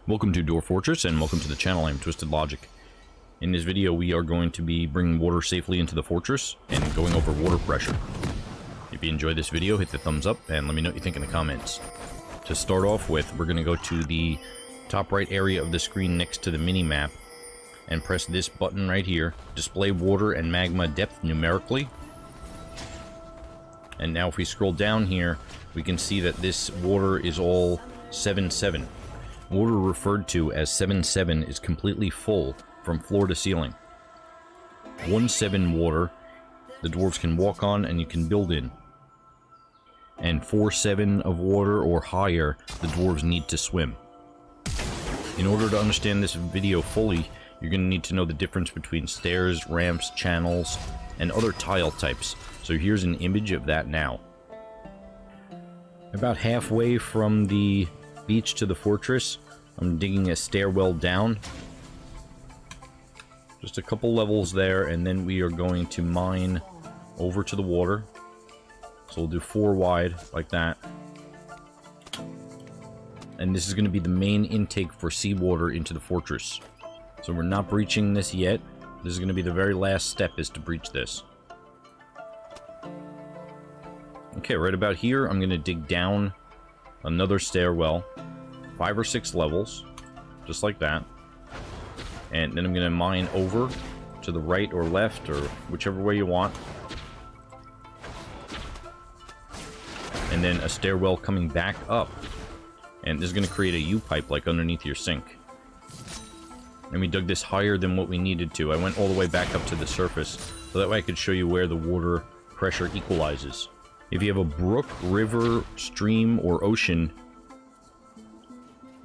Welcome to Dwarf Fortress, and welcome to the channel. I'm Twisted Logic. In this video, we are going to be bringing water safely into the fortress and going over water pressure. If you enjoyed this video, hit the thumbs up and let me know what you think in the comments. To start off with, we're going to go to the top right area of the screen next to the mini-map and press this button right here, display water and magma depth numerically. And now if we scroll down here, we can see that this water is all 7-7. Water referred to as 7-7 is completely full from floor to ceiling. 1-7 water the dwarves can walk on and you can build in. And 4-7 of water or higher the dwarves need to swim. In order to understand this video fully, you're going to need to know the difference between stairs, ramps, channels, and other tile types. So here's an image of that now. About halfway from the beach to the fortress, I'm digging a stairwell down. Just a couple levels there, and then we are going to mine over to the water. So we'll do 4 wide, like that. And this is going to be the main intake for seawater into the fortress. So we're not breaching this yet. This is going to be the very last step, is to breach this. Okay, right about here, I'm going to dig down another stairwell. 5 or 6 levels, just like that. And then I'm going to mine over to the right or left, or whichever way you want. And then a stairwell coming back up. And this is going to create a U-pipe like underneath your sink. And we dug this higher than what we needed to. I went all the way back up to the surface, so that way I could show you where the water pressure equalizes. If you have a brook, river, stream, or ocean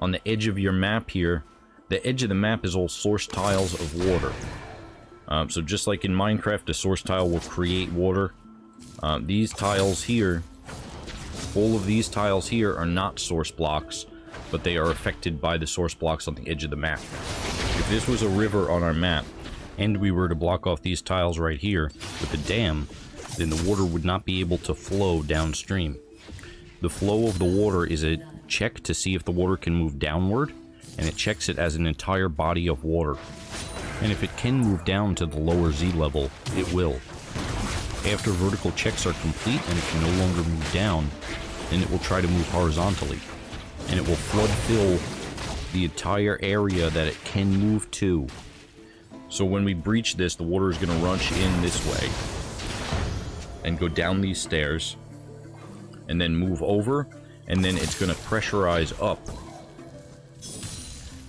on the edge of your map here, the edge of the map is all source tiles of water. So just like in Minecraft, a source tile will create water. These tiles here, all of these tiles here are not source blocks, but they are affected by the source blocks on the edge of the map. If this was a river on our map, and we were to block off these tiles right here with a dam, then the water would not be able to flow downstream. The flow of the water is a check to see if the water can move downward, and it checks it as an entire body of water. And if it can move down to the lower Z level, it will. After vertical checks are complete and it can no longer move down, then it will try to move horizontally. And it will flood fill the entire area that it can move to. So when we breach this, the water is going to rush in this way and go down these stairs and then move over, and then it's going to pressurize up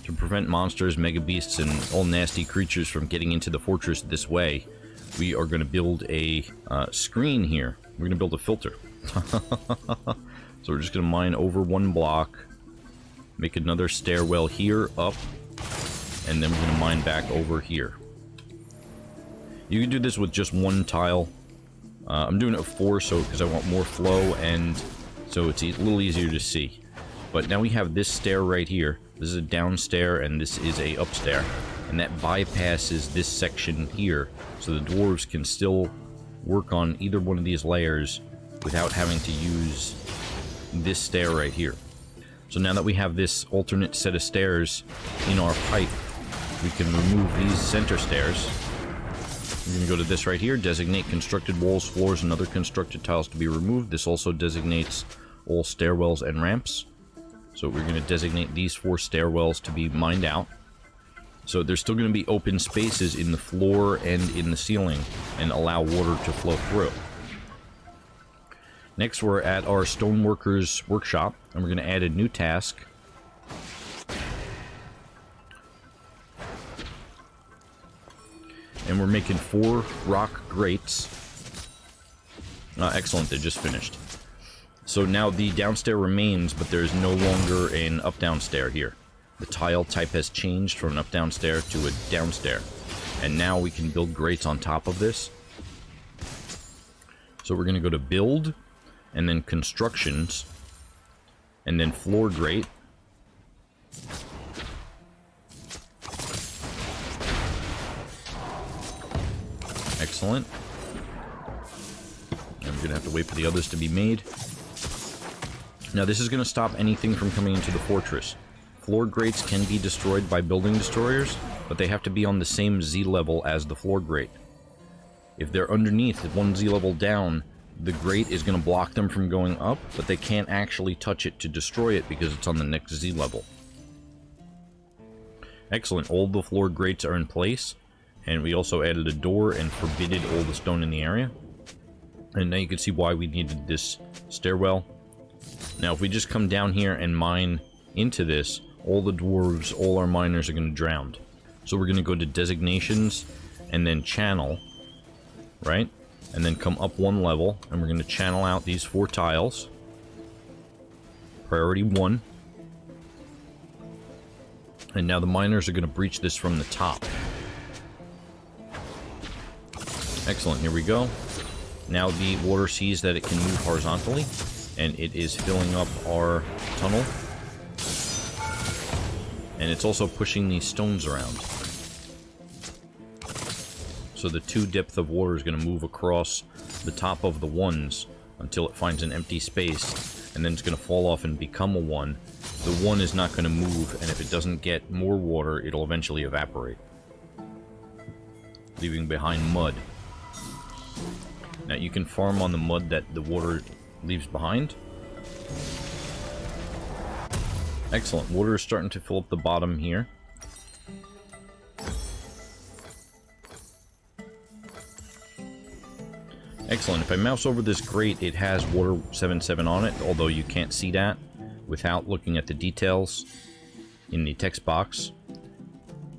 to prevent monsters, mega beasts, and all nasty creatures from getting into the fortress this way. We are going to build a screen here. We're going to build a filter. So we're just going to mine over 1 block, make another stairwell here, up, and then we're going to mine back over here. You can do this with just 1 tile. I'm doing it with 4 because I want more flow, and so it's a little easier to see. But now we have this stair right here. This is a down stair and this is a up stair, and that bypasses this section here, so the dwarves can still work on either one of these layers without having to use this stair right here. So now that we have this alternate set of stairs in our pipe, we can remove these center stairs. We're going to go to this right here, designate constructed walls, floors, and other constructed tiles to be removed. This also designates all stairwells and ramps. So we're going to designate these 4 stairwells to be mined out. So there's still going to be open spaces in the floor and in the ceiling, and allow water to flow through. Next, we're at our stoneworkers workshop, and we're going to add a new task. And we're making 4 rock grates. Excellent, they just finished. So now the downstair remains, but there's no longer an up-down stair here. The tile type has changed from an up-down stair to a downstair. And now we can build grates on top of this. So we're going to go to build, and then constructions, and then floor grate. Excellent. And we're going to have to wait for the others to be made. Now this is going to stop anything from coming into the fortress. floor grates can be destroyed by building destroyers, but they have to be on the same Z level as the floor grate. If they're underneath, one Z level down, the grate is going to block them from going up, but they can't actually touch it to destroy it because it's on the next Z level. Excellent, all the floor grates are in place, and we also added a door and forbidded all the stone in the area. And now you can see why we needed this stairwell. Now if we just come down here and mine into this, all the dwarves, all our miners are going to drown. So we're going to go to designations and then channel, right? And then come up one level, and we're going to channel out these 4 tiles. Priority 1. And now the miners are going to breach this from the top. Excellent, here we go. Now the water sees that it can move horizontally, and it is filling up our tunnel. And it's also pushing these stones around. So the 2 depth of water is going to move across the top of the 1s until it finds an empty space, and then it's going to fall off and become a 1. The 1 is not going to move, and if it doesn't get more water, it'll eventually evaporate, leaving behind mud. Now you can farm on the mud that the water leaves behind. Excellent, water is starting to fill up the bottom here. Excellent, if I mouse over this grate, it has water 7.7 on it, although you can't see that without looking at the details in the text box.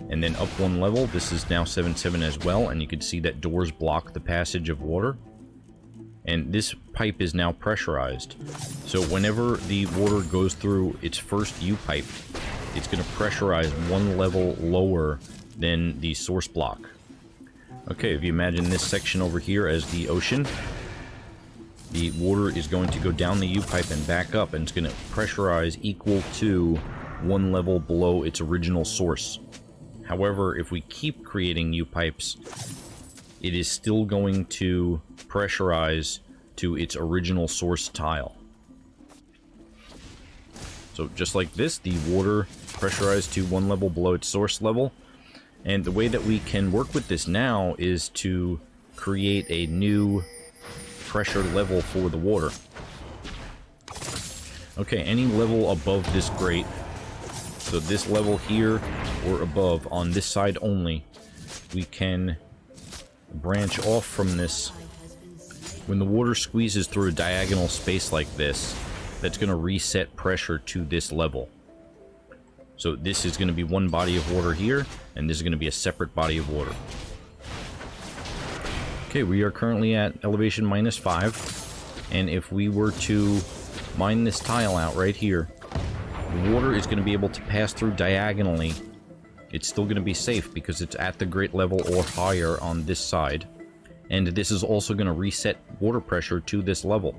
And then up one level, this is now 7.7 as well, and you can see that doors block the passage of water. And this pipe is now pressurized. So whenever the water goes through its first U-pipe, it's going to pressurize 1 level lower than the source block. Okay, if you imagine this section over here as the ocean, the water is going to go down the U-pipe and back up, and it's going to pressurize equal to 1 level below its original source. However, if we keep creating U-pipes, it is still going to pressurize to its original source tile. So just like this, the water pressurized to 1 level below its source level. And the way that we can work with this now is to create a new pressure level for the water. Okay, any level above this grate, so this level here or above on this side only, we can branch off from this. When the water squeezes through a diagonal space like this, that's going to reset pressure to this level. So this is going to be one body of water here, and this is going to be a separate body of water. Okay, we are currently at elevation -5, and if we were to mine this tile out right here, the water is going to be able to pass through diagonally. It's still going to be safe because it's at the grate level or higher on this side. And this is also going to reset water pressure to this level.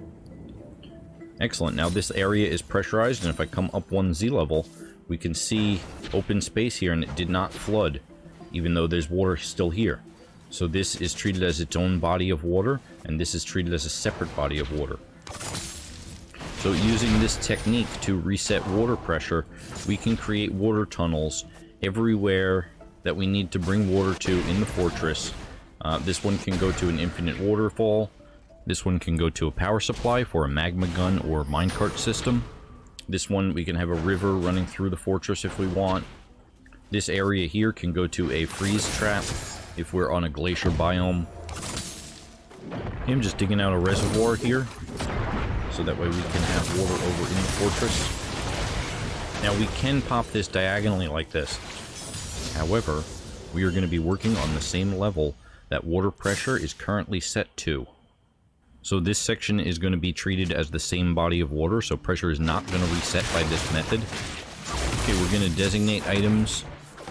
Excellent. Now this area is pressurized, and if I come up 1 Z level, we can see open space here, and it did not flood, even though there's water still here. So this is treated as its own body of water, and this is treated as a separate body of water. So using this technique to reset water pressure, we can create water tunnels everywhere that we need to bring water to in the fortress. This one can go to an infinite waterfall. This one can go to a power supply for a magma gun or minecart system. This one, we can have a river running through the fortress if we want. This area here can go to a freeze trap if we're on a glacier biome. I'm just digging out a reservoir here, so that way we can have water over in the fortress. Now we can pop this diagonally like this. However, we are going to be working on the same level that water pressure is currently set to. So this section is going to be treated as the same body of water, so pressure is not going to reset by this method. Okay, we're going to designate items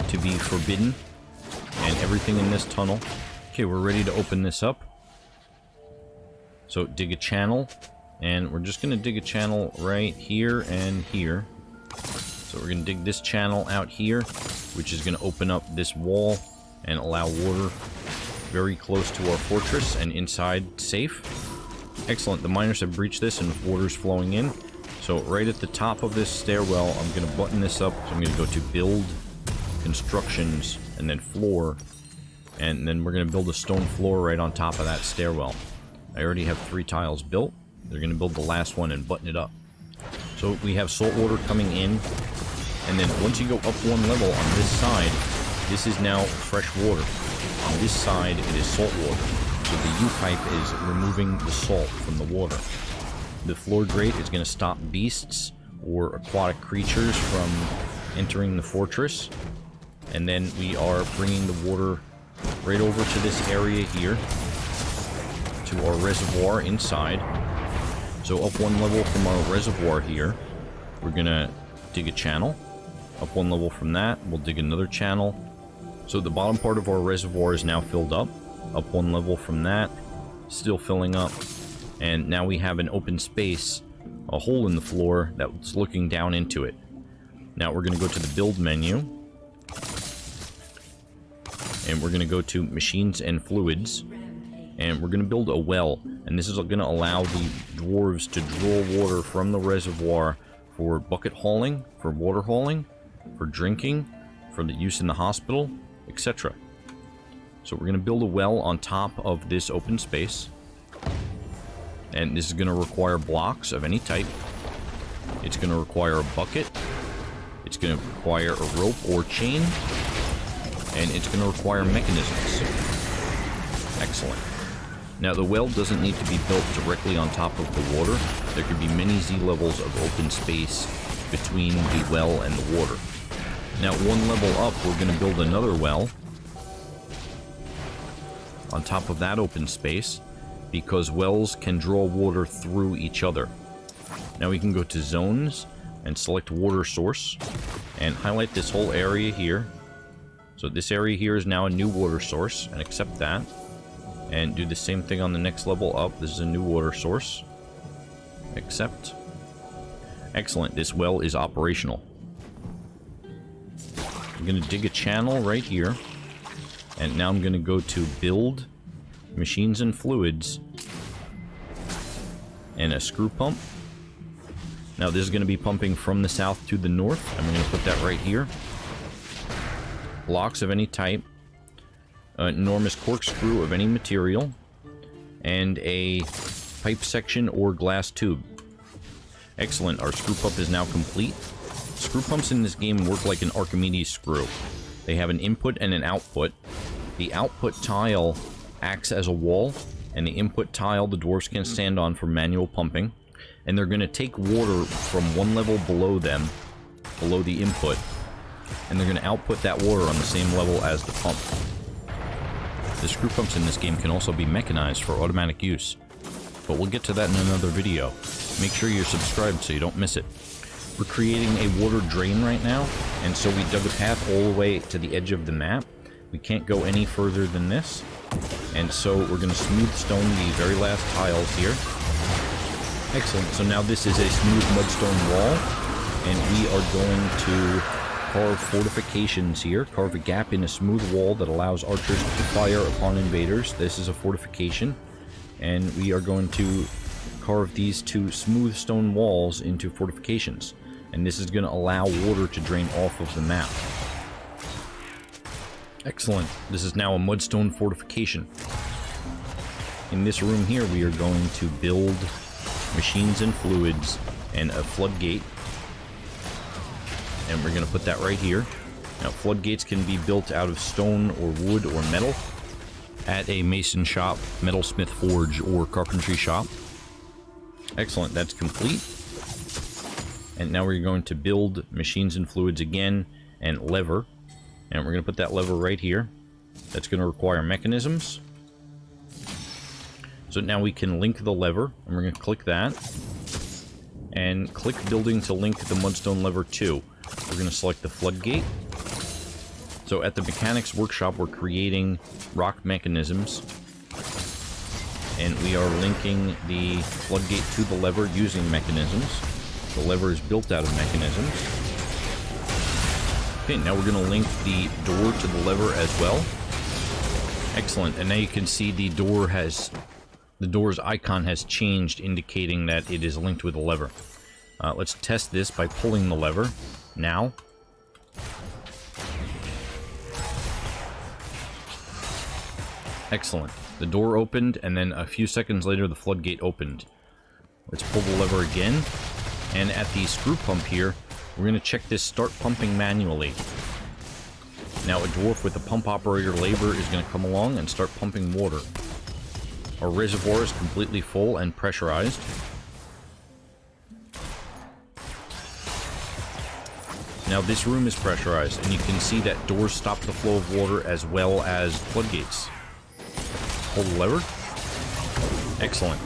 to be forbidden, and everything in this tunnel. Okay, we're ready to open this up. So dig a channel, and we're just going to dig a channel right here and here. So we're going to dig this channel out here, which is going to open up this wall and allow water very close to our fortress and inside safe. Excellent, the miners have breached this and water's flowing in. So right at the top of this stairwell, I'm going to button this up. So I'm going to go to build, constructions, and then floor. And then we're going to build a stone floor right on top of that stairwell. I already have 3 tiles built. They're going to build the last one and button it up. So we have salt water coming in. And then once you go up 1 level on this side, this is now fresh water. On this side, it is salt water. So the U-pipe is removing the salt from the water. The floor grate is going to stop beasts or aquatic creatures from entering the fortress. And then we are bringing the water right over to this area here, to our reservoir inside. So up 1 level from our reservoir here, we're going to dig a channel. Up 1 level from that, we'll dig another channel. So the bottom part of our reservoir is now filled up. Up 1 level from that, still filling up. And now we have an open space, a hole in the floor that's looking down into it. Now we're going to go to the build menu. And we're going to go to machines and fluids. And we're going to build a well. And this is going to allow the dwarves to draw water from the reservoir for bucket hauling, for water hauling, for drinking, for the use in the hospital, etc. So we're going to build a well on top of this open space. And this is going to require blocks of any type. It's going to require a bucket. It's going to require a rope or chain. And it's going to require mechanisms. Excellent. Now the well doesn't need to be built directly on top of the water. There could be many Z levels of open space between the well and the water. Now 1 level up, we're going to build another well on top of that open space, because wells can draw water through each other. Now we can go to zones and select water source and highlight this whole area here. So this area here is now a new water source, and accept that. And do the same thing on the next level up. This is a new water source. Accept. Excellent. This well is operational. I'm going to dig a channel right here. And now I'm going to go to build, machines and fluids, and a screw pump. Now this is going to be pumping from the south to the north. I'm going to put that right here. Blocks of any type, an enormous corkscrew of any material, and a pipe section or glass tube. Excellent, our screw pump is now complete. Screw pumps in this game work like an Archimedes screw. They have an input and an output. The output tile acts as a wall, and the input tile the dwarves can stand on for manual pumping. And they're going to take water from 1 level below them, below the input, and they're going to output that water on the same level as the pump. The screw pumps in this game can also be mechanized for automatic use, but we'll get to that in another video. Make sure you're subscribed so you don't miss it. We're creating a water drain right now, and so we dug a path all the way to the edge of the map. We can't go any further than this, and so we're going to smooth stone the very last tiles here. Excellent, so now this is a smooth mudstone wall, and we are going to carve fortifications here. Carve a gap in a smooth wall that allows archers to fire upon invaders. This is a fortification, and we are going to carve these 2 smooth stone walls into fortifications, and this is going to allow water to drain off of the map. Excellent. This is now a mudstone fortification. In this room here, we are going to build machines and fluids and a floodgate. And we're going to put that right here. Now, floodgates can be built out of stone or wood or metal at a mason shop, metalsmith forge, or carpentry shop. Excellent, that's complete. And now we're going to build machines and fluids again, and lever. And we're going to put that lever right here. That's going to require mechanisms. So now we can link the lever, and we're going to click that. And click building to link the mudstone lever to. We're going to select the floodgate. So at the mechanics workshop, we're creating rock mechanisms. And we are linking the floodgate to the lever using mechanisms. The lever is built out of mechanisms. Okay, now we're going to link the door to the lever as well. Excellent, and now you can see the door's icon has changed, indicating that it is linked with a lever. Let's test this by pulling the lever. Now. Excellent. The door opened, and then a few seconds later, the floodgate opened. Let's pull the lever again. And at the screw pump here, we're going to check this start pumping manually. Now, a dwarf with a pump operator labor is going to come along and start pumping water. Our reservoir is completely full and pressurized. Now, this room is pressurized, and you can see that doors stop the flow of water as well as floodgates. Pull the lever. Excellent.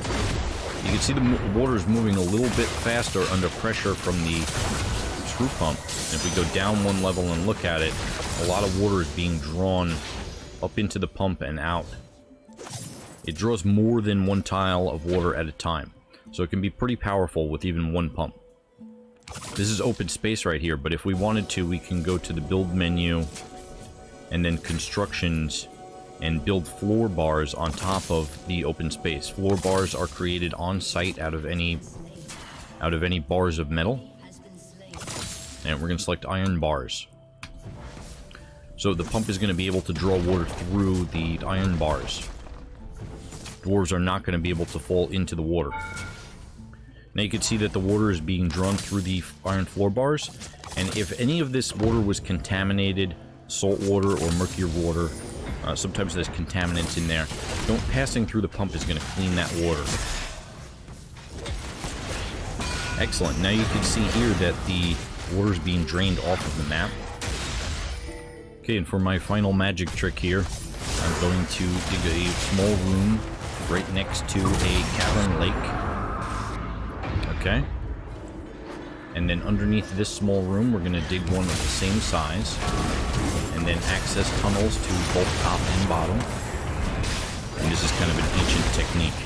You can see the water is moving a little bit faster under pressure from the screw pump. And if we go down one level and look at it, a lot of water is being drawn up into the pump and out. It draws more than one tile of water at a time, so it can be pretty powerful with even one pump. This is open space right here, but if we wanted to, we can go to the build menu and then constructions and build floor bars on top of the open space. Floor bars are created on site out of any bars of metal. And we're going to select iron bars. So the pump is going to be able to draw water through the iron bars. Dwarves are not going to be able to fall into the water. Now you can see that the water is being drawn through the iron floor bars. And if any of this water was contaminated, salt water or murkier water, sometimes there's contaminants in there, passing through the pump is going to clean that water. Excellent. Now you can see here that the water is being drained off of the map. Okay, and for my final magic trick here, I'm going to dig a small room right next to a cavern lake. Okay. And then underneath this small room, we're going to dig one of the same size. And then access tunnels to both top and bottom. And this is kind of an ancient technique.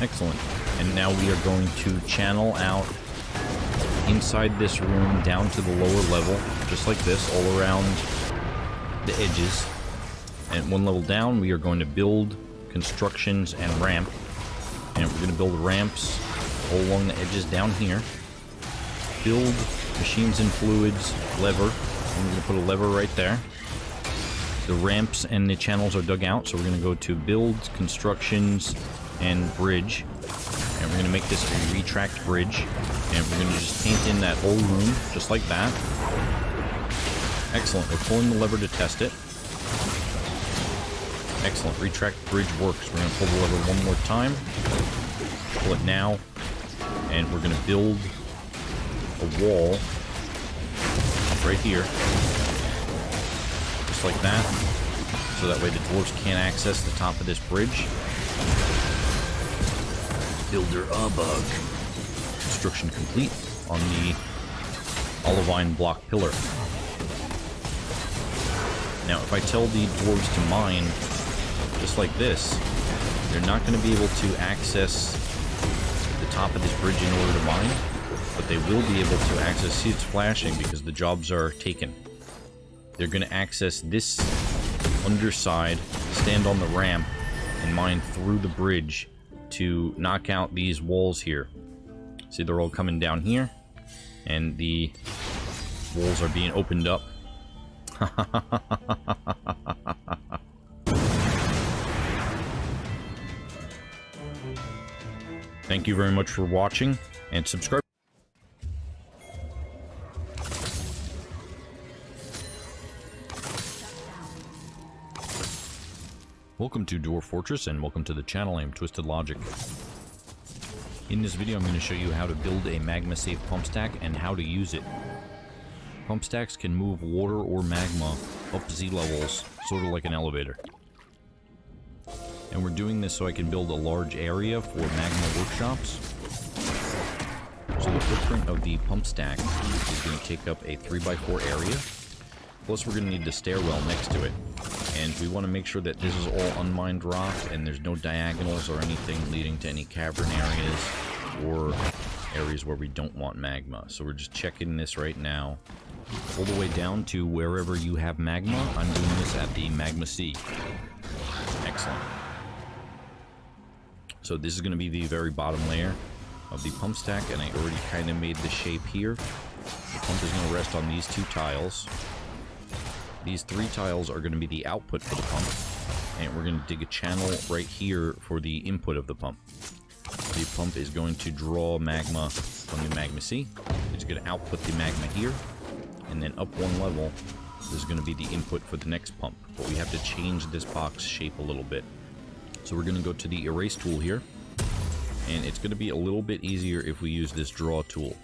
Excellent. And now we are going to channel out inside this room down to the lower level, just like this, all around the edges. And one level down, we are going to build constructions and ramp. And we're going to build ramps all along the edges down here. Build machines and fluids lever. And we're going to put a lever right there. The ramps and the channels are dug out, so we're going to go to build, constructions, and bridge. And we're going to make this a retract bridge. And we're going to just paint in that whole room, just like that. Excellent. We're pulling the lever to test it. Excellent. Retract bridge works. We're going to pull the lever one more time. Pull it now. And we're going to build a wall right here. Just like that. So that way the dwarves can't access the top of this bridge. Builder a bug. Construction complete on the olivine block pillar. Now, if I tell the dwarves to mine just like this, they're not going to be able to access the top of this bridge in order to mine, but they will be able to access, see it's flashing because the jobs are taken. They're going to access this underside, stand on the ramp, and mine through the bridge to knock out these walls here. See, they're all coming down here, and the walls are being opened up. Thank you very much for watching, and subscribe. Welcome to Dwarf Fortress, and welcome to the channel. I am Twisted Logic. In this video, I'm going to show you how to build a magma-safe pump stack and how to use it. Pump stacks can move water or magma up Z levels, sort of like an elevator. And we're doing this so I can build a large area for magma workshops. So the footprint of the pump stack is going to take up a 3x4 area. Plus we're going to need the stairwell next to it. And we want to make sure that this is all unmined rock and there's no diagonals or anything leading to any cavern areas or areas where we don't want magma. So we're just checking this right now all the way down to wherever you have magma. I'm doing this at the magma sea. Excellent. So this is going to be the very bottom layer of the pump stack, and I already kind of made the shape here. The pump is going to rest on these 2 tiles. These 3 tiles are going to be the output for the pump, and we're going to dig a channel right here for the input of the pump. The pump is going to draw magma from the magma sea. It's going to output the magma here, and then up 1 level, this is going to be the input for the next pump. But we have to change this box shape a little bit. So we're going to go to the erase tool here, and it's going to be a little bit easier if we use this draw tool.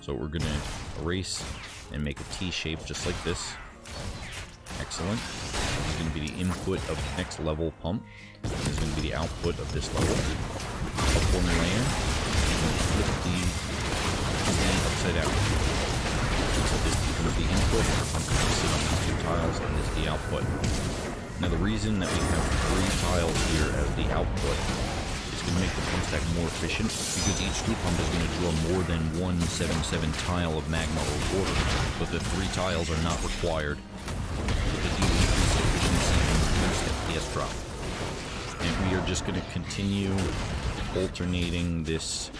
So we're going to erase and make a T shape just like this. Excellent. This is going to be the input of the next level pump. This is going to be the output of this level. Up 1 layer, and flip the upside down. So this becomes the input, the pump is going to sit on these 2 tiles, and this is the output. Now the reason that we have 3 tiles here as the output is going to make the pump stack more efficient, because each screw pump is going to draw more than 177 tile of magma or water, but the 3 tiles are not required. So they do increase efficiency and reduce FPS drop. And we are just going to continue alternating this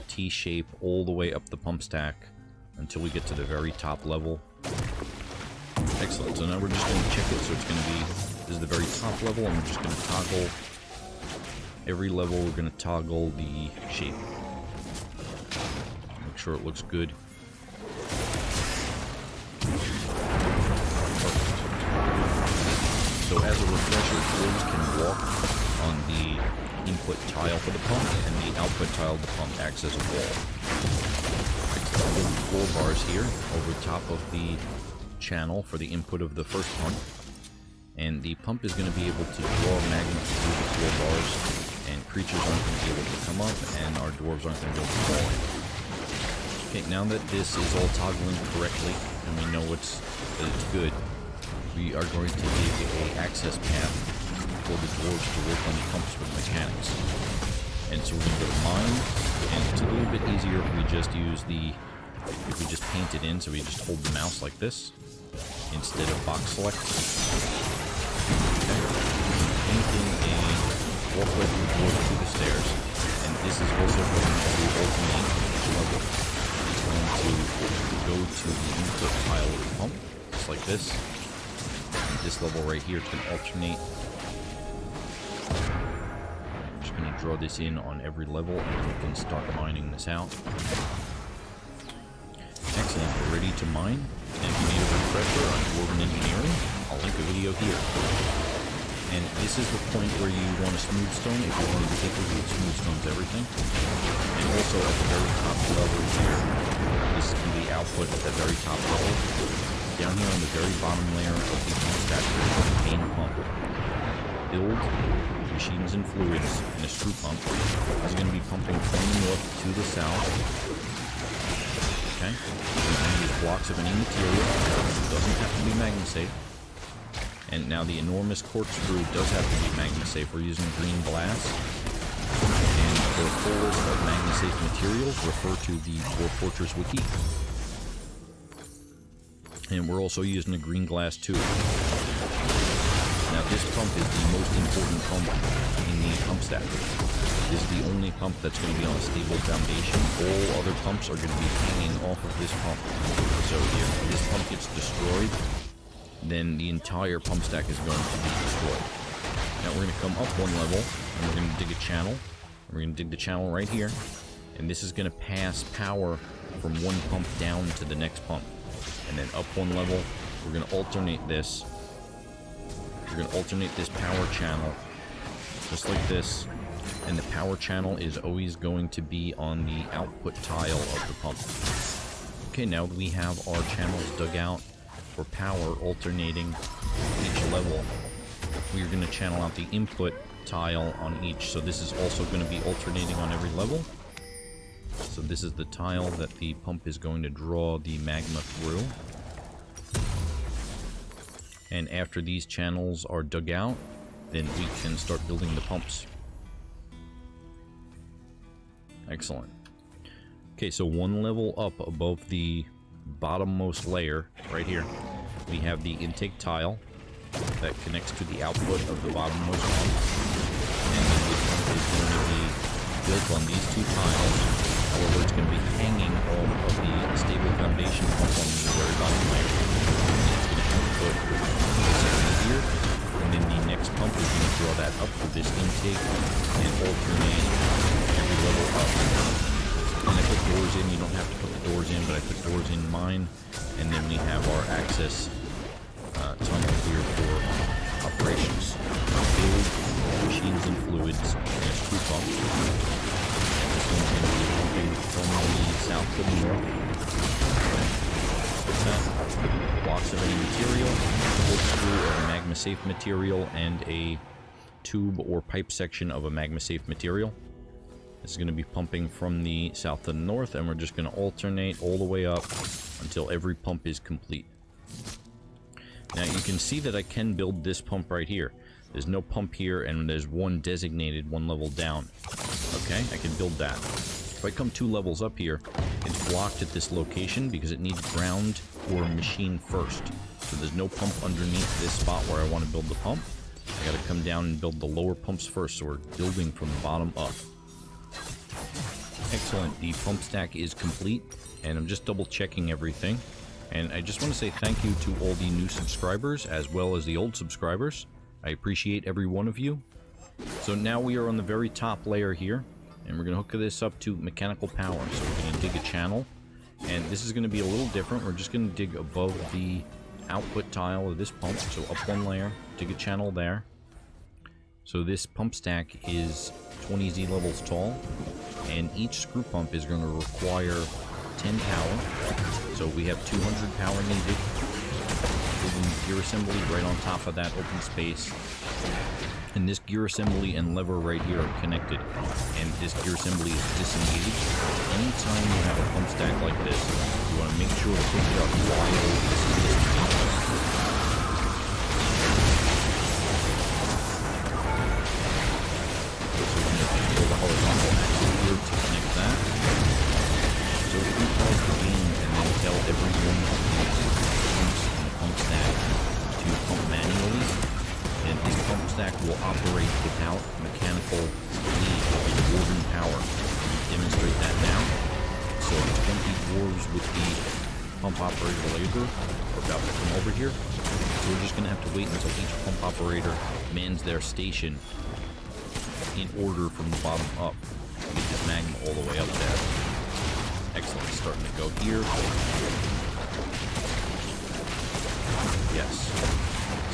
T shape all the way up the pump stack until we get to the very top level. Excellent. So now we're just going to check it. So it's going to be, this is the very top level, and we're just going to toggle every level. We're going to toggle the shape. Make sure it looks good. So as a refresher, dwarves can walk on the input tile for the pump, and the output tile of the pump acts as a wall. Excellent. 4 bars here over top of the channel for the input of the first pump, and the pump is going to be able to draw magma through the 4 bars, and creatures aren't going to be able to come up, and our dwarves aren't going to be able to fall in. Okay, now that this is all toggling correctly, and we know that it's good, we are going to give a access path for the dwarves to work on the pumps with mechanics. And so we're going to go to mine, and it's a little bit easier if we just use if we just paint it in, so we just hold the mouse like this instead of box select. Okay. Painting a walkway from the dwarf to the stairs, and this is also going to alternate each level. It's going to go to the input tile of the pump, just like this. And this level right here, it's going to alternate. I'm just going to draw this in on every level, and then we can start mining this out. Excellent, we're ready to mine. And if you need a refresher on Dwarven Engineering, I'll link a video here. And this is the point where you want a smooth stone. If you want to take a look, smooth stone's everything. And also at the very top level here, this is going to be output at the very top level. Down here on the very bottom layer of the pump stack, there's the main pump. Build, machines and fluids, and a screw pump. This is going to be pumping from the north to the south. Okay, we're going to use blocks of any material. It doesn't have to be magma safe. And now the enormous corkscrew does have to be magma safe. We're using green glass. And for a full list of magma safe materials, refer to the Dwarf Fortress wiki. And we're also using a green glass tube. Now this pump is the most important pump in the pump stack. This is the only pump that's going to be on a stable foundation. All other pumps are going to be hanging off of this pump. So if this pump gets destroyed, then the entire pump stack is going to be destroyed. Now we're going to come up 1 level, and we're going to dig a channel. We're going to dig the channel right here, and this is going to pass power from one pump down to the next pump. And then up 1 level, we're going to alternate this. We're going to alternate this power channel, just like this. And the power channel is always going to be on the output tile of the pump. Okay, now that we have our channels dug out for power alternating each level, we are going to channel out the input tile on each. So this is also going to be alternating on every level. So this is the tile that the pump is going to draw the magma through. And after these channels are dug out, then we can start building the pumps. Excellent. Okay, so 1 level up above the bottommost layer, right here, we have the intake tile that connects to the output of the bottommost pump. And this pump is going to be on these two tiles. However, it's going to be hanging off of the stable foundation pump on the very bottom layer. And it's going to output this here, and then the next pump is going to draw that up for this intake and alternate every level up. And I put doors in. You don't have to put the doors in, but I put doors in mine. And then we have our access tunnel here for operations. Build machines and fluids. There's two pumps. This one's going to be pumping from the south to the north. So that blocks of any material, corkscrew of magma safe material, and a tube or pipe section of a magma safe material. This is going to be pumping from the south to the north, and we're just going to alternate all the way up until every pump is complete. Now you can see that I can build this pump right here. There's no pump here, and there's one designated one level down. Okay, I can build that. If I come 2 levels up here, it's blocked at this location because it needs ground or machine first. So there's no pump underneath this spot where I want to build the pump. I gotta come down and build the lower pumps first, so we're building from the bottom up. Excellent, the pump stack is complete, and I'm just double checking everything. And I just want to say thank you to all the new subscribers as well as the old subscribers. I appreciate every one of you. So now we are on the very top layer here, and we're going to hook this up to mechanical power. So we're going to dig a channel, and this is going to be a little different. We're just going to dig above the output tile of this pump. So up 1 layer, dig a channel there. So this pump stack is 20 Z levels tall, and each screw pump is going to require 10 power. So we have 200 power needed. Building gear assembly right on top of that open space. And this gear assembly and lever right here are connected. And this gear assembly is disengaged. Anytime you have a pump stack like this, you want to make sure to push it up while this is disengaged. So we're going to build a horizontal axle here to connect that. So if we pause the game and then tell every one of these pumps in the pump stack to pump manually, then this pump stack will operate without mechanical need of dwarven power. Demonstrate that now. So 20 dwarves with the pump operator labor are about to come over here. So we're just going to have to wait until each pump operator mans their station in order from the bottom up to get this magma all the way up there. Excellent, starting to go here. Yes.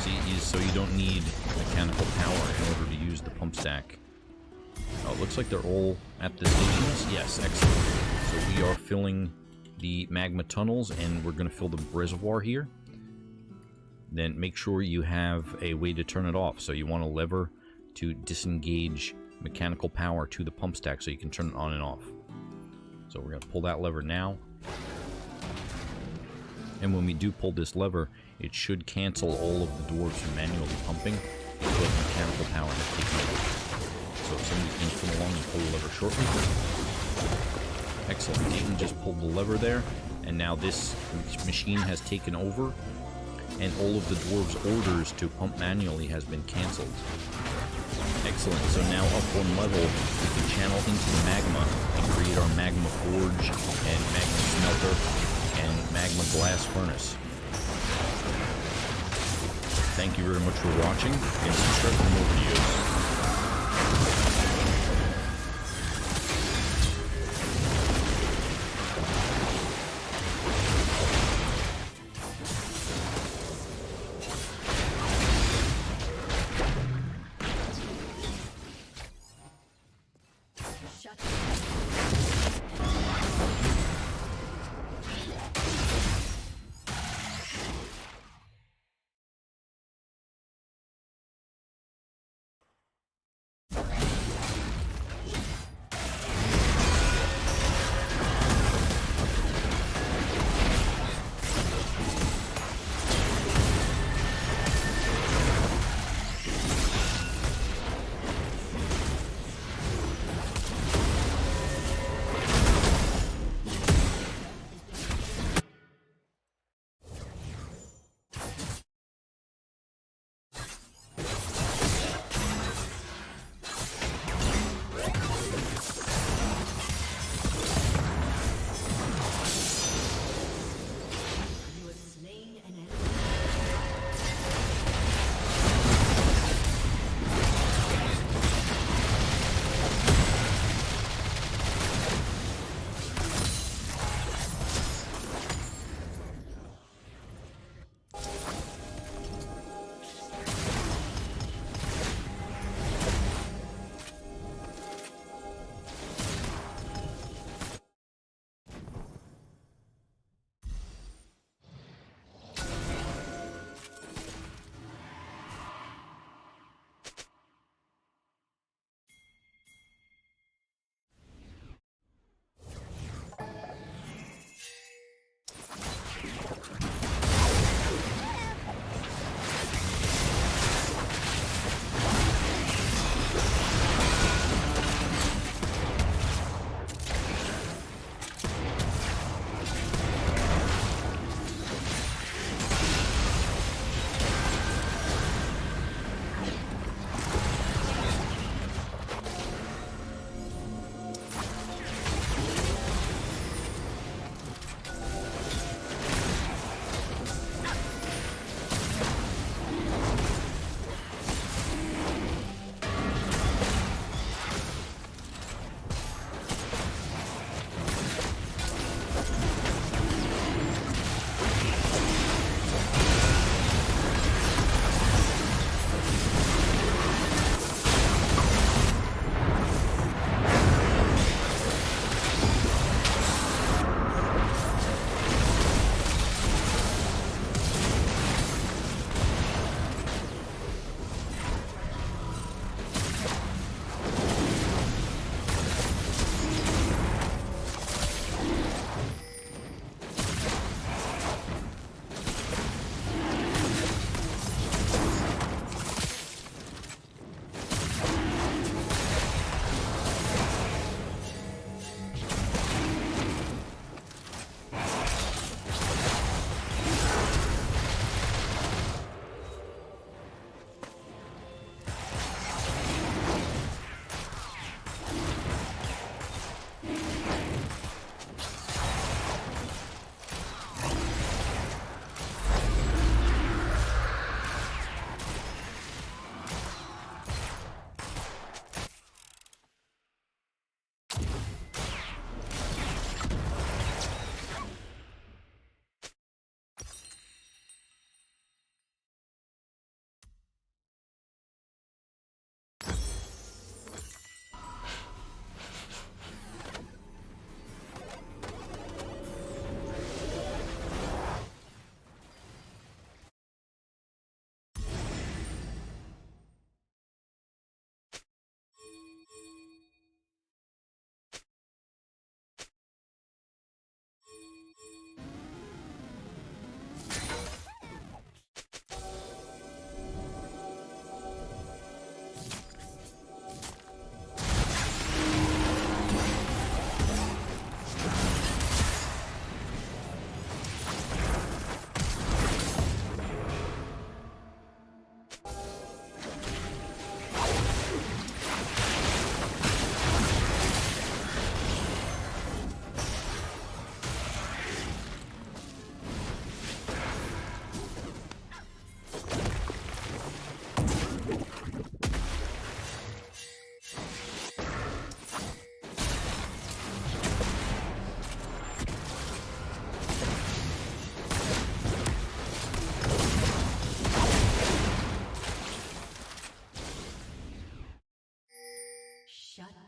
See, so you don't need mechanical power in order to use the pump stack. Oh, it looks like they're all at the stations. Yes, excellent. So we are filling the magma tunnels, and we're going to fill the reservoir here. Then make sure you have a way to turn it off. So you want a lever to disengage mechanical power to the pump stack so you can turn it on and off. So we're going to pull that lever now. And when we do pull this lever, it should cancel all of the dwarves from manually pumping because mechanical power has taken over. So if somebody's going to come along and pull the lever shortly. Excellent. Dayton just pulled the lever there, and now this machine has taken over, and all of the dwarves' orders to pump manually has been cancelled. Excellent. So now up 1 level, we can channel into the magma and create our magma forge and magma smelter and magma glass furnace. Thank you very much for watching, and subscribe for more videos.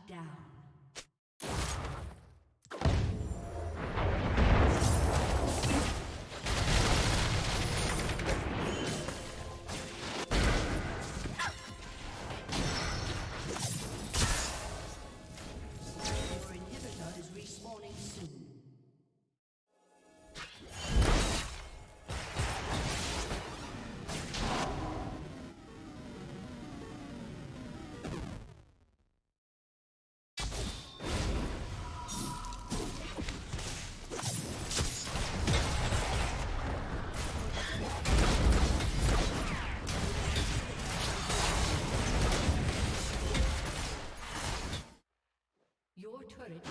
down. Your inhibitor is respawning soon. Your turret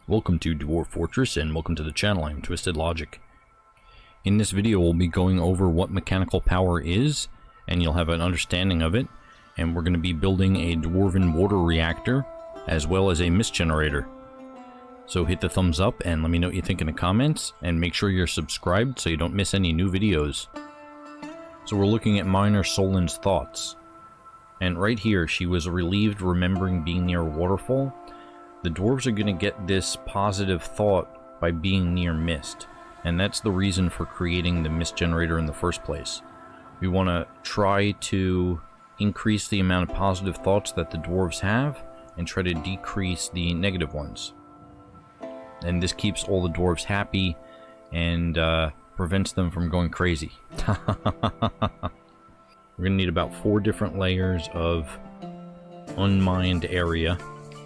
Welcome to Dwarf Fortress and welcome to the channel. I'm Twisted Logic. In this video we'll be going over what mechanical power is, and you'll have an understanding of it, and we're going to be building a dwarven water reactor as well as a mist generator. So hit the thumbs up and let me know what you think in the comments, and make sure you're subscribed so you don't miss any new videos. So we're looking at Miner Solin's thoughts, and right here she was relieved remembering being near a waterfall. The dwarves are going to get this positive thought by being near mist, and that's the reason for creating the mist generator in the first place. We want to try to increase the amount of positive thoughts that the dwarves have and try to decrease the negative ones. And this keeps all the dwarves happy and prevents them from going crazy. We're going to need about 4 different layers of unmined area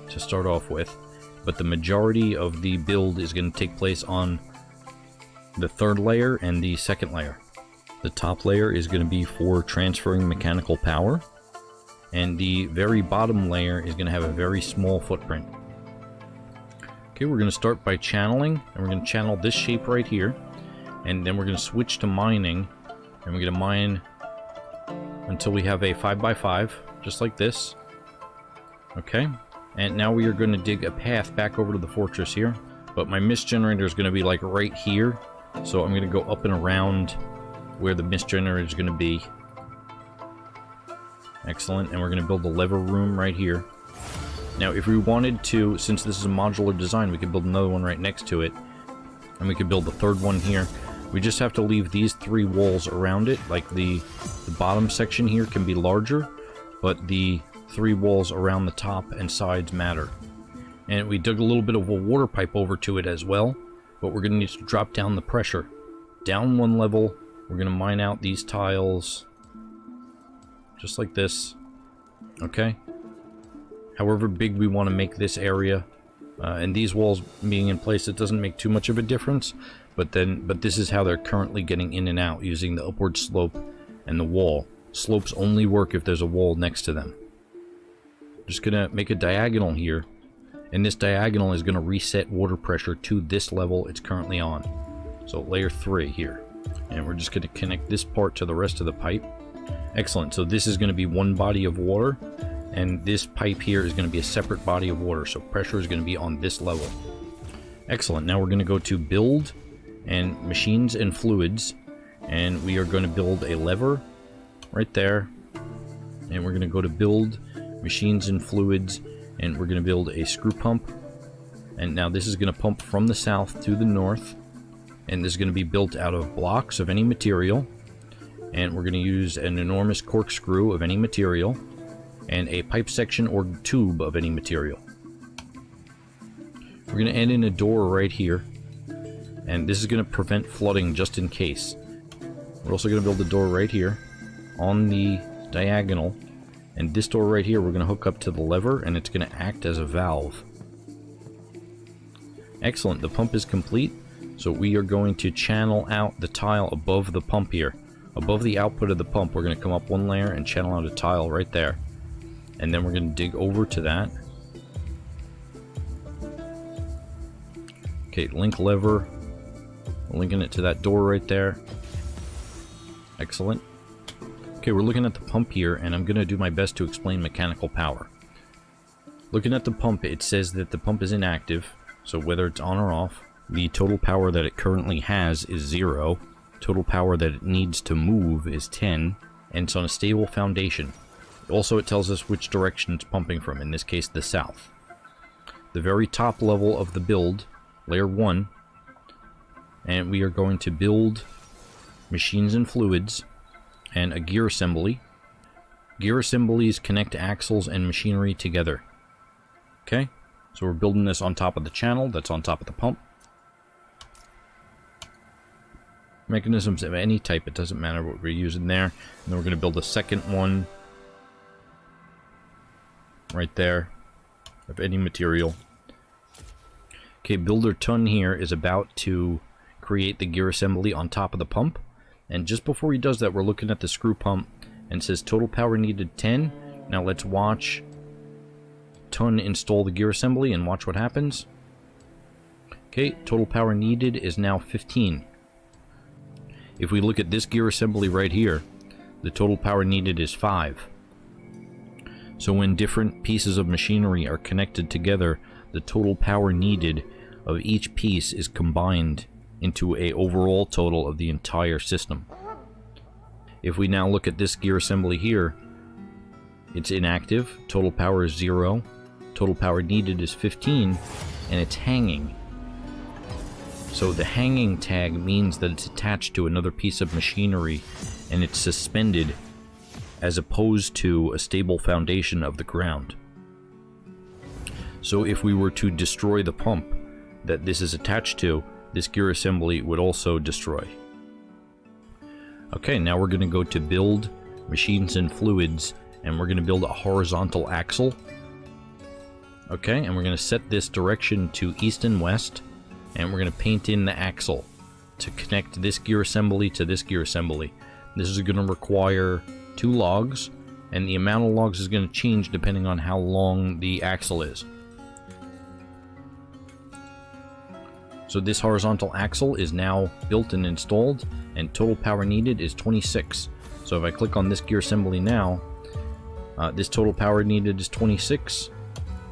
to start off with, but the majority of the build is going to take place on the 3rd layer and the 2nd layer. The top layer is going to be for transferring mechanical power, and the very bottom layer is going to have a very small footprint. Okay, we're going to start by channeling, and we're going to channel this shape right here, and then we're going to switch to mining, and we're going to mine until we have a 5x5, just like this. Okay. And now we are going to dig a path back over to the fortress here. But my mist generator is going to be like right here. So I'm going to go up and around where the mist generator is going to be. Excellent. And we're going to build a lever room right here. Now if we wanted to, since this is a modular design, we could build another one right next to it. And we could build the 3rd one here. We just have to leave these 3 walls around it. Like the bottom section here can be larger, but the 3 walls around the top and sides matter. And we dug a little bit of a water pipe over to it as well, but we're going to need to drop down the pressure. Down 1 level, we're going to mine out these tiles, just like this. Okay? However big we want to make this area, and these walls being in place, it doesn't make too much of a difference, but this is how they're currently getting in and out, using the upward slope and the wall. Slopes only work if there's a wall next to them. Just gonna make a diagonal here, And this diagonal is going to reset water pressure to this level it's currently on. So layer 3 here. And we're just going to connect this part to the rest of the pipe. Excellent. So this is going to be one body of water, and this pipe here is going to be a separate body of water. So pressure is going to be on this level. Excellent. Now we're going to go to build and machines and fluids, and we are going to build a lever right there. And we're going to go to build machines and fluids, and we're going to build a screw pump. And now this is going to pump from the south to the north, and this is going to be built out of blocks of any material. And we're going to use an enormous corkscrew of any material and a pipe section or tube of any material. We're going to add in a door right here, and this is going to prevent flooding just in case. We're also going to build a door right here on the diagonal, and this door right here we're going to hook up to the lever, and it's going to act as a valve. Excellent. The pump is complete, so we are going to channel out the tile above the pump here. Above the output of the pump, we're going to come up one layer and channel out a tile right there. And then we're going to dig over to that. Okay, link lever. We're linking it to that door right there. Excellent. Okay, we're looking at the pump here, and I'm going to do my best to explain mechanical power. Looking at the pump, it says that the pump is inactive, so whether it's on or off, the total power that it currently has is 0. Total power that it needs to move is 10, and it's on a stable foundation. Also, it tells us which direction it's pumping from, in this case the south. The very top level of the build, layer 1, and we are going to build machines and fluids and a gear assembly. Gear assemblies connect axles and machinery together. Okay, so we're building this on top of the channel that's on top of the pump. Mechanisms of any type, it doesn't matter what we're using there. And then we're going to build a second one right there of any material. Okay, builder ton here is about to create the gear assembly on top of the pump, and just before he does that, we're looking at the screw pump and it says total power needed 10. Now let's watch ton install the gear assembly and watch what happens. Okay, total power needed is now 15. If we look at this gear assembly right here, the total power needed is 5. So when different pieces of machinery are connected together, the total power needed of each piece is combined into an overall total of the entire system. If we now look at this gear assembly here, it's inactive, total power is 0, total power needed is 15, and it's hanging. So the hanging tag means that it's attached to another piece of machinery and it's suspended as opposed to a stable foundation of the ground. So if we were to destroy the pump that this is attached to, this gear assembly would also destroy. Okay, now we're going to go to build machines and fluids, and we're going to build a horizontal axle. Okay, and we're going to set this direction to east and west, and we're going to paint in the axle to connect this gear assembly to this gear assembly. This is going to require 2 logs, and the amount of logs is going to change depending on how long the axle is. So this horizontal axle is now built and installed, and total power needed is 26. So if I click on this gear assembly now, this total power needed is 26,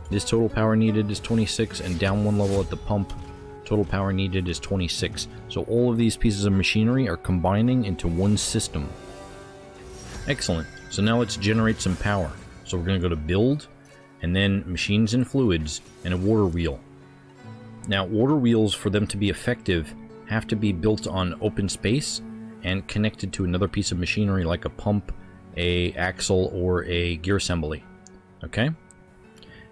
this total power needed is 26, and down one level at the pump, total power needed is 26. So all of these pieces of machinery are combining into one system. Excellent. So now let's generate some power. So we're going to go to build, and then machines and fluids, and a water wheel. Now, water wheels, for them to be effective, have to be built on open space and connected to another piece of machinery like a pump, a axle, or a gear assembly. Okay?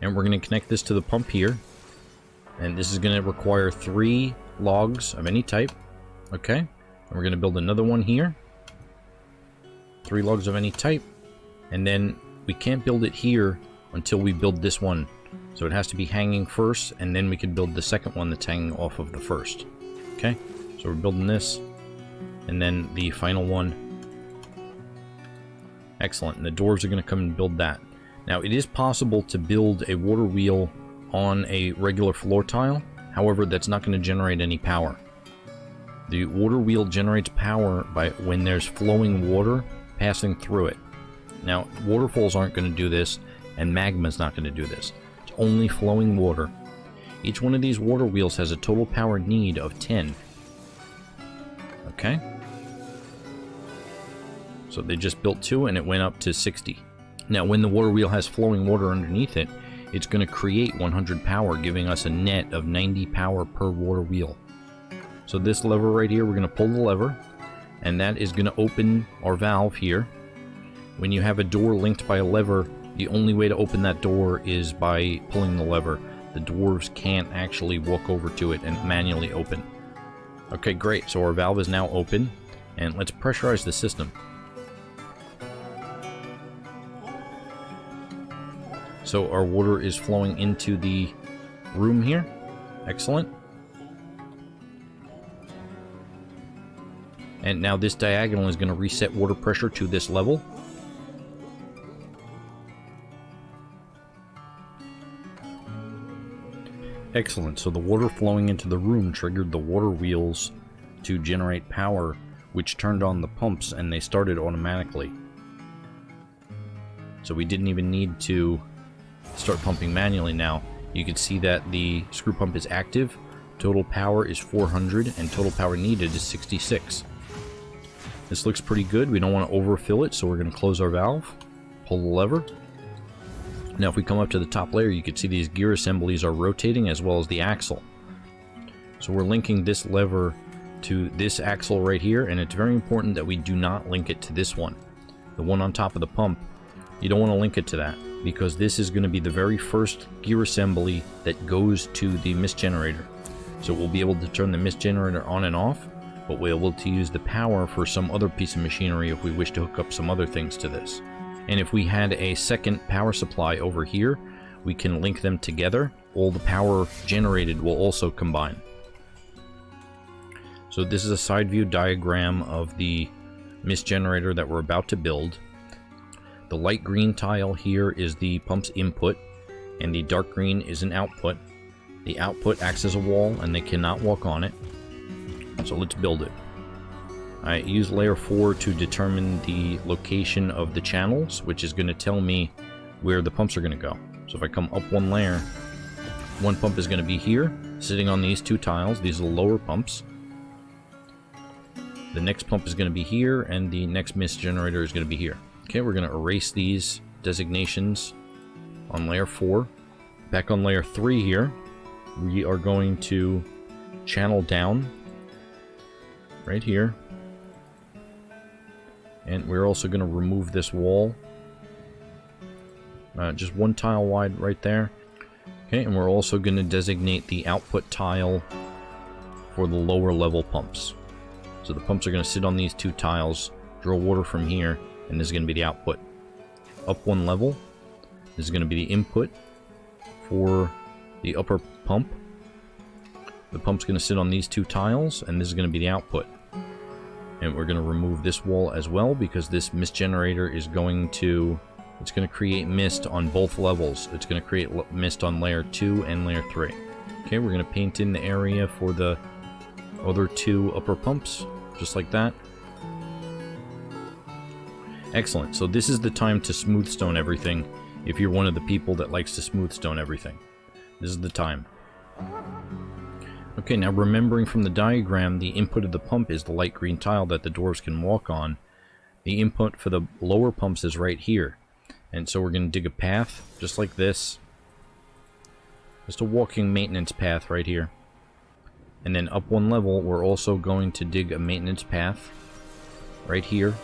And we're going to connect this to the pump here. And this is going to require 3 logs of any type. Okay? And we're going to build another one here. 3 logs of any type. And then we can't build it here until we build this one. So it has to be hanging first, and then we can build the second one that's hanging off of the first. Okay? So we're building this, and then the final one. Excellent. And the dwarves are going to come and build that. Now, it is possible to build a water wheel on a regular floor tile. However, that's not going to generate any power. The water wheel generates power by when there's flowing water passing through it. Now, waterfalls aren't going to do this, and magma's not going to do this. It's only flowing water. Each one of these water wheels has a total power need of 10. Okay? So they just built 2 and it went up to 60. Now, when the water wheel has flowing water underneath it, it's going to create 100 power, giving us a net of 90 power per water wheel. So this lever right here, we're going to pull the lever, and that is going to open our valve here. When you have a door linked by a lever, the only way to open that door is by pulling the lever. The dwarves can't actually walk over to it and manually open. Okay, great. So our valve is now open, and let's pressurize the system. So our water is flowing into the room here. Excellent. And now this diagonal is going to reset water pressure to this level. Excellent. So the water flowing into the room triggered the water wheels to generate power, which turned on the pumps, and they started automatically. So we didn't even need to start pumping manually now. You can see that the screw pump is active. Total power is 400, and total power needed is 66. This looks pretty good. We don't want to overfill it, so we're going to close our valve, pull the lever. Now if we come up to the top layer, you can see these gear assemblies are rotating as well as the axle. So we're linking this lever to this axle right here, and it's very important that we do not link it to this one. The one on top of the pump, you don't want to link it to that, because this is going to be the very first gear assembly that goes to the mist generator. So we'll be able to turn the mist generator on and off, but we're able to use the power for some other piece of machinery if we wish to hook up some other things to this. And if we had a second power supply over here, we can link them together. All the power generated will also combine. So this is a side view diagram of the mist generator that we're about to build. The light green tile here is the pump's input, and the dark green is an output. The output acts as a wall, and they cannot walk on it. So let's build it. I use layer 4 to determine the location of the channels, which is going to tell me where the pumps are going to go. So if I come up one layer, one pump is going to be here, sitting on these 2 tiles. These are the lower pumps. The next pump is going to be here, and the next mist generator is going to be here. Okay, we're going to erase these designations on layer 4. Back on layer 3 here, we are going to channel down right here. And we're also going to remove this wall. Just 1 tile wide right there. Okay, and we're also going to designate the output tile for the lower level pumps. So the pumps are going to sit on these 2 tiles, draw water from here, and this is going to be the output. Up 1 level, this is going to be the input for the upper pump. The pump's going to sit on these 2 tiles, and this is going to be the output. And we're going to remove this wall as well, because this mist generator is going to, it's going to create mist on both levels. It's going to create mist on layer 2 and layer 3. Okay, we're going to paint in the area for the other 2 upper pumps, just like that. Excellent. So this is the time to smooth stone everything. If you're one of the people that likes to smooth stone everything, this is the time. Okay, now remembering from the diagram, the input of the pump is the light green tile that the dwarves can walk on. The input for the lower pumps is right here. And so we're going to dig a path, just like this. Just a walking maintenance path right here. And then up 1 level, we're also going to dig a maintenance path right here.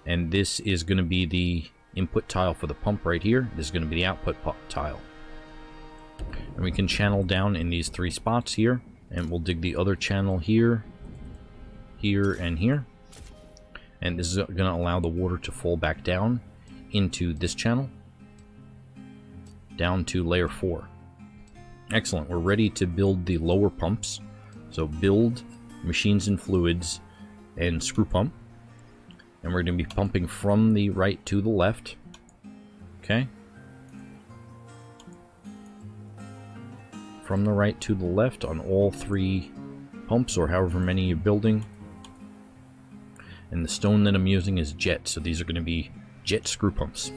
And this is going to be the input tile for the pump right here. This is going to be the output tile. And we can channel down in these 3 spots here, and we'll dig the other channel here, here, and here. And this is going to allow the water to fall back down into this channel, down to layer 4. Excellent. We're ready to build the lower pumps. So build, machines and fluids, and screw pump. And we're going to be pumping from the right to the left. Okay. from the right to the left on all 3 pumps, or however many you're building. And the stone that I'm using is jet, so these are going to be jet screw pumps.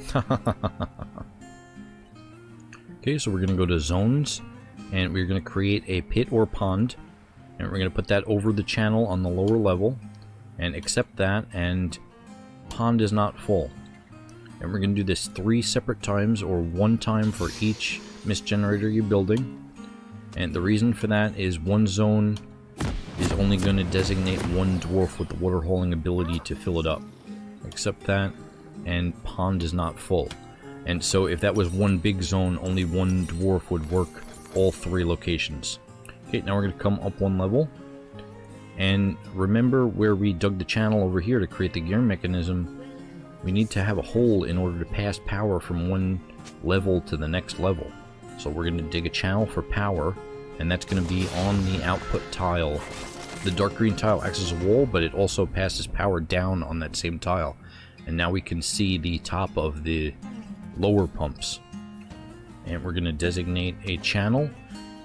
Okay, so we're going to go to zones, and we're going to create a pit or pond, and we're going to put that over the channel on the lower level, and accept that, and pond is not full. And we're going to do this 3 separate times, or 1 time for each mist generator you're building. And the reason for that is one zone is only going to designate 1 dwarf with the water hauling ability to fill it up. Accept that, and pond is not full. And so if that was 1 big zone, only 1 dwarf would work all 3 locations. Okay, now we're going to come up 1 level. And remember where we dug the channel over here to create the gear mechanism, we need to have a hole in order to pass power from 1 level to the next level. So we're going to dig a channel for power, and that's going to be on the output tile. The dark green tile acts as a wall, but it also passes power down on that same tile. And now we can see the top of the lower pumps. And we're going to designate a channel,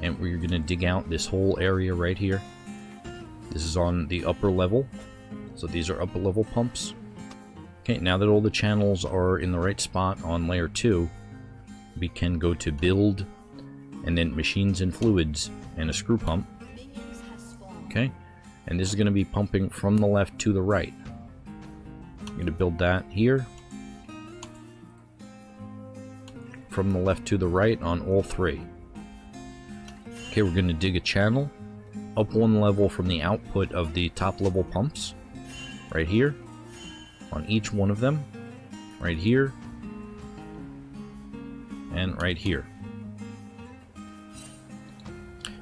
and we're going to dig out this whole area right here. This is on the upper level, so these are upper level pumps. Okay, now that all the channels are in the right spot on layer 2, we can go to build, and then machines and fluids, and a screw pump. Okay, and this is going to be pumping from the left to the right. I'm going to build that here. From the left to the right on all 3. Okay, we're going to dig a channel up 1 level from the output of the top level pumps. Right here. On each one of them. Right here. And right here.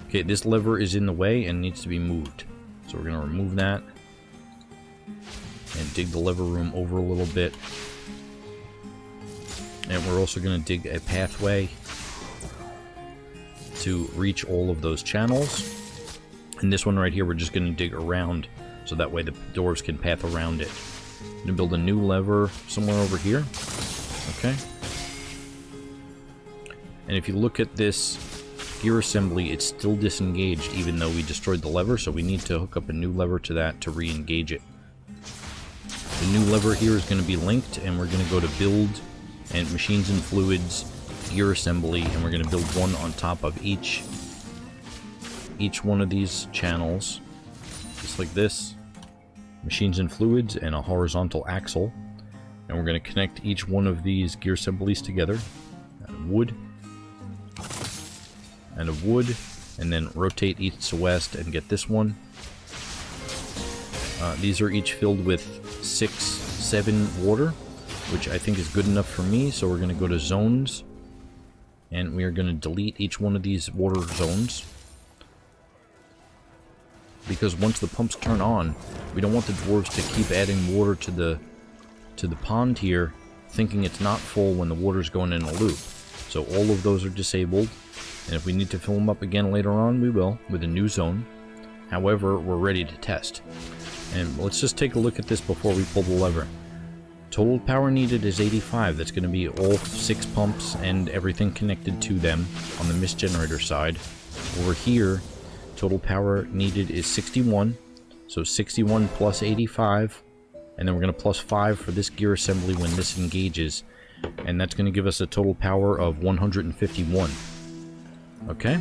Okay, this lever is in the way and needs to be moved. So we're going to remove that. And dig the lever room over a little bit. And we're also going to dig a pathway to reach all of those channels. And this one right here, we're just going to dig around, so that way the dwarves can path around it. I'm going to build a new lever somewhere over here. Okay. And if you look at this gear assembly, it's still disengaged even though we destroyed the lever, so we need to hook up a new lever to that to re-engage it. The new lever here is going to be linked, and we're going to go to build, and machines and fluids, gear assembly, and we're going to build one on top of each one of these channels, just like this. Machines and fluids and a horizontal axle, and we're going to connect each one of these gear assemblies together. Wood and a wood, and then rotate east to west and get this one. These are each filled with 6-7 water, which I think is good enough for me, so we're going to go to zones, and we are going to delete each one of these water zones, because once the pumps turn on, we don't want the dwarves to keep adding water to the pond here, thinking it's not full when the water's going in a loop. So all of those are disabled, and if we need to fill them up again later on, we will, with a new zone. However, we're ready to test. And let's just take a look at this before we pull the lever. Total power needed is 85. That's going to be all 6 pumps and everything connected to them on the mist generator side. Over here, total power needed is 61. So 61 plus 85. And then we're going to plus 5 for this gear assembly when this engages. And that's going to give us a total power of 151. Okay.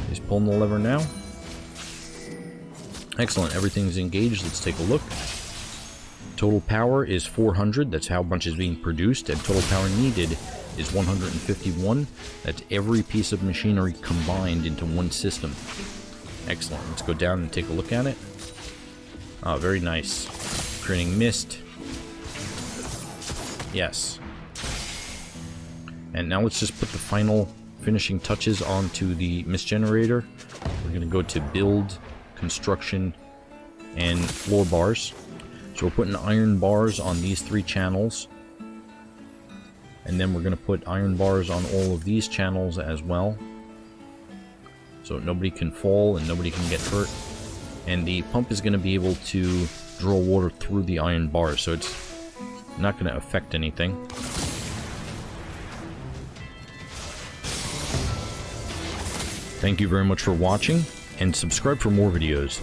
He's pulling the lever now. Excellent. Everything's engaged. Let's take a look. Total power is 400. That's how much is being produced. And total power needed is 151. That's every piece of machinery combined into one system. Excellent. Let's go down and take a look at it. Ah, very nice. Creating mist. Yes. And now let's just put the final finishing touches onto the mist generator. We're going to go to build, construction, and floor bars. So we're putting iron bars on these 3 channels. And then we're going to put iron bars on all of these channels as well. So nobody can fall and nobody can get hurt. And the pump is going to be able to draw water through the iron bars, so it's not going to affect anything. Thank you very much for watching, and subscribe for more videos.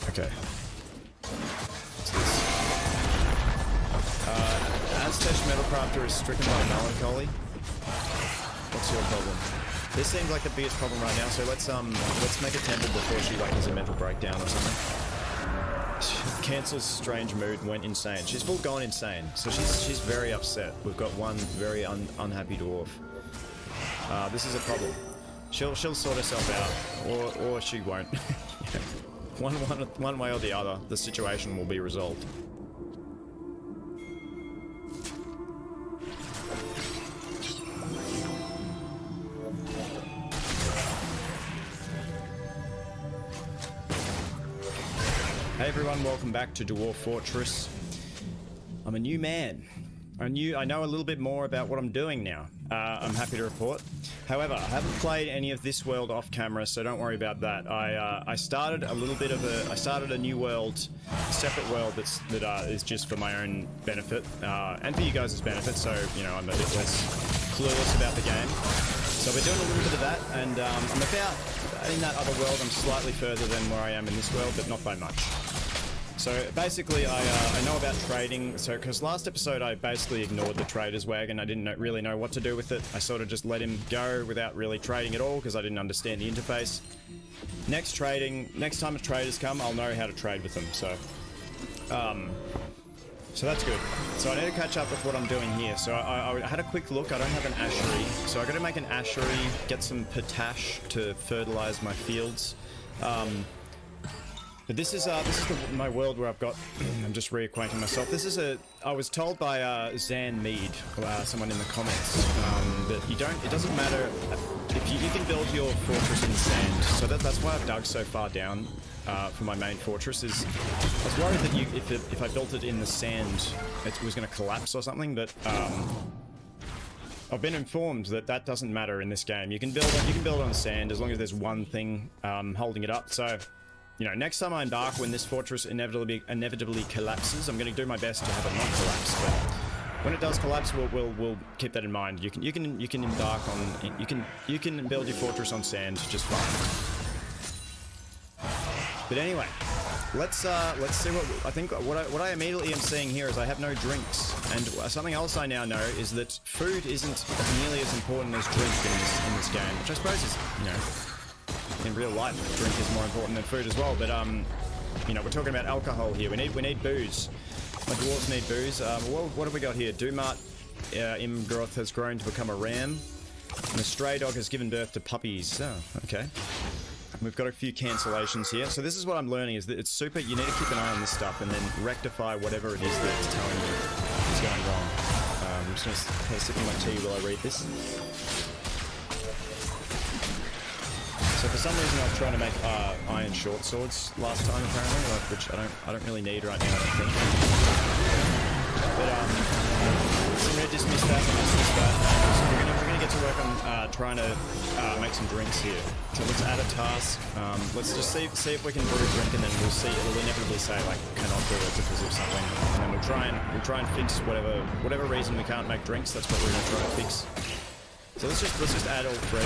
Okay. What's this? Aztec Metalcrafter is stricken by melancholy. What's your problem? This seems like the biggest problem right now, so let's make a temple before she like has a mental breakdown or something. Cancel's strange mood, went insane. She's full gone insane, so she's very upset. We've got one very unhappy dwarf. This is a problem. She'll sort herself out, or she won't. One way or the other, the situation will be resolved. Hey everyone, welcome back to Dwarf Fortress. I'm a new man. I know a little bit more about what I'm doing now. I'm happy to report. However, I haven't played any of this world off camera, so don't worry about that. I started a new world, separate world that is just for my own benefit and for you guys' benefit. So you know, I'm a bit less clueless about the game. So we're doing a little bit of that, and I'm about in that other world. I'm slightly further than where I am in this world, but not by much. So basically, I know about trading. So because last episode I basically ignored the trader's wagon. I didn't really know what to do with it. I sort of just let him go without really trading at all because I didn't understand the interface. Next time traders come, I'll know how to trade with them. So that's good. So I need to catch up with what I'm doing here. So I had a quick look. I don't have an ashery, so I got to make an ashery, get some potash to fertilize my fields. But this is my world where I've got. I'm just reacquainting myself. I was told by Zan Mead, someone in the comments, that it doesn't matter if you can build your fortress in sand. So that's why I've dug so far down for my main fortress. I was worried that if I built it in the sand, it was going to collapse or something. But I've been informed that doesn't matter in this game. You can build it on sand as long as there's one thing holding it up. So. You know, next time I embark, when this fortress inevitably collapses, I'm going to do my best to have it not collapse. But when it does collapse, we'll keep that in mind. You can embark on you can build your fortress on sand just fine. But anyway, let's see what I think. What I immediately am seeing here is I have no drinks, and something else I now know is that food isn't nearly as important as drink in this game, which I suppose is in real life, drink is more important than food as well. But you know, we're talking about alcohol here. We need booze. My dwarves need booze. What have we got here? Dumat Imgroth has grown to become a ram, and a stray dog has given birth to puppies. Oh, okay. We've got a few cancellations here. So this is what I'm learning, is that it's super. You need to keep an eye on this stuff and then rectify whatever it is that's telling you is going wrong. I'm just going to have a sip of my tea while I read this. So for some reason I was trying to make iron short swords last time apparently, which I don't really need right now, I don't think. But so I'm gonna dismiss that and dismiss that. So we're gonna get to work on trying to make some drinks here. So let's add a task. Let's just see if we can brew a drink, and then we'll see. It'll inevitably say like cannot do it because of something, and then we'll try and fix whatever reason we can't make drinks. That's what we're gonna try and fix. So let's just add all three.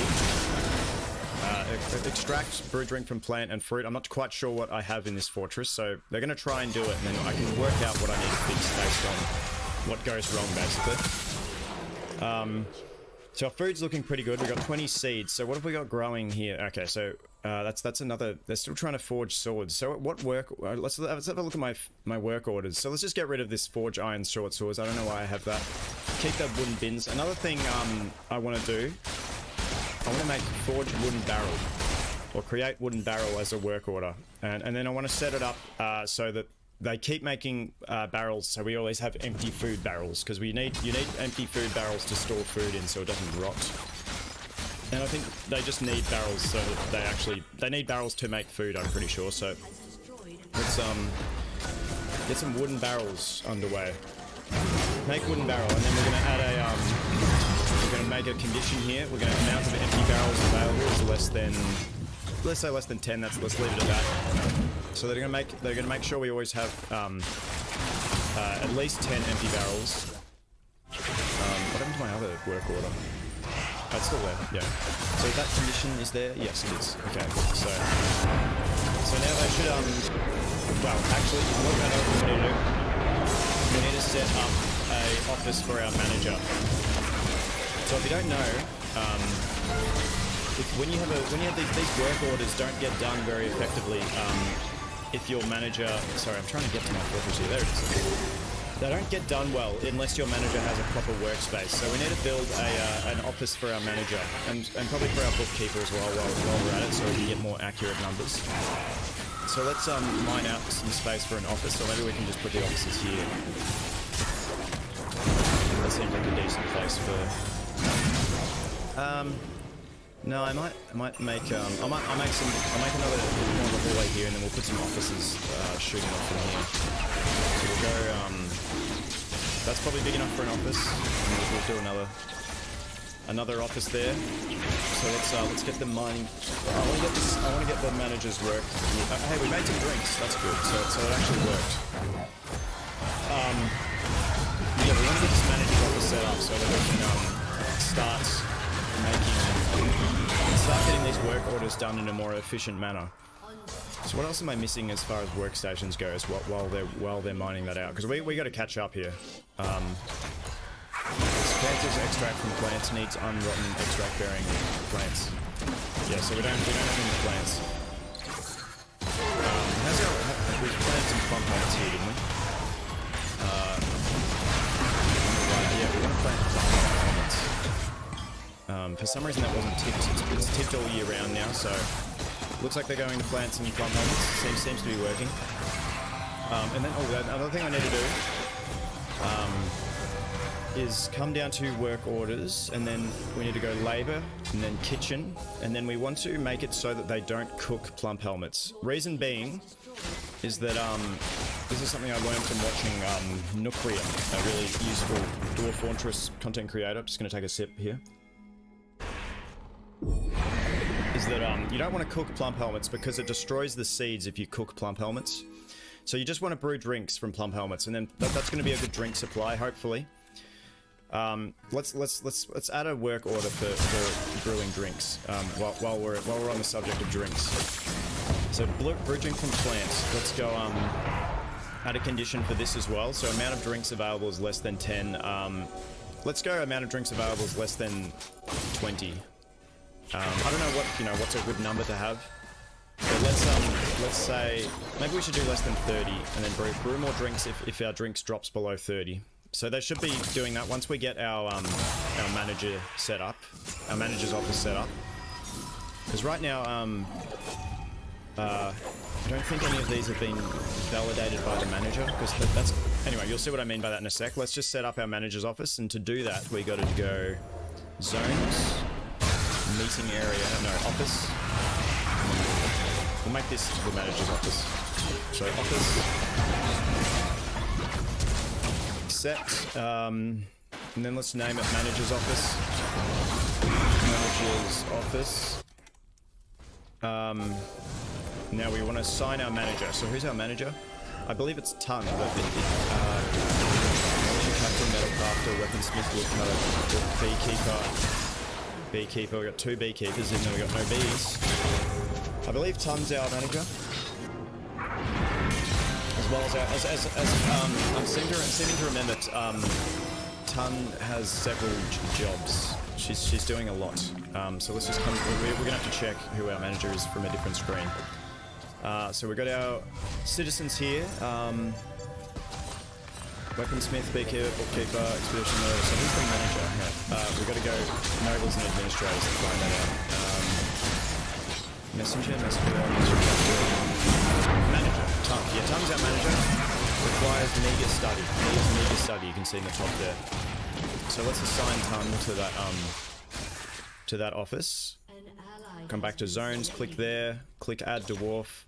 Extract brew drink from plant and fruit. I'm not quite sure what I have in this fortress, so they're going to try and do it, and then I can work out what I need to fix based on what goes wrong, basically. So our food's looking pretty good. We've got 20 seeds. So what have we got growing here? Okay, so that's another. They're still trying to forge swords. So what work? Let's have a look at my work orders. So let's just get rid of this forge iron short swords. I don't know why I have that. Keep the wooden bins. Another thing I want to do. I want to make forge wooden barrel, or create wooden barrel as a work order, and then I want to set it up so that they keep making barrels, so we always have empty food barrels, because you need empty food barrels to store food in so it doesn't rot. And I think they just need barrels so that they need barrels to make food, I'm pretty sure. So let's get some wooden barrels underway. Make wooden barrel, and then we're going to add we're going to make a condition here. We're going to amount of empty barrels available is less than, let's say less than 10. Let's leave it at that. So they're going to make sure we always have at least 10 empty barrels. What happened to my other work order? Oh, it's still there. Yeah. So that condition is there. Yes, it is. Okay. So now they should well, actually, what I know what we need to do. We need to set up a office for our manager. So if you don't know, when you have these work orders don't get done very effectively. If your manager, sorry, I'm trying to get to my fortress here. There it is. They don't get done well unless your manager has a proper workspace. So we need to build an office for our manager and probably for our bookkeeper as well while we're at it, so we can get more accurate numbers. So let's mine out some space for an office, or maybe we can just put the offices here. That seems like a decent place for. No, I might make I'll make another more of a hallway here, and then we'll put some offices shooting off from here. So we'll go. That's probably big enough for an office. And we'll do another office there. So let's get the mining. I want to get the manager's work. Hey, we made some drinks. That's good. So it actually worked. Yeah, we want to get this manager's office set up so that we can start getting these work orders done in a more efficient manner. So what else am I missing as far as workstations goes while they're mining that out? Because we got to catch up here. Cancers extract from plants needs unrotten extract bearing plants. Yeah, so we don't have any plants. We planted some plum plants here, didn't we? Yeah, we want to plant plum plants. For some reason that wasn't tipped. It's tipped all year round now, so looks like they're going to plant some plum plants. Seems to be working. And then another thing I need to do is come down to work orders, and then we need to go labor, and then kitchen, and then we want to make it so that they don't cook plump helmets. Reason being is that this is something I learned from watching Nookria, a really useful Dwarf Fortress content creator. I'm just going to take a sip here. Is that you don't want to cook plump helmets because it destroys the seeds if you cook plump helmets. So you just want to brew drinks from plump helmets, and then that's going to be a good drink supply, hopefully. Let's add a work order for brewing drinks while we're on the subject of drinks. So brew drink from plants. Let's go add a condition for this as well. So amount of drinks available is less than 10. Let's go amount of drinks available is less than 20. I don't know what's a good number to have. But let's say maybe we should do less than 30 and then brew more drinks if our drinks drops below 30. So they should be doing that once we get our manager set up, our manager's office set up. Because right now, I don't think any of these have been validated by the manager. Because that's anyway, you'll see what I mean by that in a sec. Let's just set up our manager's office, and to do that, we got to go zones, meeting area, no office. We'll make this the manager's office. So office. Set, and then let's name it manager's office. Manager's office. Now we want to assign our manager. So who's our manager? I believe it's Tun. Captain, metal crafter, weaponsmith, woodcutter, beekeeper. We got 2 beekeepers, even though we got no bees. I believe Tun's our manager. As well as I'm seeming to remember, Tun has several jobs. She's doing a lot. So let's just we're gonna have to check who our manager is from a different screen. So we've got our citizens here. Weaponsmith, beekeeper, bookkeeper, expedition leader. So who's the manager? Yeah. We've got to go nobles and administrators to find that out. Messenger. Manager. Tun. Yeah, Tun's our manager. Requires meager study. Needs meager study. You can see in the top there. So let's assign Tun to that office. Come back to zones. Click there. Click add dwarf.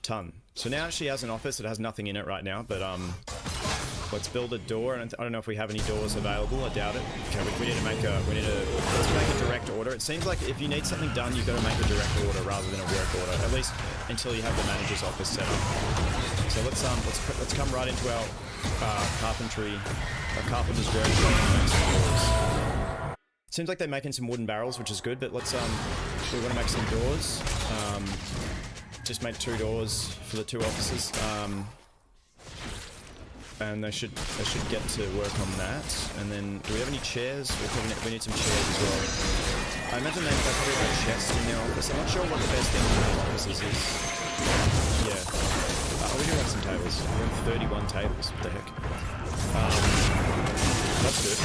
Tun. So now she has an office. It has nothing in it right now, but let's build a door. And I don't know if we have any doors available. I doubt it. Okay, we need to make let's make a direct order. It seems like if you need something done, you've got to make a direct order rather than a work order, at least until you have the manager's office set up. So let's come right into our carpentry. Our carpenter's work. Seems like they're making some wooden barrels, which is good. But we want to make some doors. just make 2 doors for the 2 offices. And they should get to work on that. And then, do we have any chairs? We need some chairs as well. I imagine they probably have a chest in their office. I'm not sure what the best thing in their offices is. Yeah. We do have some tables. We have 31 tables. What the heck? That's good.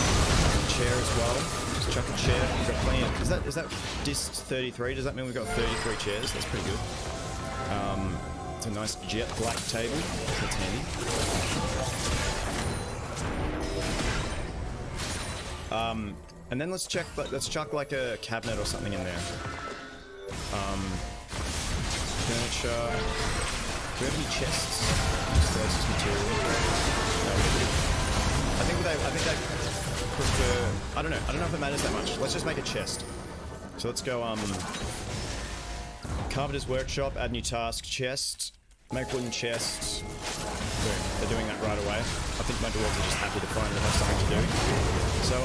Chair as well. Just chuck a chair. We've got plenty of, is that disc 33? Does that mean we've got 33 chairs? That's pretty good. It's a nice jet black table. That's handy. And then let's chuck like a cabinet or something in there. Furniture. Do we have any chests? Just those material. No, I think they prefer. I don't know if it matters that much. Let's just make a chest. So let's go. Carpenter's workshop. Add new task. Chest. Make wooden chests. Boom. They're doing that right away. I think my dwarves are just happy to finally have something to do. So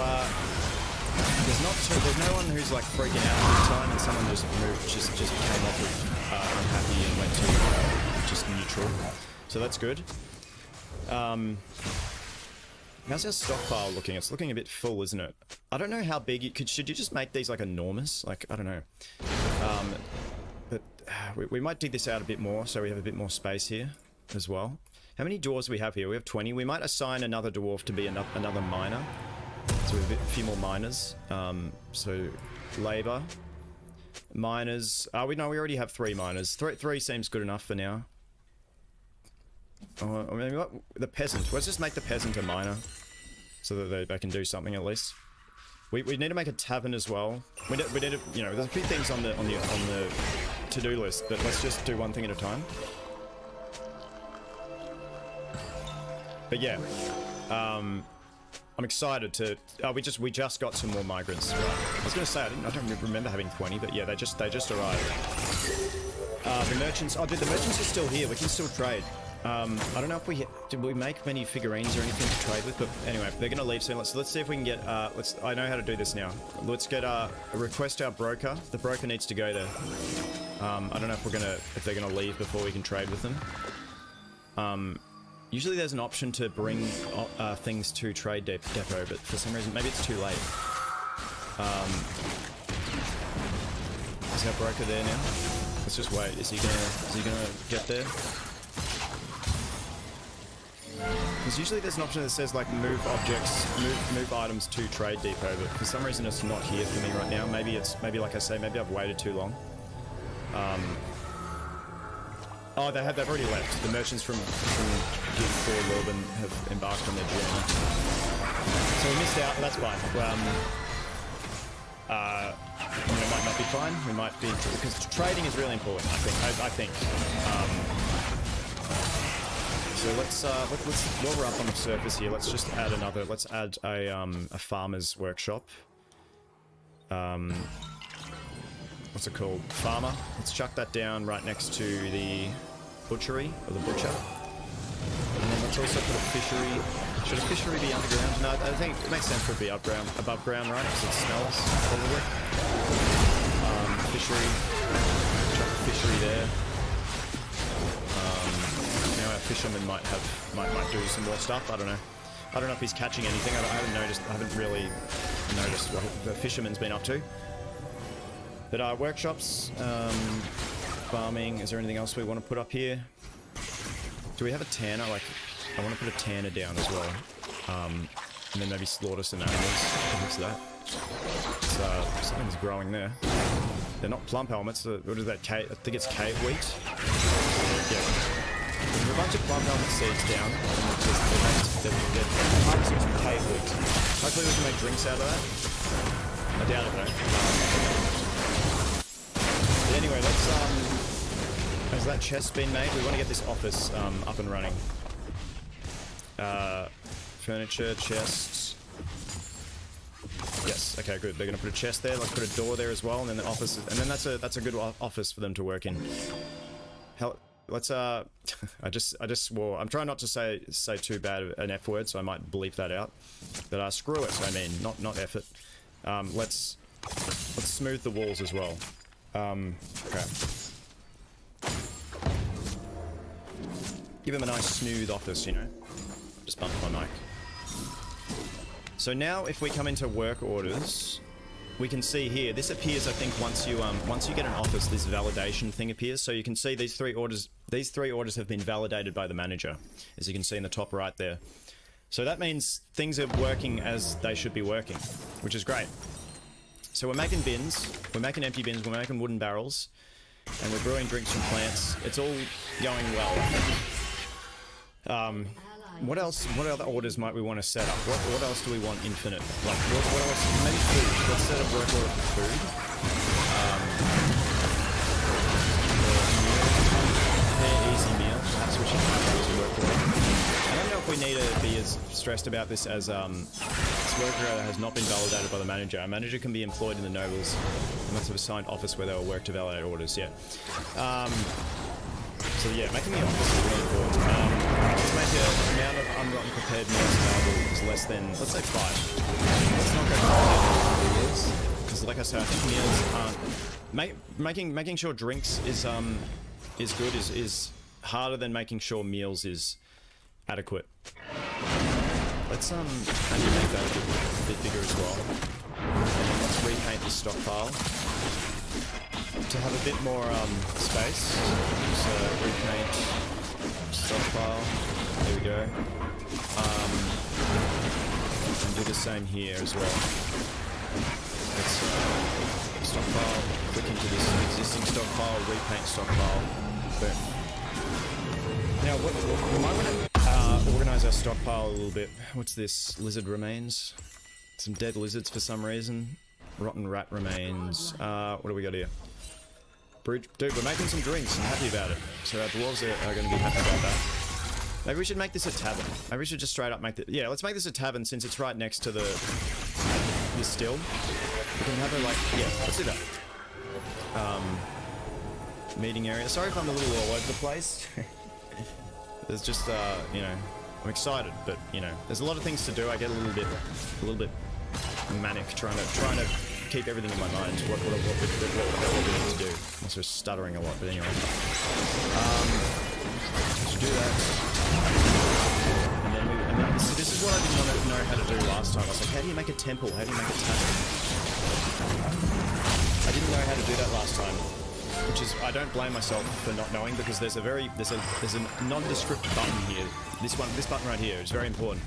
there's no one who's like freaking out all the time, and someone just came off of unhappy and went to just neutral. So that's good. How's our stockpile looking? It's looking a bit full, isn't it? I don't know how big should you just make these like enormous? Like, I don't know. But we might dig this out a bit more so we have a bit more space here as well. How many doors do we have here? We have 20. We might assign another dwarf to be another miner. So we have a few more miners. So labor, miners. We already have 3 miners. Three seems good enough for now. I mean, what? The peasant. Let's just make the peasant a miner, so that they can do something at least. We need to make a tavern as well. We need to, there's a few things on the to-do list, but let's just do one thing at a time. But yeah, I'm excited to. We just got some more migrants. Right. I was gonna say I don't remember having 20, but yeah, they just arrived. The merchants. Oh, dude, the merchants are still here. We can still trade. I don't know if did we make many figurines or anything to trade with, but anyway, they're gonna leave soon. Let's see if we can get. I know how to do this now. Let's get request our broker. The broker needs to go there. I don't know if they're gonna leave before we can trade with them. Usually there's an option to bring things to trade depot, but for some reason maybe it's too late. Is our broker there now? Let's just wait. Is he gonna get there? Because usually there's an option that says like move objects, move items to trade depot, but for some reason it's not here for me right now. Maybe like I say, maybe I've waited too long. Oh, they've already left. The merchants from Guild 4 Lorben have embarked on their journey. So we missed out. That's fine. It might not be fine. We might be, because trading is really important. I think. So let's while we're up on the surface here, let's just add another. Let's add a farmer's workshop. What's it called? Farmer. Let's chuck that down right next to the butchery, or the butcher. And then let's also put a fishery. Should a fishery be underground? No, I think it makes sense for it to be above ground, right? Because it smells, probably. Fishery. Chuck a fishery there. Our fisherman might do some more stuff. I don't know if he's catching anything. I haven't really noticed what the fisherman's been up to. But workshops, farming. Is there anything else we want to put up here? Do we have a tanner? Like, I want to put a tanner down as well, and then maybe slaughter some animals. What's that? Something's growing there. They're not plump helmets. What is that? I think it's cave wheat. Yeah. There's a bunch of plump helmet seeds down, and they're harvesting some cave wheat. Hopefully we can make drinks out of that. I doubt it though. But anyway, has that chest been made? We want to get this office up and running. Furniture, chests. Yes, okay, good. They're gonna put a chest there, let's put a door there as well, and then the office, and then that's a good office for them to work in. Hell, let's I just swore. I'm trying not to say too bad an F word, so I might bleep that out. But screw it, so I mean, not effort. Let's smooth the walls as well. Okay. Give him a nice smooth office, you know. Just bumped my mic. So now if we come into work orders, we can see here, this appears, I think, once you get an office, this validation thing appears. So you can see these three orders have been validated by the manager, as you can see in the top right there. So that means things are working as they should be working, which is great. So we're making bins, we're making empty bins, we're making wooden barrels, and we're brewing drinks from plants. It's all going well. What else? What other orders might we want to set up? What else do we want infinite? Like, what else? Maybe food. Let's set up work order for food. Prepare easy meal. Switching to work order. I don't know if we need to be as stressed about this as this work order has not been validated by the manager. A manager can be employed in the nobles. They must have a signed office where they will work to validate orders. Yeah. So yeah, making the office is really important. Let's make the amount of unrotten prepared meals available is less than, let's say 5. Let's not go for meals, because like I said, I think meals aren't... Making sure drinks is good is harder than making sure meals is adequate. Let's maybe make that a bit bigger as well. And then let's repaint the stockpile to have a bit more space. So repaint stockpile. There we go. And do the same here as well. Let's stockpile. Click into this existing stockpile. Repaint stockpile. Boom. Now, we might want to organize our stockpile a little bit. What's this? Lizard remains. Some dead lizards for some reason. Rotten rat remains. What do we got here? Dude, we're making some drinks. I'm happy about it. So our dwarves are going to be happy about that. Maybe we should make this a tavern. Maybe we should just straight up make it... Yeah, let's make this a tavern since it's right next to this still. We can have a, like... Yeah, let's do that. Meeting area. Sorry if I'm a little all over the place. There's just, you know... I'm excited, but, you know... There's a lot of things to do. I get a little bit manic trying to keep everything in my mind. What we need to do. I'm also stuttering a lot, but anyway. Let's do that. And then this is what I didn't know how to do last time. I was like, how do you make a temple? How do you make a tavern? I didn't know how to do that last time, which is, I don't blame myself for not knowing, because there's a nondescript button here. This button right here is very important.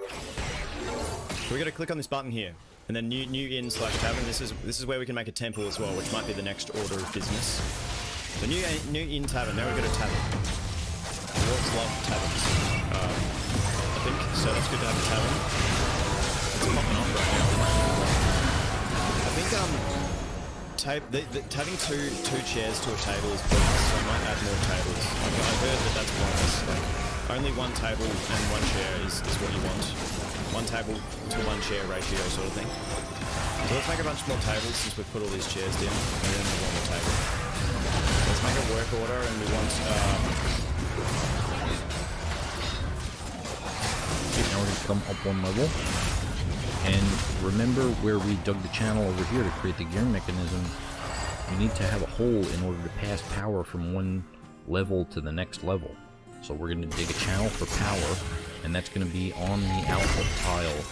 So we got to click on this button here. And then new in/tavern. This is where we can make a temple as well, which might be the next order of business. So new in tavern. Now we've got a tavern. Dwarves love taverns. I think so. That's good to have a tavern. It's popping off right now. I think having two chairs to a table is pointless, so I might add more tables. I heard that's pointless. Like, only one table and one chair is what you want. One table to one chair ratio sort of thing. So let's make a bunch more tables since we've put all these chairs down, and then we want a table. Let's make a work order, and we want... Okay, now we're going to come up one level. And remember where we dug the channel over here to create the gearing mechanism, we need to have a hole in order to pass power from one level to the next level. So we're going to dig a channel for power, and that's going to be on the output tile.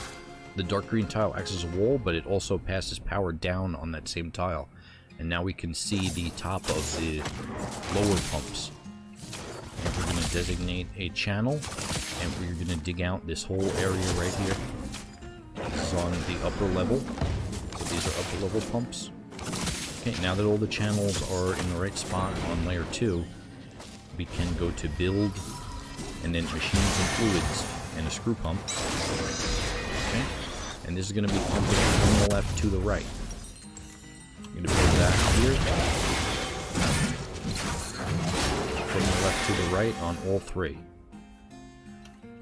The dark green tile acts as a wall, but it also passes power down on that same tile. And now we can see the top of the lower pumps. And we're going to designate a channel, and we're going to dig out this whole area right here. This is on the upper level. So these are upper level pumps. Okay, now that all the channels are in the right spot on layer 2, we can go to build, and then machines and fluids, and a screw pump. Okay, and this is going to be pumping from the left to the right. I'm going to build that here. From the left to the right on all 3.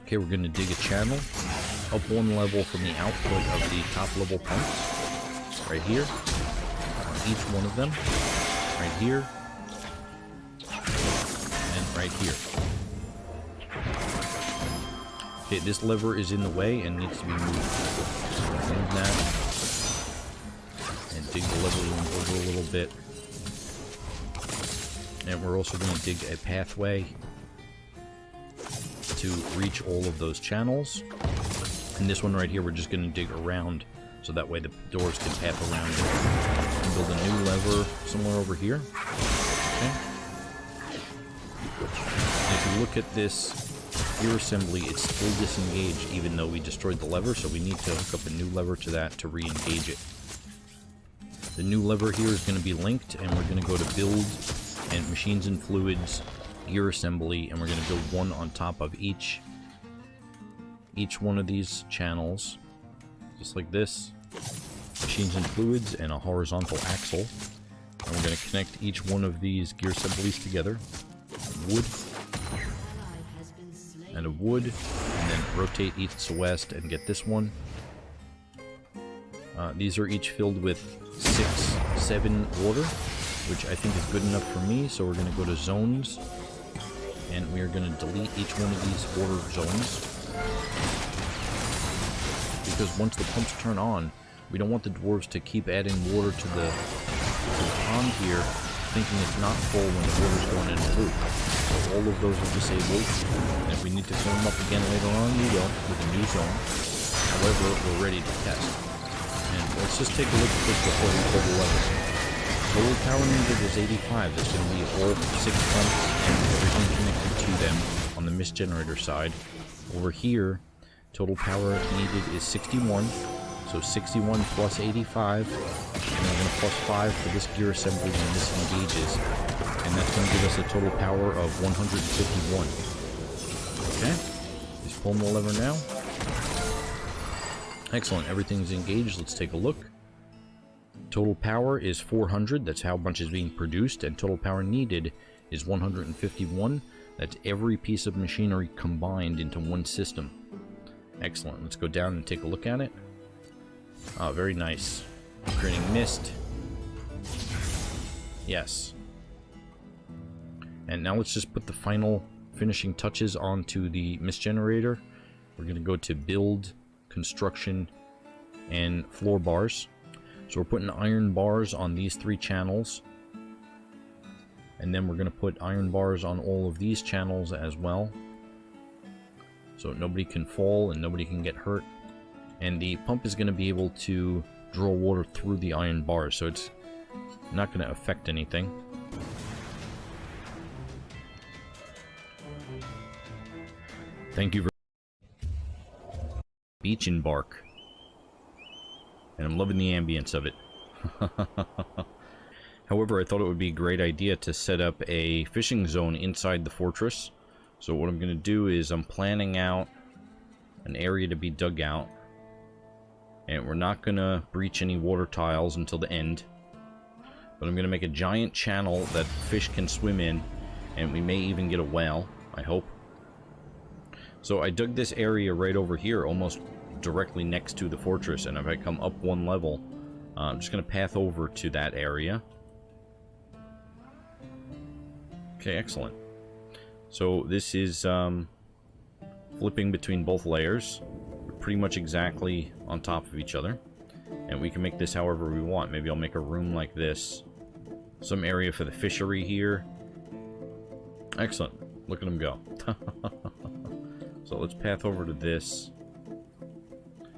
Okay, we're going to dig a channel up one level from the output of the top level pumps. Right here. On each one of them. Right here. Right here. Okay, this lever is in the way and needs to be moved. Move that. And dig the lever over a little bit. And we're also going to dig a pathway to reach all of those channels. And this one right here, we're just going to dig around, so that way the doors can path around it. And build a new lever somewhere over here. Okay. And if you look at this gear assembly, it's still disengaged even though we destroyed the lever, so we need to hook up a new lever to that to re-engage it. The new lever here is going to be linked, and we're going to go to build and machines and fluids, gear assembly, and we're going to build one on top of each one of these channels, just like this. Machines and fluids and a horizontal axle, and we're going to connect each one of these gear assemblies together. Wood and a wood, and then rotate east to west and get this one. These are each filled with 6, 7 water, which I think is good enough for me, so we're going to go to zones, and we are going to delete each one of these water zones. Because once the pumps turn on, we don't want the dwarves to keep adding water to the pond here, thinking it's not full when the water's going in a loop. So all of those are disabled, and if we need to fill them up again later on, we will, with a new zone. However, we're ready to test. And let's just take a look at this before we pull the lever. Total power needed is 85. That's going to be all 6 pumps and everything connected to them on the mist generator side. Over here, total power needed is 61. So 61 plus 85, and then we're going to plus 5 for this gear assembly when this engages. And that's going to give us a total power of 151. Okay, just pulling the lever now. Excellent, everything's engaged. Let's take a look. Total power is 400, that's how much is being produced, and total power needed is 151. That's every piece of machinery combined into one system. Excellent, let's go down and take a look at it. Oh, very nice. Creating mist. Yes. And now let's just put the final finishing touches onto the mist generator. We're going to go to build, construction, and floor bars. So we're putting iron bars on these 3 channels. And then we're going to put iron bars on all of these channels as well. So nobody can fall and nobody can get hurt. And the pump is going to be able to draw water through the iron bars, so it's not going to affect anything. Thank you for beach and bark. And I'm loving the ambience of it. However, I thought it would be a great idea to set up a fishing zone inside the fortress. So what I'm going to do is I'm planning out an area to be dug out. And we're not going to breach any water tiles until the end. But I'm going to make a giant channel that fish can swim in. And we may even get a whale, I hope. So I dug this area right over here, almost directly next to the fortress. And if I come up 1 level, I'm just going to path over to that area. Okay, excellent. So this is flipping between both layers. Pretty much exactly on top of each other, and we can make this however we want. Maybe I'll make a room like this, some area for the fishery here. Excellent, look at them go. So let's path over to this.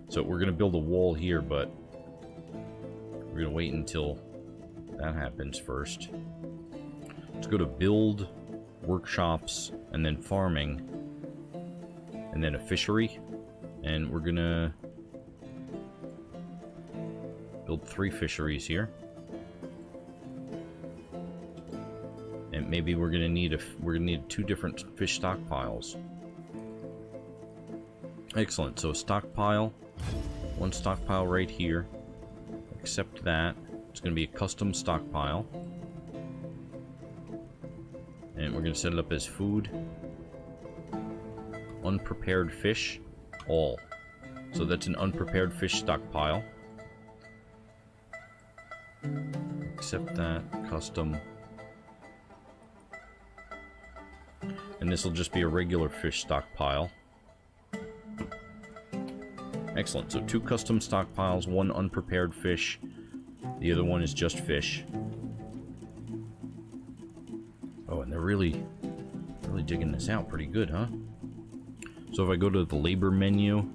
So we're gonna build a wall here, but we're gonna wait until that happens first. Let's go to build, workshops, and then farming, and then a fishery. And we're gonna build 3 fisheries here, and maybe we're gonna need 2 different fish stockpiles. Excellent. So stockpile, 1 stockpile right here. Accept that. It's gonna be a custom stockpile, and we're gonna set it up as food. Unprepared fish. All. So that's an unprepared fish stockpile. Accept that. Custom. And this will just be a regular fish stockpile. Excellent. So 2 custom stockpiles, 1 unprepared fish. The other one is just fish. really digging this out pretty good, huh? So if I go to the labor menu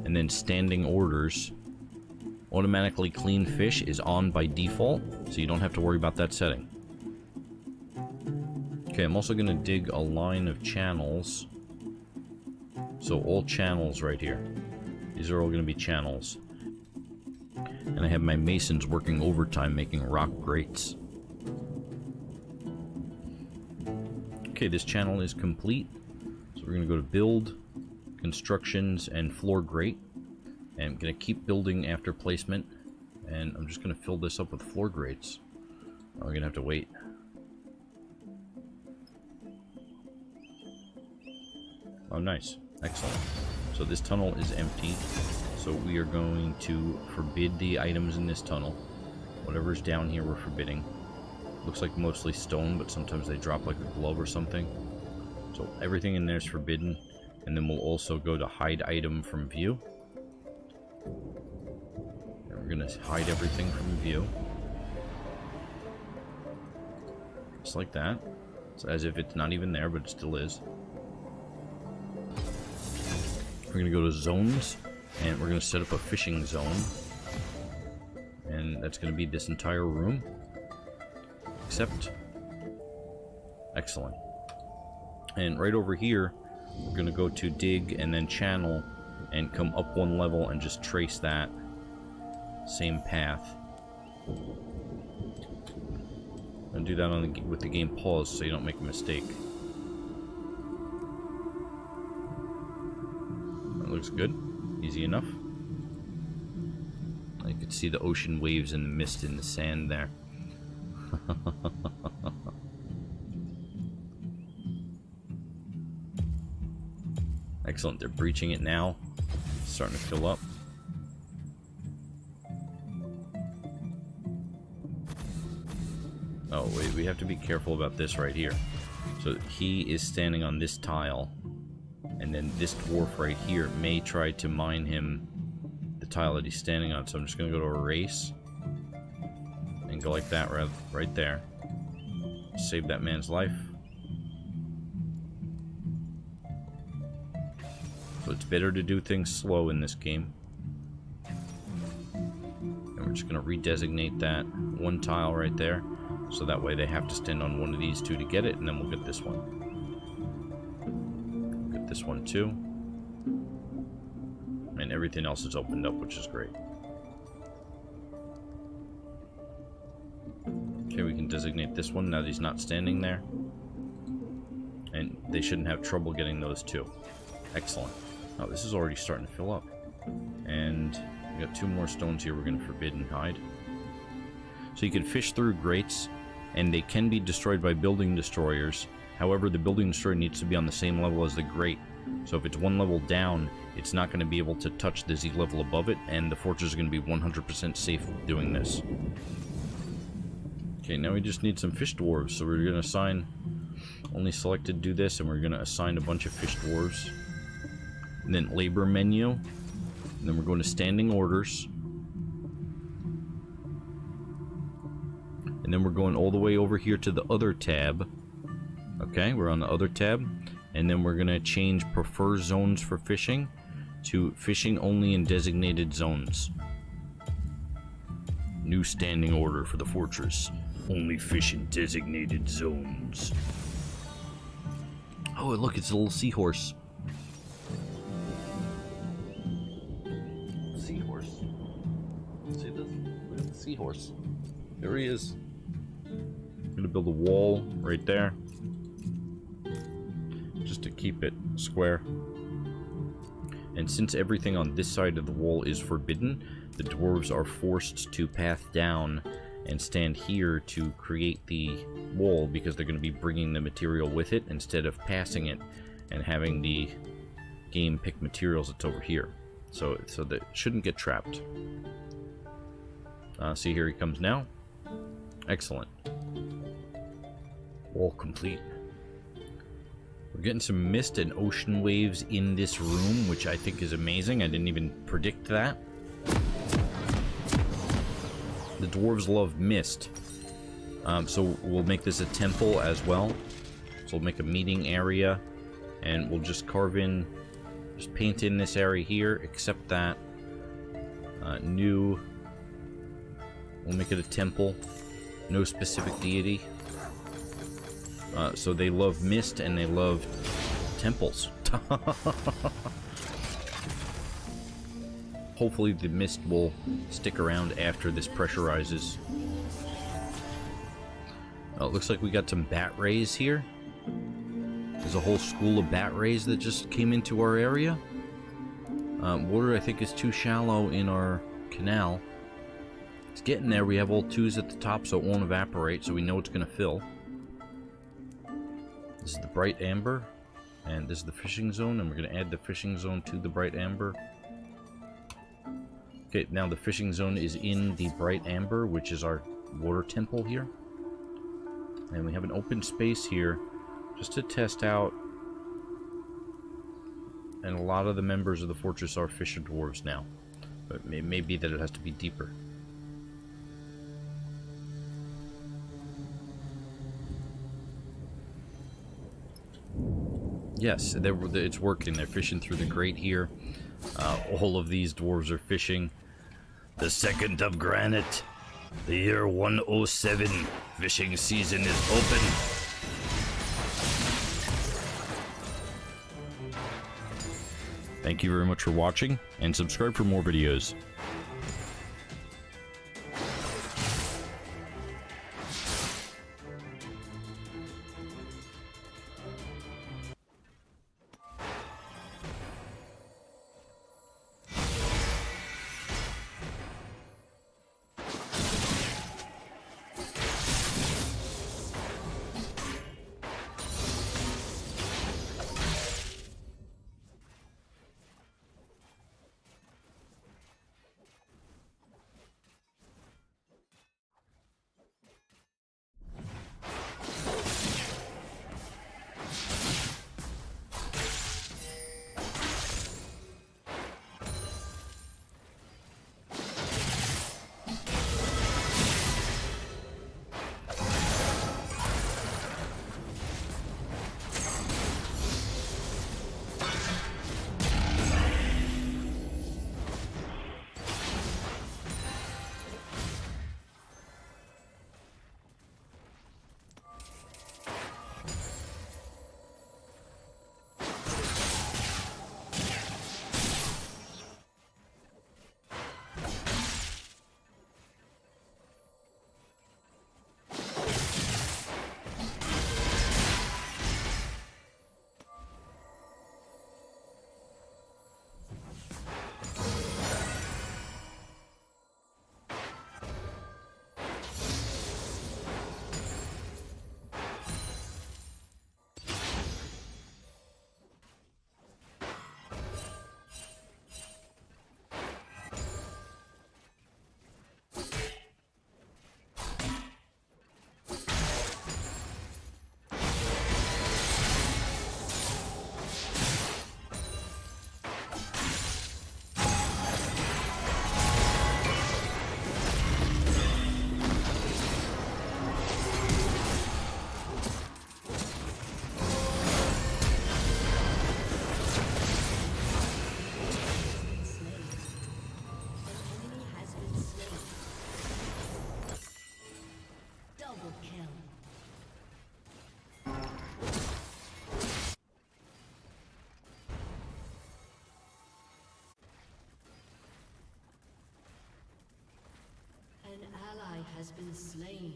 and then standing orders, automatically clean fish is on by default, so you don't have to worry about that setting. Okay, I'm also going to dig a line of channels. So all channels right here. These are all going to be channels. And I have my masons working overtime making rock grates. Okay, this channel is complete. So we're going to go to build, constructions, and floor grate. And I'm going to keep building after placement. And I'm just going to fill this up with floor grates. Oh, we're going to have to wait. Oh, nice. Excellent. So this tunnel is empty. So we are going to forbid the items in this tunnel. Whatever's down here we're forbidding. Looks like mostly stone, but sometimes they drop like a glove or something. So everything in there is forbidden. And then we'll also go to hide item from view. And we're going to hide everything from view. Just like that. It's as if it's not even there, but it still is. We're going to go to zones, and we're going to set up a fishing zone. And that's going to be this entire room. Except... Excellent. And right over here, we're going to go to dig and then channel and come up one level and just trace that same path. And do that on the, with the game paused so you don't make a mistake. Looks good. Easy enough. I could see the ocean waves and the mist in the sand there. Excellent. They're breaching it now. It's starting to fill up. Oh, wait. We have to be careful about this right here. So he is standing on this tile. And then this dwarf right here may try to mine him the tile that he's standing on. So I'm just going to go to erase. And go like that right there. Save that man's life. So it's better to do things slow in this game. And we're just going to redesignate that one tile right there. So that way they have to stand on one of these two to get it. And then we'll get this one. This one too, and everything else is opened up, which is great. Okay, we can designate this one now that he's not standing there, and they shouldn't have trouble getting those two. Excellent. Oh, this is already starting to fill up, and we got two more stones here we're going to forbid and hide. So you can fish through grates, and they can be destroyed by building destroyers. However, the building destroyer needs to be on the same level as the grate. So if it's one level down, it's not going to be able to touch the Z level above it, and the fortress is going to be 100% safe doing this. Okay, now we just need some fish dwarves. So we're going to assign only selected do this, and we're going to assign a bunch of fish dwarves. And then labor menu. And then we're going to standing orders. And then we're going all the way over here to the other tab. Okay, we're on the other tab, and then we're going to change prefer zones for fishing to fishing only in designated zones. New standing order for the fortress. Only fish in designated zones. Oh, look, it's a little seahorse. Seahorse. See this? Look at the seahorse. There he is. I'm going to build a wall right there. Just to keep it square. And since everything on this side of the wall is forbidden, the dwarves are forced to path down and stand here to create the wall because they're going to be bringing the material with it instead of passing it and having the game pick materials that's over here. So that shouldn't get trapped. See, here he comes now. Excellent. Wall complete. We're getting some mist and ocean waves in this room, which I think is amazing. I didn't even predict that. The dwarves love mist. So we'll make this a temple as well. So we'll make a meeting area, and we'll just carve in, just paint in this area here, except that new. We'll make it a temple. No specific deity. So they love mist and they love temples. Hopefully the mist will stick around after this pressurizes. Oh, it looks like we got some bat rays here. There's a whole school of bat rays that just came into our area. Water, I think, is too shallow in our canal. It's getting there. We have all 2s at the top, so it won't evaporate, so we know it's going to fill. This is the bright amber, and this is the fishing zone, and we're going to add the fishing zone to the bright amber. Okay, now the fishing zone is in the bright amber, which is our water temple here. And we have an open space here just to test out. And a lot of the members of the fortress are fisher dwarves now. But it may be that it has to be deeper. Yes, it's working. They're fishing through the grate here. All of these dwarves are fishing. The 2nd of Granite. The year 107. Fishing season is open. Thank you very much for watching, and subscribe for more videos. Has been slain.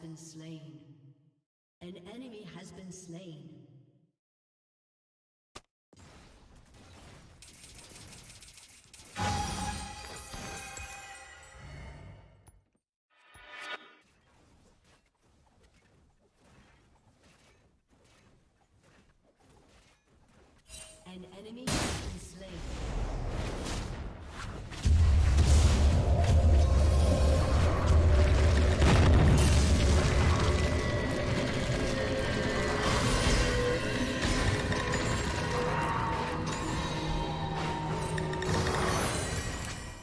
been slain. An enemy has been slain. An enemy has been slain.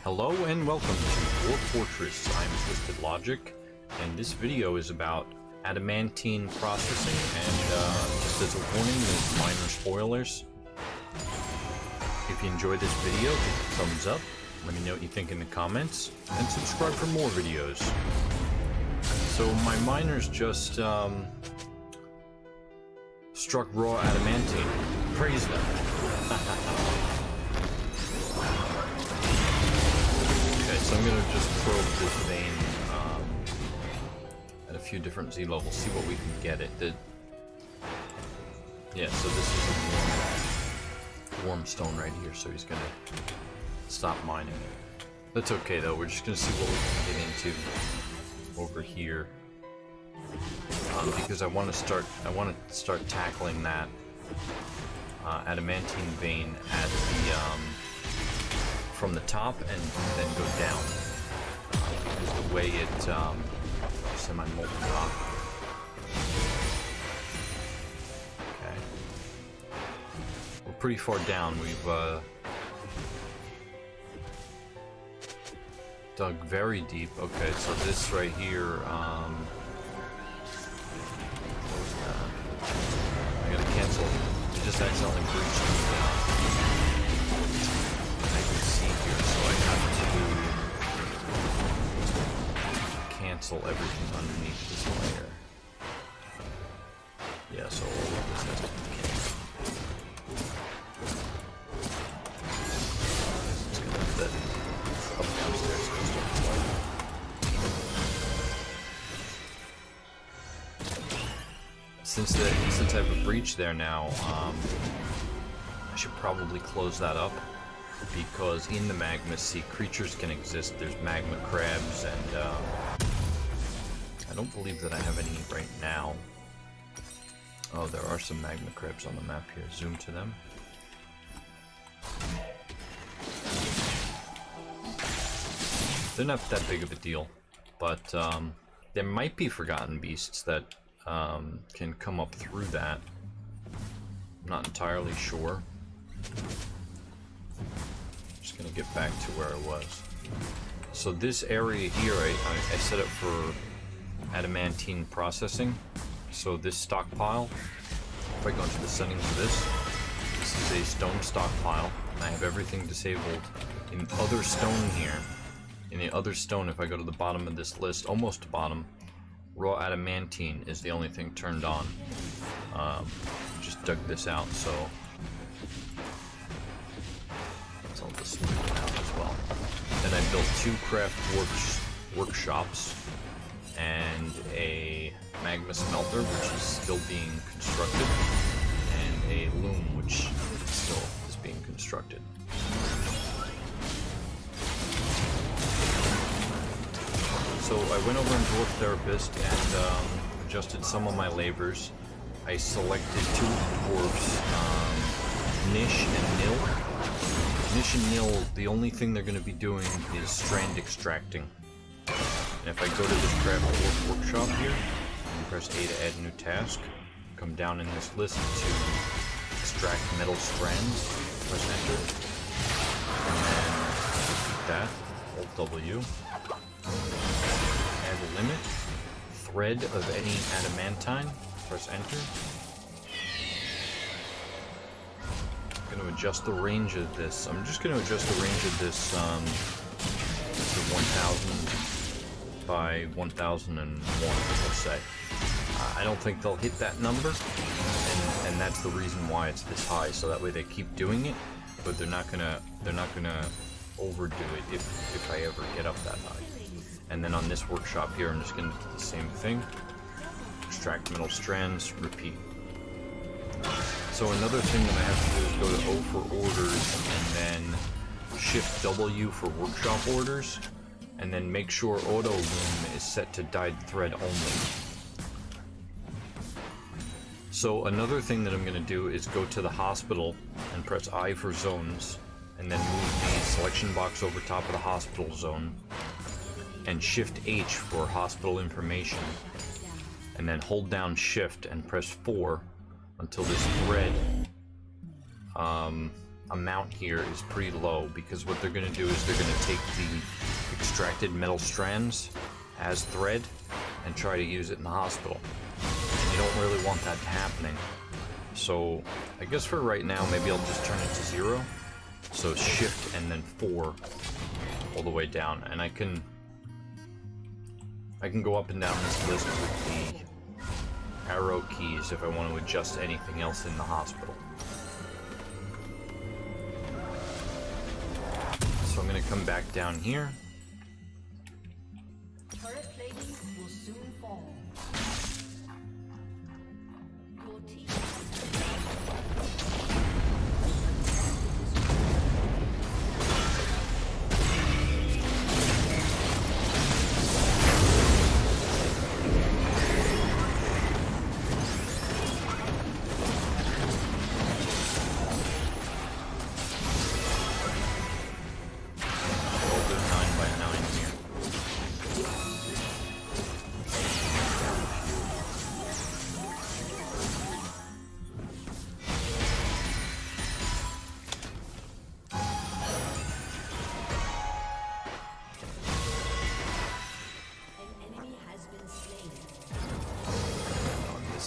Hello and welcome to Dwarf Fortress. I'm Twisted Logic, and this video is about adamantine processing, and just as a warning, there's minor spoilers. If you enjoyed this video, give it a thumbs up, let me know what you think in the comments, and subscribe for more videos. So my miners just struck raw adamantine. Praise them. Okay, so I'm gonna just probe this vein at a few different Z levels, see what we can get it. Yeah, so this is a warm stone right here, so he's gonna stop mining. That's okay though, we're just gonna see what we can get into over here. Because I want to start tackling that adamantine vein at the from the top and then go down. Because the way it semi-molten rock. Okay. We're pretty far down. We've dug very deep. Okay, so this right here, I gotta cancel. I just accidentally breached the I can see here, so I have to cancel everything underneath this layer. Yeah, so all of this has to be canceled. It's gonna that up downstairs goes to Since I have a breach there now, I should probably close that up, because in the magma, see, creatures can exist. There's magma crabs, and I don't believe that I have any right now. Oh, there are some magma crabs on the map here. Zoom to them. They're not that big of a deal, but there might be forgotten beasts that can come up through that. I'm not entirely sure. Just gonna get back to where I was. So this area here, I set up for adamantine processing. So this stockpile, if I go into the settings of this is a stone stockpile. I have everything disabled. In other stone here, in the other stone, if I go to the bottom of this list, almost to bottom, raw adamantine is the only thing turned on. Just dug this out, so I'll just leave it out as well. Then I built 2 craft workshops and a magma smelter, which is still being constructed, and a loom, which still is being constructed. So I went over in Dwarf Therapist and adjusted some of my labors. I selected 2 dwarves, Nish and Nil. Nish and Nil, the only thing they're going to be doing is strand extracting. And if I go to this craft workshop here, and press A to add new task, come down in this list to extract metal strands, press enter, and then repeat that, Alt W. Add a limit, thread of any adamantine, press enter. I'm going to adjust the range of this. I'm just going to adjust the range of this to 1000 by 1001, let's say. I don't think they'll hit that number, and that's the reason why it's this high. So that way they keep doing it, but they're not gonna overdo it if I ever get up that high. And then on this workshop here, I'm just going to do the same thing. Extract metal strands, repeat. So another thing that I have to do is go to O for orders, and then shift W for workshop orders, and then make sure auto loom is set to dyed thread only. So another thing that I'm going to do is go to the hospital and press I for zones, and then move the selection box over top of the hospital zone, and shift H for hospital information, and then hold down shift and press 4 until this thread amount here is pretty low, because what they're going to do is they're going to take the extracted metal strands as thread and try to use it in the hospital. And you don't really want that happening. So I guess for right now, maybe I'll just turn it to 0. So shift and then 4 all the way down, and I can go up and down this list with the arrow keys if I want to adjust anything else in the hospital. So I'm going to come back down here. Turret plating will soon fall. Your team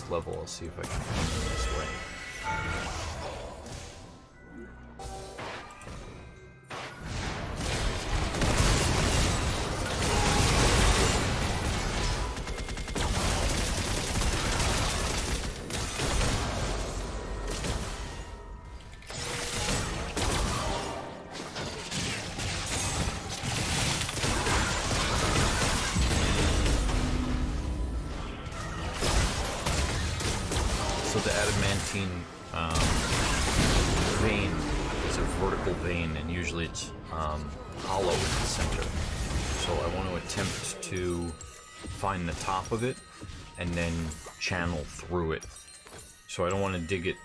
level, I'll see if I can find it this way. So the adamantine vein is a vertical vein, and usually it's hollow in the center. So I want to attempt to find the top of it and then channel through it. So I don't want to dig it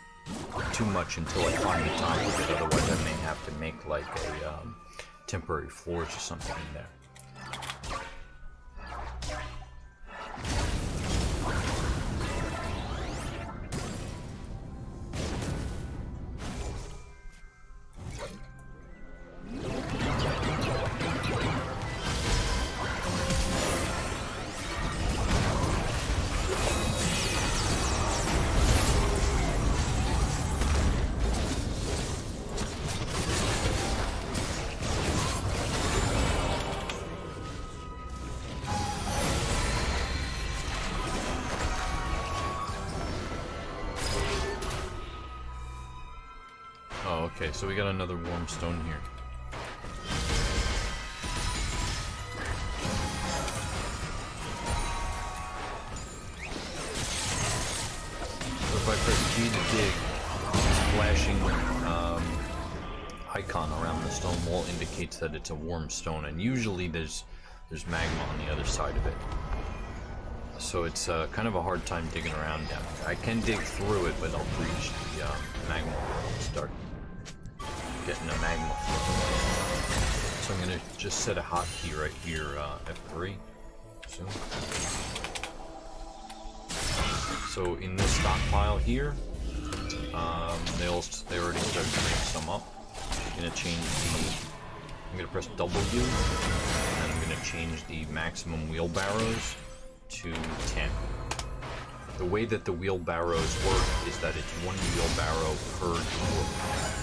too much until I find the top of it, otherwise I may have to make like a temporary floors or something in there. Oh, okay, so we got another warm stone here. So if I press G to dig, this flashing icon around the stone wall indicates that it's a warm stone, and usually there's magma on the other side of it. So it's kind of a hard time digging around down here. I can dig through it, but I'll breach the magma and start getting a magma flow. So I'm going to just set a hotkey right here, F3. So in this stockpile here, they already started bringing some up. I'm going to press W, and I'm going to change the maximum wheelbarrows to 10. The way that the wheelbarrows work is that it's one wheelbarrow per dwarf.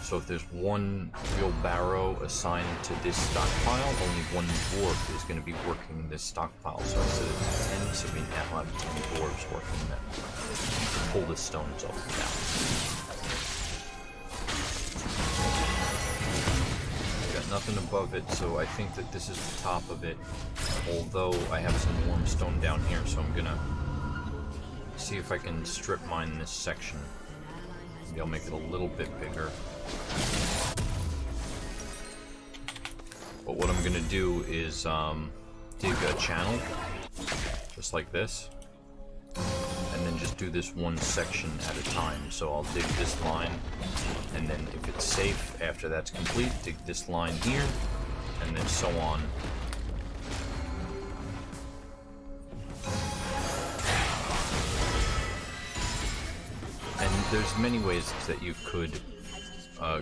So if there's one wheelbarrow assigned to this stockpile, only one dwarf is going to be working this stockpile. So instead of 10, so we now have 10 dwarves working that to pull the stones up and down. Got nothing above it, so I think that this is the top of it. Although I have some warm stone down here, so I'm gonna see if I can strip mine this section. Maybe I'll make it a little bit bigger. But what I'm gonna do is dig a channel, just like this, and then just do this one section at a time. So I'll dig this line, and then if it's safe after that's complete, dig this line here, and then so on. And there's many ways that you could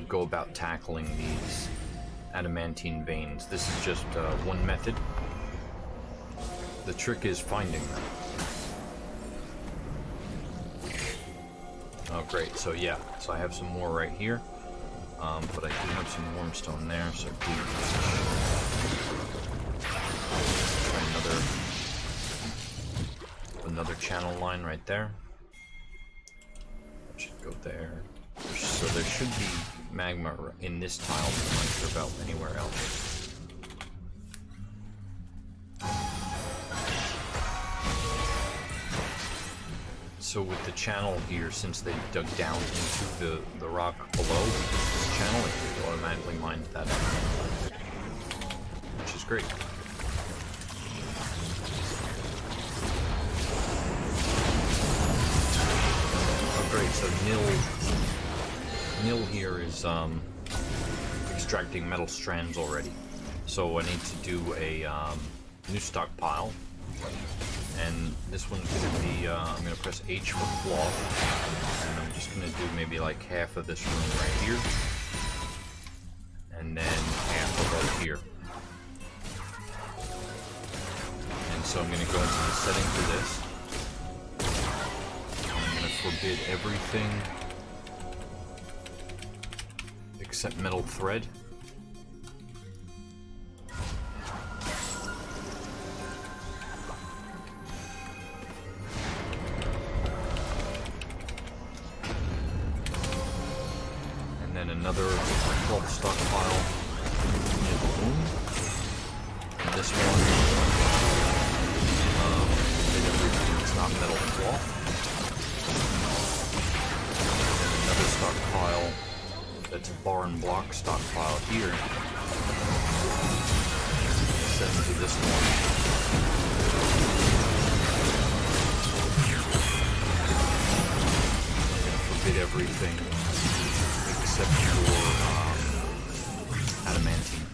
go about tackling these adamantine veins. This is just one method. The trick is finding them. Oh great, so yeah, so I have some more right here, but I do have some warmstone there, so try another channel line right there. That should go there. So there should be magma in this tile, but I'm not sure about anywhere else. So with the channel here, since they dug down into the rock below this channel, it automatically mines that up, which is great. Oh great, so Nil here is extracting metal strands already. So I need to do a new stockpile. And this one's going to be, I'm going to press H for cloth, and I'm just going to do maybe like half of this room right here, and then half of over here. And so I'm going to go into the settings for this. I'm going to forbid everything except metal thread. Another cloth stockpile in the room. And this one, it's not metal cloth. And another stockpile that's a bar and block stockpile here. Send to this one. I'm going to forbid everything except for adamantine.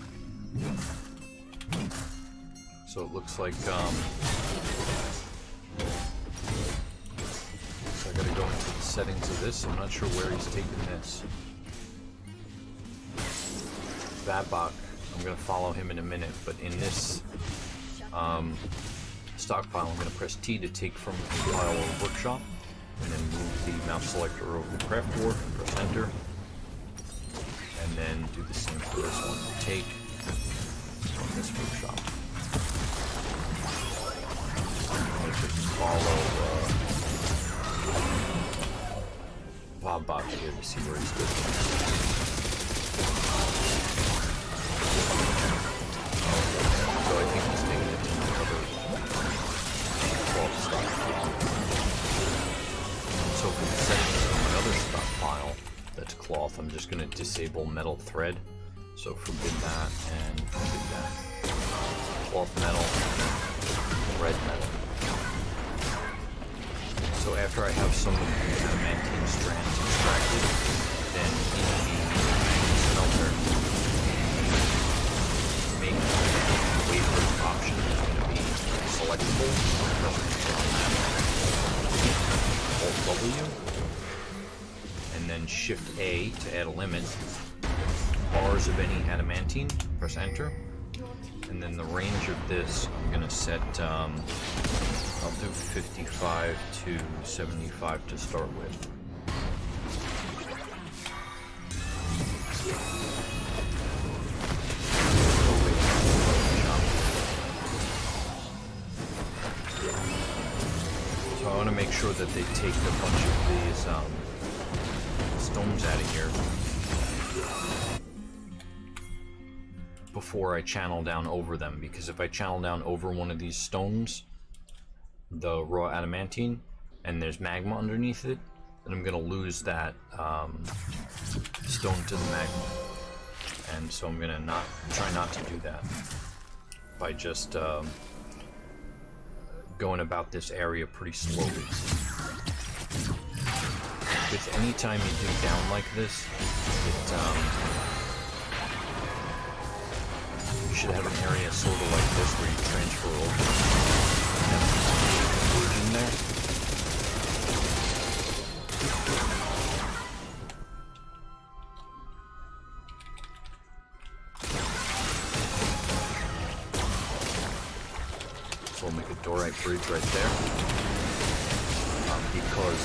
So it looks like so I gotta go into the settings of this. I'm not sure where he's taking this. Babak, I'm gonna follow him in a minute, but in this stockpile I'm gonna press T to take from the pile of workshop, and then move the mouse selector over the craft board, press enter. And then do the same for this one. Take from this workshop. I'll just follow Babak here to see where he's good. So I think he's taking it to another 12 stockpile. So for the settings of my other stockpile, that's cloth, I'm just going to disable metal thread. So forbid that and forbid that. Cloth metal, red metal. So after I have some of the adamantine strands extracted, then in the smelter, make the wafer option is going to be selectable. Alt W. And then Shift A to add a limit. Bars of any adamantine, press enter. And then the range of this, I'm gonna set, I'll do 55 to 75 to start with. So I want to make sure that they take a bunch of these stones out of here. before I channel down over them, because if I channel down over one of these stones, the raw adamantine, and there's magma underneath it, then I'm gonna lose that stone to the magma. And so I'm gonna try not to do that by just going about this area pretty slowly. With any time you dig down like this, you should have an area sort of like this where you transfer over and in there. So we'll make a dorite bridge right there, because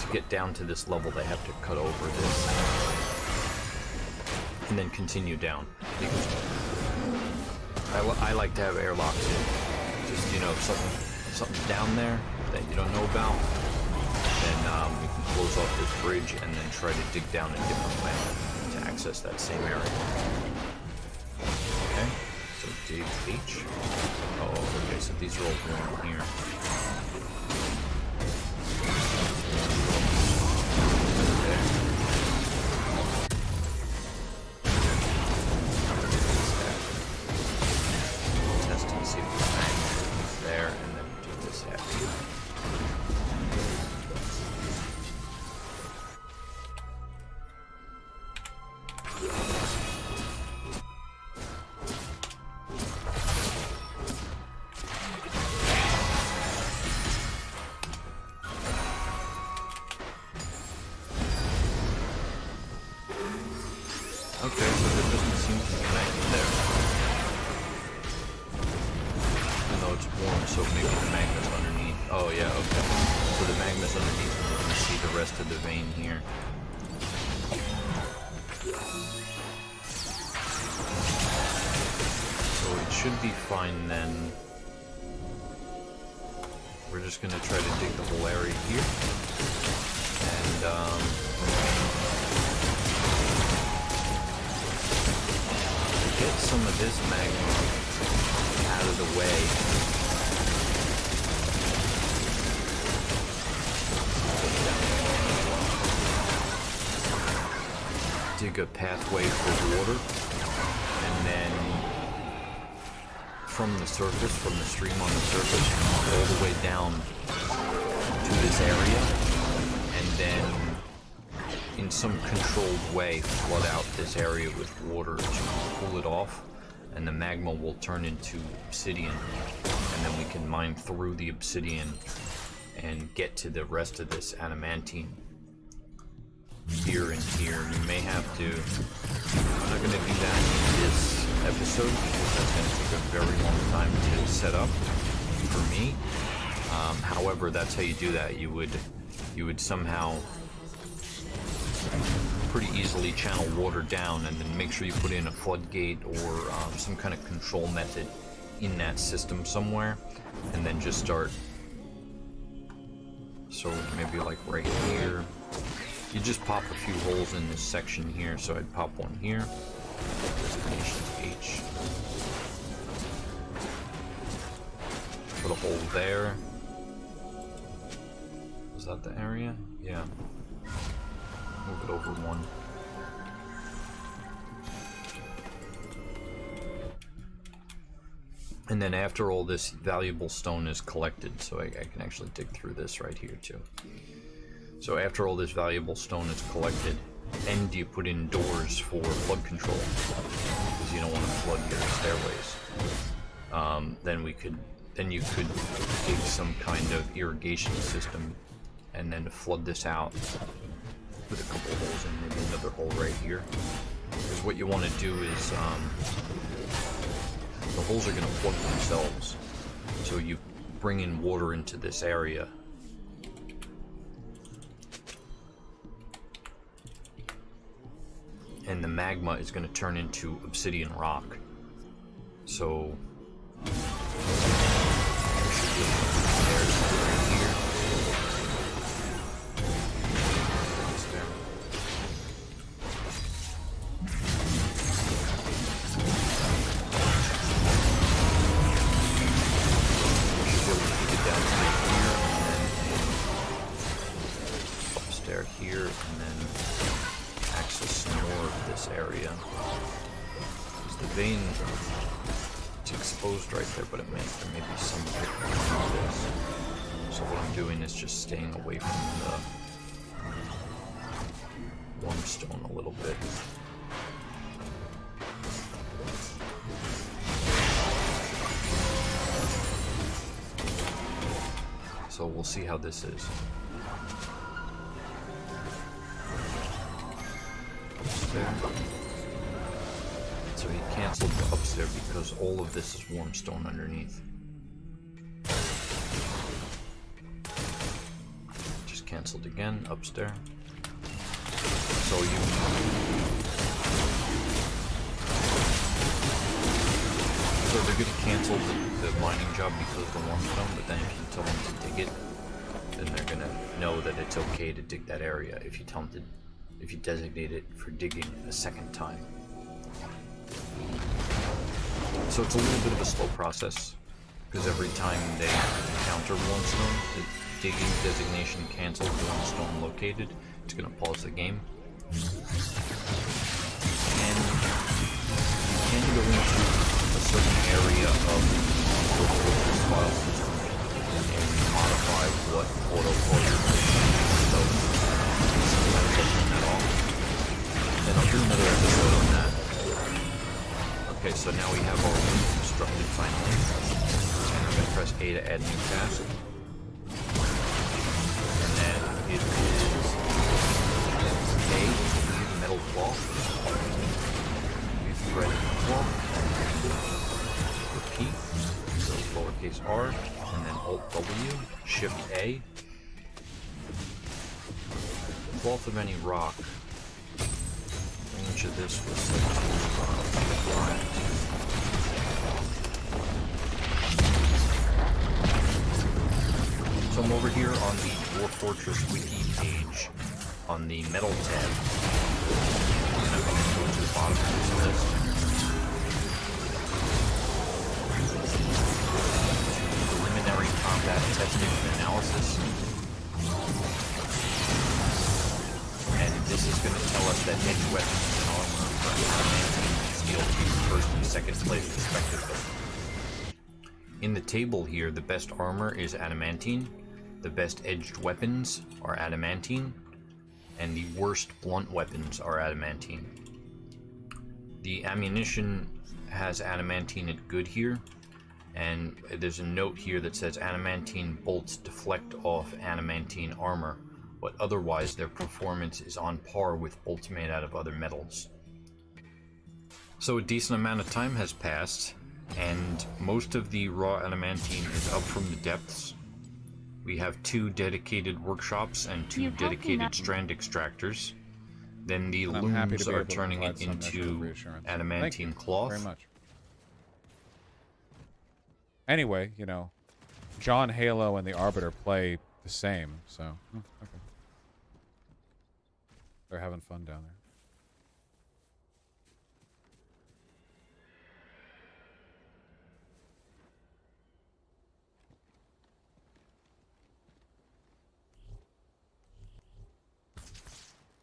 to get down to this level they have to cut over this and then continue down, because I like to have airlocks in. Just, you know, if something's down there that you don't know about, then we can close off this bridge and then try to dig down a different way to access that same area. Okay, so dig H. Oh, okay, so these are all going here. Okay, so there doesn't seem to be magma there. Even though it's warm, so maybe the magma's underneath. Oh yeah, okay. So the magma's underneath, and you can see the rest of the vein here. So it should be fine then. We're just gonna try to dig the whole area here. And get some of this magma out of the way. Dig a pathway for water, and then from the surface, from the stream on the surface, all the way down to this area, and then in some controlled way flood out this area with water to cool it off, and the magma will turn into obsidian, and then we can mine through the obsidian and get to the rest of this adamantine here and here. You may have to, I'm not going to do that in this episode because that's going to take a very long time to set up for me. However, that's how you do that. You would somehow pretty easily channel water down, and then make sure you put in a floodgate or some kind of control method in that system somewhere, and then just start. So maybe like right here, you just pop a few holes in this section here. So I'd pop one here, destination H, put a hole there. Is that the area? Yeah. Move it over one. And then after all this valuable stone is collected, so I can actually dig through this right here too. So after all this valuable stone is collected, and you put in doors for flood control, because you don't want to flood your stairways, then you could dig some kind of irrigation system and then flood this out with a couple of holes and maybe another hole right here. Because what you want to do is the holes are going to plug themselves, so you bring in water into this area, and the magma is going to turn into obsidian rock. So there should be stairs right here. The vein, it's exposed right there, but there may be some of this. So what I'm doing is just staying away from the warm stone a little bit. So we'll see how this is. There. So he canceled the ups there because all of this is warm stone underneath. Just canceled again, ups there. So they're gonna cancel the mining job because of the warm stone, but then if you tell them to dig it, then they're gonna know that it's okay to dig that area if you tell them to, if you designate it for digging a second time. So it's a little bit of a slow process, because every time they encounter warm stone, the digging designation cancels warm stone located. It's gonna pause the game. And you can go into a certain area of the file system and modify what autocall you're doing. So sometimes I'll turn that off. Then I'll do another episode on that. Okay, so now we have our room constructed finally. And I'm going to press A to add new task. And then it is A to use metal cloth. We've threaded the cloth. Repeat. So lowercase r. And then Alt W. Shift A. Cloth of any rock. Range of this was so I'm over here on the Dwarf Fortress wiki page on the metal tab. And I'm going to go to the bottom of this list. Preliminary combat testing and analysis. And this is going to tell us that edge weapons and armor for adamantine and steel take first and second place respectively. In the table here, the best armor is adamantine, the best edged weapons are adamantine, and the worst blunt weapons are adamantine. The ammunition has adamantine at good here, and there's a note here that says adamantine bolts deflect off adamantine armor, but otherwise their performance is on par with bolts made out of other metals. So a decent amount of time has passed, and most of the raw adamantine is up from the depths. We have 2 dedicated workshops and 2 dedicated strand extractors. Then the looms are turning it into adamantine cloth. Very much. Anyway, you know, John Halo and the Arbiter play the same, so okay. They're having fun down there.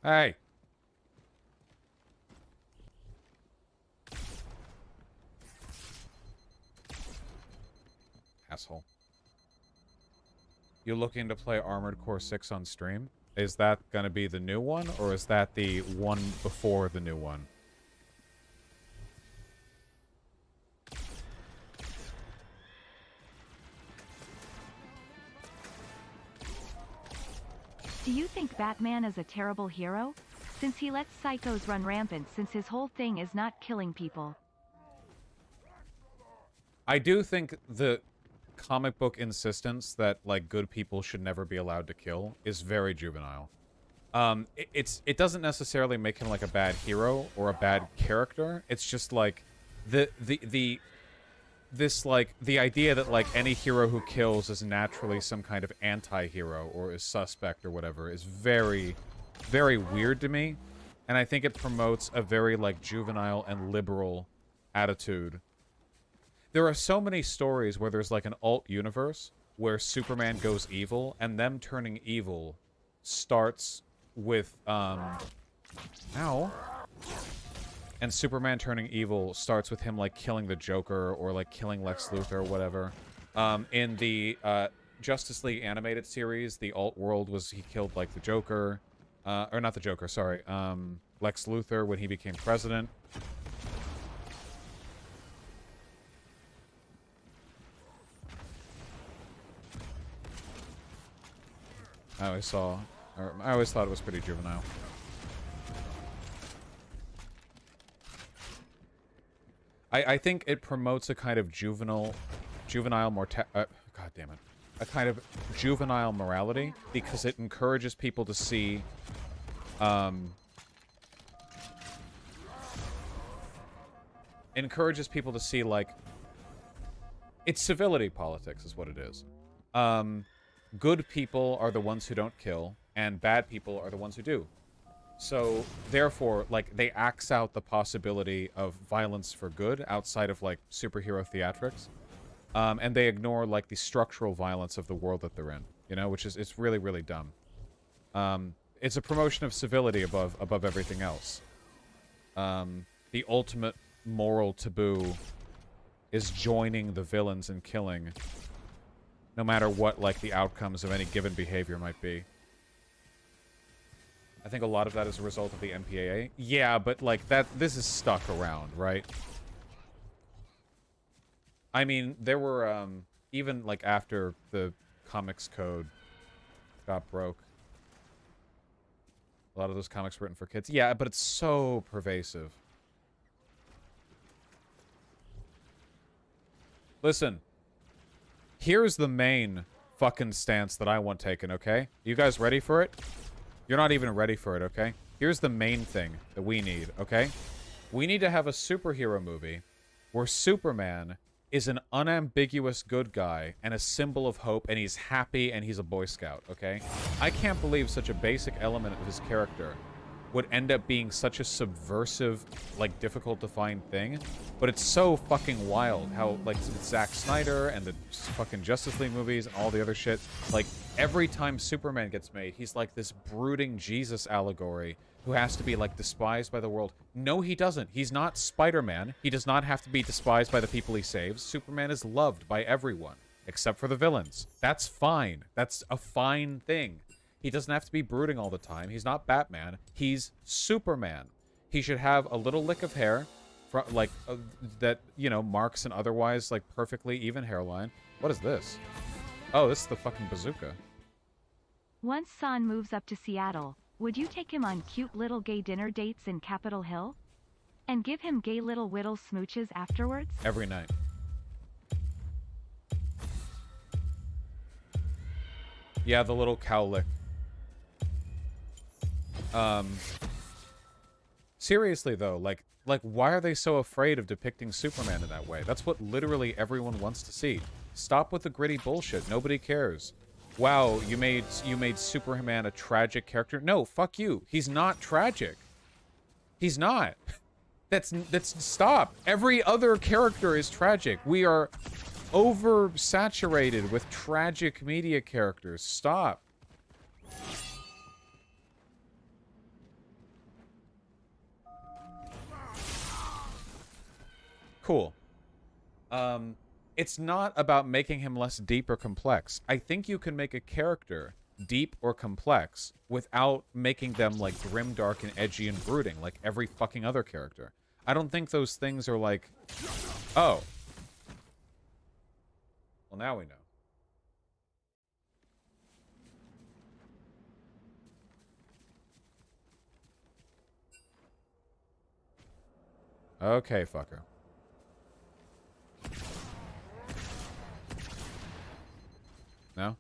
Hey! Asshole. You looking to play Armored Core 6 on stream? Is that gonna be the new one, or is that the one before the new one? Do you think Batman is a terrible hero? Since he lets psychos run rampant, since his whole thing is not killing people. I do think the comic book insistence that, like, good people should never be allowed to kill is very juvenile. It doesn't necessarily make him, like, a bad hero or a bad character. It's just, like, the idea that, like, any hero who kills is naturally some kind of anti-hero or is suspect or whatever is very, very weird to me. And I think it promotes a very, like, juvenile and liberal attitude. There are so many stories where there's, like, an alt universe where Superman goes evil, and them turning evil starts with, ow. And Superman turning evil starts with him, like, killing the Joker or, like, killing Lex Luthor or whatever. In the Justice League animated series, the alt world was he killed, like, the Joker. Or not the Joker, sorry. Lex Luthor when he became president. I always thought it was pretty juvenile. I think it promotes a kind of juvenile God damn it. A kind of juvenile morality because it encourages people to see like it's civility politics is what it is. Good people are the ones who don't kill and bad people are the ones who do. So, therefore, like, they axe out the possibility of violence for good outside of, like, superhero theatrics. And they ignore, like, the structural violence of the world that they're in. You know, which is, it's really, really dumb. It's a promotion of civility above everything else. The ultimate moral taboo is joining the villains in killing, no matter what, like, the outcomes of any given behavior might be. I think a lot of that is a result of the MPAA. Yeah, but, like, this is stuck around, right? I mean, there were, even, like, after the comics code got broke, a lot of those comics were written for kids. Yeah, but it's so pervasive. Listen. Here's the main fucking stance that I want taken, okay? You guys ready for it? You're not even ready for it, okay? Here's the main thing that we need, okay? We need to have a superhero movie where Superman is an unambiguous good guy and a symbol of hope, and he's happy and he's a Boy Scout, okay? I can't believe such a basic element of his character would end up being such a subversive, like, difficult to find thing. But it's so fucking wild how, like, with Zack Snyder and the fucking Justice League movies and all the other shit, like, every time Superman gets made, he's like this brooding Jesus allegory who has to be, like, despised by the world. No, he doesn't. He's not Spider-Man. He does not have to be despised by the people he saves. Superman is loved by everyone, except for the villains. That's fine. That's a fine thing. He doesn't have to be brooding all the time. He's not Batman. He's Superman. He should have a little lick of hair, like, that, you know, marks an otherwise, like, perfectly even hairline. What is this? Oh, this is the fucking bazooka. Once San moves up to Seattle, would you take him on cute little gay dinner dates in Capitol Hill? And give him gay little whittle smooches afterwards? Every night. Yeah, the little cow lick. Seriously though, like why are they so afraid of depicting Superman in that way? That's what literally everyone wants to see. Stop with the gritty bullshit. Nobody cares. Wow, you made Superman a tragic character? No, fuck you. He's not tragic. He's not. That's stop. Every other character is tragic. We are oversaturated with tragic media characters. Stop. Cool. It's not about making him less deep or complex. I think you can make a character deep or complex without making them, like, grim, dark, and edgy and brooding like every fucking other character. I don't think those things are like... Oh. Well, now we know. Okay, fucker. No?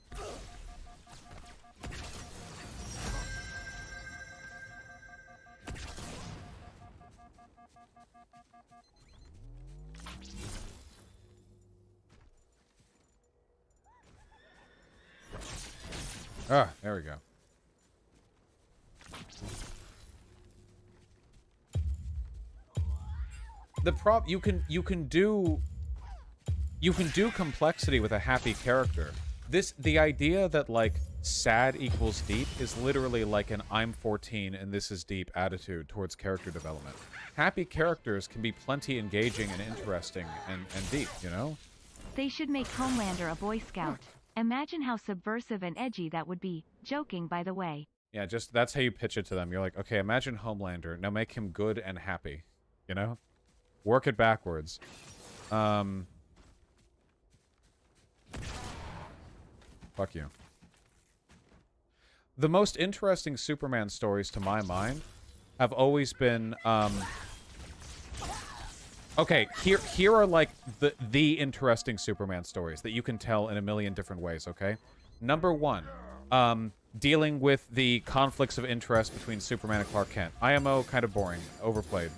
Ah, there we go. You can do complexity with a happy character. The idea that, like, sad equals deep is literally like an I'm 14 and this is deep attitude towards character development. Happy characters can be plenty engaging and interesting and deep, you know? They should make Homelander a Boy Scout. Imagine how subversive and edgy that would be. Joking, by the way. Yeah, just that's how you pitch it to them. You're like, okay, imagine Homelander. Now make him good and happy. You know? Work it backwards. Fuck you. The most interesting Superman stories, to my mind, have always been, okay, here are, like, the interesting Superman stories that you can tell in a million different ways, okay? Number one, dealing with the conflicts of interest between Superman and Clark Kent. IMO, kind of boring. Overplayed.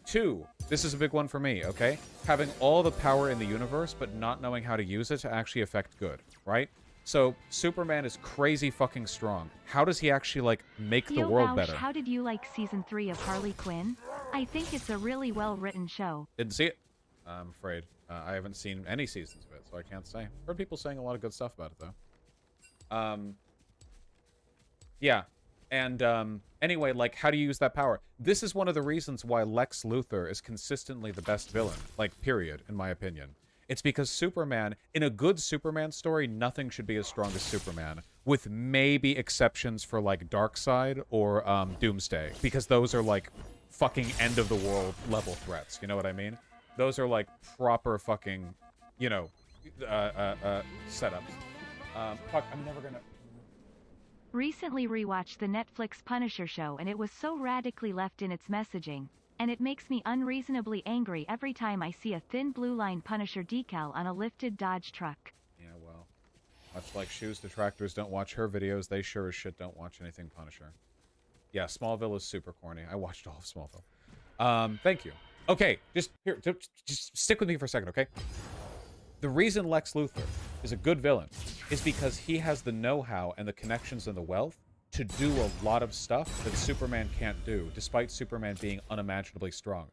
Two, this is a big one for me, okay? Having all the power in the universe, but not knowing how to use it to actually affect good, right? So, Superman is crazy fucking strong. How does he actually, like, make the world better? How did you like Season 3 of Harley Quinn? I think it's a really well-written show. Didn't see it. I'm afraid. I haven't seen any seasons of it, so I can't say. Heard people saying a lot of good stuff about it, though. Yeah. And, anyway, like, how do you use that power? This is one of the reasons why Lex Luthor is consistently the best villain. Like, period, in my opinion. It's because Superman, in a good Superman story, nothing should be as strong as Superman, with maybe exceptions for, like, Darkseid or, Doomsday, because those are, like, fucking end-of-the-world level threats, you know what I mean? Those are, like, proper fucking, you know, setups. Fuck, I'm never gonna... Recently rewatched the Netflix Punisher show and it was so radically left in its messaging, and it makes me unreasonably angry every time I see a thin blue line Punisher decal on a lifted Dodge truck. Yeah, well, much like Shoes Detractors don't watch her videos, they sure as shit don't watch anything Punisher. Yeah, Smallville is super corny. I watched all of Smallville. Thank you. Okay, just stick with me for a second, okay? The reason Lex Luthor is a good villain is because he has the know-how and the connections and the wealth to do a lot of stuff that Superman can't do, despite Superman being unimaginably strong.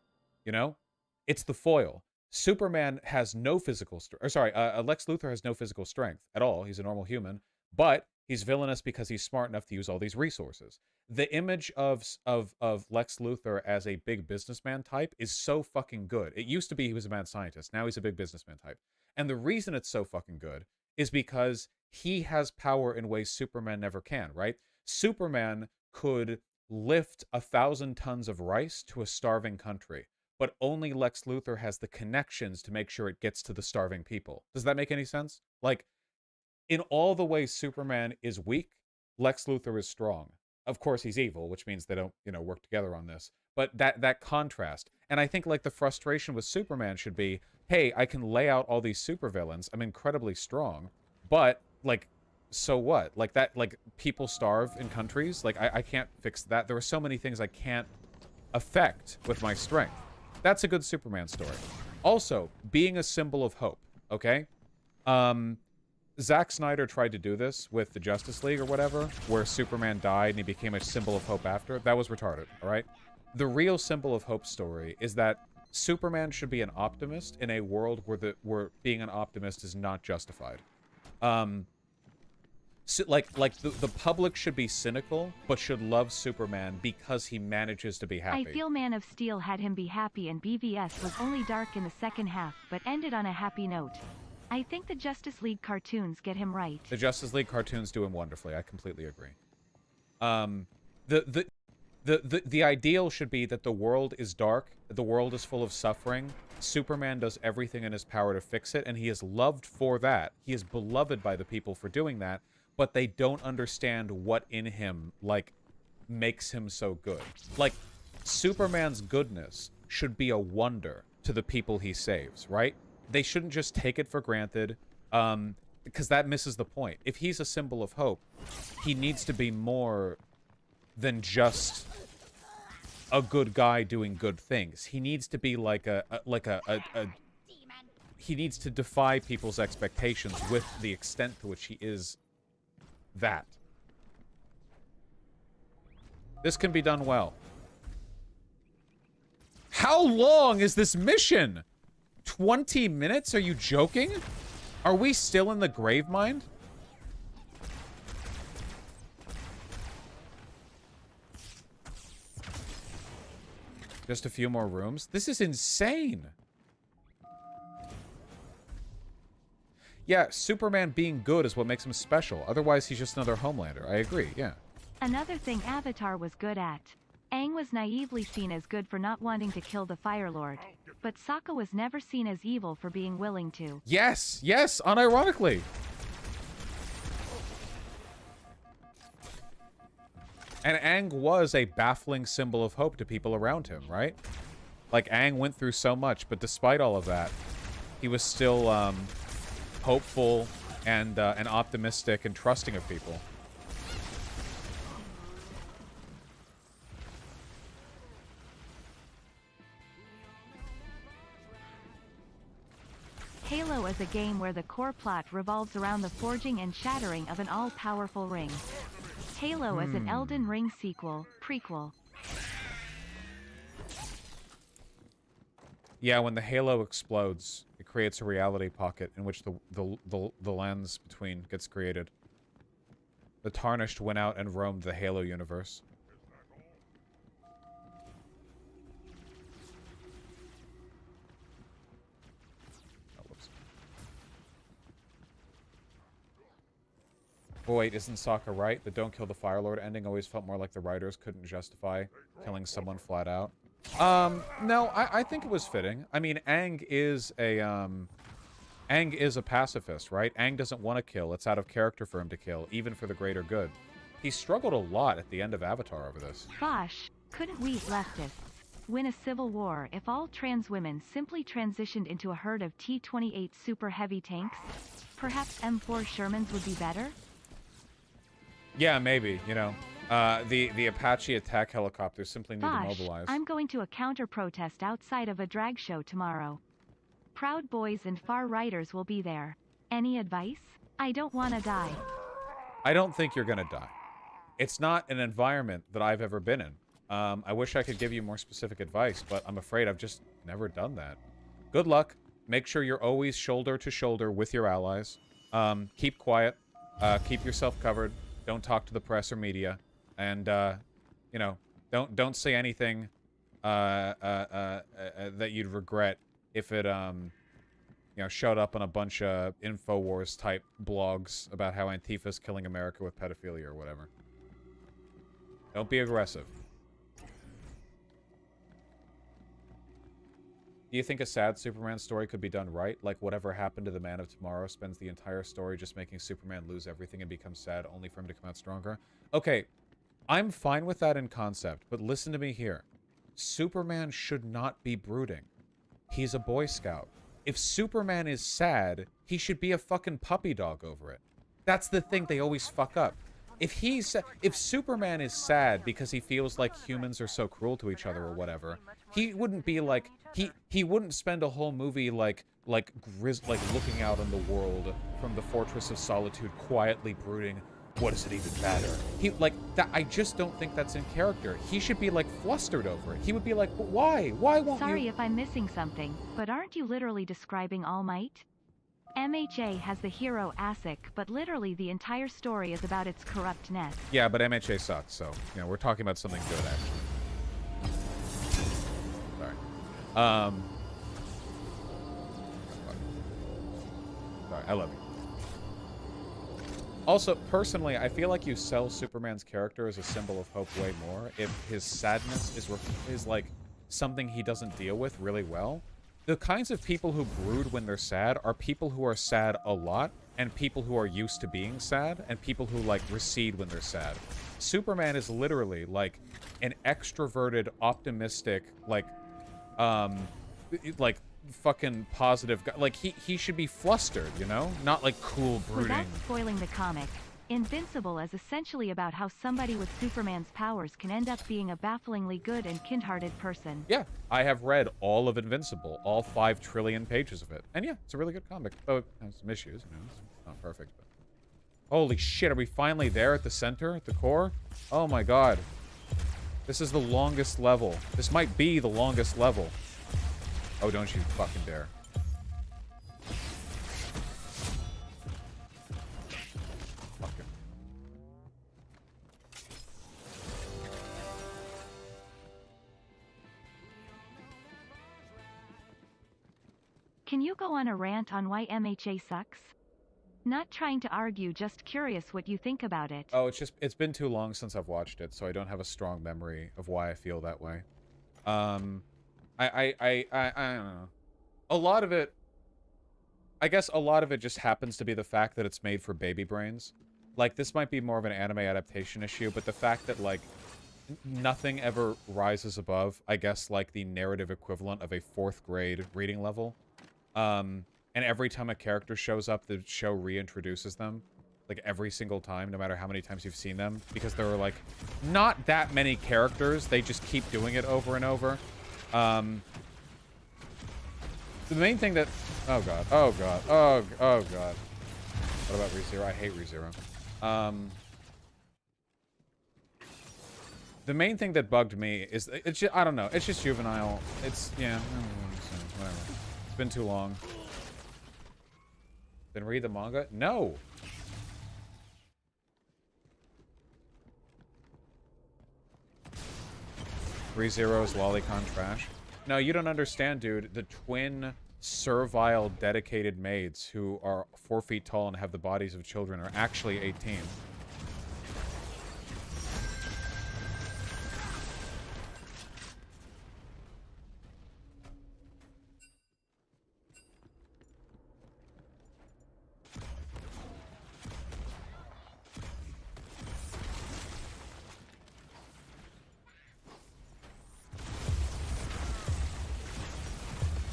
You know? It's the foil. Superman has no physical strength. Lex Luthor has no physical strength at all. He's a normal human. But he's villainous because he's smart enough to use all these resources. The image of Lex Luthor as a big businessman type is so fucking good. It used to be he was a mad scientist. Now he's a big businessman type. And the reason it's so fucking good is because he has power in ways Superman never can, right? Superman could lift 1,000 tons of rice to a starving country, but only Lex Luthor has the connections to make sure it gets to the starving people. Does that make any sense? Like, in all the ways Superman is weak, Lex Luthor is strong. Of course, he's evil, which means they don't, you know, work together on this. But that contrast. And I think, like, the frustration with Superman should be, hey, I can lay out all these supervillains. I'm incredibly strong. But, like, so what? Like, that, like, people starve in countries. Like, I can't fix that. There are so many things I can't affect with my strength. That's a good Superman story. Also, being a symbol of hope, okay? Zack Snyder tried to do this with the Justice League or whatever, where Superman died and he became a symbol of hope after. That was retarded, all right? The real symbol of hope story is that Superman should be an optimist in a world where being an optimist is not justified. So, like the public should be cynical, but should love Superman because he manages to be happy. I feel Man of Steel had him be happy and BVS was only dark in the second half, but ended on a happy note. I think the Justice League cartoons get him right. The Justice League cartoons do him wonderfully. I completely agree. The ideal should be that the world is dark, the world is full of suffering. Superman does everything in his power to fix it, and he is loved for that. He is beloved by the people for doing that, but they don't understand what in him, like, makes him so good. Like, Superman's goodness should be a wonder to the people he saves, right? They shouldn't just take it for granted, because that misses the point. If he's a symbol of hope, he needs to be more than just a good guy doing good things. He needs to be like he needs to defy people's expectations with the extent to which he is that. This can be done well. How long is this mission? 20 minutes? Are you joking? Are we still in the grave mind? Just a few more rooms? This is insane! Yeah, Superman being good is what makes him special. Otherwise, he's just another Homelander. I agree, yeah. Another thing Avatar was good at. Aang was naively seen as good for not wanting to kill the Fire Lord, but Sokka was never seen as evil for being willing to. Yes! Yes! Unironically! And Aang was a baffling symbol of hope to people around him, right? Like, Aang went through so much, but despite all of that, he was still, hopeful and optimistic and trusting of people. Halo is a game where the core plot revolves around the forging and shattering of an all-powerful ring. Halo is an Elden Ring sequel, prequel. Yeah, when the halo explodes, it creates a reality pocket in which the lens between gets created. The Tarnished went out and roamed the Halo universe. Oh, whoops. Oh, wait, isn't Sokka right? The Don't Kill the Fire Lord ending always felt more like the writers couldn't justify killing someone flat out. No, I think it was fitting. I mean, Aang is a pacifist, right? Aang doesn't want to kill. It's out of character for him to kill, even for the greater good. He struggled a lot at the end of Avatar over this. Bosh, couldn't we leftists win a civil war if all trans women simply transitioned into a herd of T-28 super heavy tanks? Perhaps M4 Shermans would be better? Yeah, maybe, you know. The Apache attack helicopters simply need to Bosh, mobilize. I'm going to a counter-protest outside of a drag show tomorrow. Proud Boys and far-righters will be there. Any advice? I don't want to die. I don't think you're gonna die. It's not an environment that I've ever been in. I wish I could give you more specific advice, but I'm afraid I've just never done that. Good luck. Make sure you're always shoulder to shoulder with your allies. Keep quiet. Keep yourself covered. Don't talk to the press or media. And, you know, don't say anything that you'd regret if it, you know, showed up on a bunch of InfoWars-type blogs about how Antifa's killing America with pedophilia or whatever. Don't be aggressive. Do you think a sad Superman story could be done right? Like Whatever Happened to the Man of Tomorrow spends the entire story just making Superman lose everything and become sad only for him to come out stronger? Okay, I'm fine with that in concept, but listen to me here. Superman should not be brooding. He's a Boy Scout. If Superman is sad, he should be a fucking puppy dog over it. That's the thing they always fuck up. If Superman is sad because he feels like humans are so cruel to each other or whatever, he wouldn't be like he wouldn't spend a whole movie like looking out on the world from the Fortress of Solitude, quietly brooding, what does it even matter? He like that. I just don't think that's in character. He should be like flustered over it. He would be like, but why? Why won't you? Sorry if I'm missing something, but aren't you literally describing All Might? MHA has the hero ASIC, but literally the entire story is about its corruptness. Yeah, but MHA sucks, so, you know, we're talking about something good, actually. Sorry. Sorry, I love you. Also, personally, I feel like you sell Superman's character as a symbol of hope way more if his sadness is like, something he doesn't deal with really well. The kinds of people who brood when they're sad are people who are sad a lot, and people who are used to being sad, and people who, like, recede when they're sad. Superman is literally, like, an extroverted, optimistic, like, fucking positive guy. Like, he should be flustered, you know? Not, like, cool brooding. Without spoiling the comic, Invincible is essentially about how somebody with Superman's powers can end up being a bafflingly good and kind-hearted person. Yeah, I have read all of Invincible, all 5 trillion pages of it. And yeah, it's a really good comic. Oh, it has some issues, you know, it's not perfect, but... Holy shit, are we finally there at the center, at the core? Oh my god. This is the longest level. This might be the longest level. Oh, don't you fucking dare. Can you go on a rant on why MHA sucks? Not trying to argue, just curious what you think about it. Oh, it's been too long since I've watched it, so I don't have a strong memory of why I feel that way. I don't know. A lot of it, I guess a lot of it just happens to be the fact that it's made for baby brains. Like, this might be more of an anime adaptation issue, but the fact that, like, nothing ever rises above, I guess, like, the narrative equivalent of a 4th grade reading level. And every time a character shows up, the show reintroduces them. Like, every single time, no matter how many times you've seen them. Because there are, like, not that many characters. They just keep doing it over and over. The main thing that... Oh, God. Oh, God. Oh, God. What about ReZero? I hate ReZero. The main thing that bugged me is... It's just, I don't know. It's just juvenile. It's... Yeah. Whatever. It's been too long. Then read the manga? No! ReZero's Lolicon trash. No, you don't understand, dude. The twin, servile, dedicated maids who are 4 feet tall and have the bodies of children are actually 18.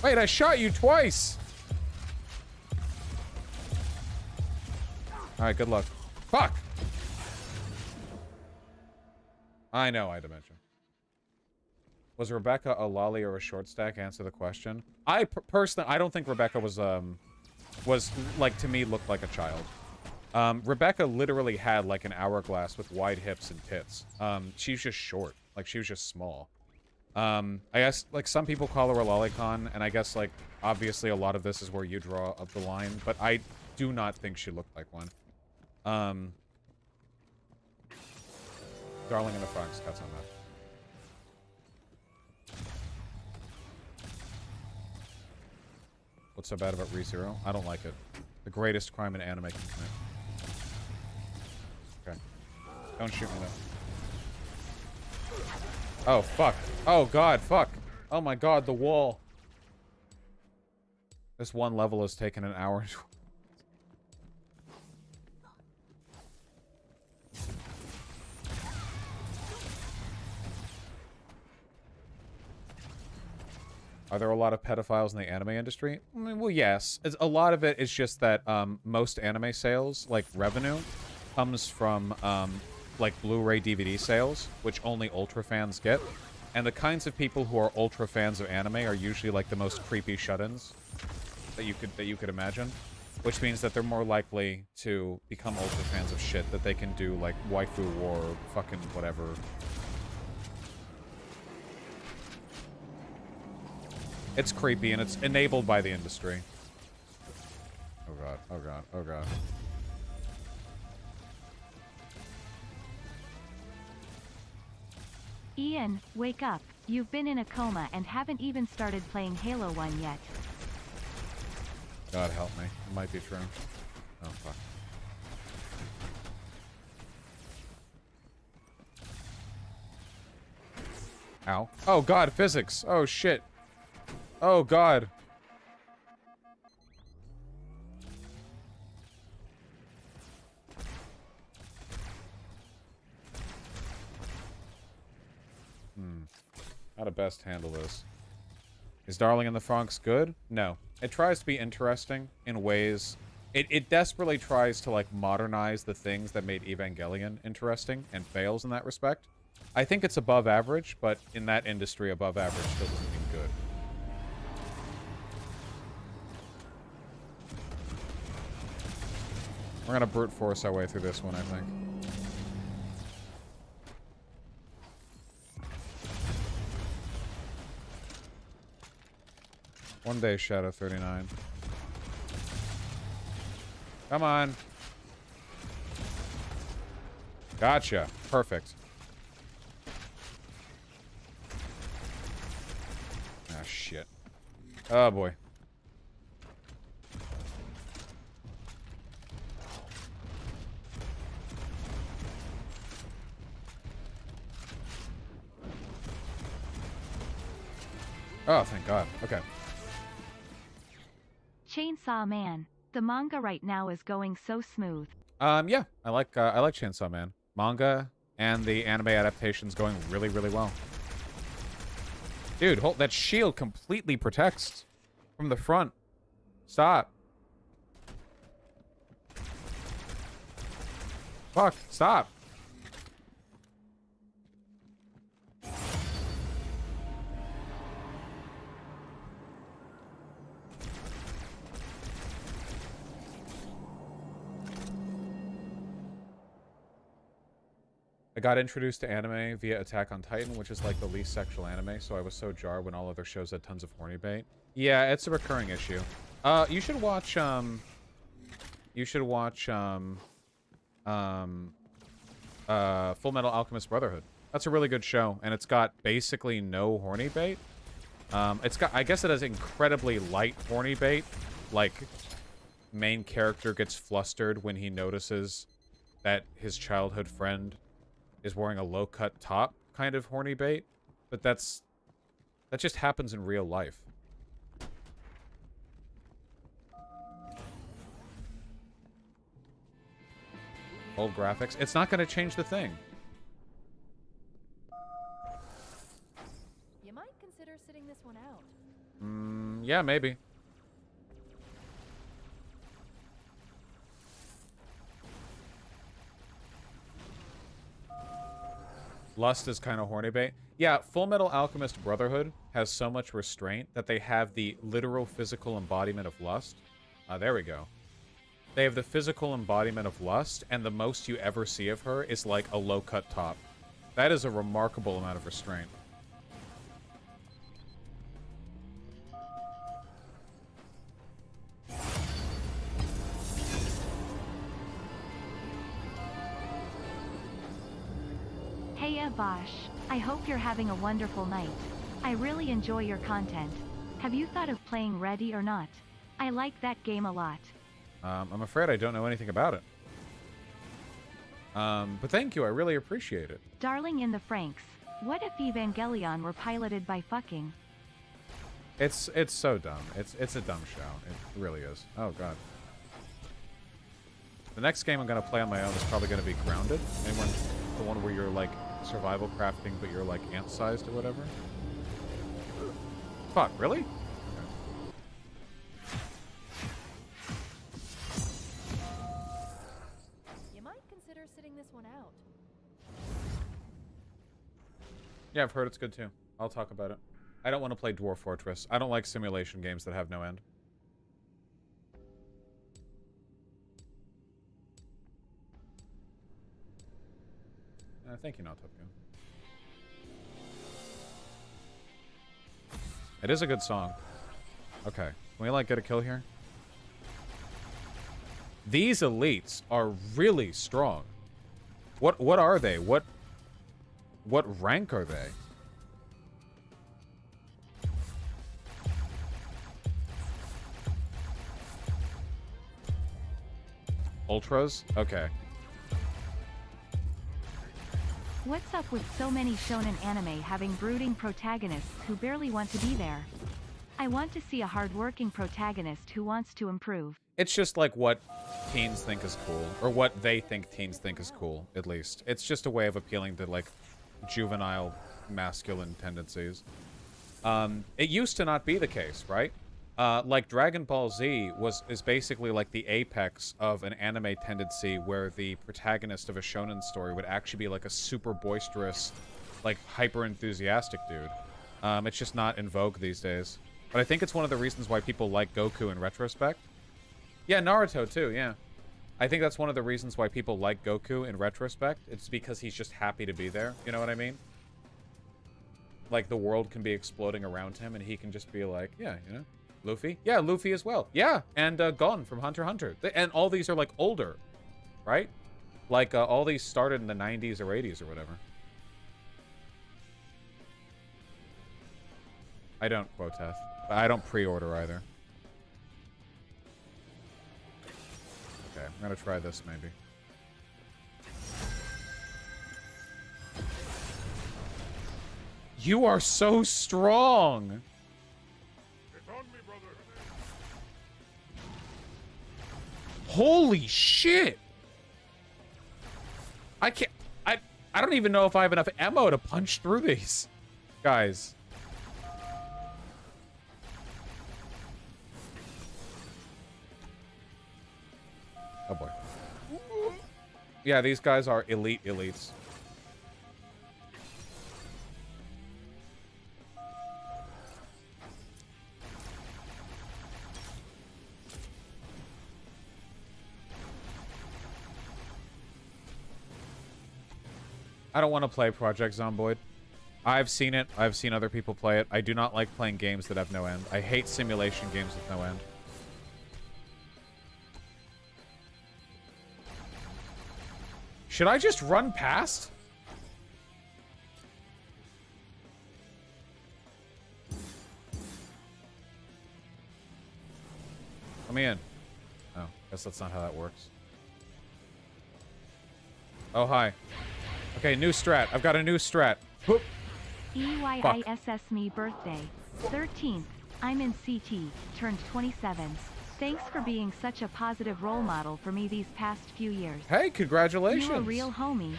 Wait, I shot you twice! Alright, good luck. Fuck! I know, I dimension. Was Rebecca a lolly or a short stack? Answer the question. I personally, I don't think Rebecca was, like, to me, looked like a child. Rebecca literally had, like, an hourglass with wide hips and tits. She's just short. Like, she was just small. I guess, like, some people call her a lolicon, and I guess, like, obviously a lot of this is where you draw up the line, but I do not think she looked like one. Darling in the Fox, cuts on that. What's so bad about ReZero? I don't like it. The greatest crime an anime can commit. Okay. Don't shoot me, though. Oh, fuck. Oh, God, fuck. Oh, my God, the wall. This one level has taken an hour. Are there a lot of pedophiles in the anime industry? I mean, well, yes. A lot of it is just that most anime sales, like revenue, comes from like Blu-ray DVD sales, which only Ultra fans get. And the kinds of people who are Ultra fans of anime are usually like the most creepy shut-ins that you could imagine. Which means that they're more likely to become Ultra fans of shit that they can do like waifu war or fucking whatever. It's creepy and it's enabled by the industry. Oh god, oh god, oh god. Ian, wake up. You've been in a coma and haven't even started playing Halo 1 yet. God help me. It might be true. Oh, fuck. Ow. Oh, God, physics. Oh, shit. Oh, God. How to best handle this. Is Darling in the Franxx good? No. It tries to be interesting in ways... It desperately tries to, like, modernize the things that made Evangelion interesting, and fails in that respect. I think it's above average, but in that industry, above average still doesn't mean good. We're gonna brute force our way through this one, I think. One day, Shadow 39. Come on. Gotcha. Perfect. Ah, shit. Oh, boy. Oh, thank God. Okay. Chainsaw Man. The manga right now is going so smooth. Yeah, I like Chainsaw Man. Manga and the anime adaptation's going really, really well. Dude, hold that shield completely protects from the front. Stop. Fuck, stop. I got introduced to anime via Attack on Titan, which is like the least sexual anime, so I was so jarred when all other shows had tons of horny bait. Yeah, it's a recurring issue. You should watch, Full Metal Alchemist Brotherhood. That's a really good show, and it's got basically no horny bait. I guess it has incredibly light horny bait, like main character gets flustered when he notices that his childhood friend is wearing a low-cut top kind of horny bait, but that just happens in real life. Old graphics. It's not going to change the thing. You might consider sitting this one out. Yeah, maybe. Lust is kind of horny bait. Yeah, Full Metal Alchemist Brotherhood has so much restraint that they have the literal physical embodiment of lust. There we go. They have the physical embodiment of lust, and the most you ever see of her is like a low-cut top. That is a remarkable amount of restraint. Hey Bosh, I hope you're having a wonderful night. I really enjoy your content. Have you thought of playing Ready or Not? I like that game a lot. I'm afraid I don't know anything about it. But thank you, I really appreciate it. Darling in the Franks, what if Evangelion were piloted by fucking? It's so dumb. It's a dumb show. It really is. Oh god. The next game I'm gonna play on my own is probably gonna be Grounded. Anyone, the one where you're like survival crafting, but you're like ant-sized or whatever. Fuck, really? You might consider sitting this one out. Yeah, I've heard it's good too. I'll talk about it. I don't want to play Dwarf Fortress. I don't like simulation games that have no end. Thank you, Notopio. It is a good song. Okay. Can we, like, get a kill here? These elites are really strong. What are they? What rank are they? Ultras? Okay. What's up with so many shonen anime having brooding protagonists who barely want to be there? I want to see a hardworking protagonist who wants to improve. It's just like what teens think is cool, or what they think teens think is cool, at least. It's just a way of appealing to, like, juvenile masculine tendencies. It used to not be the case, right? Like, Dragon Ball Z is basically like the apex of an anime tendency where the protagonist of a shonen story would actually be like a super boisterous, like, hyper-enthusiastic dude. It's just not in vogue these days. But I think it's one of the reasons why people like Goku in retrospect. Yeah, Naruto too, yeah. I think that's one of the reasons why people like Goku in retrospect. It's because he's just happy to be there, you know what I mean? Like, the world can be exploding around him and he can just be like, yeah, you know? Luffy? Yeah, Luffy as well. Yeah, and Gon from Hunter x Hunter. And all these are, like, older, right? Like, all these started in the 90s or 80s or whatever. I don't, Quoteth. I don't pre-order either. Okay, I'm gonna try this, maybe. You are so strong! Holy shit! I can't... I don't even know if I have enough ammo to punch through these. Guys. Oh boy. Yeah, these guys are elite elites. I don't want to play Project Zomboid. I've seen it. I've seen other people play it. I do not like playing games that have no end. I hate simulation games with no end. Should I just run past? Let me in. Oh, guess that's not how that works. Oh, hi. Okay, new strat. I've got a new strat. Whoop. EYISS me birthday. 13th. I'm in CT. Turned 27. Thanks for being such a positive role model for me these past few years. Hey, congratulations. You a real homie.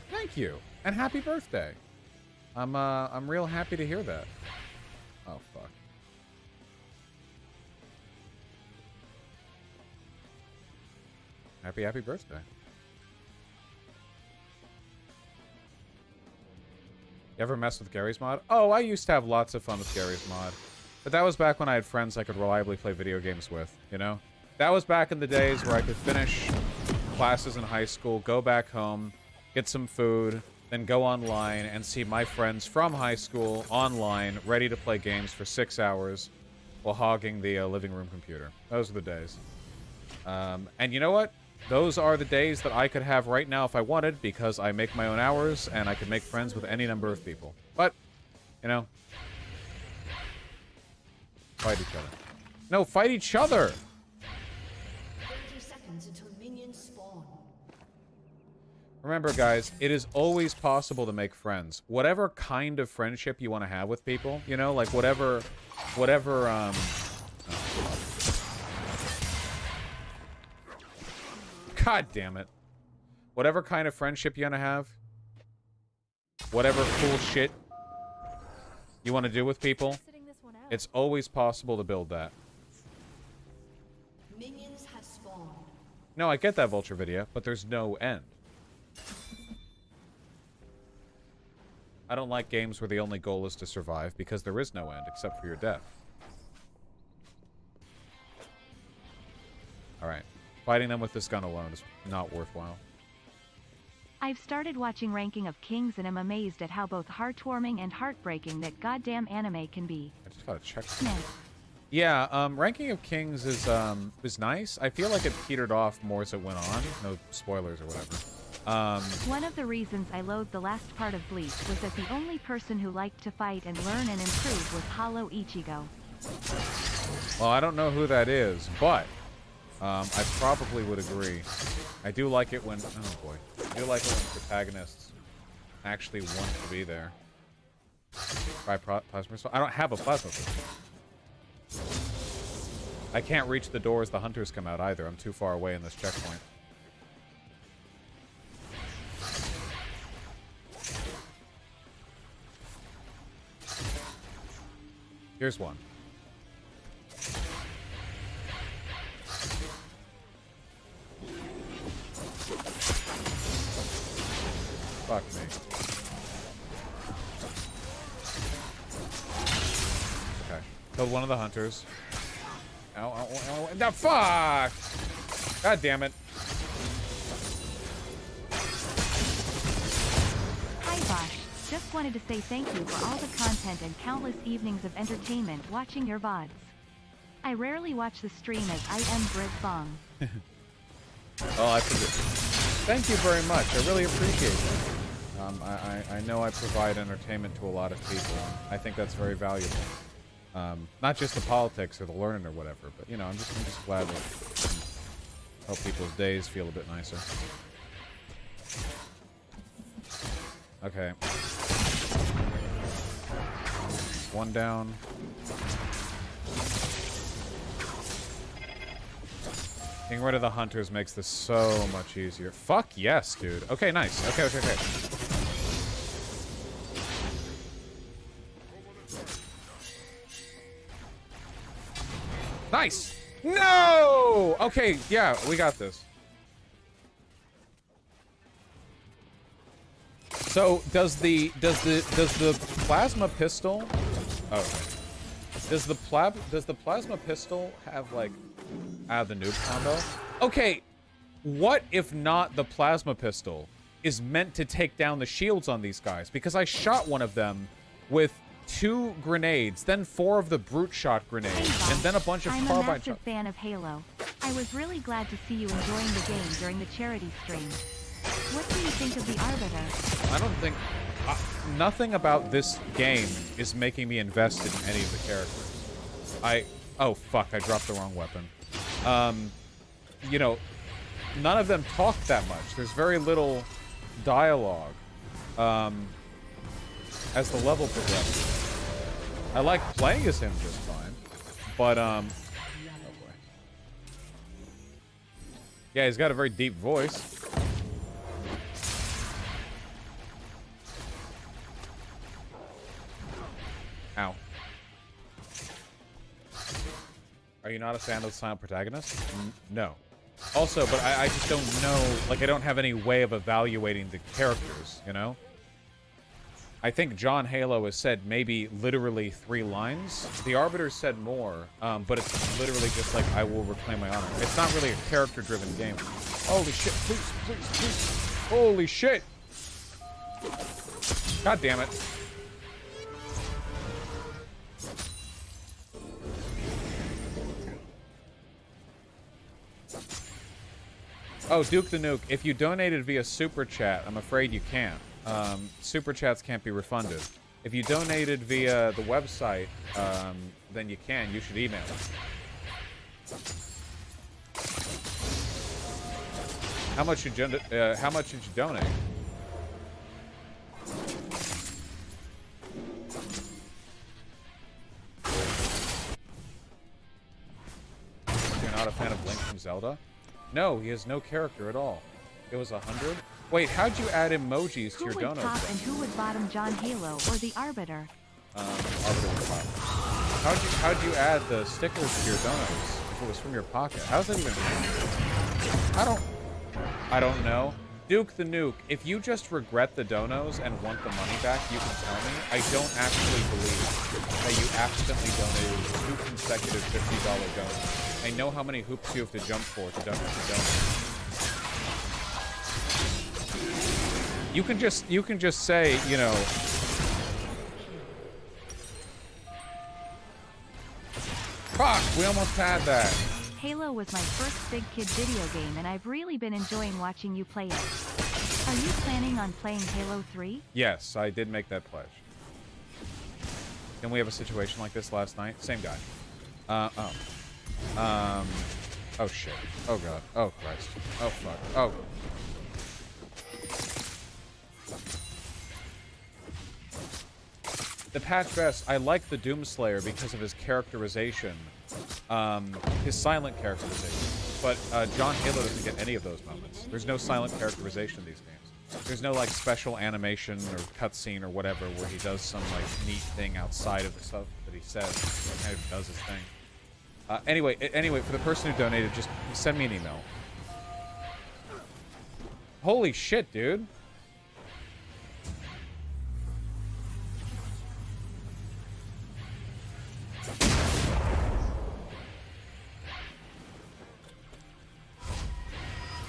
Thank you. And happy birthday. I'm real happy to hear that. Oh, fuck. Happy birthday. You ever mess with Gary's mod? Oh, I used to have lots of fun with Gary's mod. But that was back when I had friends I could reliably play video games with, you know? That was back in the days where I could finish classes in high school, go back home, get some food, then go online and see my friends from high school online, ready to play games for 6 hours while hogging the living room computer. Those are the days. And you know what? Those are the days that I could have right now if I wanted, because I make my own hours and I can make friends with any number of people. But, you know, fight each other. No, fight each other! 30 seconds until minions spawn. Remember, guys, it is always possible to make friends. Whatever kind of friendship you want to have with people, you know, like whatever, God damn it. Whatever kind of friendship you want to have, whatever cool shit you want to do with people, Sitting this one out. it's always possible to build that. Minions have spawned. No, I get that Vulture video, but there's no end. I don't like games where the only goal is to survive, because there is no end except for your death. Alright. Fighting them with this gun alone is not worthwhile. I've started watching Ranking of Kings and am amazed at how both heartwarming and heartbreaking that goddamn anime can be. I just gotta check. Meh. Yeah, Ranking of Kings is nice. I feel like it petered off more as it went on. No spoilers or whatever. One of the reasons I loathed the last part of Bleach was that the only person who liked to fight and learn and improve was Hollow Ichigo. Well, I don't know who that is, but I probably would agree. I do like it when... Oh, boy. I do like it when protagonists actually want to be there. Try plasma pistol. I don't have a plasma pistol. I can't reach the door as the hunters come out either. I'm too far away in this checkpoint. Here's one. Fuck me. Okay. Killed one of the hunters. Ow, ow, ow, ow. No, fuck! God damn it. Hi Bosh, just wanted to say thank you for all the content and countless evenings of entertainment watching your VODs. I rarely watch the stream as I am Brit Bong. Oh, I forget. Thank you very much. I really appreciate that. I know I provide entertainment to a lot of people. I think that's very valuable. Not just the politics or the learning or whatever, but you know, I'm just glad that I can help people's days feel a bit nicer. Okay. One down. Getting rid of the hunters makes this so much easier. Fuck yes, dude. Okay, nice. Okay. Nice! No! Okay, yeah, we got this. So, does the plasma pistol... Oh, okay. Does the plasma pistol have, like... the noob combo? Okay, what if not the plasma pistol is meant to take down the shields on these guys? Because I shot one of them with 2 grenades, then 4 of the brute shot grenades, and then a bunch of I'm carbine a massive shots. fan of Halo. I was really glad to see you enjoying the game during the charity stream. What do you think of the Arbiter? I don't think... nothing about this game is making me invested in any of the characters. Oh, fuck, I dropped the wrong weapon. You know, none of them talk that much. There's very little dialogue, as the level progresses. I like playing as him just fine, but, oh boy. Yeah, he's got a very deep voice. Ow. Are you not a fan of the silent protagonist? No. Also, but I just don't know, like, I don't have any way of evaluating the characters, you know? I think John Halo has said maybe literally 3 lines. The Arbiter said more, but it's literally just like, I will reclaim my honor. It's not really a character-driven game. Holy shit, please. Holy shit! God damn it. Oh, Duke the Nuke, if you donated via Super Chat, I'm afraid you can't. Super Chats can't be refunded. If you donated via the website, then you can. You should email us. How much did you donate? You're not a fan of Link from Zelda? No, he has no character at all. It was 100? Wait, how'd you add emojis to your Who would donuts? top and who would bottom John Halo or the Arbiter? Arbiter would top. How'd you add the stickers to your donuts if it was from your pocket? How's that even happen? I don't know. Duke the Nuke, if you just regret the donos and want the money back, you can tell me. I don't actually believe that you accidentally donated 2 consecutive $50 donuts. I know how many hoops you have to jump for to donate. You can just say, you know, fuck, we almost had that. Halo was my first big kid video game and I've really been enjoying watching you play it. Are you planning on playing Halo 3? Yes, I did make that pledge. Didn't we have a situation like this last night? Same guy. Oh shit. Oh god. Oh Christ. Oh fuck. Oh. The patch best, I like the Doomslayer because of his characterization. His silent characterization. But John Halo doesn't get any of those moments. There's no silent characterization in these games. There's no like special animation or cutscene or whatever where he does some like neat thing outside of the stuff that he says. He kind of does his thing. Anyway, for the person who donated, just send me an email. Holy shit, dude.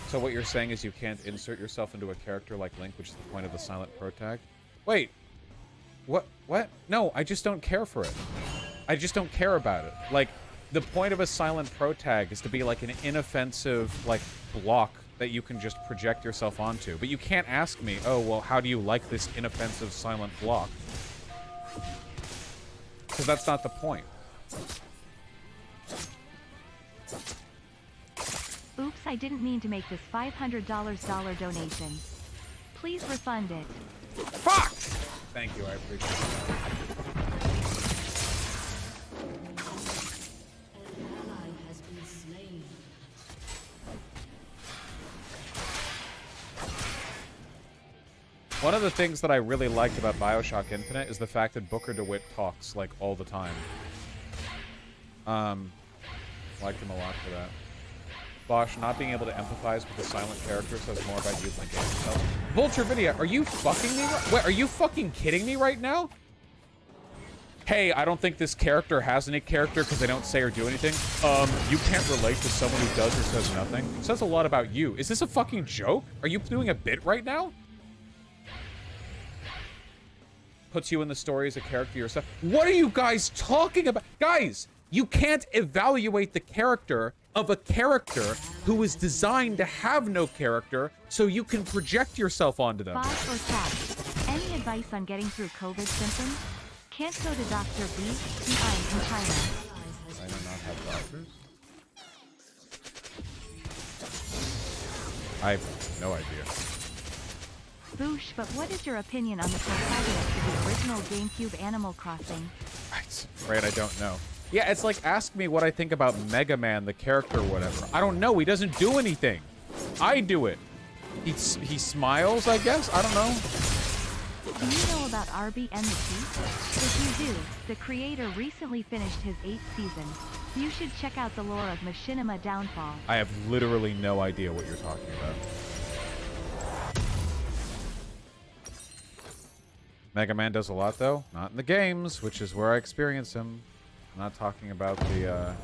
So what you're saying is you can't insert yourself into a character like Link, which is the point of the silent protag? Wait. What? No, I just don't care for it. I just don't care about it. Like, the point of a silent protag is to be like an inoffensive, like, block that you can just project yourself onto. But you can't ask me, oh, well, how do you like this inoffensive silent block? Because that's not the point. Oops, I didn't mean to make this $500 donation. Please refund it. Fuck! Thank you, I appreciate that. An ally has been slain. One of the things that I really liked about Bioshock Infinite is the fact that Booker DeWitt talks, like, all the time. Liked him a lot for that. Bosch, not being able to empathize with the silent character says more about you than game itself. Vulture Video, are you fucking me? Wait, are you fucking kidding me right now? Hey, I don't think this character has any character because they don't say or do anything. You can't relate to someone who does or says nothing. It says a lot about you. Is this a fucking joke? Are you doing a bit right now? Puts you in the story as a character yourself. What are you guys talking about? Guys, you can't evaluate the character of a character who is designed to have no character so you can project yourself onto them. Boss or chat, any advice on getting through COVID symptoms? Can't go to Dr. B, CI in China. I do not have doctors. I have no idea. Boosh, but what is your opinion on the protagonist of the original GameCube Animal Crossing? Right, I don't know. Yeah, it's like, ask me what I think about Mega Man, the character or whatever. I don't know, he doesn't do anything. I do it. He smiles, I guess? I don't know. Do you know about RB and the Chief? If you do, the creator recently finished his 8th season. You should check out the lore of Machinima Downfall. I have literally no idea what you're talking about. Mega Man does a lot, though. Not in the games, which is where I experience him. I'm not talking about the,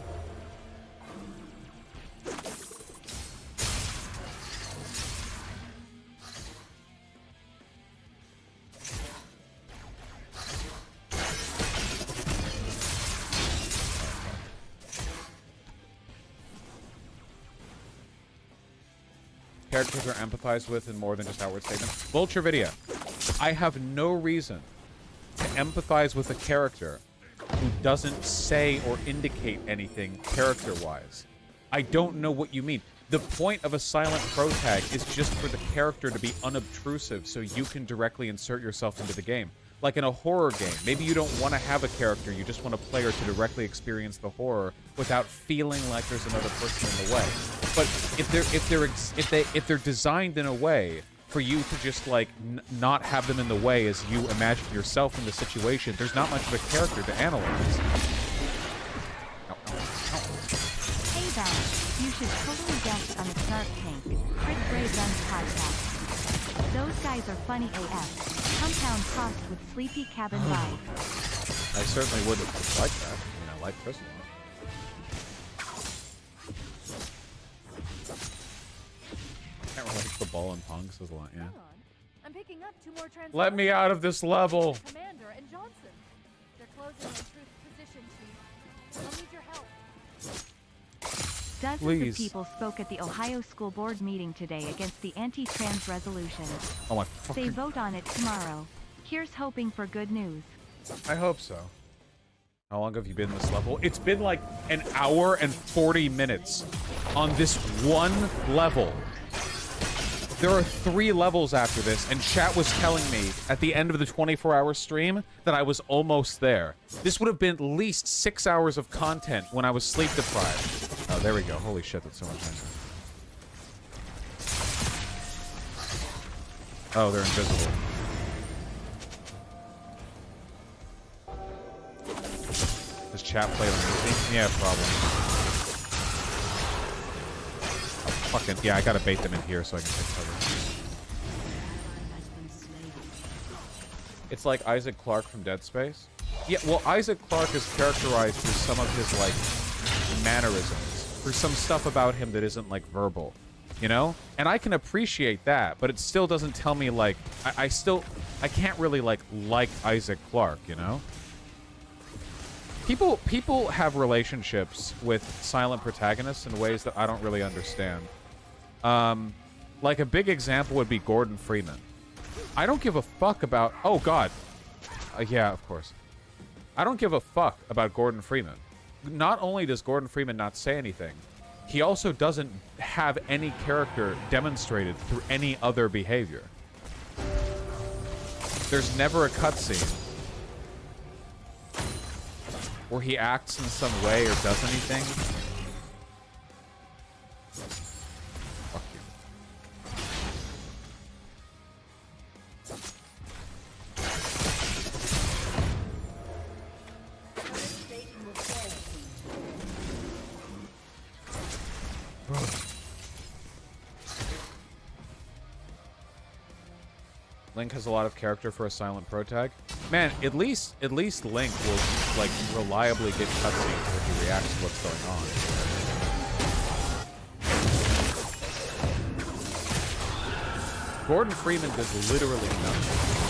characters are empathized with in more than just outward statements. Vulture Video. I have no reason to empathize with a character who doesn't say or indicate anything character-wise. I don't know what you mean. The point of a silent protag is just for the character to be unobtrusive so you can directly insert yourself into the game. Like in a horror game, maybe you don't want to have a character, you just want a player to directly experience the horror without feeling like there's another person in the way. But if they're designed in a way for you to just like not have them in the way as you imagine yourself in the situation, there's not much of a character to analyze. Hey Val, you should totally guest on the Snark Tank, Chris Gray Guns podcast. Those guys are funny AF. Compound crossed with sleepy cabin vibe. I certainly wouldn't like that. I mean, I like Chris a lot. Can't relate to the ball and pong says a lot, yeah. Hang on. I'm picking up 2 more transfers. Let me out of this level. Commander and Johnson. They're closing in truth position, Chief. I'll need your help. Dozens Please. of people spoke at the Ohio School Board meeting today against the anti-trans resolution. Oh my They fucking... vote on it tomorrow. Here's hoping for good news. I hope so. How long have you been in this level? It's been like an hour and 40 minutes on this one level. There are 3 levels after this, and chat was telling me at the end of the 24-hour stream that I was almost there. This would have been at least 6 hours of content when I was sleep deprived. Oh, there we go. Holy shit, that's so much nicer. Oh, they're invisible. Does chat play on me? Yeah, probably. Oh, fucking, yeah, I gotta bait them in here so I can take cover. It's like Isaac Clarke from Dead Space. Yeah, well, Isaac Clarke is characterized through some of his, like, mannerisms. Through some stuff about him that isn't, like, verbal. You know? And I can appreciate that, but it still doesn't tell me, like... I can't really, like Isaac Clarke, you know? People have relationships with silent protagonists in ways that I don't really understand. Like, a big example would be Gordon Freeman. I don't give a fuck about... Oh, God. Yeah, of course. I don't give a fuck about Gordon Freeman. Not only does Gordon Freeman not say anything, he also doesn't have any character demonstrated through any other behavior. There's never a cutscene where he acts in some way or does anything. Fuck you. Link has a lot of character for a silent pro tag. Man, at least Link will like reliably get cutscenes where he reacts to what's going on. Gordon Freeman does literally nothing.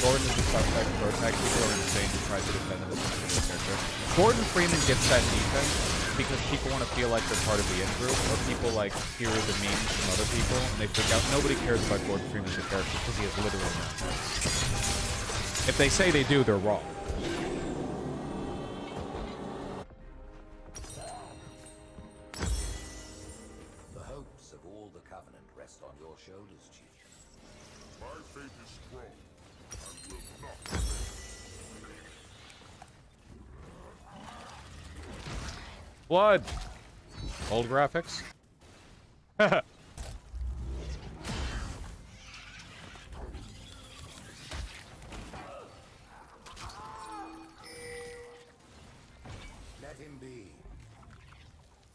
Gordon is a suspect pro tag. People are insane who try to defend this character. Gordon Freeman gets that defense because people want to feel like they're part of the in-group, or people like hear the memes from other people and they freak out. Nobody cares about Gordon Freeman as a character because he has literally nothing. If they say they do, they're wrong. The hopes of all the Covenant rest on your shoulders, Chief. My faith is strong and will not Blood! Old graphics. Let him be.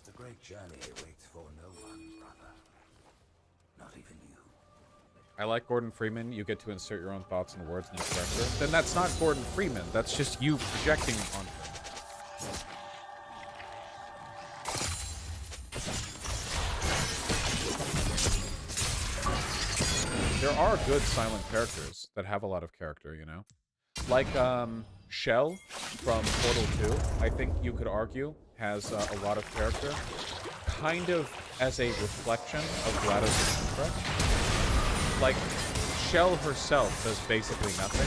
The great journey waits for no one, brother. Not even you. I like Gordon Freeman. You get to insert your own thoughts and words in the character. Then that's not Gordon Freeman. That's just you projecting on him. There are good silent characters that have a lot of character, you know? Like, Shell from Portal 2, I think you could argue, has a lot of character. Kind of as a reflection of GLaDOS' interest. Like, Shell herself does basically nothing,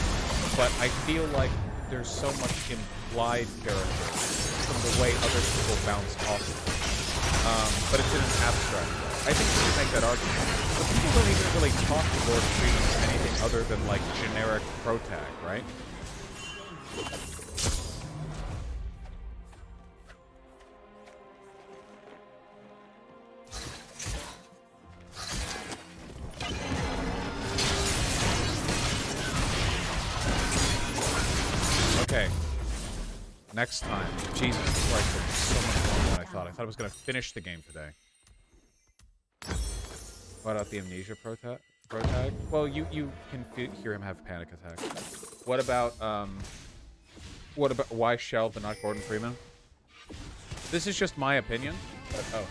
but I feel like there's so much implied character from the way other people bounce off of it. But it's in an abstract way. I think you can make that argument. But people don't even really talk to Lord Freeman as anything other than, like, generic pro tag, right? Okay. Next time. Jesus Christ, it was so much longer than I thought. I thought I was going to finish the game today. What about the Amnesia pro tag? Well, you can hear him have a panic attack. What about why Shell but not Gordon Freeman? This is just my opinion. But, oh.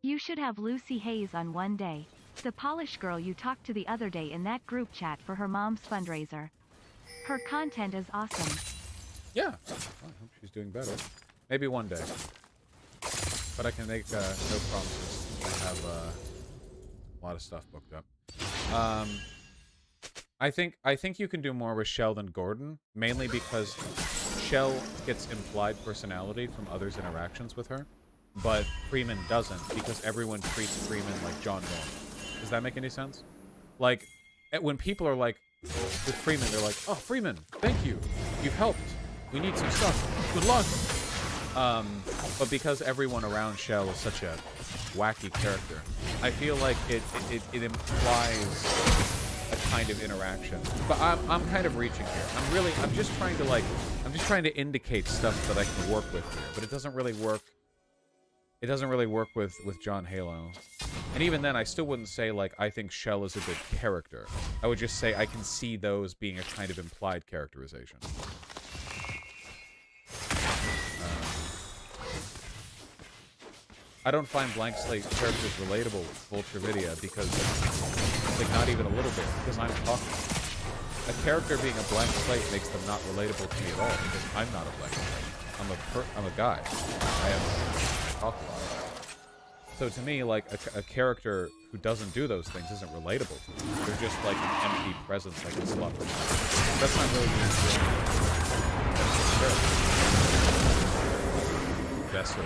You should have Lucy Hayes on one day. The Polish girl you talked to the other day in that group chat for her mom's fundraiser. Her content is awesome. Yeah. I hope she's doing better. Maybe one day. But I can make no promises. I have a lot of stuff booked up. I think you can do more with Shell than Gordon, mainly because Shell gets implied personality from others' interactions with her, but Freeman doesn't because everyone treats Freeman like John Norman. Does that make any sense? Like, when people are like, with Freeman, they're like, oh, Freeman, thank you. You've helped. We need some stuff. Good luck. But because everyone around Shell is such a wacky character, I feel like it implies a kind of interaction. But I'm kind of reaching here. I'm just trying to indicate stuff that I can work with here, but it doesn't really work. It doesn't really work with John Halo. And even then, I still wouldn't say, like, I think Shell is a good character. I would just say I can see those being a kind of implied characterization. I don't find Blank Slate characters relatable with Vulture because, like, not even a little bit, because I'm talking. A character being a blank slate makes them not relatable to me at all, because I'm not a blank slate. I'm a guy. I talk a lot. So to me, like, a character who doesn't do those things isn't relatable to me. They're just like an empty presence I can slot them. That's not really being Vessel.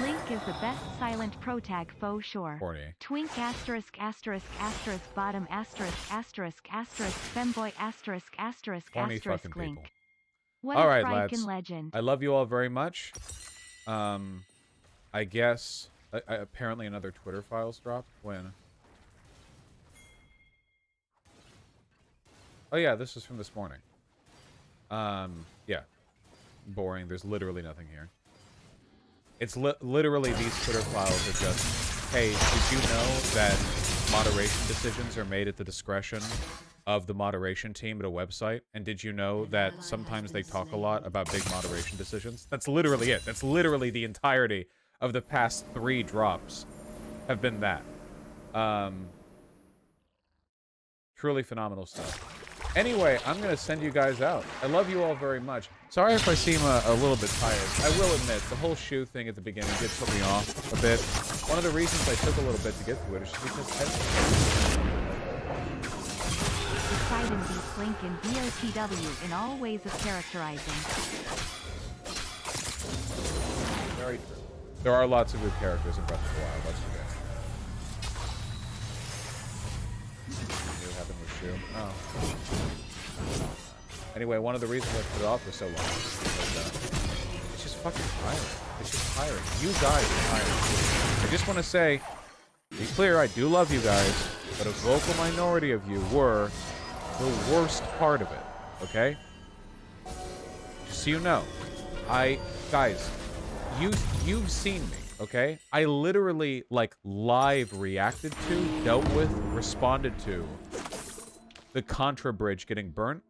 Link is the best silent protag faux sure. 40. Twink asterisk asterisk asterisk bottom asterisk asterisk asterisk femboy asterisk asterisk 20 asterisk fucking link. people. What All a right, frikin' lads. legend. I love you all very much. I guess apparently another Twitter files dropped when. Oh yeah, this is from this morning. Yeah, boring. There's literally nothing here. It's literally these Twitter files are just, hey, did you know that moderation decisions are made at the discretion of the moderation team at a website? And did you know that sometimes they talk a lot about big moderation decisions? That's literally it. That's literally the entirety of the past 3 drops have been that. Truly phenomenal stuff. Anyway, I'm going to send you guys out. I love you all very much. Sorry if I seem a little bit tired. I will admit, the whole shoe thing at the beginning did put me off a bit. One of the reasons I took a little bit to get to it is just because Poseidon beats Link in BOTW in all ways of characterizing. Very true. There are lots of good characters in Breath of the Wild, let's forget. What happened with Shoe? Oh. Anyway, one of the reasons I put it off for so long is because it's just fucking tiring. It's just tiring. You guys are tiring. I just want to say, be clear, I do love you guys, but a vocal minority of you were the worst part of it, okay? Just so you know. Guys, you've seen me, okay? I literally, like, live reacted to, dealt with, responded to the Contra Bridge getting burnt.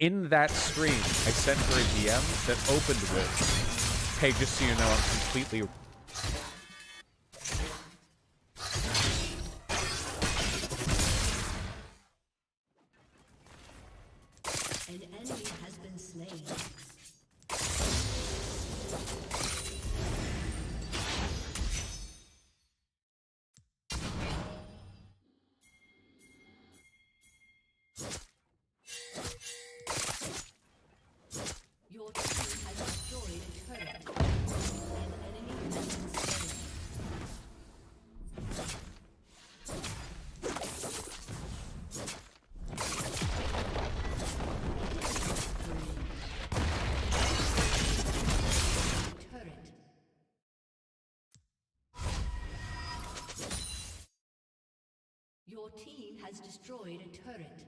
In that stream, I sent her a DM that opened with, hey, just so you know, I'm completely... An enemy has been slain. Your team has destroyed a turret. An enemy has been slain. Turret. Your team has destroyed a turret.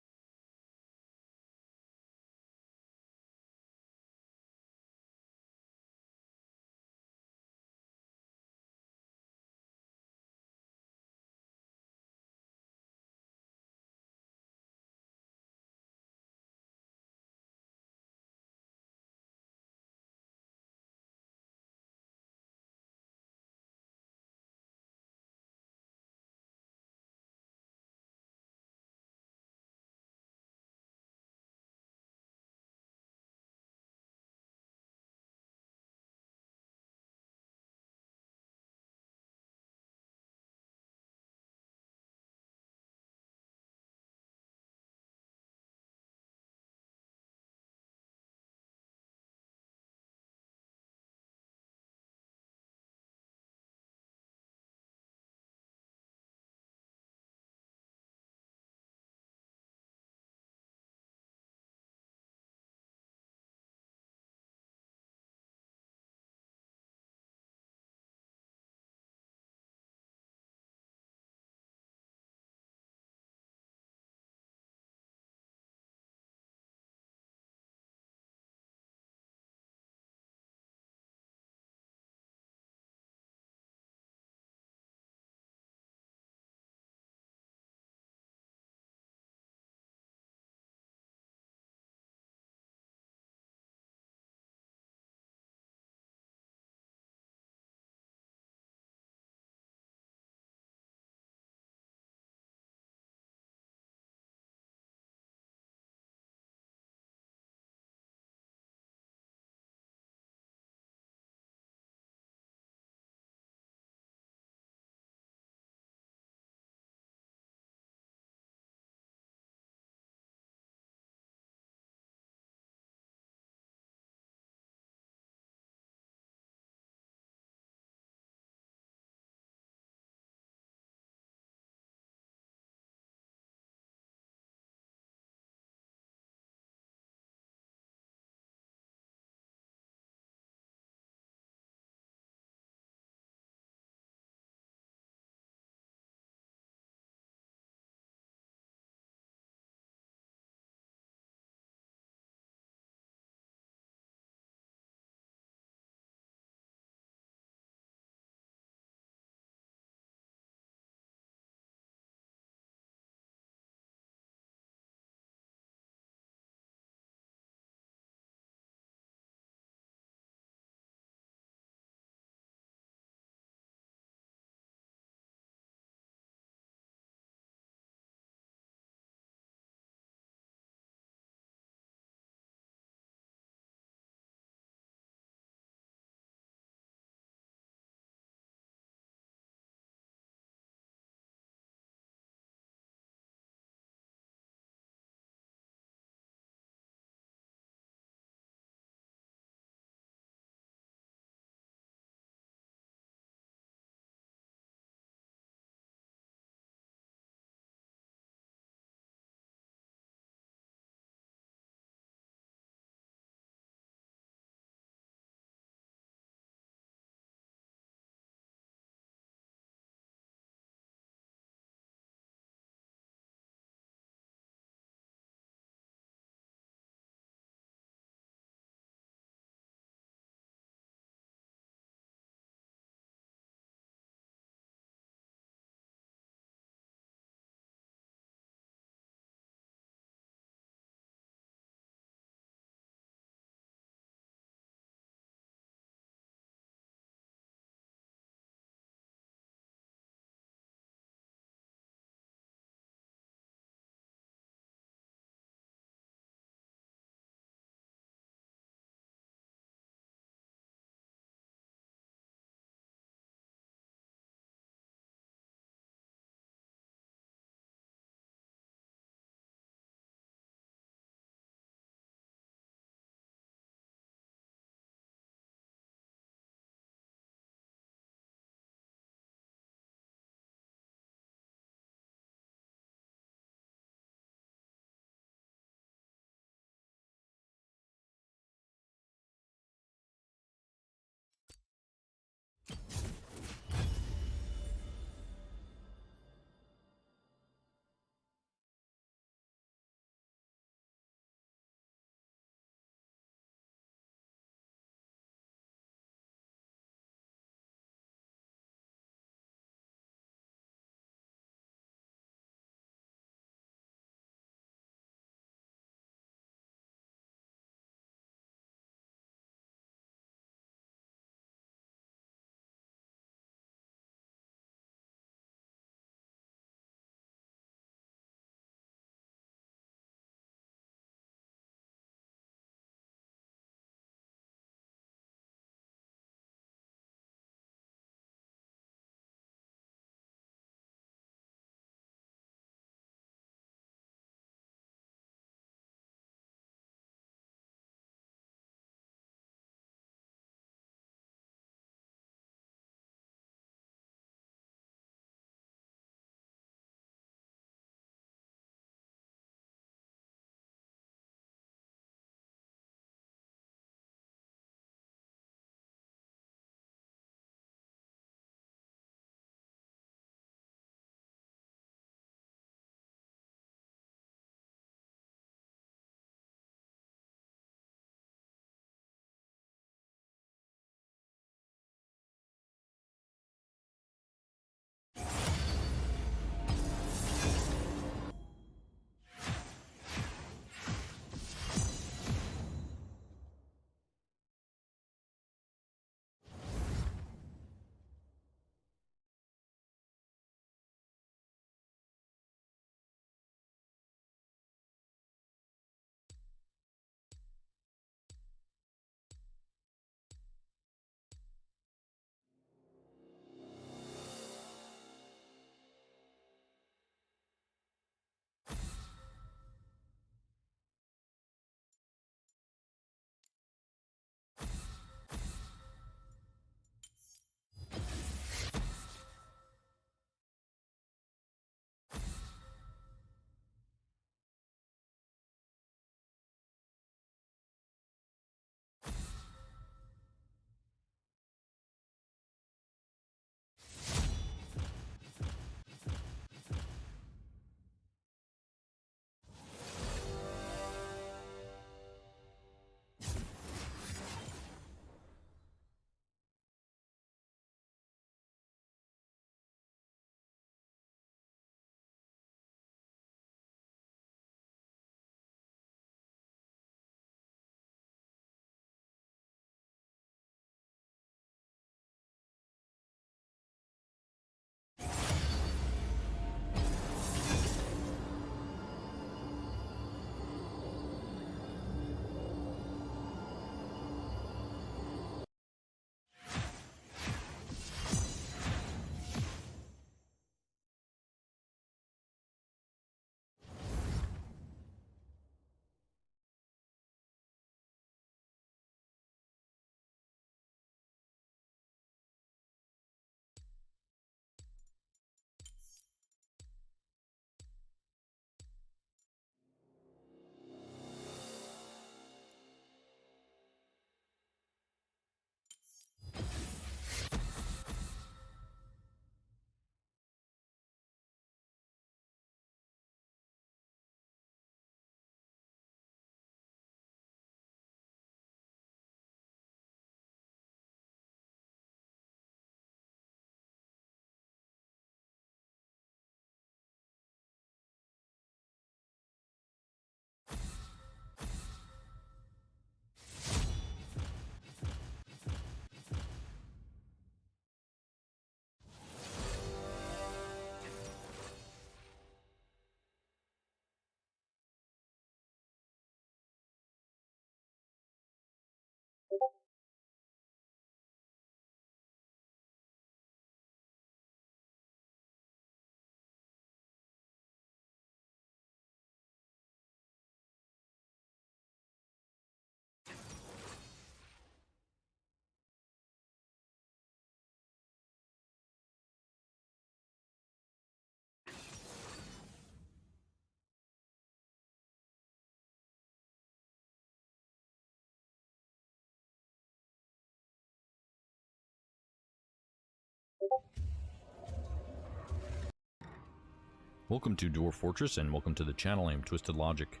Welcome to Dwarf Fortress and welcome to the channel. I am Twisted Logic.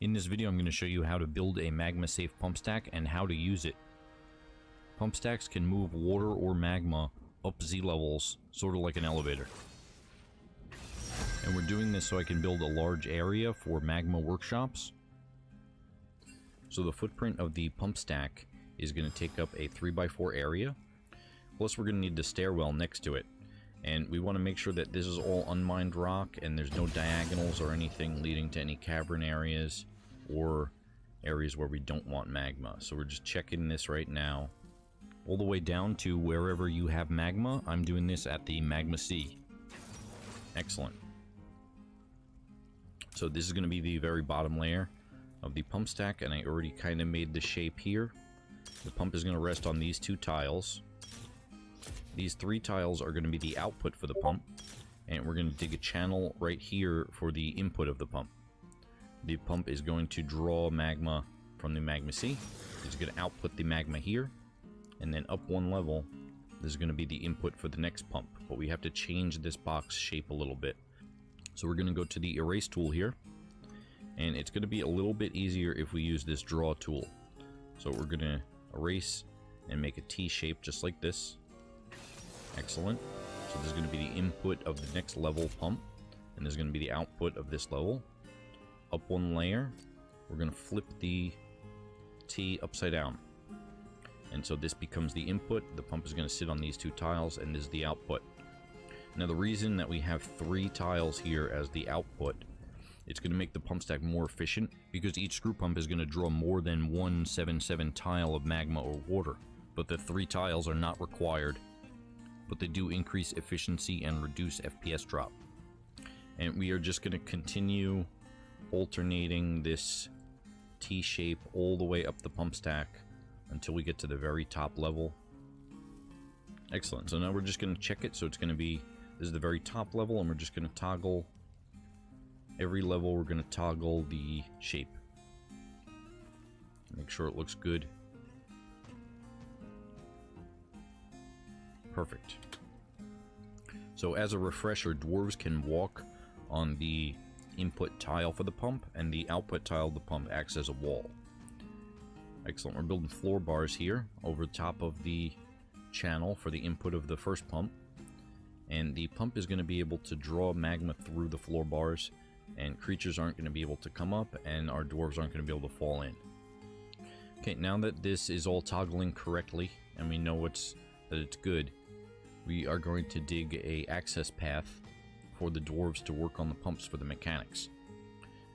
In this video I'm going to show you how to build a magma safe pump stack and how to use it. Pump stacks can move water or magma up Z levels, sort of like an elevator. And we're doing this so I can build a large area for magma workshops. So the footprint of the pump stack is going to take up a 3x4 area. Plus we're going to need the stairwell next to it. And we want to make sure that this is all unmined rock and there's no diagonals or anything leading to any cavern areas or areas where we don't want magma. So we're just checking this right now. All the way down to wherever you have magma. I'm doing this at the magma sea. Excellent. So this is going to be the very bottom layer of the pump stack, and I already kind of made the shape here. The pump is going to rest on these two tiles. These three tiles are going to be the output for the pump, and we're going to dig a channel right here for the input of the pump. The pump is going to draw magma from the magma sea. It's going to output the magma here, and then up one level, this is going to be the input for the next pump. But we have to change this box shape a little bit. So we're going to go to the erase tool here, and it's going to be a little bit easier if we use this draw tool. So we're going to erase and make a T shape just like this. Excellent. So this is going to be the input of the next level pump, and this is going to be the output of this level. Up one layer, we're going to flip the T upside down. And so this becomes the input. The pump is going to sit on these two tiles, and this is the output. Now the reason that we have three tiles here as the output, it's going to make the pump stack more efficient, because each screw pump is going to draw more than 177 tile of magma or water. But the three tiles are not required, but they do increase efficiency and reduce FPS drop. And we are just going to continue alternating this T shape all the way up the pump stack until we get to the very top level. Excellent. So now we're just going to check it. So it's going to be, this is the very top level, and we're just going to toggle every level. We're going to toggle the shape. Make sure it looks good. Perfect. So as a refresher, dwarves can walk on the input tile for the pump, and the output tile of the pump acts as a wall. Excellent. We're building floor bars here over the top of the channel for the input of the first pump, and the pump is going to be able to draw magma through the floor bars, and creatures aren't going to be able to come up, and our dwarves aren't going to be able to fall in. Okay, now that this is all toggling correctly and we know that it's good, we are going to dig a access path for the dwarves to work on the pumps for the mechanics.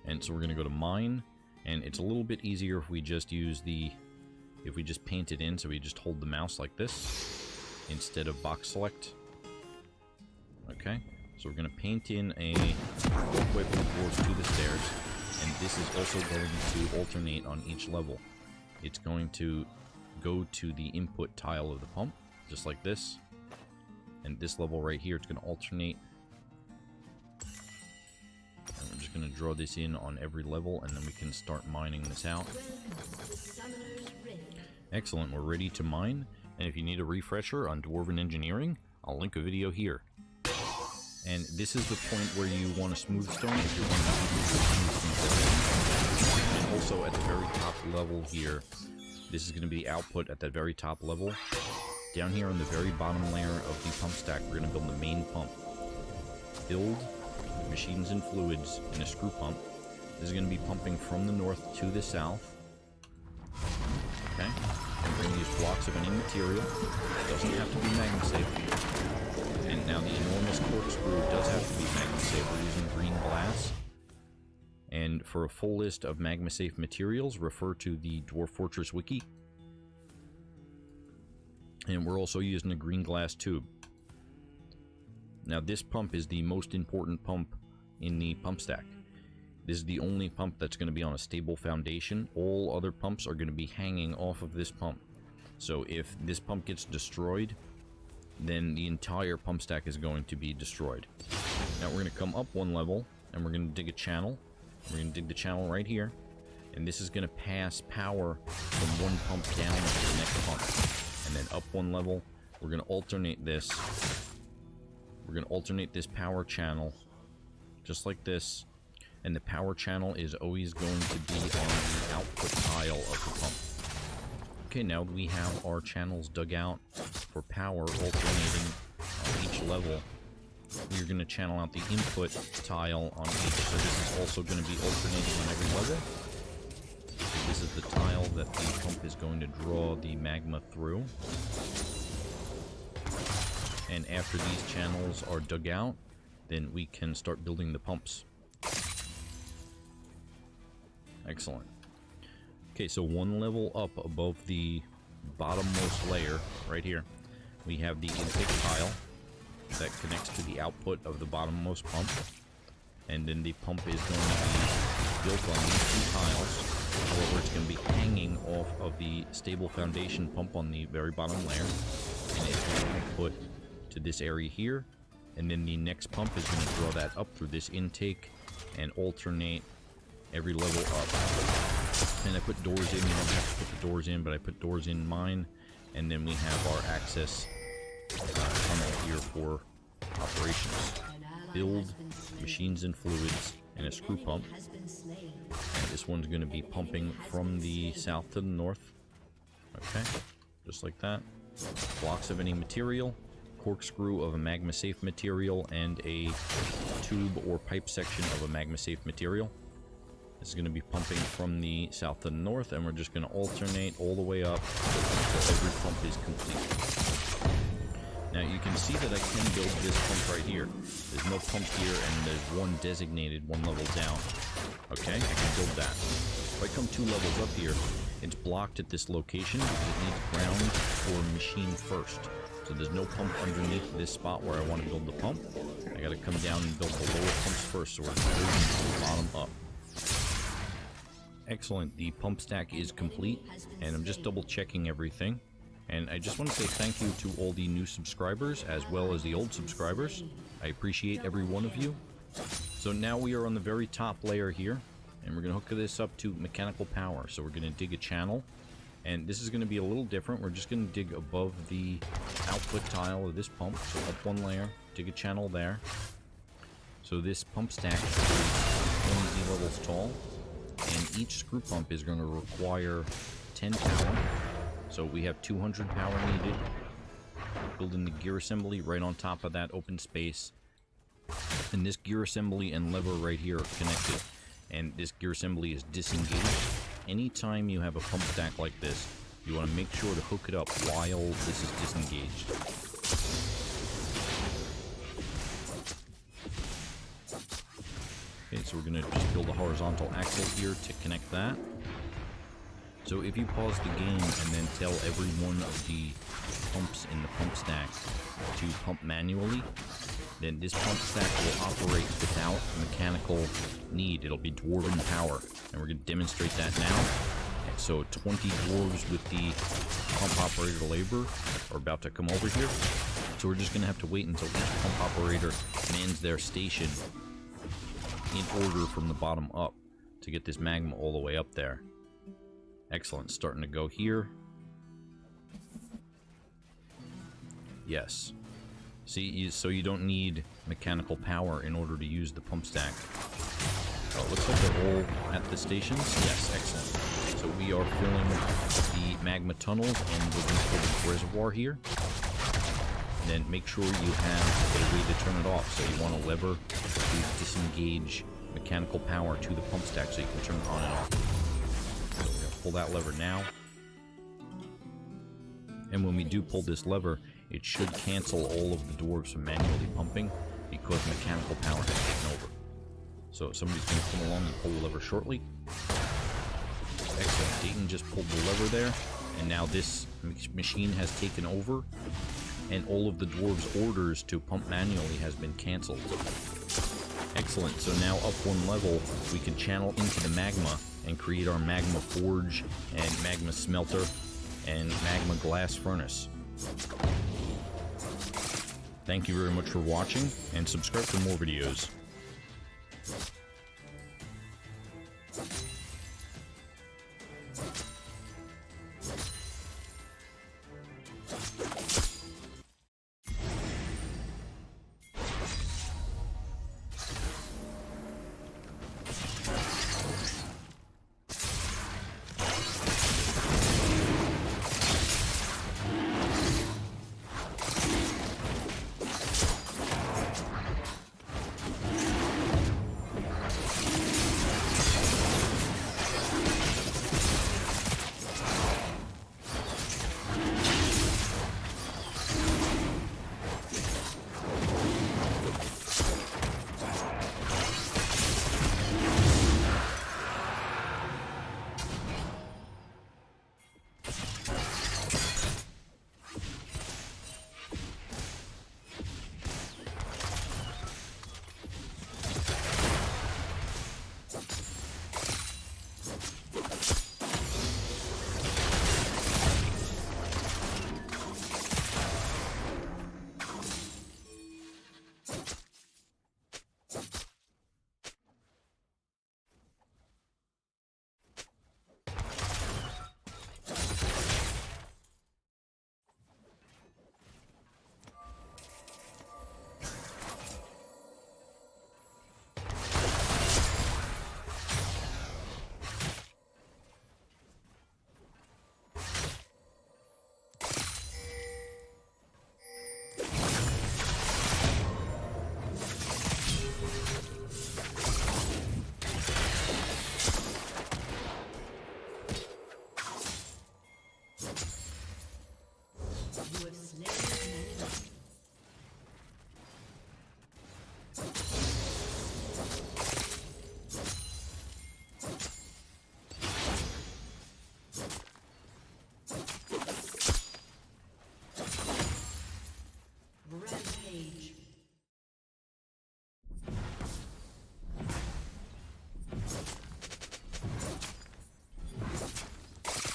And so we're going to go to mine, and it's a little bit easier if we just use if we just paint it in, so we just hold the mouse like this instead of box select. Okay, so we're going to paint in a walkway for the dwarves to the stairs, and this is also going to alternate on each level. It's going to go to the input tile of the pump, just like this. And this level right here, it's going to alternate. And we're just going to draw this in on every level, and then we can start mining this out. Excellent, we're ready to mine. And if you need a refresher on Dwarven Engineering, I'll link a video here. And this is the point where you want a smooth stone if you're wanting to smooth stone. And also at the very top level here, this is going to be the output at that very top level. Down here on the very bottom layer of the pump stack, we're going to build the main pump. Build machines and fluids in a screw pump. This is going to be pumping from the north to the south. Okay, and we're going to use blocks of any material. It doesn't have to be magma safe. And now the enormous corkscrew does have to be magma safe. We're using green glass. And for a full list of magma safe materials, refer to the Dwarf Fortress wiki. And we're also using a green glass tube. Now this pump is the most important pump in the pump stack. This is the only pump that's going to be on a stable foundation. All other pumps are going to be hanging off of this pump. So if this pump gets destroyed, then the entire pump stack is going to be destroyed. Now we're going to come up one level, and we're going to dig a channel. We're going to dig the channel right here, and this is going to pass power from one pump down to the next pump. And then up one level, we're going to alternate this We're going to alternate this power channel just like this. And the power channel is always going to be on the output tile of the pump. Okay, now we have our channels dug out for power alternating on each level. We're going to channel out the input tile on each, so this is also going to be alternating on every level. So this is the tile that the pump is going to draw the magma through. And after these channels are dug out, then we can start building the pumps. Excellent. Okay, so one level up above the bottommost layer, right here, we have the intake tile that connects to the output of the bottommost pump. And then the pump is going to be built on these two tiles. However, it's going to be hanging off of the stable foundation pump on the very bottom layer. And it's going to be put to this area here. And then the next pump is going to draw that up through this intake and alternate every level up. And I put doors in. You don't have to put the doors in, but I put doors in mine. And then we have our access tunnel here for operations. Build, machines and fluids, and a screw pump. And this one's going to be pumping from the south to the north. Okay, just like that. Blocks of any material, corkscrew of a magma safe material, and a tube or pipe section of a magma safe material. This is going to be pumping from the south to the north, and we're just going to alternate all the way up until every pump is complete. Now you can see that I can build this pump right here. There's no pump here, and there's one designated one level down. Okay, I can build that. If I come 2 levels up here, it's blocked at this location because it needs ground or machine first. So there's no pump underneath this spot where I want to build the pump. I gotta come down and build the lower pumps first, so we're building from the bottom up. Excellent, the pump stack is complete, and I'm just double checking everything. And I just want to say thank you to all the new subscribers as well as the old subscribers. I appreciate every one of you. So now we are on the very top layer here, and we're going to hook this up to mechanical power. So we're going to dig a channel, and this is going to be a little different. We're just going to dig above the output tile of this pump. So up 1 layer, dig a channel there. So this pump stack is 20 levels tall, and each screw pump is going to require 10 power. So we have 200 power needed. Building the gear assembly right on top of that open space. And this gear assembly and lever right here are connected. And this gear assembly is disengaged. Anytime you have a pump stack like this, you want to make sure to hook it up while this is disengaged. Okay, so we're going to just build a horizontal axle here to connect that. So if you pause the game and then tell every one of the pumps in the pump stack to pump manually, then this pump stack will operate without mechanical need. It'll be dwarven power, and we're going to demonstrate that now. And so 20 dwarves with the pump operator labor are about to come over here. So we're just going to have to wait until each pump operator mans their station in order from the bottom up to get this magma all the way up there. Excellent, starting to go here. Yes. See, so you don't need mechanical power in order to use the pump stack. Oh, it looks like they're all at the stations. Yes, excellent. So we are filling the magma tunnels and we're going to fill the reservoir here. And then make sure you have a way to turn it off. So you want a lever to disengage mechanical power to the pump stack so you can turn it on and off. So we're going to pull that lever now. And when we do pull this lever, it should cancel all of the dwarves from manually pumping because mechanical power has taken over. So somebody's going to come along and pull the lever shortly. Excellent. Dayton just pulled the lever there, and now this machine has taken over, and all of the dwarves' orders to pump manually has been cancelled. Excellent. So now up 1 level, we can channel into the magma and create our magma forge and magma smelter and magma glass furnace. Thank you very much for watching, and subscribe for more videos. You have slain an enemy. Rampage.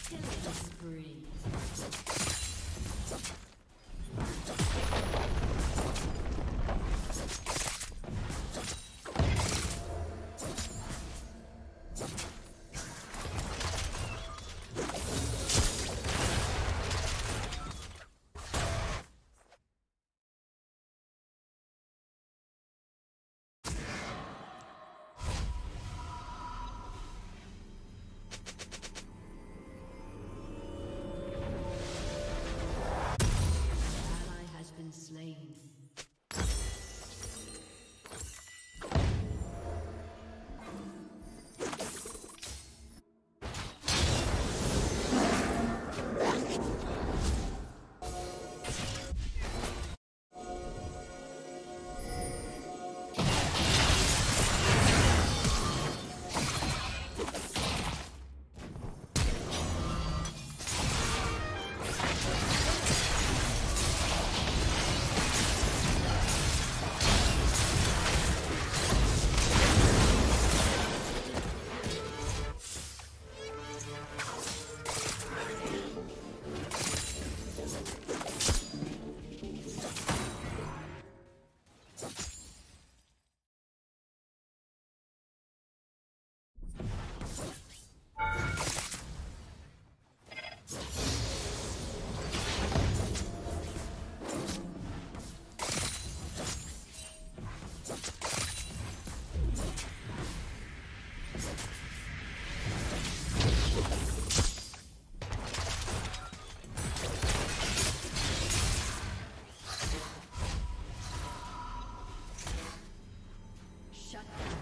Killing spree. Ally has been slain. Shut down.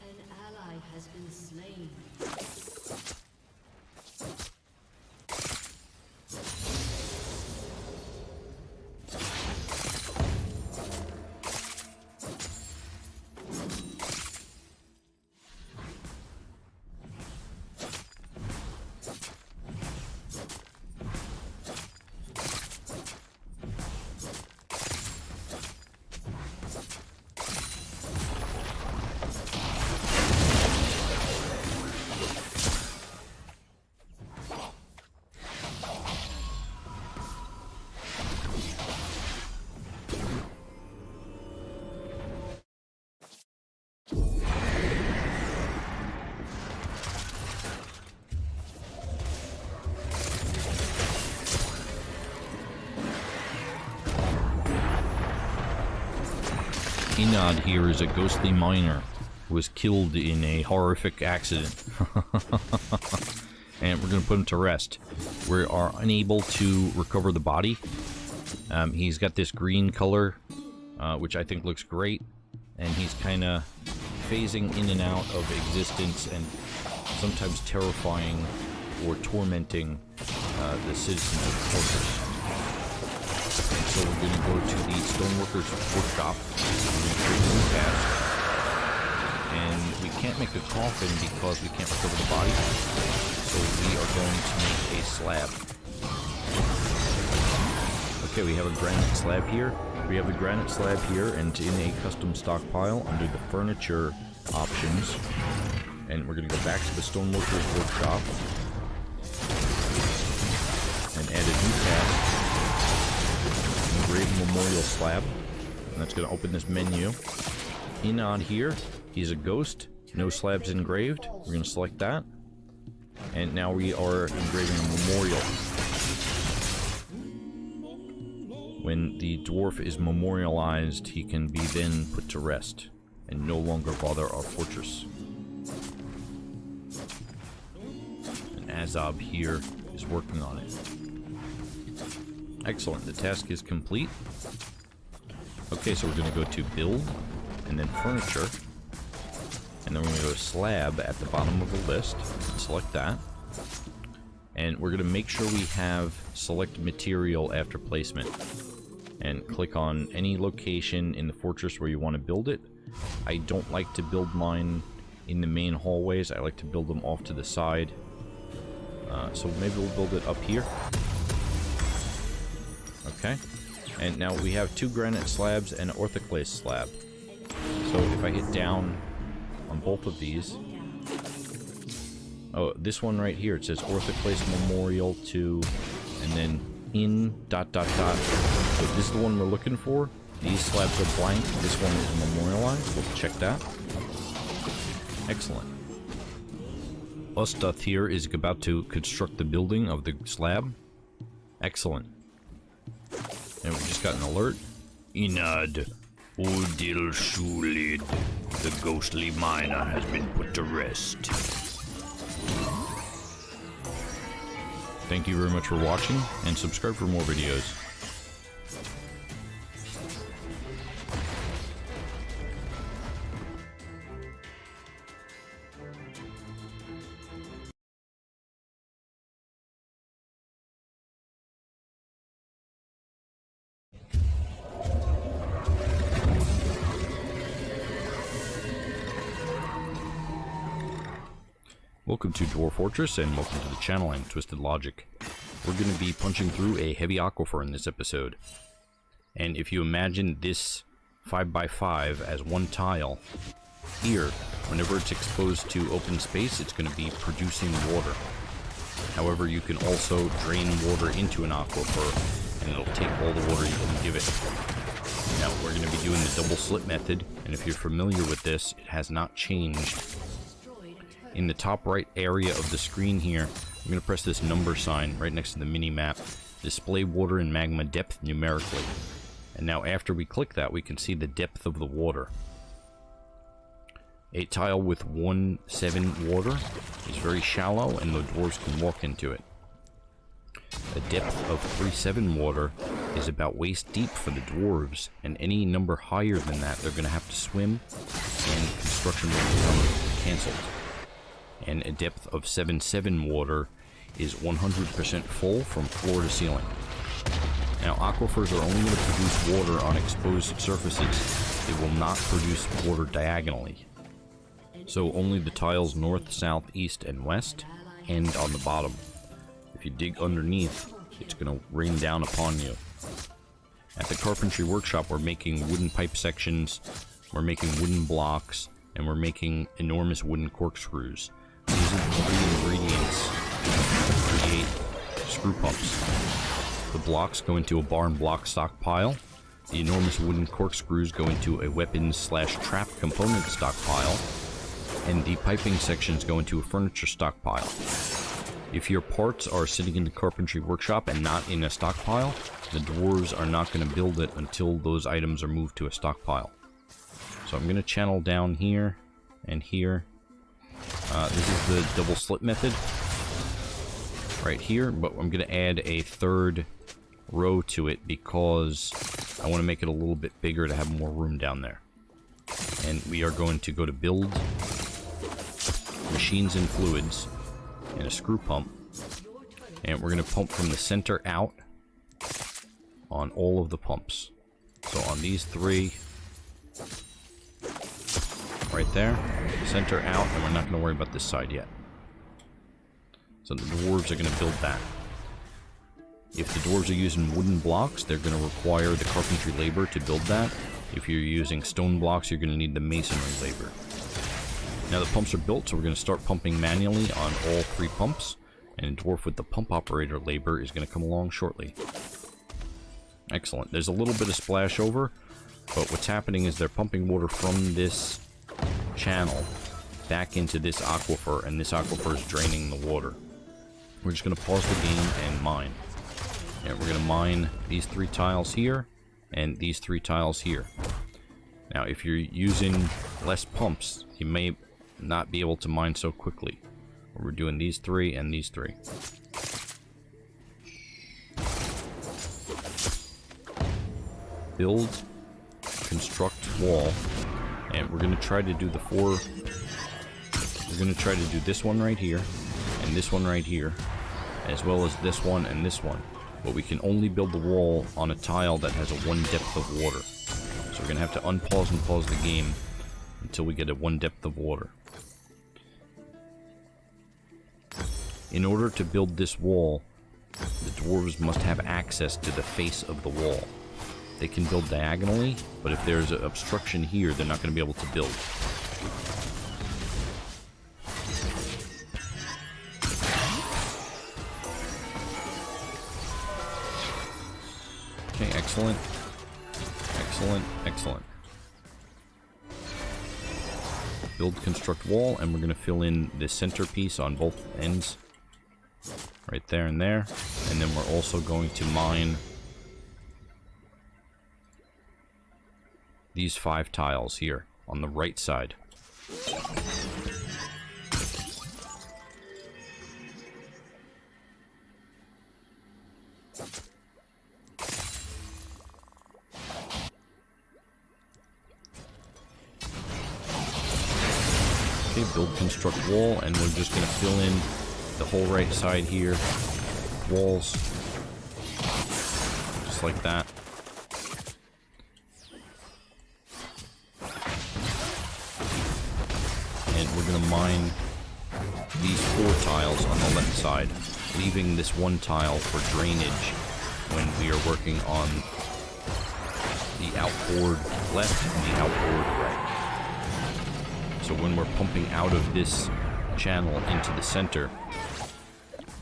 An ally has been slain. Enod here is a ghostly miner who was killed in a horrific accident. And we're going to put him to rest. We are unable to recover the body. He's got this green color, which I think looks great. And he's kind of phasing in and out of existence and sometimes terrifying or tormenting the citizens of the fortress. And so we're going to go to the Stoneworkers Workshop. We're going to create a new task. And we can't make a coffin because we can't recover the body. So we are going to make a slab. Okay, we have a granite slab here. We have the granite slab here and in a custom stockpile under the furniture options. And we're going to go back to the Stoneworkers Workshop and add a new task. Engraved memorial slab, and that's going to open this menu. Inod here, he's a ghost, no slabs engraved. We're going to select that. And now we are engraving a memorial. When the dwarf is memorialized, he can be then put to rest and no longer bother our fortress. And Azab here is working on it. Excellent, the task is complete. Okay, so we're going to go to build, and then furniture, and then we're going to go to slab at the bottom of the list, and select that. And we're going to make sure we have select material after placement, and click on any location in the fortress where you want to build it. I don't like to build mine in the main hallways, I like to build them off to the side. So maybe we'll build it up here. Okay. And now we have 2 granite slabs and an orthoclase slab. So if I hit down on both of these... Oh, this one right here, it says orthoclase memorial to... and then in ... So this is the one we're looking for. These slabs are blank. This one is memorialized. We'll check that. Excellent. Ustath here is about to construct the building of the slab. Excellent. And we just got an alert. Inad Udil Shulid, the ghostly miner, has been put to rest. Thank you very much for watching, and subscribe for more videos. Welcome to Dwarf Fortress, and welcome to the channel. I'm Twisted Logic. We're going to be punching through a heavy aquifer in this episode. And if you imagine this 5x5 as one tile, here, whenever it's exposed to open space, it's going to be producing water. However, you can also drain water into an aquifer, and it'll take all the water you can give it. Now, we're going to be doing the double slit method, and if you're familiar with this, it has not changed. In the top right area of the screen here, I'm going to press this number sign right next to the mini-map. Display water and magma depth numerically. And now after we click that, we can see the depth of the water. A tile with 1.7 water is very shallow, and the dwarves can walk into it. A depth of 3.7 water is about waist deep for the dwarves, and any number higher than that, they're going to have to swim, and construction will become cancelled. And a depth of 7.7 water is 100% full from floor to ceiling. Now, aquifers are only going to produce water on exposed surfaces. They will not produce water diagonally. So only the tiles north, south, east, and west end on the bottom. If you dig underneath, it's going to rain down upon you. At the carpentry workshop, we're making wooden pipe sections, we're making wooden blocks, and we're making enormous wooden corkscrews. These are the 3 ingredients to create screw pumps. The blocks go into a barn block stockpile. The enormous wooden corkscrews go into a weapons/trap component stockpile. And the piping sections go into a furniture stockpile. If your parts are sitting in the carpentry workshop and not in a stockpile, the dwarves are not going to build it until those items are moved to a stockpile. So I'm going to channel down here and here. This is the double slit method right here, but I'm going to add a 3rd row to it because I want to make it a little bit bigger to have more room down there. And we are going to go to build, machines and fluids, and a screw pump, and we're going to pump from the center out on all of the pumps. So on these 3 right there, center out, and we're not going to worry about this side yet. So the dwarves are going to build that. If the dwarves are using wooden blocks, they're going to require the carpentry labor to build that. If you're using stone blocks, you're going to need the masonry labor. Now the pumps are built, so we're going to start pumping manually on all 3 pumps, and a dwarf with the pump operator labor is going to come along shortly. Excellent. There's a little bit of splash over. But what's happening is they're pumping water from this channel back into this aquifer, and this aquifer is draining the water. We're just going to pause the game and mine. And we're going to mine these 3 tiles here and these 3 tiles here. Now, if you're using less pumps, you may not be able to mine so quickly. We're doing these 3 and these 3. Build, construct wall, and we're going to try to do the 4. We're going to try to do this one right here, and this one right here, as well as this one and this one. But we can only build the wall on a tile that has a 1 depth of water. So we're going to have to unpause and pause the game until we get a 1 depth of water. In order to build this wall, the dwarves must have access to the face of the wall. They can build diagonally, but if there's an obstruction here, they're not going to be able to build. Okay, excellent. Excellent, excellent. Build, construct wall, and we're going to fill in the centerpiece on both ends. Right there and there. And then we're also going to mine these 5 tiles here on the right side. Okay, build, construct wall, and we're just going to fill in the whole right side here. Walls. Just like that. And we're going to mine these 4 tiles on the left side, leaving this 1 tile for drainage when we are working on the outboard left and the outboard right. So when we're pumping out of this channel into the center,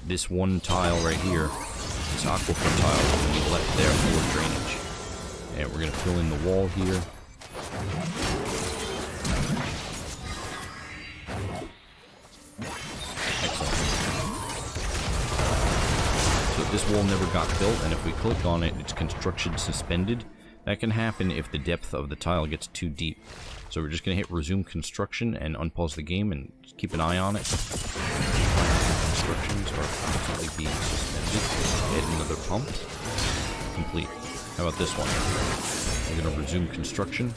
this 1 tile right here, this aquifer tile, will be left there for drainage. And we're going to fill in the wall here. Excellent. So this wall never got built, and if we click on it, it's construction suspended. That can happen if the depth of the tile gets too deep. So we're just going to hit resume construction and unpause the game and just keep an eye on it. Constructions are constantly being suspended. Add another pump. Complete. How about this one? We're going to resume construction,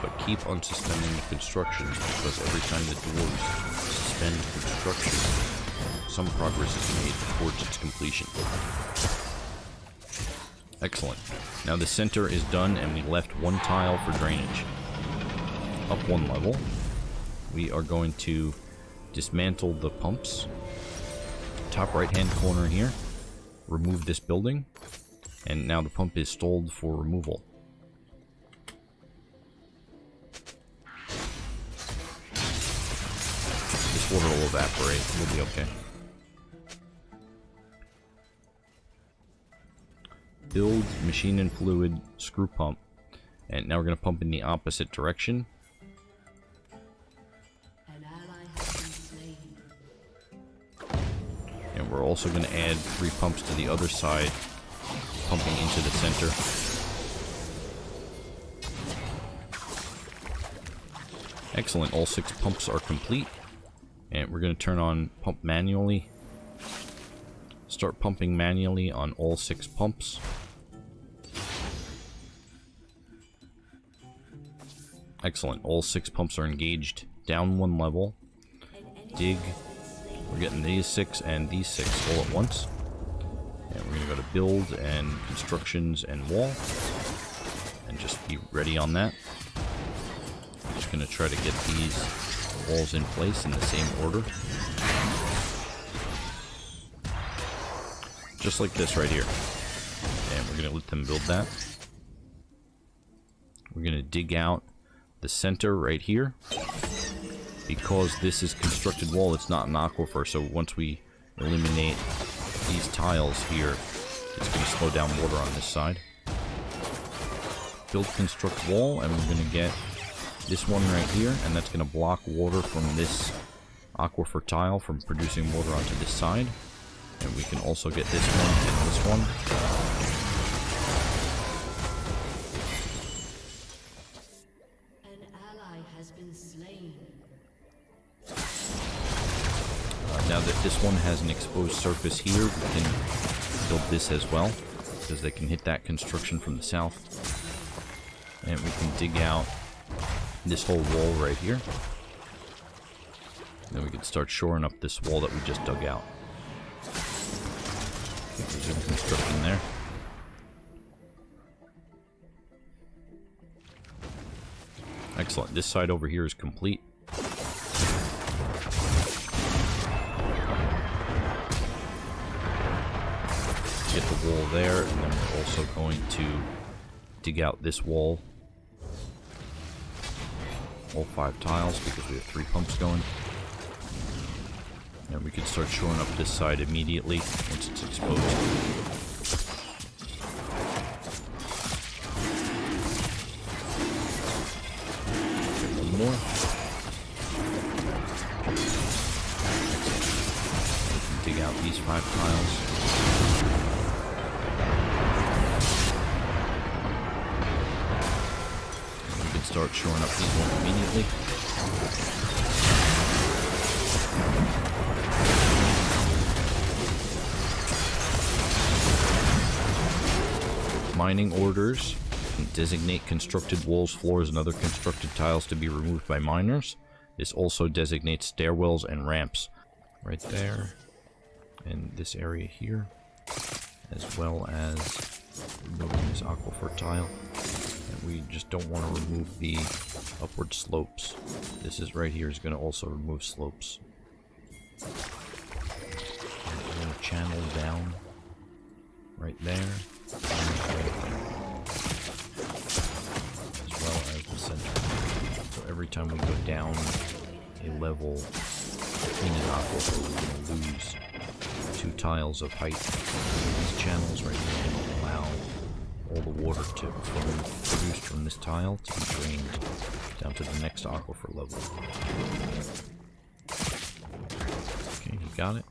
but keep unsuspending the constructions because every time the dwarves suspend construction, some progress is made towards its completion. Excellent. Now the center is done and we left 1 tile for drainage. Up 1 level. We are going to dismantle the pumps. Top right hand corner here. Remove this building. And now the pump is stalled for removal. This water will evaporate. We'll be okay. Build, machine and fluid, screw pump. And now we're going to pump in the opposite direction. An ally has been slain. And we're also going to add 3 pumps to the other side, pumping into the center. Excellent, all 6 pumps are complete. And we're going to turn on pump manually. Start pumping manually on all 6 pumps. Excellent, all 6 pumps are engaged. Down 1 level. Dig. We're getting these 6 and these 6 all at once. And we're going to go to build and constructions and wall. And just be ready on that. I'm just going to try to get these walls in place in the same order. Just like this right here. And we're going to let them build that. We're going to dig out the center right here. Because this is constructed wall, it's not an aquifer, so once we eliminate these tiles here, it's going to slow down water on this side. build construct wall, and we're gonna get this one right here, and that's gonna block water from this aquifer tile from producing water onto this side. And we can also get this one and this one. An ally has been slain. Now that this one has an exposed surface here, we can build this as well, because they can hit that construction from the south. And we can dig out this whole wall right here. Then we can start shoring up this wall that we just dug out. Resume construction there. Excellent. This side over here is complete. Get the wall there, and then we're also going to dig out this wall. All 5 tiles, because we have 3 pumps going. And we can start shoring up this side immediately once it's exposed. One more. We can dig out these 5 tiles. And we can start shoring up these ones immediately. Mining orders can designate constructed walls, floors, and other constructed tiles to be removed by miners. This also designates stairwells and ramps right there, and this area here, as well as removing this aquifer tile. And we just don't want to remove the upward slopes. This is right here is going to also remove slopes. We're going to channel down right there. As well as the center. So every time we go down a level in an aquifer, we're going to lose 2 tiles of height. These channels right here can allow all the water produced from this tile to be drained down to the next aquifer level. Okay, you got it.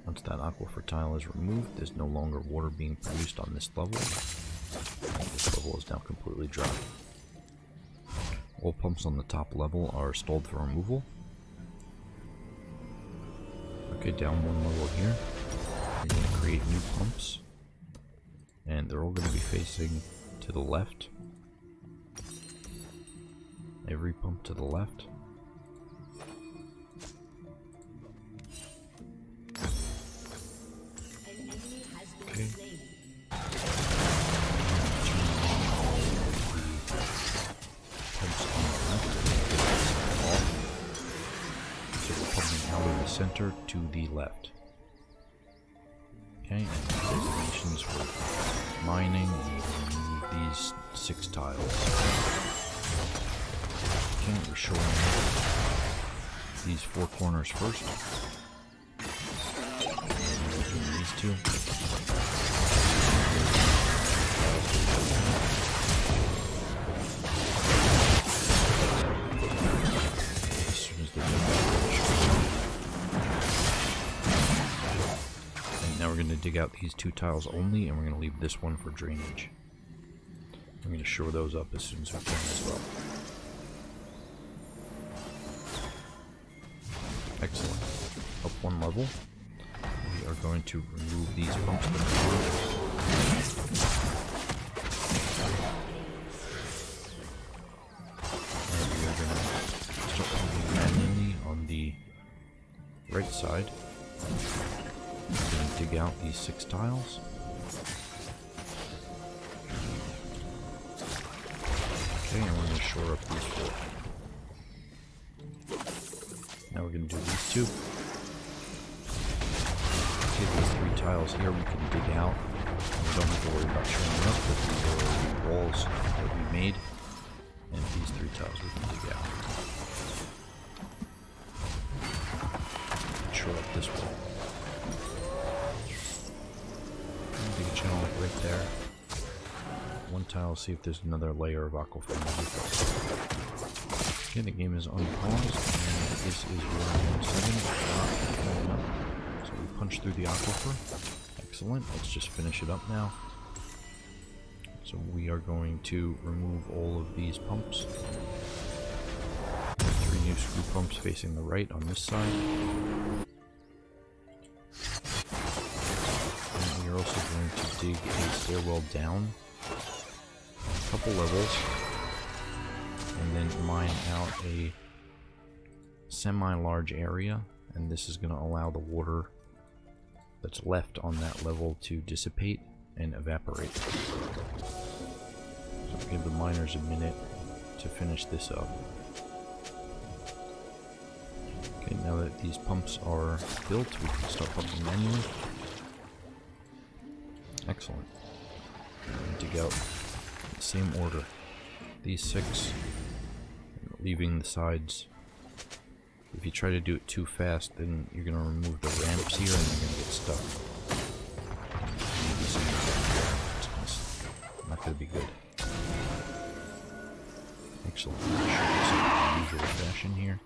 Once that aquifer tile is removed, there's no longer water being produced on this level. And this level is now completely dry. All pumps on the top level are stalled for removal. Okay, down 1 level here. We're going to create new pumps. And they're all going to be facing to the left. Every pump to the left. Okay. Pumps on the left. So we're pumping out of the center to the left. Okay, and designations for mining, and we'll remove these 6 tiles. Okay, we're showing these 4 corners first. And we're doing these 2. As soon as they're done, and now we're going to dig out these 2 tiles only, and we're going to leave this one for drainage. I'm going to shore those up as soon as we can as well. Excellent. Up 1 level. We are going to remove these pumps to the bottom. And we are going to start pumping manually on the right side. We're going to dig out these 6 tiles. Okay, and we're going to shore up these 4. Now we're going to do these 2. Okay, these 3 tiles here we can dig out. And we don't have to worry about shoring up, but these are the walls that we made. And these 3 tiles we can dig out. Shore up this wall. tiles, see if there's another layer of aquifer. Okay, the game is unpaused, and this is round 7. So we punch through the aquifer. Excellent. Let's just finish it up now. So we are going to remove all of these pumps. 3 new screw pumps facing the right on this side. And we are also going to dig a stairwell down a couple levels, and then mine out a semi-large area, and this is going to allow the water that's left on that level to dissipate and evaporate. So give the miners a minute to finish this up. Okay, now that these pumps are built, we can start pumping manually. Excellent. And dig out in the same order. These 6, leaving the sides. If you try to do it too fast, then you're going to remove the ramps here and you're going to get stuck. It's not going to be good. Excellent. Show this in the usual fashion here.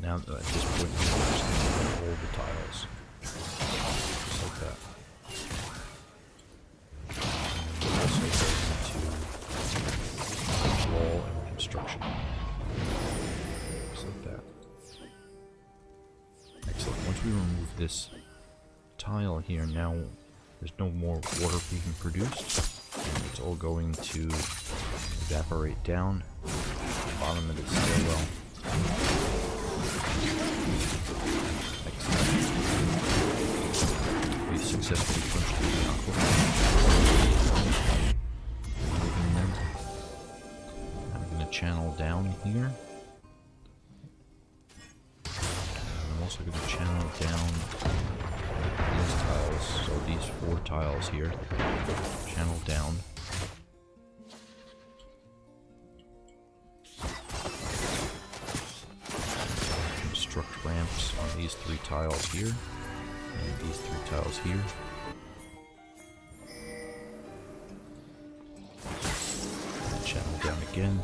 Now at this point, we just need to put all the tiles, just like that. And then also into wall and construction, just like that. Excellent. Once we remove this tile here, now there's no more water being produced. It's all going to evaporate down to the bottom of the stairwell. We successfully punched through the aquifer. Moving them. I'm going to channel down here. I'm also going to channel down these tiles. So these 4 tiles here. Channel down. Construct ramps on these 3 tiles here, and these 3 tiles here. And channel down again,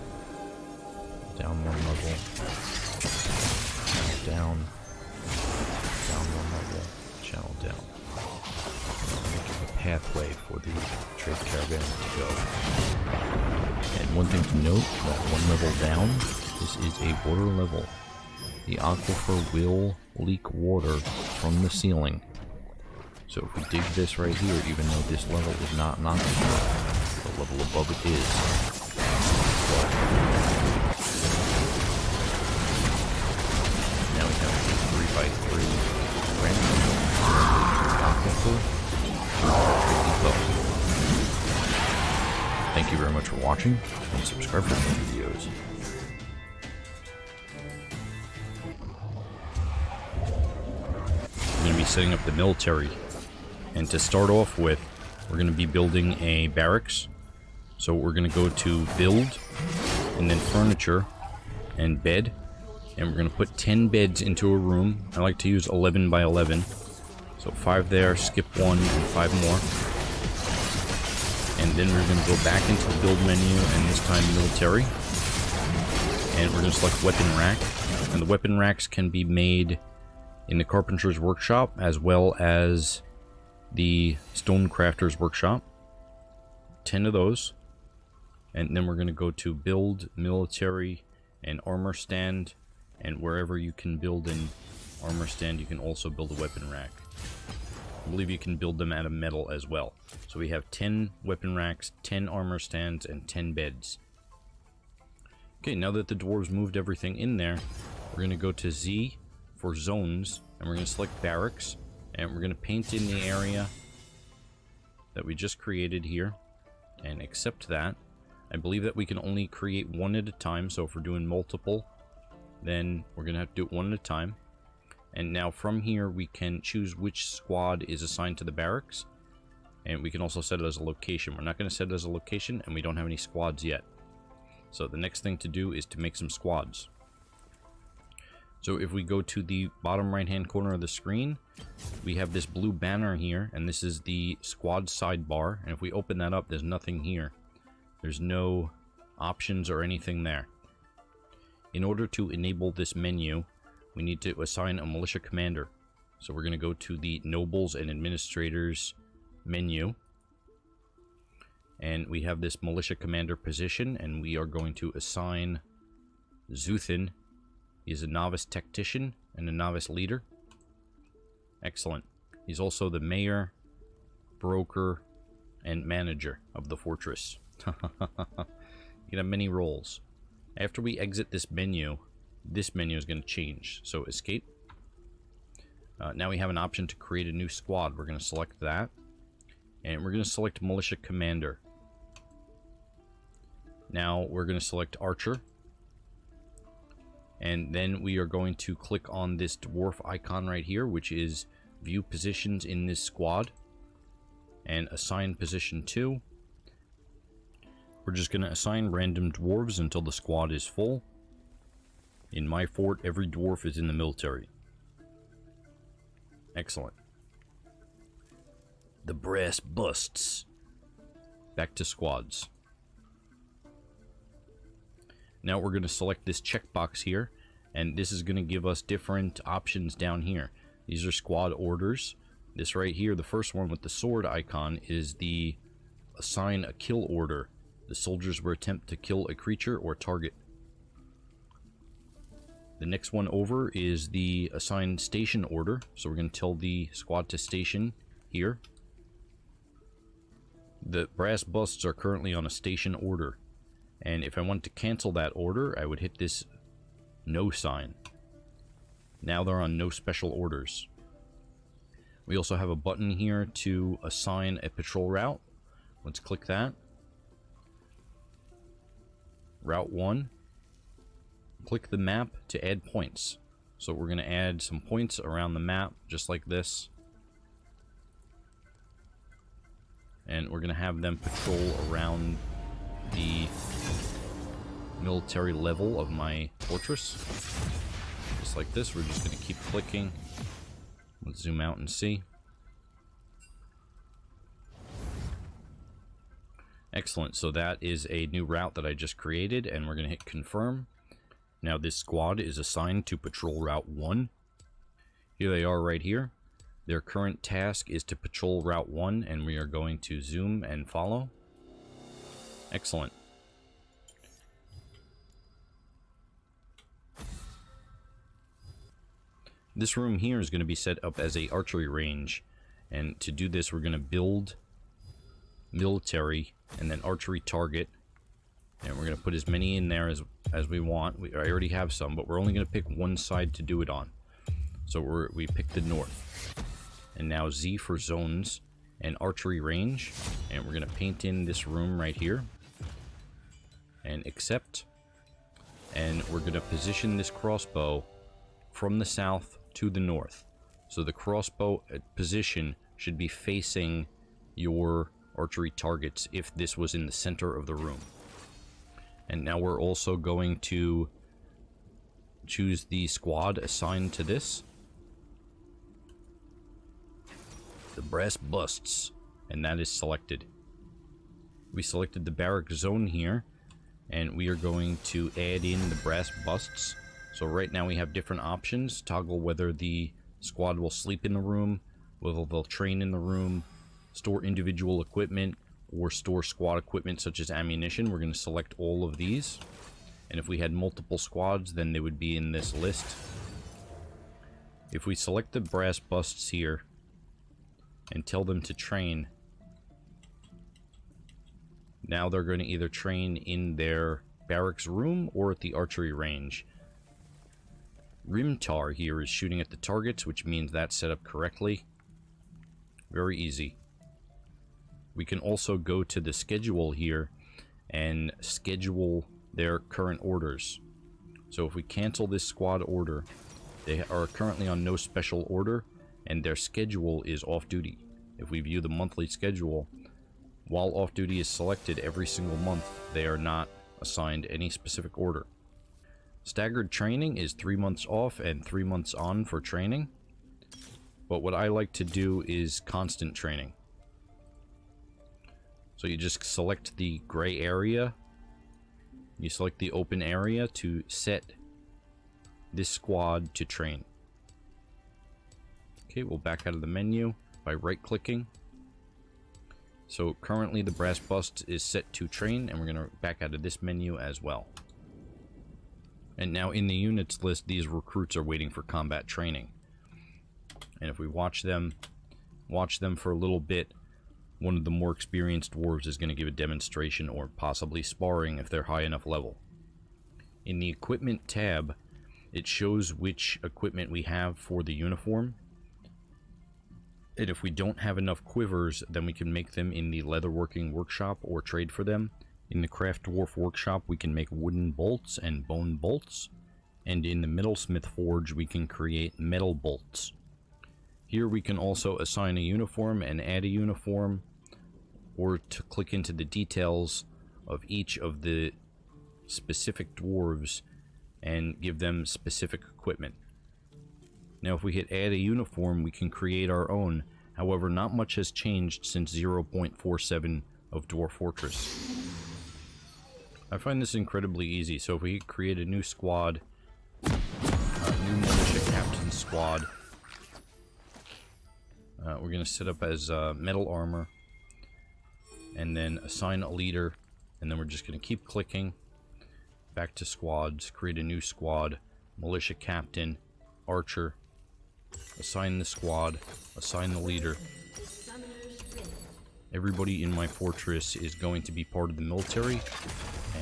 down 1 level, channel down 1 level, channel down. Making a pathway for the trade caravan to go. And one thing to note, that 1 level down, this is a water level. The aquifer will leak water from the ceiling. So if we dig this right here, even though this level is not an aquifer, the level above it is. Now we have a 3x3 ramp aquifer. Thank you very much for watching, and subscribe for more videos. Going to be setting up the military, and to start off with, we're going to be building a barracks. So we're going to go to build, and then furniture, and bed, and we're going to put 10 beds into a room. I like to use 11 by 11, so 5 there, skip 1, and 5 more. And then we're going to go back into the build menu, and this time military, and we're going to select weapon rack, and the weapon racks can be made in the carpenter's workshop as well as the stonecrafter's workshop. 10 of those, and then we're going to go to build, military, and armor stand, and wherever you can build an armor stand, you can also build a weapon rack. I believe you can build them out of metal as well. So we have 10 weapon racks, 10 armor stands, and 10 beds. Okay, now that the dwarves moved everything in there, we're going to go to Z for zones, and we're going to select barracks, and we're going to paint in the area that we just created here, and accept that. I believe that we can only create 1 at a time, so if we're doing multiple, then we're going to have to do it 1 at a time. And now from here, we can choose which squad is assigned to the barracks. And we can also set it as a location. We're not going to set it as a location, and we don't have any squads yet. So the next thing to do is to make some squads. So if we go to the bottom right-hand corner of the screen, we have this blue banner here, and this is the squad sidebar. And if we open that up, there's nothing here. There's no options or anything there. In order to enable this menu, we need to assign a militia commander. So we're going to go to the Nobles and Administrators menu. And we have this militia commander position, and we are going to assign Zuthin. He's a novice tactician and a novice leader. Excellent. He's also the mayor, broker, and manager of the fortress. You can have many roles. After we exit this menu is going to change. So escape. Now we have an option to create a new squad. We're going to select that. And we're going to select militia commander. Now we're going to select archer. And then we are going to click on this dwarf icon right here, which is view positions in this squad. And assign position 2. We're just going to assign random dwarves until the squad is full. In my fort, every dwarf is in the military. Excellent. The brass busts. Back to squads. Now we're going to select this checkbox here, and this is going to give us different options down here. These are squad orders. This right here, the first one with the sword icon, is the assign a kill order. The soldiers will attempt to kill a creature or target. The next one over is the assign station order. So we're going to tell the squad to station here. The brass busts are currently on a station order. And if I want to cancel that order, I would hit this no sign. Now they're on no special orders. We also have a button here to assign a patrol route. Let's click that. Route 1. Click the map to add points. So we're going to add some points around the map, just like this. And we're going to have them patrol around the military level of my fortress. Just like this, we're just going to keep clicking. Let's zoom out and see. Excellent, so that is a new route that I just created, and we're going to hit confirm. Now this squad is assigned to patrol route 1. Here they are right here. Their current task is to patrol route 1, and we are going to zoom and follow. Excellent. This room here is going to be set up as a archery range, and to do this we're going to build military and then archery target, and we're going to put as many in there as we want. I already have some, but we're only going to pick one side to do it on. So we picked the north, and now Z for zones and archery range, and we're going to paint in this room right here and accept, and we're going to position this crossbow from the south to the north. So the crossbow position should be facing your archery targets if this was in the center of the room. And now we're also going to choose the squad assigned to this. The brass busts, and that is selected. We selected the barrack zone here, and we are going to add in the brass busts. So right now we have different options. Toggle whether the squad will sleep in the room, whether they'll train in the room, store individual equipment, or store squad equipment such as ammunition. We're going to select all of these. And if we had multiple squads, then they would be in this list. If we select the brass busts here and tell them to train, now they're going to either train in their barracks room or at the archery range. Rimtar here is shooting at the targets, which means that's set up correctly. Very easy. We can also go to the schedule here and schedule their current orders. So if we cancel this squad order, They are currently on no special order, and their schedule is off-duty. If we view the monthly schedule, while off-duty is selected every single month, they are not assigned any specific order. Staggered training is 3 months off and 3 months on for training. But what I like to do is constant training. So you just select the gray area. You select the open area to set this squad to train. Okay, we'll back out of the menu by right-clicking. So currently the brass bust is set to train, and we're going to back out of this menu as well. And now in the units list, these recruits are waiting for combat training. And if we watch them for a little bit, one of the more experienced dwarves is going to give a demonstration or possibly sparring if they're high enough level. In the equipment tab, it shows which equipment we have for the uniform. And if we don't have enough quivers, then we can make them in the leatherworking workshop or trade for them. In the craft dwarf workshop, we can make wooden bolts and bone bolts. And in the metalsmith forge, we can create metal bolts. Here we can also assign a uniform and add a uniform, or to click into the details of each of the specific dwarves and give them specific equipment. Now if we hit add a uniform, we can create our own. However, not much has changed since 0.47 of Dwarf Fortress. I find this incredibly easy. So if we create a new squad, new militia captain squad, we're going to set up as metal armor, and then assign a leader, and then we're just going to keep clicking back to squads, create a new squad, militia captain, archer, assign the squad, assign the leader. Everybody in my fortress is going to be part of the military,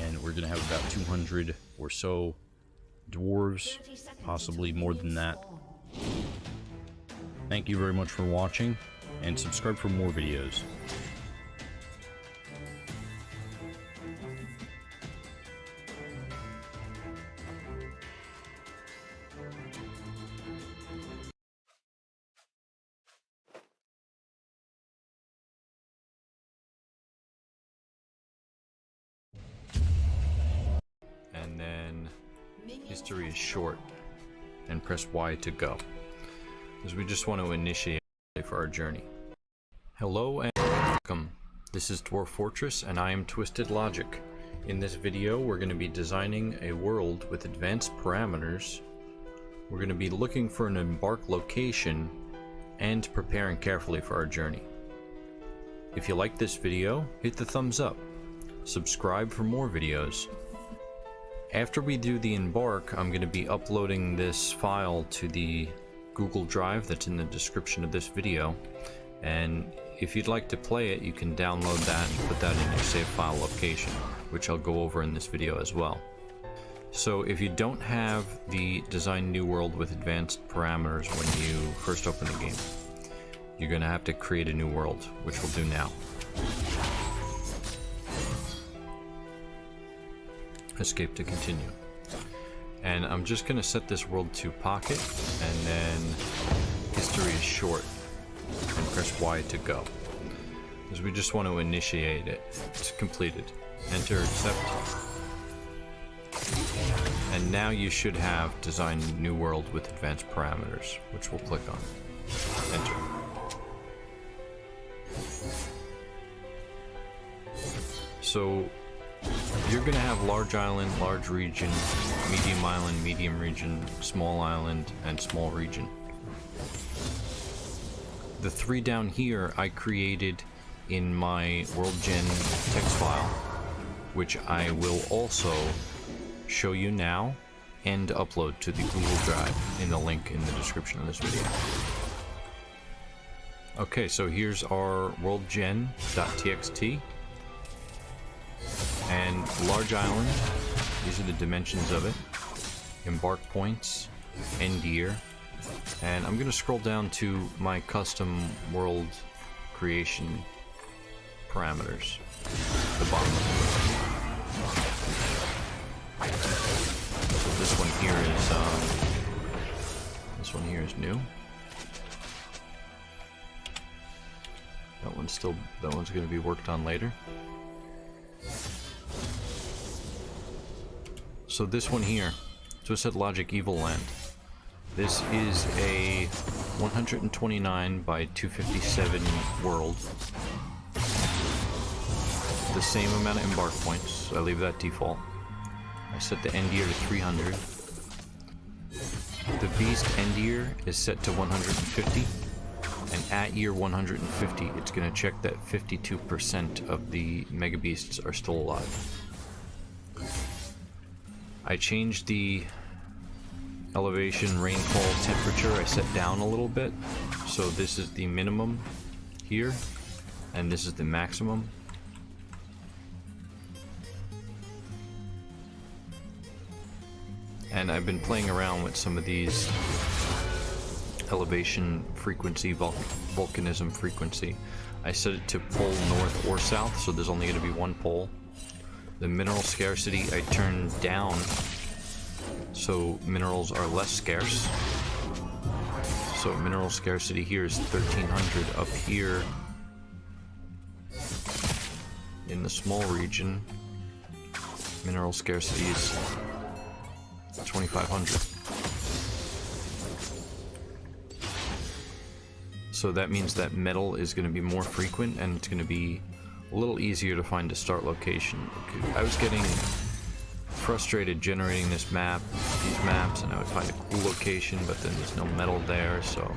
and we're going to have about 200 or so dwarves, possibly more than that. Thank you very much for watching, and subscribe for more videos. And then history is short, and press Y to go, because we just want to initiate for our journey. Hello and welcome. This is Dwarf Fortress, and I am Twisted Logic. In this video, we're going to be designing a world with advanced parameters. We're going to be looking for an embark location and preparing carefully for our journey. If you like this video, hit the thumbs up. Subscribe for more videos. After we do the embark, I'm going to be uploading this file to the Google Drive that's in the description of this video, and if you'd like to play it, you can download that and put that in your save file location, which I'll go over in this video as well. So if you don't have the Design New World with advanced parameters when you first open the game, you're going to have to create a new world, which we'll do now. Escape to continue. And I'm just going to set this world to pocket, and then history is short, and press Y to go, because we just want to initiate it. It's completed. Enter, accept. And now you should have Design New World with advanced parameters, which we'll click on. Enter. So you're going to have large island, large region, medium region, small island, and small region. The three down here I created in my WorldGen text file, which I will also show you now and upload to the Google Drive in the link in the description of this video. Okay, so here's our worldgen.txt. And large island, these are the dimensions of it. Embark points, end year. And I'm going to scroll down to my custom world creation parameters, the bottom of the list. So this one here is This one here is new. That one's going to be worked on later. So this one here, so it said Logic Evil Land. This is a 129 by 257 world. The same amount of embark points, so I leave that default. I set the end year to 300. The beast end year is set to 150. And at year 150, it's going to check that 52% of the mega beasts are still alive. I changed the elevation, rainfall, temperature. I set down a little bit. So this is the minimum here, and this is the maximum. And I've been playing around with some of these elevation frequency, volcanism frequency. I set it to pole north or south, so there's only going to be one pole. The mineral scarcity I turned down, so minerals are less scarce. So mineral scarcity here is 1300. Up here in the small region, mineral scarcity is 2500. So that means that metal is going to be more frequent, and it's going to be a little easier to find a start location. I was getting frustrated generating these maps, and I would find a cool location, but then there's no metal there, so...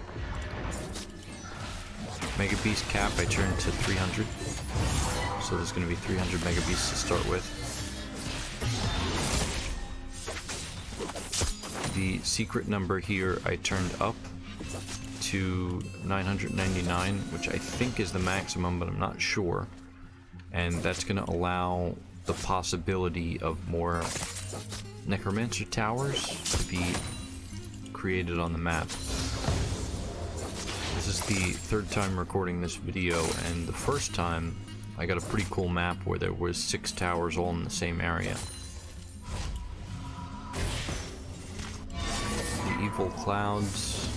Mega Beast cap I turned to 300. So there's going to be 300 Mega Beasts to start with. The secret number here I turned up to 999, which I think is the maximum, but I'm not sure. And that's going to allow the possibility of more Necromancer towers to be created on the map. This is the third time recording this video, and the first time I got a pretty cool map where there was 6 towers all in the same area. The evil clouds,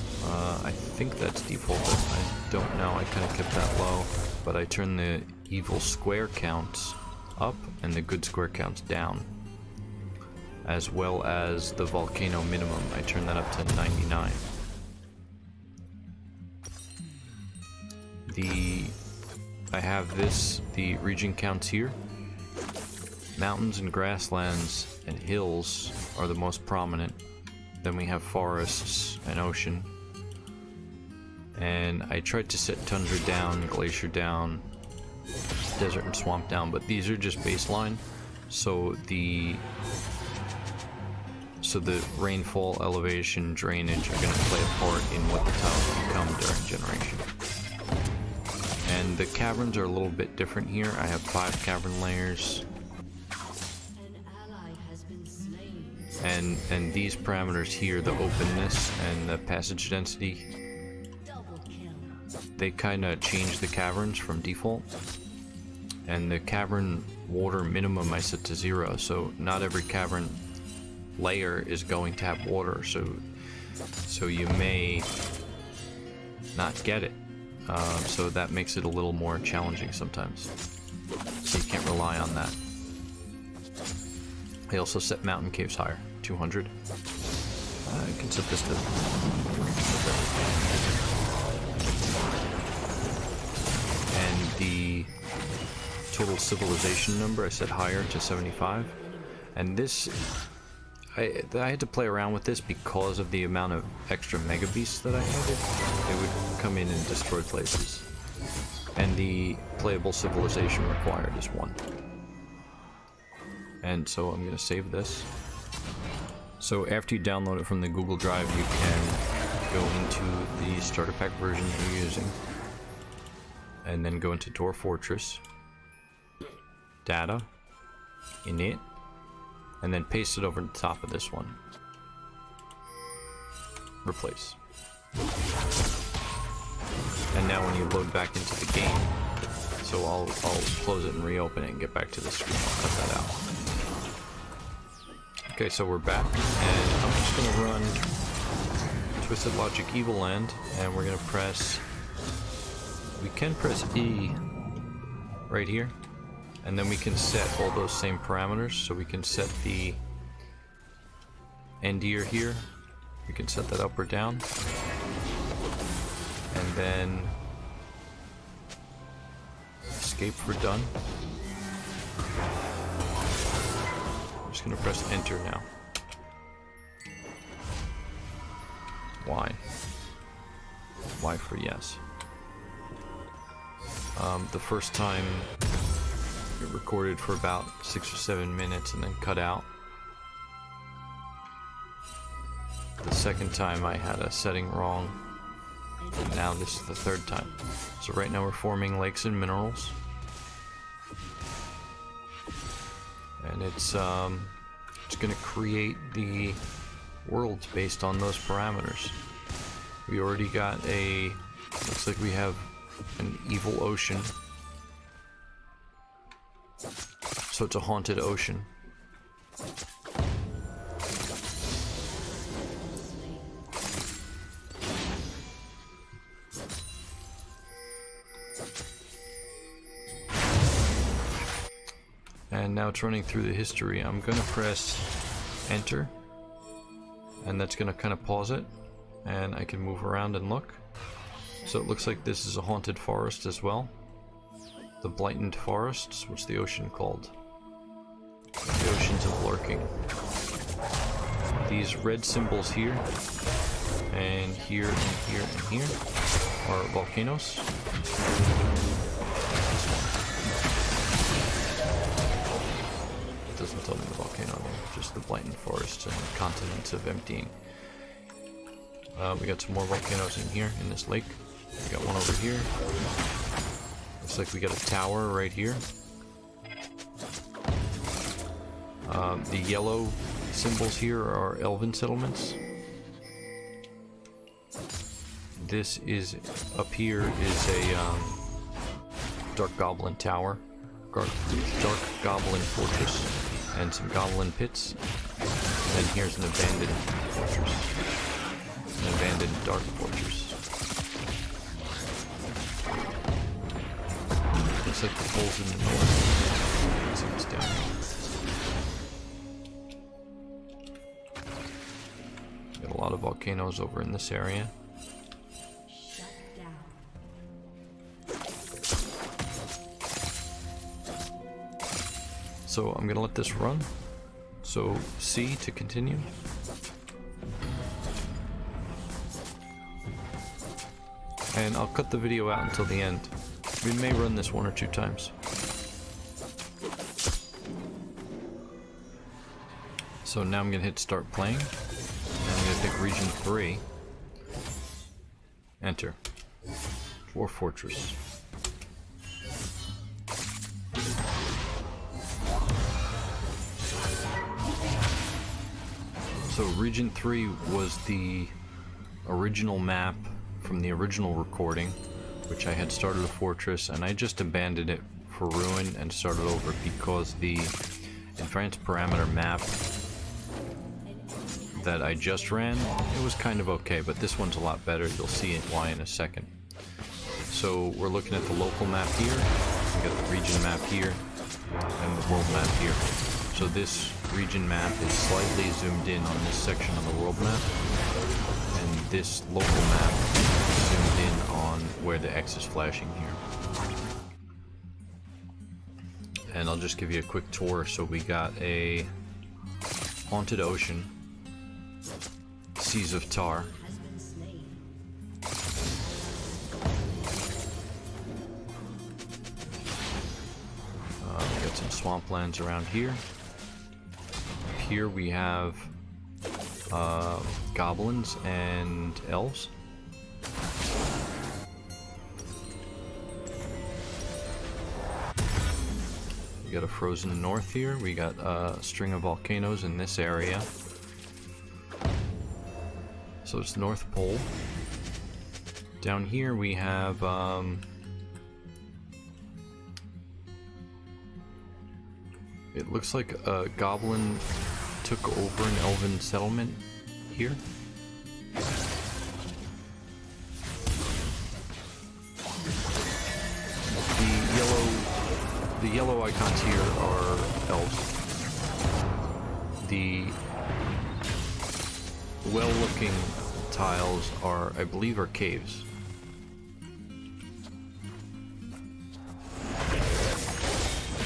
I think that's defaulted. I don't know, I kind of kept that low, but I turned the evil square counts up and the good square counts down, as well as the volcano minimum. I turned that up to 99. I have the region counts here. Mountains and grasslands and hills are the most prominent. Then we have forests and ocean. And I tried to set tundra down, glacier down, desert and swamp down, but these are just baseline. So the rainfall, elevation, drainage are going to play a part in what the tiles become during generation. And the caverns are a little bit different here. I have 5 cavern layers. An ally has been slain. And these parameters here, the openness and the passage density, Double kill. they kind of change the caverns from default. And the cavern water minimum I set to 0, so not every cavern layer is going to have water, so you may not get it. So that makes it a little more challenging sometimes. So you can't rely on that. I also set mountain caves higher, 200. I can set this to... And the total civilization number I set higher to 75. And this... I had to play around with this because of the amount of extra mega beasts that I added. They would come in and destroy places. And the playable civilization required is 1. And so I'm going to save this. So after you download it from the Google Drive, you can go into the starter pack version you're using. And then go into Dwarf Fortress. Data. Init. And then paste it over the top of this one. Replace. And now when you load back into the game, so I'll close it and reopen it and get back to the screen. I'll cut that out. Okay, so we're back, and I'm just gonna run Twisted Logic Evil Land, and we're gonna press. We can press E right here, and then we can set all those same parameters. So we can set the end ear here. We can set that up or down, and then escape for done. I'm just gonna press enter now. Y for yes. The first time it recorded for about 6 or 7 minutes and then cut out. The second time I had a setting wrong, and now this is the third time. So right now we're forming lakes and minerals, and it's gonna create the worlds based on those parameters. We already got a, looks like we have an evil ocean. So it's a haunted ocean. And now it's running through the history. I'm gonna press enter, and that's gonna kind of pause it, and I can move around and look. So it looks like this is a haunted forest as well. The Blighted Forests. What's the ocean called? The Oceans of Lurking. These red symbols here, and here, and here, and here are volcanoes. It doesn't tell me the volcano name, just the Blighted Forests and the continents of emptying. We got some more volcanoes in here, in this lake. We got one over here. Looks like we got a tower right here. The yellow symbols here are elven settlements. This is, up here is a dark goblin tower, dark goblin fortress, and some goblin pits. And then here's an abandoned fortress, an abandoned dark fortress. Looks like the pole's in the north. Let's see what's down here. Got a lot of volcanoes over in this area. Shut down. So I'm gonna let this run. So C to continue. And I'll cut the video out until the end. We may run this 1 or 2 times. So now I'm gonna hit start playing. And I'm gonna pick region 3. Enter. Dwarf Fortress. So region 3 was the original map from the original recording, which I had started a fortress, and I just abandoned it for ruin and started over because the advanced parameter map that I just ran, it was kind of okay, but this one's a lot better. You'll see why in a second. So we're looking at the local map here, we got the region map here, and the world map here. So this region map is slightly zoomed in on this section of the world map, and this local map is zoomed in on where the X is flashing here. And I'll just give you a quick tour. So we got a haunted ocean, Seas of Tar. We got some swamplands around here. Here we have goblins and elves. We got a frozen north here. We got a string of volcanoes in this area. So it's North Pole. Down here we have it looks like a goblin took over an elven settlement here. yellow icons here are elves. The well-looking tiles are, I believe, are caves.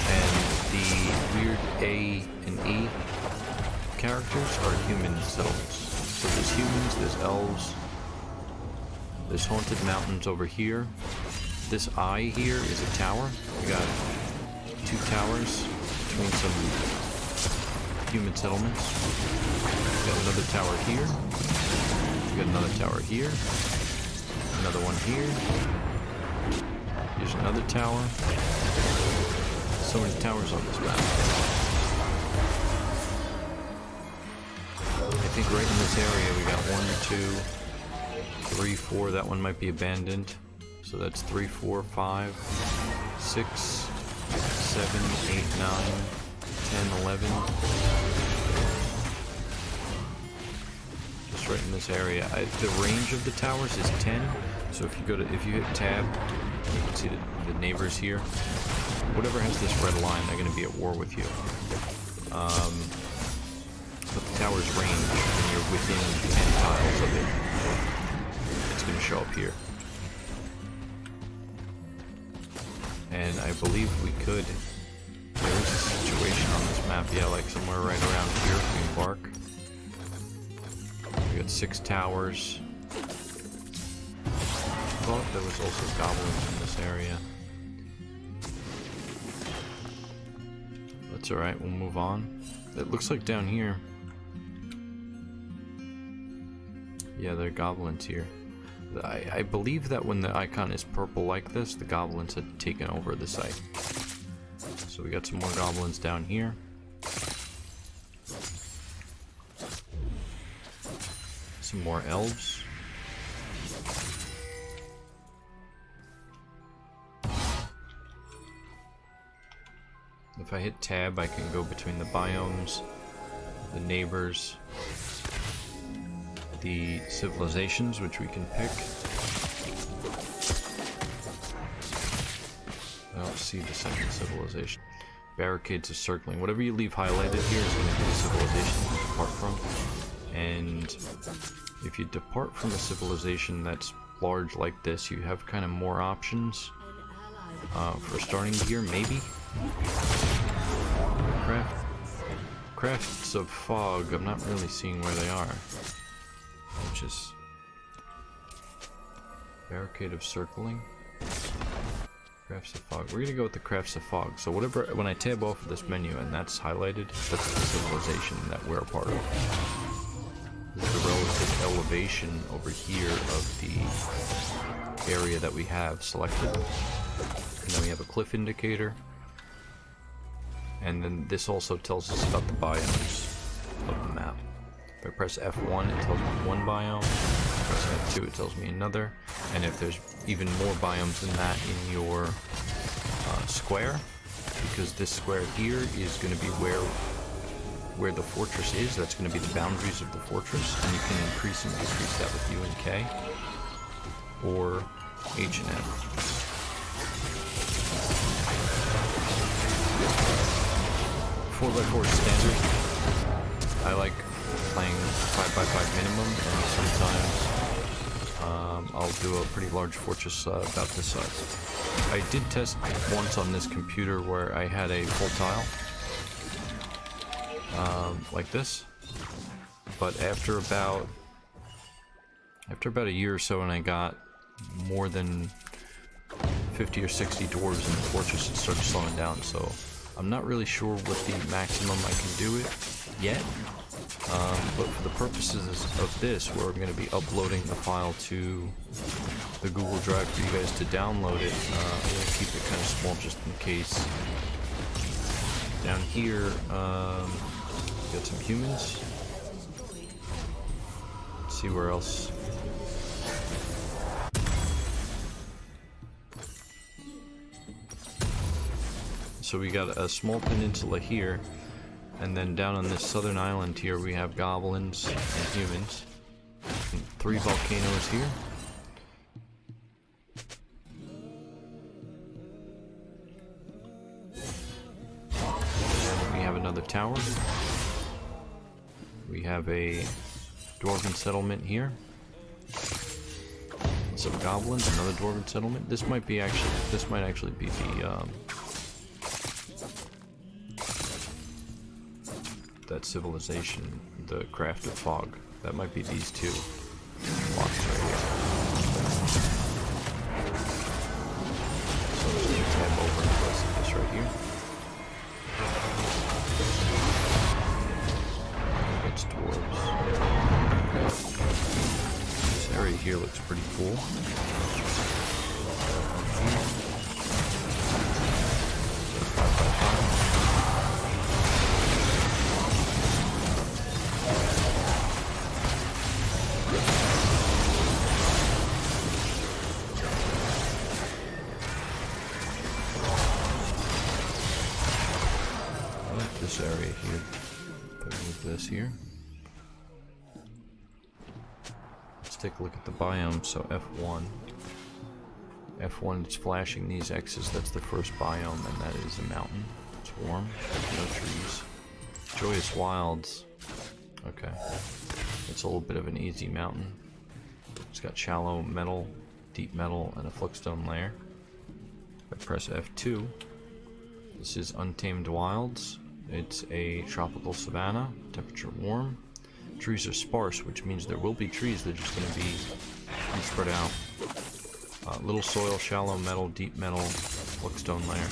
And the weird A and E characters are human settlements. So there's humans, there's elves, there's haunted mountains over here. This eye here is a tower. We got 2 towers between some human settlements. We got another tower here. We got another tower here. Another one here. Here's another tower. So many towers on this map. I think right in this area we got 1, 2, 3, 4. That one might be abandoned. So that's 3, 4, 5, 6, 7, 8, 9, 10, 11. Just right in this area. The range of the towers is 10. So if you hit tab, you can see the neighbors here. Whatever has this red line, they're going to be at war with you. But the tower's range, when you're within 10 tiles of it, it's going to show up here. And I believe we could. There is a situation on this map, yeah, like somewhere right around here, Green Bark. We got 6 towers. Thought there was also goblins in this area. That's alright, we'll move on. It looks like down here. Yeah, there are goblins here. I believe that when the icon is purple like this, the goblins had taken over the site. So we got some more goblins down here. Some more elves. If I hit tab, I can go between the biomes, the neighbors, the civilizations, which we can pick. I don't see the second civilization. Barricades of circling. Whatever you leave highlighted here is going to be the civilization you depart from. And if you depart from a civilization that's large like this, you have kind of more options for starting gear, maybe. Crafts of fog, I'm not really seeing where they are. Which is barricade of circling. Crafts of fog. We're gonna go with the crafts of fog. So whatever, when I tab off of this menu and that's highlighted, that's the civilization that we're a part of. This is the relative elevation over here of the area that we have selected. And then we have a cliff indicator. And then this also tells us about the biomes of the map. If I press F1, it tells me one biome. If I press F2, it tells me another. And if there's even more biomes than that in your square, because this square here is going to be where the fortress is, that's going to be the boundaries of the fortress, and you can increase and decrease that with U and K, or H and F. 4x4 is standard. I like playing 5x5 minimum, and sometimes I'll do a pretty large fortress about this size. I did test once on this computer where I had a full tile, like this, but after about a year or so, and I got more than 50 or 60 dwarves in the fortress, it started slowing down. So I'm not really sure what the maximum I can do it yet, but for the purposes of this, where I'm going to be uploading the file to the Google Drive for you guys to download it, I'm going to keep it kind of small just in case. Down here, we got some humans. Let's see where else. So we got a small peninsula here, and then down on this southern island here we have goblins and humans. And 3 volcanoes here. tower. We have a dwarven settlement here. Some goblins, another dwarven settlement. This might actually be the that civilization, the craft of fog. That might be these two blocks right here. So I'm just gonna tab over and place this right here. It's dwarves. This area here looks pretty cool. This area here, put with this here. Let's take a look at the biome. So F1 is flashing these X's. That's the first biome, and that is a mountain. It's warm, no trees. Joyous Wilds. Okay, it's a little bit of an easy mountain. It's got shallow metal, deep metal, and a fluxstone layer. If I press F2, this is Untamed Wilds. It's a tropical savanna, temperature warm. Trees are sparse, which means there will be trees, they're just going to be spread out. Little soil, shallow metal, deep metal, fluxstone layer.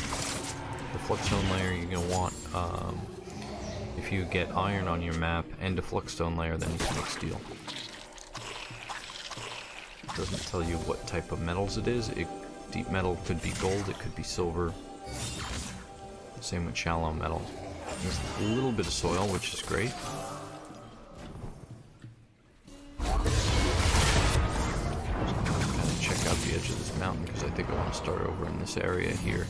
The fluxstone layer you're going to want, if you get iron on your map and a fluxstone layer, then you can make steel. It doesn't tell you what type of metals it is. Deep metal could be gold, it could be silver. Same with shallow metal. There's a little bit of soil, which is great. Kind of check out the edge of this mountain because I think I want to start over in this area here.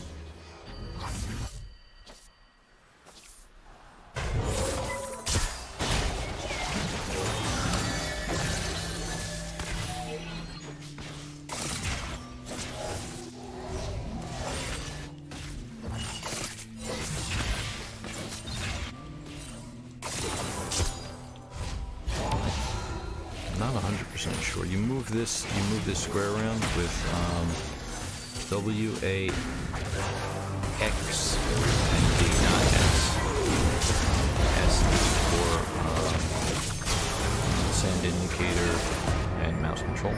Not 100% sure. You move this square around with W, A, X, and D, not S. S is for sand indicator and mouse control.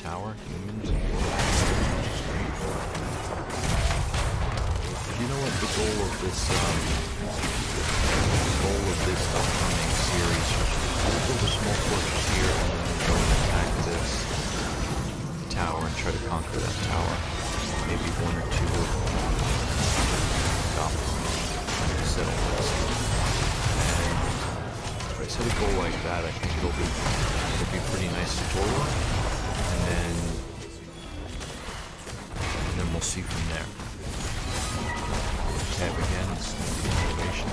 Tower, humans, and you know what the goal of this upcoming series? We'll build a small fortress here and then go and attack this tower and try to conquer that tower. Maybe one or two goblins settle this. And if I set a goal like that, I think it'll be a pretty nice tutorial. And then we'll see from there. Tab again, it's elevation.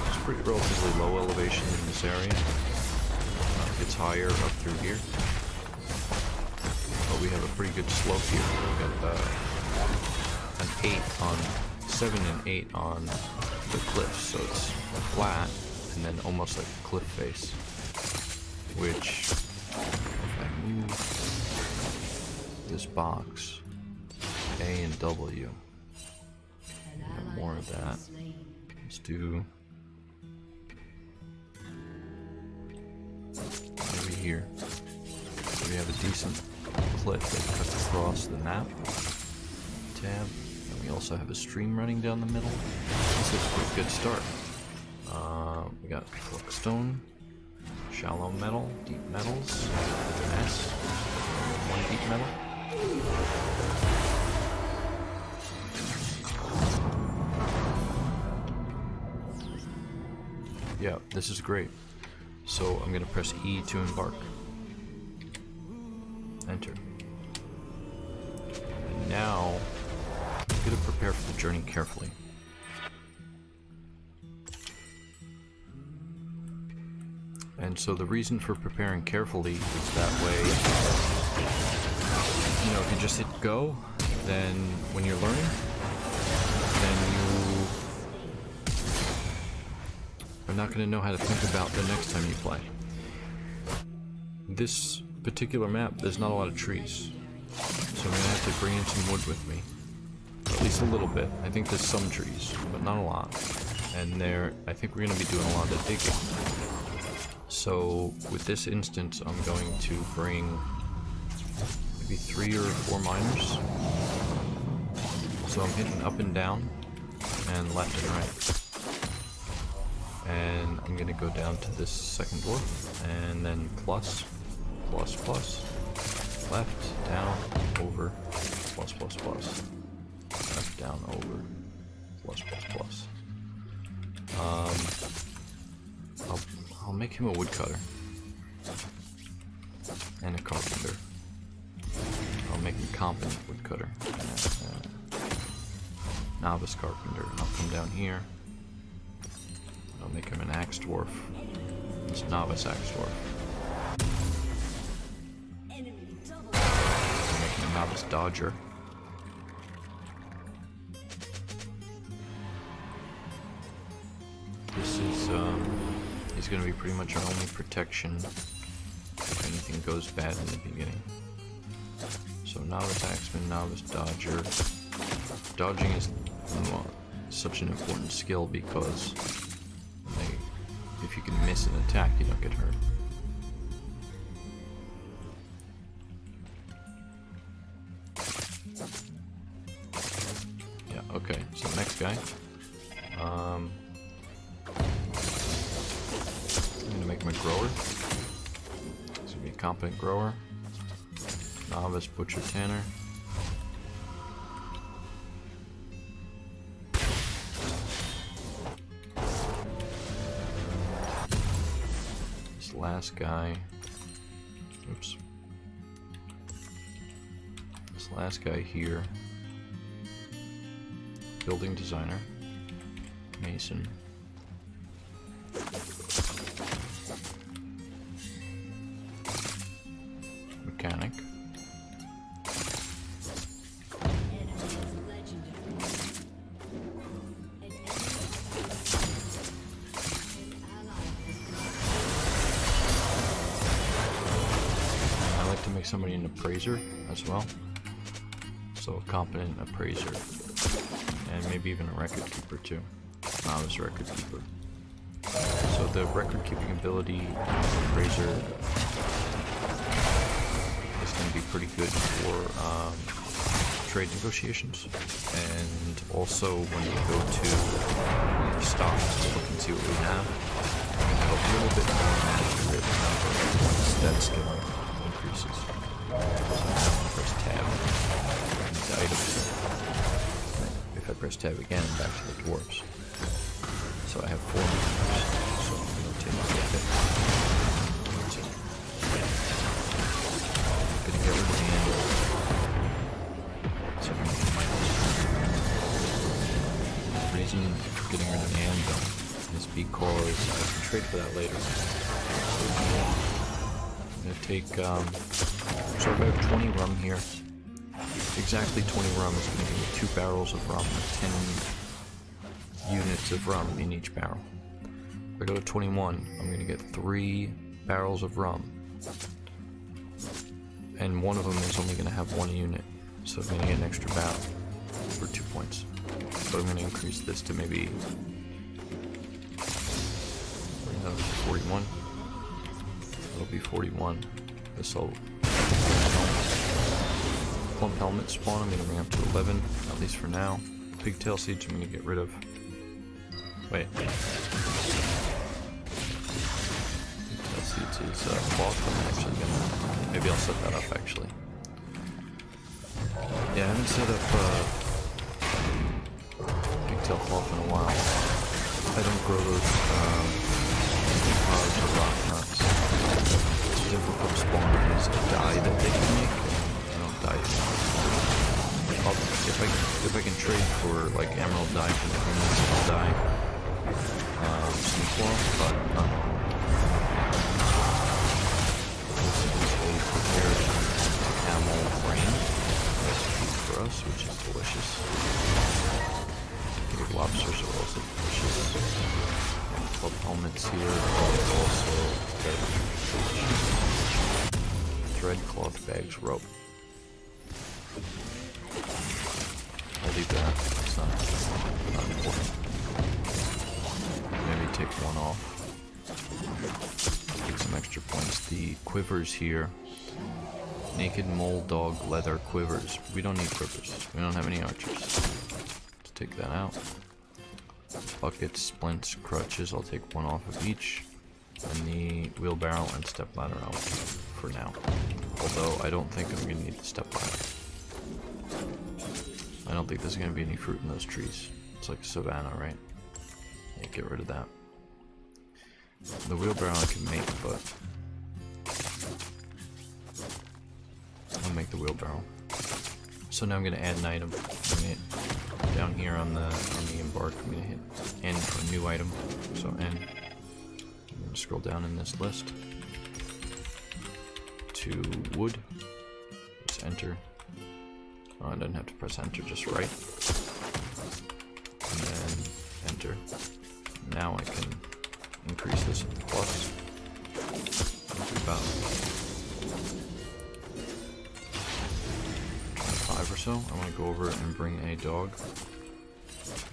It's pretty relatively low elevation in this area. It gets higher up through here. But we have a pretty good slope here. We've got an 7 and 8 on the cliff, so it's flat and then almost like a cliff face. Which, if I move this box, A and W. Got more of that. Let's do maybe here. So we have a decent cliff that cuts across the map. Tab. And we also have a stream running down the middle. This is a pretty good start. We got fluxstone, shallow metal, deep metals, with an S, one deep metal. yeah, this is great. So I'm gonna press E to embark. Enter. And now, I'm gonna prepare for the journey carefully. And so the reason for preparing carefully is that way, you know, if you just hit go, then when you're learning, then you are not going to know how to think about the next time you play. This particular map, there's not a lot of trees, so I'm going to have to bring in some wood with me. At least a little bit. I think there's some trees, but not a lot. And there, I think we're going to be doing a lot of digging. So with this instance, I'm going to bring maybe 3 or 4 miners. So I'm hitting up and down, and left and right. And I'm gonna go down to this second dwarf, and then plus, plus, plus, left, down, over, plus, plus, plus, left, down, over, plus, plus, plus. I'll make him a woodcutter and a carpenter. I'll make him competent woodcutter and novice carpenter. I'll come down here. I'll make him an axe dwarf. It's novice axe dwarf. I'll make him a novice dodger. This is he's gonna be pretty much our only protection if anything goes bad in the beginning. So novice axeman, novice dodger. Dodging is such an important skill because if you can miss an attack, you don't get hurt. Yeah, okay, so next guy. I'm gonna make him a grower. He's gonna be a competent grower. Novice butcher tanner. This last guy. Oops. This last guy here. Building designer. Mason. Mechanic. I like to make somebody an appraiser as well. So a competent appraiser. And maybe even a record keeper too. Novice record keeper. So the record keeping ability appraiser is going to be pretty good for trade negotiations, and also when you go to stocks to look and see what we have, we have a little bit more accurate once that skill increases. So now I'm going to press tab and the items. If I press tab again, I'm back to the dwarves. So I have 4 miners, so I'm going to take a bit. I'm going to get rid of the anvil. So I'm going to get miners. The reason for getting rid of the anvil is because I can trade for that later. So I'm going to take, so if I have 20 rum here, exactly 20 rum is going to give me 2 barrels of rum and 10 units of rum in each barrel. If I go to 21, I'm going to get 3 barrels of rum. And one of them is only going to have 1 unit. So I'm going to get an extra barrel for 2 points. So I'm going to increase this to maybe 41. It'll be 41. This will plump helmet spawn, I'm going to bring up to 11, at least for now. Pigtail seeds I'm going to get rid of. Wait. Pigtail seeds is cloth. I'm actually going to... Maybe I'll set that up actually. Yeah, I haven't set up pigtail cloth in a while. I don't grow those pods or rock nuts. So difficult spawn is a dye that they can make. I don't dye it. If I can trade for like emerald dye for the humans, I'll dye some cloth, but this is a prepared camel brain recipe for us, which is delicious. The lobsters are also delicious. Club helmets here are also thread cloth bags rope. I'll leave that. It's not important. Maybe take one off. Get some extra points. The quivers here. Naked mole dog leather quivers. We don't need quivers. We don't have any archers. Let's take that out. Buckets, splints, crutches. I'll take one off of each. And the wheelbarrow and step ladder out for now. Although I don't think I'm going to need the step ladder. I don't think there's going to be any fruit in those trees. It's like a savanna, right? Yeah, get rid of that. The wheelbarrow I can make, but I'll make the wheelbarrow. So now I'm going to add an item. I'm gonna hit down here on the embark. I'm going to hit N for a new item. So N. I'm going to scroll down in this list to wood. Let's enter. Oh, I don't have to press enter, just right. And then enter. Now I can increase this plus. About 25 or so. I want to go over and bring a dog.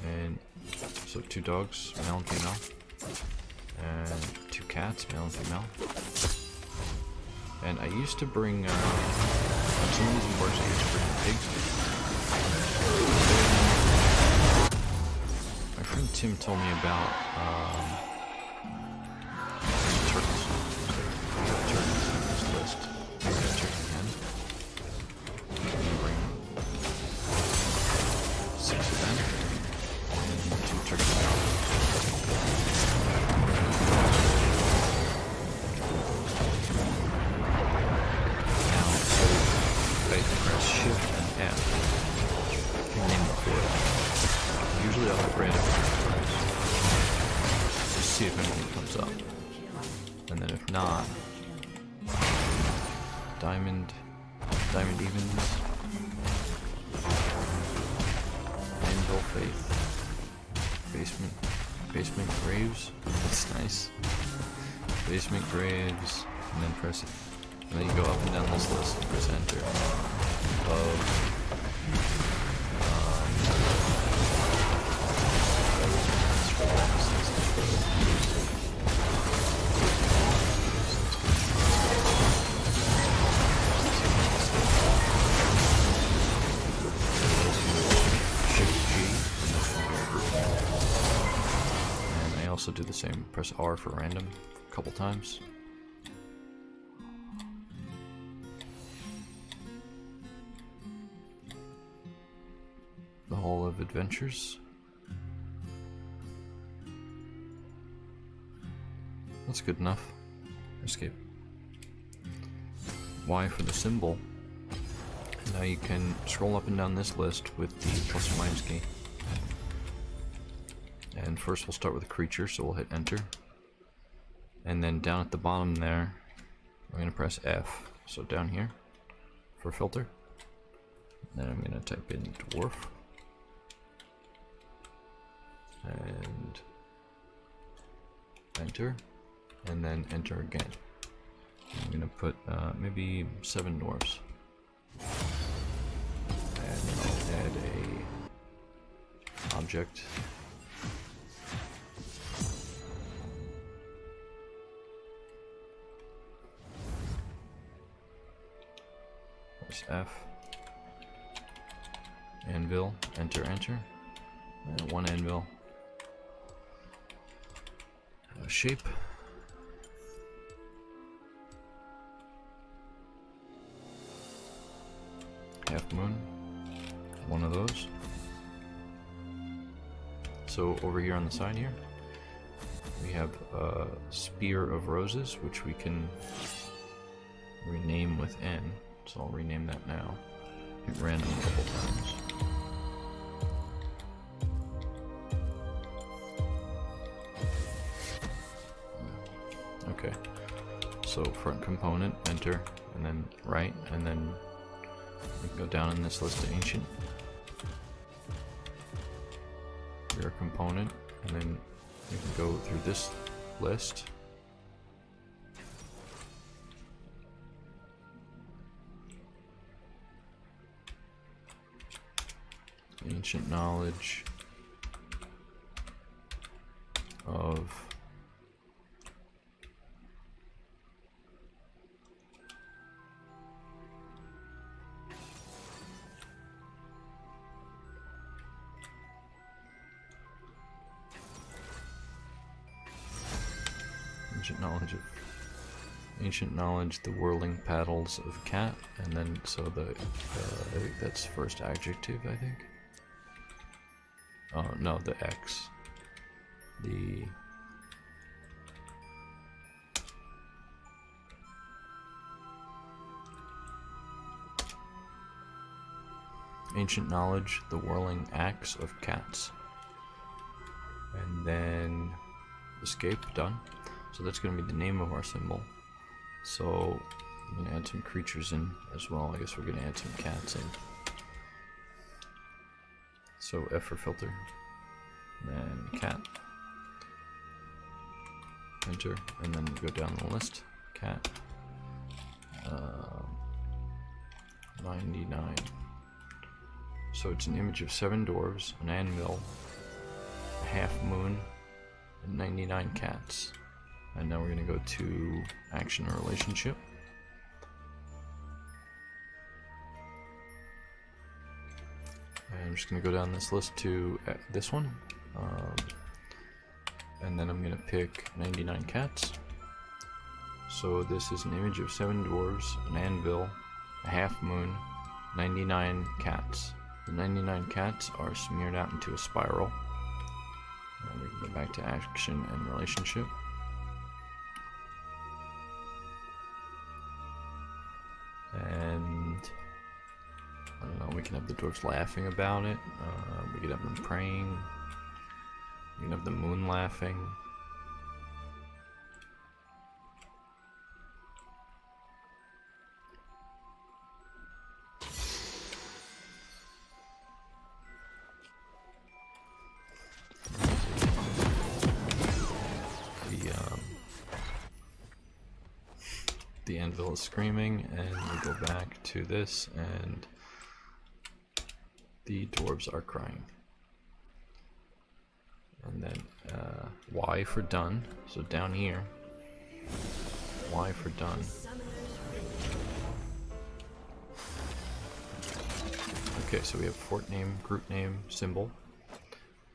And so 2 dogs, male and female. And 2 cats, male and female. And I used to bring, some of these embarks I used to bring pigs. My friend Tim told me about, turtles. So we got turtles on this list. We got turkey hen. I'm gonna bring 6 of them. And 2 turkeys. Shift and F. I can name the foil. Usually I'll hit random just see if anything comes up. And then if not, diamond evens, anvil faith, basement graves. That's nice. Basement graves, and then press it. And then you go up and down this list and press enter. And I also do the same, press R for random a couple times. The Hall of Adventures. That's good enough. Escape. Y for the symbol. Now you can scroll up and down this list with the plus or minus key. And first we'll start with a creature, so we'll hit enter. And then down at the bottom there, I'm going to press F. So down here for filter. Then I'm going to type in dwarf. And enter, and then enter again. I'm gonna put maybe 7 dwarves, and I'll add a object. Press F, anvil, enter, and 1 anvil. Shape. Half moon. 1 of those. So over here on the side here, We have a Spear of Roses, which we can rename with N. So I'll rename that now. Hit random a couple times. Okay. So front component, enter, and then right, and then we can go down in this list to ancient. Rear component, and then you can go through this list. Ancient knowledge of ancient knowledge, the whirling paddles of cat, and then so the I think that's first adjective, I think. Oh no, the X. The ancient knowledge, the whirling axe of cats. And then escape, done. So that's going to be the name of our symbol. So I'm going to add some creatures in as well. I guess we're going to add some cats in. So F for filter, then cat, enter, and then go down the list, cat, 99. So it's an image of 7 dwarves, an anvil, a half moon, and 99 cats. And now we're going to go to action or relationship. And I'm just going to go down this list to this one. And then I'm going to pick 99 cats. So this is an image of 7 dwarves, an anvil, a half moon, 99 cats. The 99 cats are smeared out into a spiral. And we can go back to action and relationship. And I don't know, we can have the dwarves laughing about it, we could have them praying, we can have the moon laughing. The anvil is screaming, and we go back to this, and the dwarves are crying. And then Y for done, so down here, Y for done. Okay, so we have fort name, group name, symbol,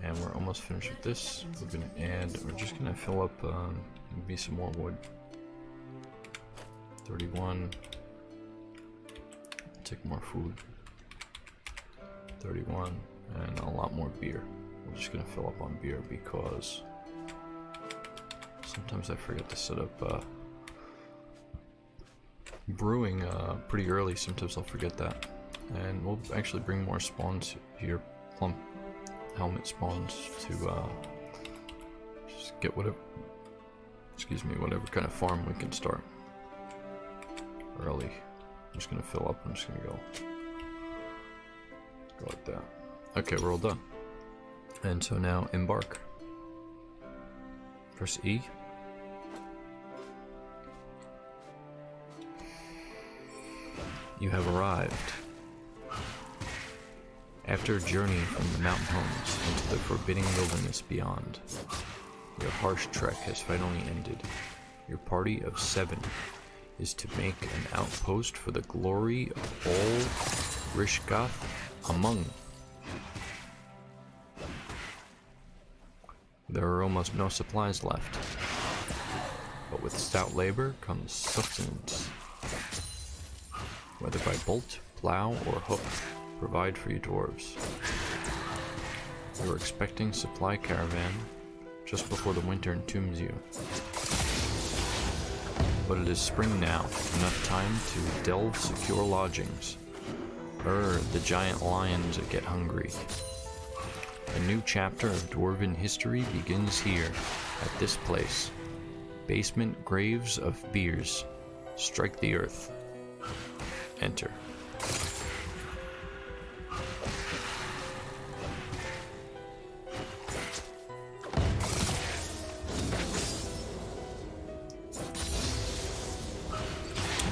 and we're almost finished with this. We're just gonna fill up maybe some more wood. 31. Take more food. 31, and a lot more beer. We're just gonna fill up on beer because sometimes I forget to set up brewing pretty early. Sometimes I'll forget that. And we'll actually bring more spawns here, plump helmet spawns, to just get whatever, whatever kind of farm we can start early. I'm just gonna fill up. I'm just gonna go like that. Okay, we're all done. And so now embark. Press E. You have arrived. After a journey from the mountain homes into the forbidding wilderness beyond, your harsh trek has finally ended. Your party of 7 is to make an outpost for the glory of all Rishgoth among. There are almost no supplies left, but with stout labor comes sustenance. Whether by bolt, plow, or hook, provide for you dwarves. You are expecting supply caravan just before the winter entombs you. But it is spring now, enough time to delve secure lodgings. The giant lions that get hungry. A new chapter of dwarven history begins here, at this place. Basement graves of beers. Strike the earth. Enter.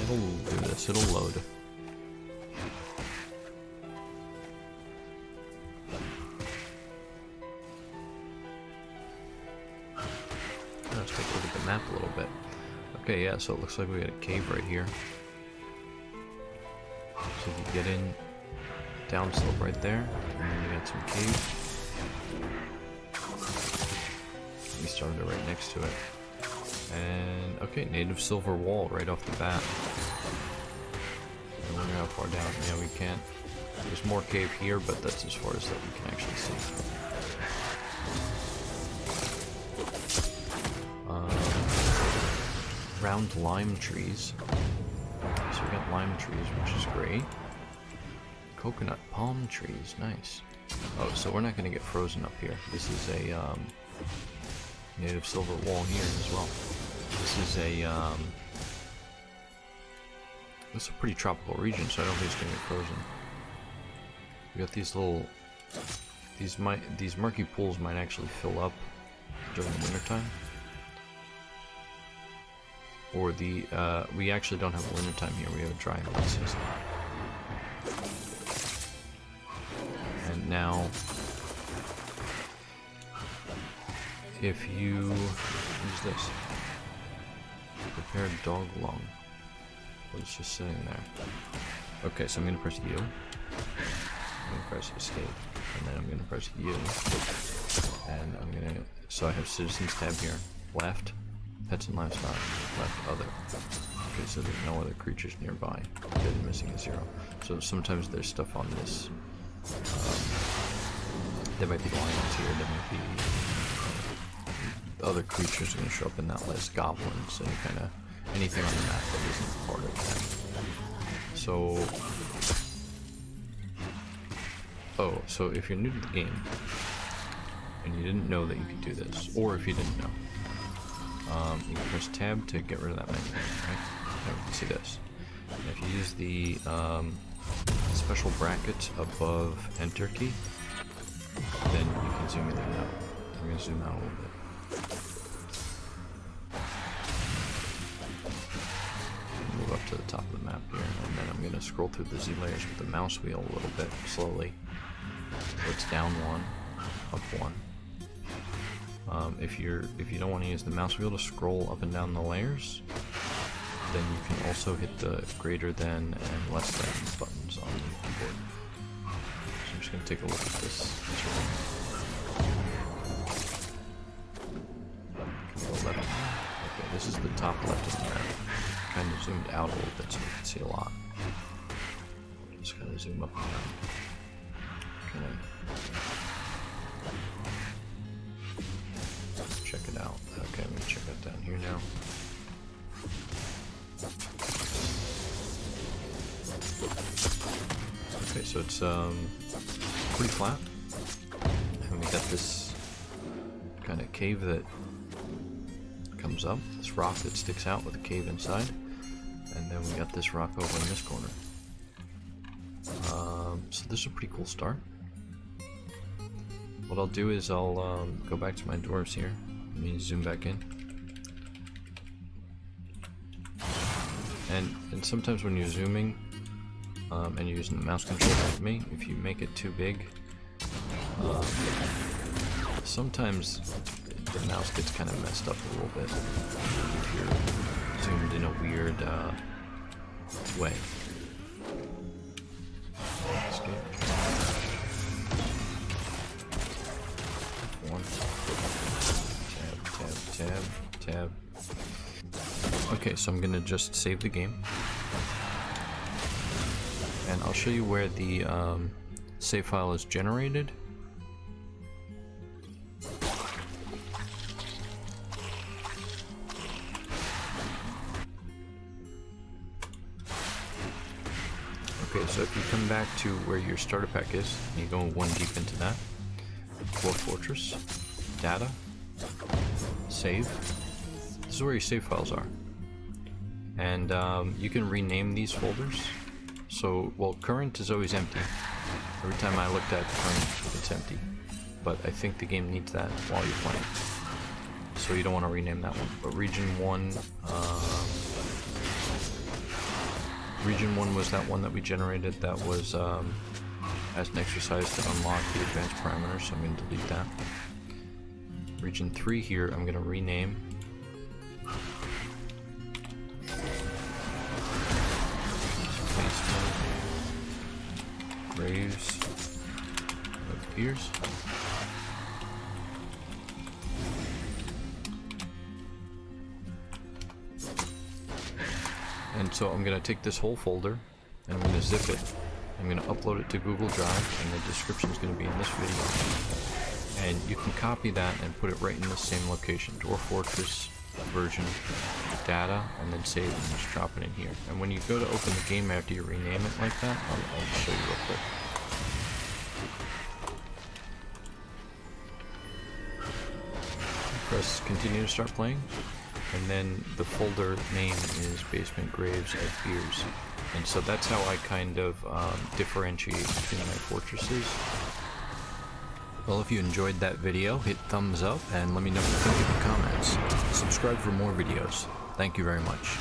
It'll do this, it'll load. Let's take a look at the map a little bit. Okay, yeah, so it looks like we got a cave right here. So if you get in, down slope right there, and then you got some cave. We started it right next to it. And, okay, native silver wall right off the bat. I wonder how far down. Yeah, we can't. There's more cave here, but that's as far as that we can actually see. Round lime trees. So we got lime trees, which is great. Coconut palm trees, nice. Oh, so we're not going to get frozen up here. This is a native silver wall here as well. This is a this is a pretty tropical region, so I don't think it's going to get frozen. We got these little these murky pools might actually fill up during the wintertime. Or the, we actually don't have a winter time here, we have a dry and wet season. And now, if you use this, prepared dog lung, well, it's just sitting there. Okay, so I'm going to press U, I'm going to press escape, and then I'm going to press U, and I'm going to, so I have citizens tab here, left, pets and livestock, left other. Okay, so there's no other creatures nearby. Dead missing a 0. So sometimes there's stuff on this. There might be lions here, there might be other creatures going to show up in that list. Goblins, any kind of anything on the map that isn't part of that. So, so if you're new to the game and you didn't know that you could do this, or if you didn't know, you can press tab to get rid of that menu, right? Now we can see this. And if you use the special bracket above enter key, then you can zoom in and out. I'm going to zoom out a little bit. Move up to the top of the map here, and then I'm going to scroll through the Z layers with the mouse wheel a little bit slowly. So it's down 1, up 1. If you don't want to use the mouse wheel to scroll up and down the layers, then you can also hit the greater than and less than buttons on the keyboard. So I'm just going to take a look at this. Okay, this is the top left of the map. Kind of zoomed out a little bit so you can see a lot. Just kind of zoom up and down. Check it out. Okay, I'm gonna check that down here now. Okay, so it's pretty flat, and we got this kind of cave that comes up, this rock that sticks out with a cave inside, and then we got this rock over in this corner. So this is a pretty cool start. What I'll do is I'll go back to my dwarves here. Let me zoom back in. And sometimes when you're zooming and you're using the mouse control like me, if you make it too big, sometimes the mouse gets kind of messed up a little bit if you're zoomed in a weird way. Escape. Tab. Okay, so I'm gonna just save the game, and I'll show you where the save file is generated. So if you come back to where your starter pack is, and you go 1 deep into that, Dwarf Fortress, Data, Save. This is where your save files are. And you can rename these folders. So, well, current is always empty. Every time I looked at current, it's empty. But I think the game needs that while you're playing. So you don't want to rename that one. But Region 1, Region 1 was that one that we generated that was as an exercise to unlock the advanced parameters, so I'm going to delete that. Region 3 here, I'm going to rename. Basement, Graves, of Beers. And so I'm going to take this whole folder and I'm going to zip it. I'm going to upload it to Google Drive, and the description is going to be in this video. And you can copy that and put it right in the same location. Dwarf Fortress version, data, and then save, and just drop it in here. And when you go to open the game after you rename it like that, I'll just show you real quick. Press continue to start playing. And then the folder name is Basement Graves of Beers. And so that's how I kind of differentiate between my fortresses. Well, if you enjoyed that video, hit thumbs up and let me know what you think in the comments. Subscribe for more videos. Thank you very much.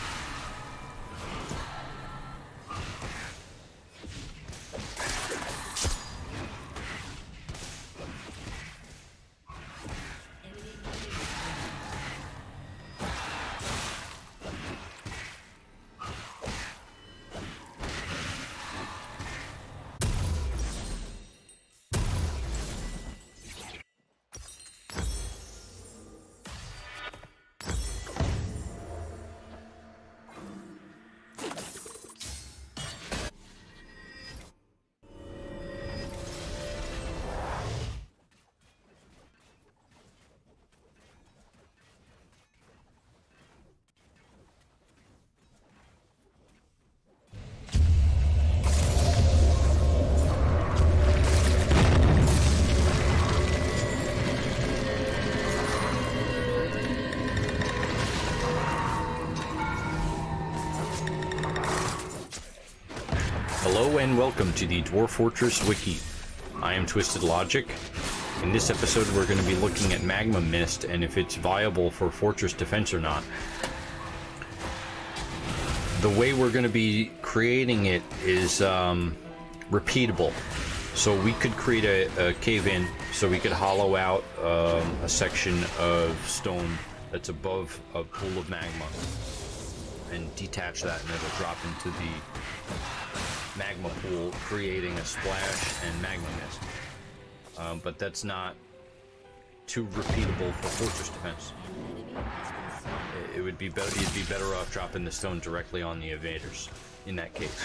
Hello and welcome to the Dwarf Fortress Wiki. I am Twisted Logic. In this episode we're going to be looking at Magma Mist and if it's viable for fortress defense or not. The way we're going to be creating it is repeatable. So we could create a cave-in, so we could hollow out a section of stone that's above a pool of magma and detach that, and it'll drop into the magma pool, creating a splash and magma mist. But that's not too repeatable for fortress defense. It would be better. You'd be better off dropping the stone directly on the invaders. In that case,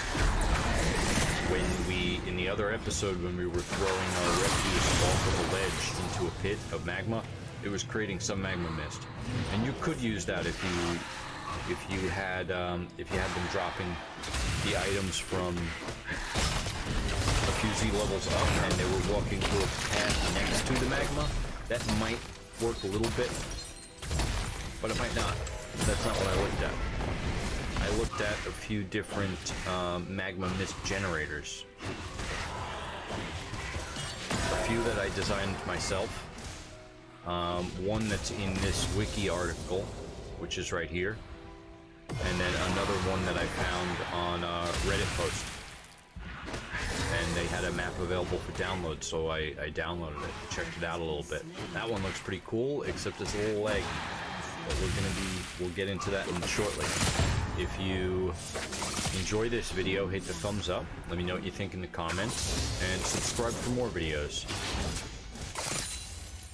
when we in the other episode when we were throwing our refuse off of a ledge into a pit of magma, it was creating some magma mist, and you could use that if you had them dropping the items from a few Z levels up and they were walking through a path next to the magma. That might work a little bit, but it might not. That's not what I looked at. I looked at a few different magma mist generators. A few that I designed myself. One that's in this wiki article, which is right here. And then another one that I found on a Reddit post. And they had a map available for download, so I downloaded it, checked it out a little bit. That one looks pretty cool, except it's a little laggy. But we'll get into that shortly. If you enjoy this video, hit the thumbs up. Let me know what you think in the comments, and subscribe for more videos.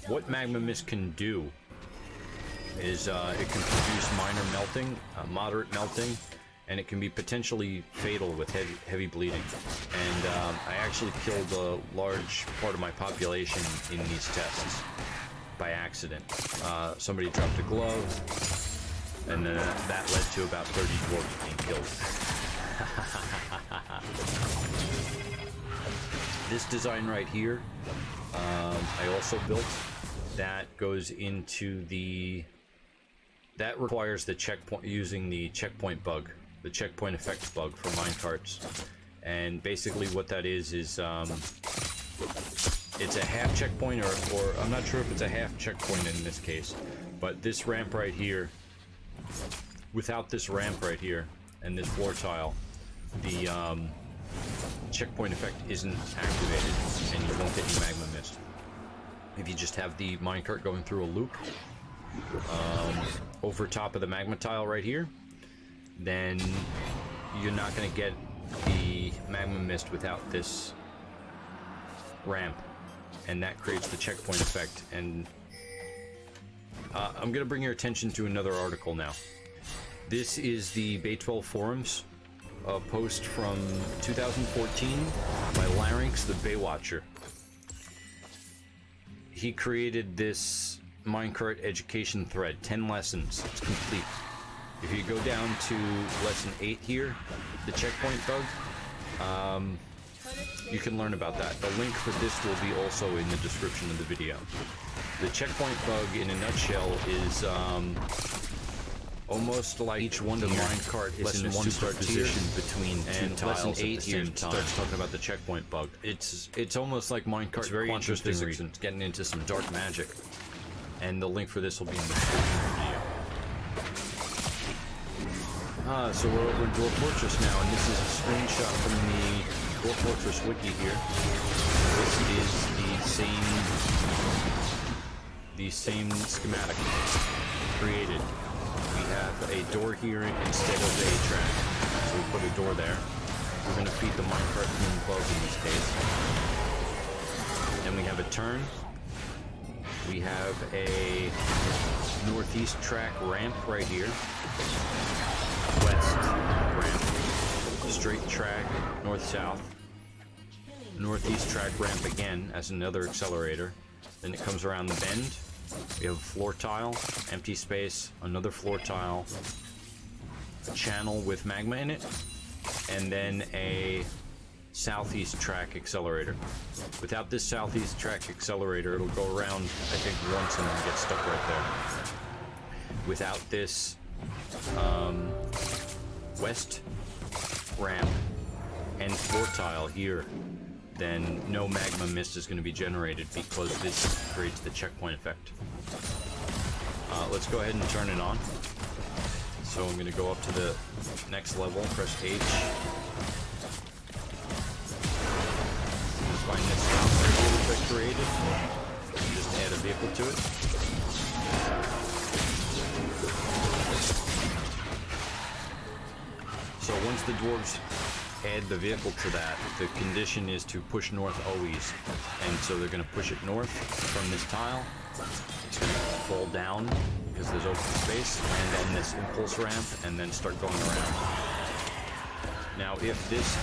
What Magma Mist can do is it can produce minor melting, moderate melting, and it can be potentially fatal with heavy bleeding. And I actually killed a large part of my population in these tests by accident. Somebody dropped a glove, and then that led to about 30 dwarves being killed. This design right here, I also built. That goes into the... That requires the checkpoint, using the checkpoint bug, the checkpoint effects bug for minecarts. And basically what that is it's a half checkpoint, or I'm not sure if it's a half checkpoint in this case, but this ramp right here, without this ramp right here and this floor tile, the checkpoint effect isn't activated and you won't get any magma mist. If you just have the minecart going through a loop over top of the magma tile right here, then you're not going to get the magma mist without this ramp, and that creates the checkpoint effect. And I'm going to bring your attention to another article now. This is the Bay 12 forums, a post from 2014 by Larynx the Baywatcher. He created this minecart education thread, 10 lessons. It's complete. If you go down to lesson 8 here, the checkpoint bug, you can learn about that. The link for this will be also in the description of the video. The checkpoint bug, in a nutshell, is almost like each one of the minecart is in one superposition between two tiles. Lesson 8 here starts talking about the checkpoint bug. It's almost like minecart quantum physics and getting into some dark magic. And the link for this will be in the description of the video. So we're over in Dwarf Fortress now, and this is a screenshot from the Dwarf Fortress wiki here. This is the same schematic created. We have a door here instead of a track, so we put a door there. We're going to feed the minecart from above in this case. Then we have a turn. We have a northeast track ramp right here. West ramp. Straight track, north-south. Northeast track ramp again as another accelerator. Then it comes around the bend. We have a floor tile, empty space, another floor tile, a channel with magma in it, and then a southeast track accelerator. Without this southeast track accelerator, it'll go around, I think, once and then get stuck right there. Without this west ramp and floor tile here, then no magma mist is going to be generated because this creates the checkpoint effect. Let's go ahead and turn it on. So I'm going to go up to the next level, press H. Find this vehicle that created. Just add a vehicle to it. So once the dwarves add the vehicle to that, the condition is to push north always. And so they're going to push it north from this tile. It's going to fall down because there's open space, land on this impulse ramp, and then start going around. Now, if this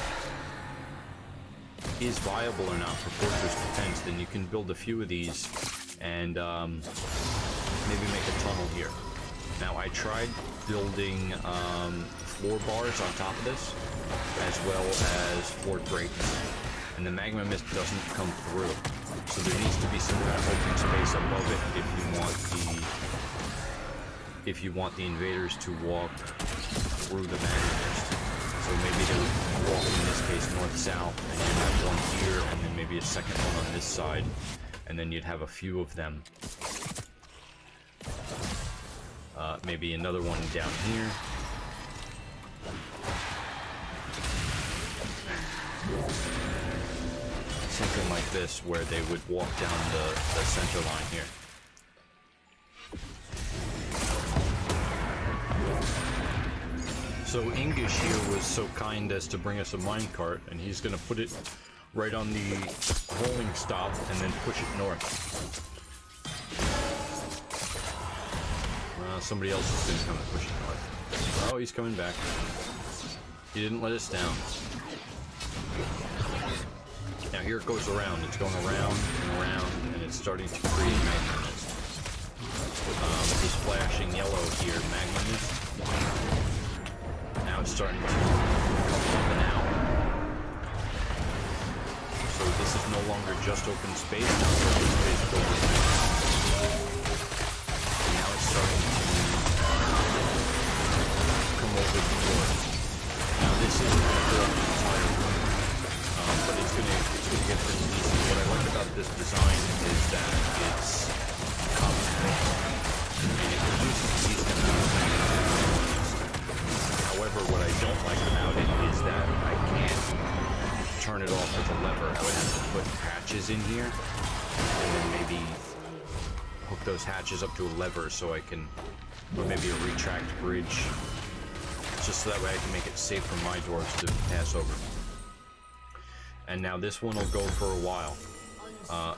is viable or not for fortress defense, then you can build a few of these and maybe make a tunnel here. Now, I tried building floor bars on top of this, as well as floor grates, and the magma mist doesn't come through. So there needs to be some kind of open space above it if you want the invaders to walk through the magma mist. So maybe they would walk, in this case, north-south, and you'd have one here, and then maybe a second one on this side, and then you'd have a few of them. Maybe another one down here. Something like this, where they would walk down the center line here. So Engish here was so kind as to bring us a minecart, and he's going to put it right on the rolling stop and then push it north. Somebody else is going to come and push it north. Oh, he's coming back. He didn't let us down. Now here it goes around. It's going around and around, and it's starting to create magma mist. This flashing yellow here, magma mist. Now it's starting to come up and out. So this this is no longer just open space. Now it's open space over. And now it's starting to come over the door. Now this isn't going to fill up the entire room, but it's going to get pretty decent. What I like about this design is that it's compact and it produces a decent amount of magnetism. However, what I don't like about it is that I can't turn it off with a lever. I would have to put hatches in here and then maybe hook those hatches up to a lever so I can, or maybe a retract bridge, just so that way I can make it safe for my dwarves to pass over. And now this one will go for a while.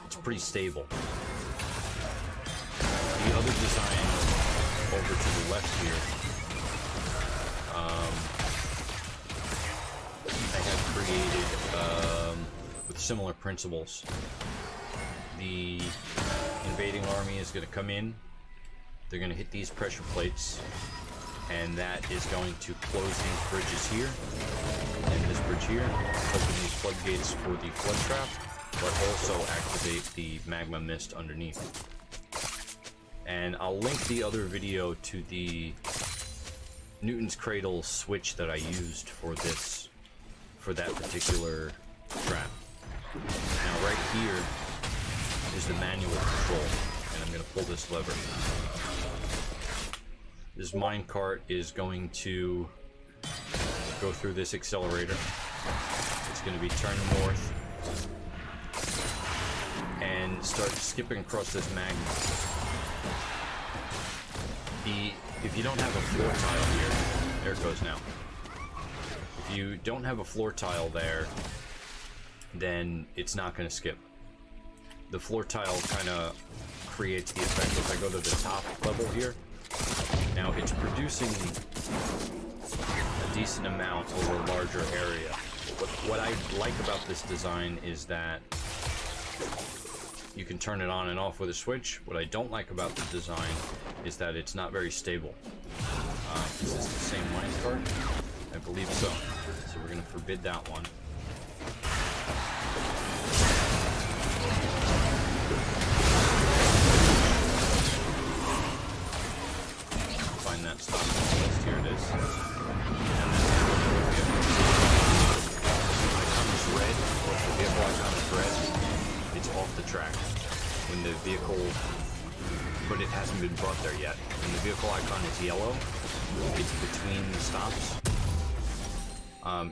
It's pretty stable. The other design over to the left here, I have created with similar principles. The invading army is going to come in, they're going to hit these pressure plates, and that is going to close these bridges here, and this bridge here, open these floodgates for the flood trap, but also activate the magma mist underneath. And I'll link the other video to the Newton's Cradle switch that I used for this, for that particular trap. Now right here is the manual control, and I'm going to pull this lever. This minecart is going to go through this accelerator. It's going to be turned north and start skipping across this magma. If you don't have a floor tile here, there it goes now. If you don't have a floor tile there, then it's not going to skip. The floor tile kind of creates the effect. If I go to the top level here, now it's producing a decent amount over a larger area. What I like about this design is that you can turn it on and off with a switch. What I don't like about the design is that it's not very stable. Is this the same minecart? I believe so. So we're going to forbid that one. Find that stop list. Here it is. And then icon is red, or if the vehicle icon is red, it's off the track. When the vehicle, but it hasn't been brought there yet. When the vehicle icon is yellow, it's between the stops.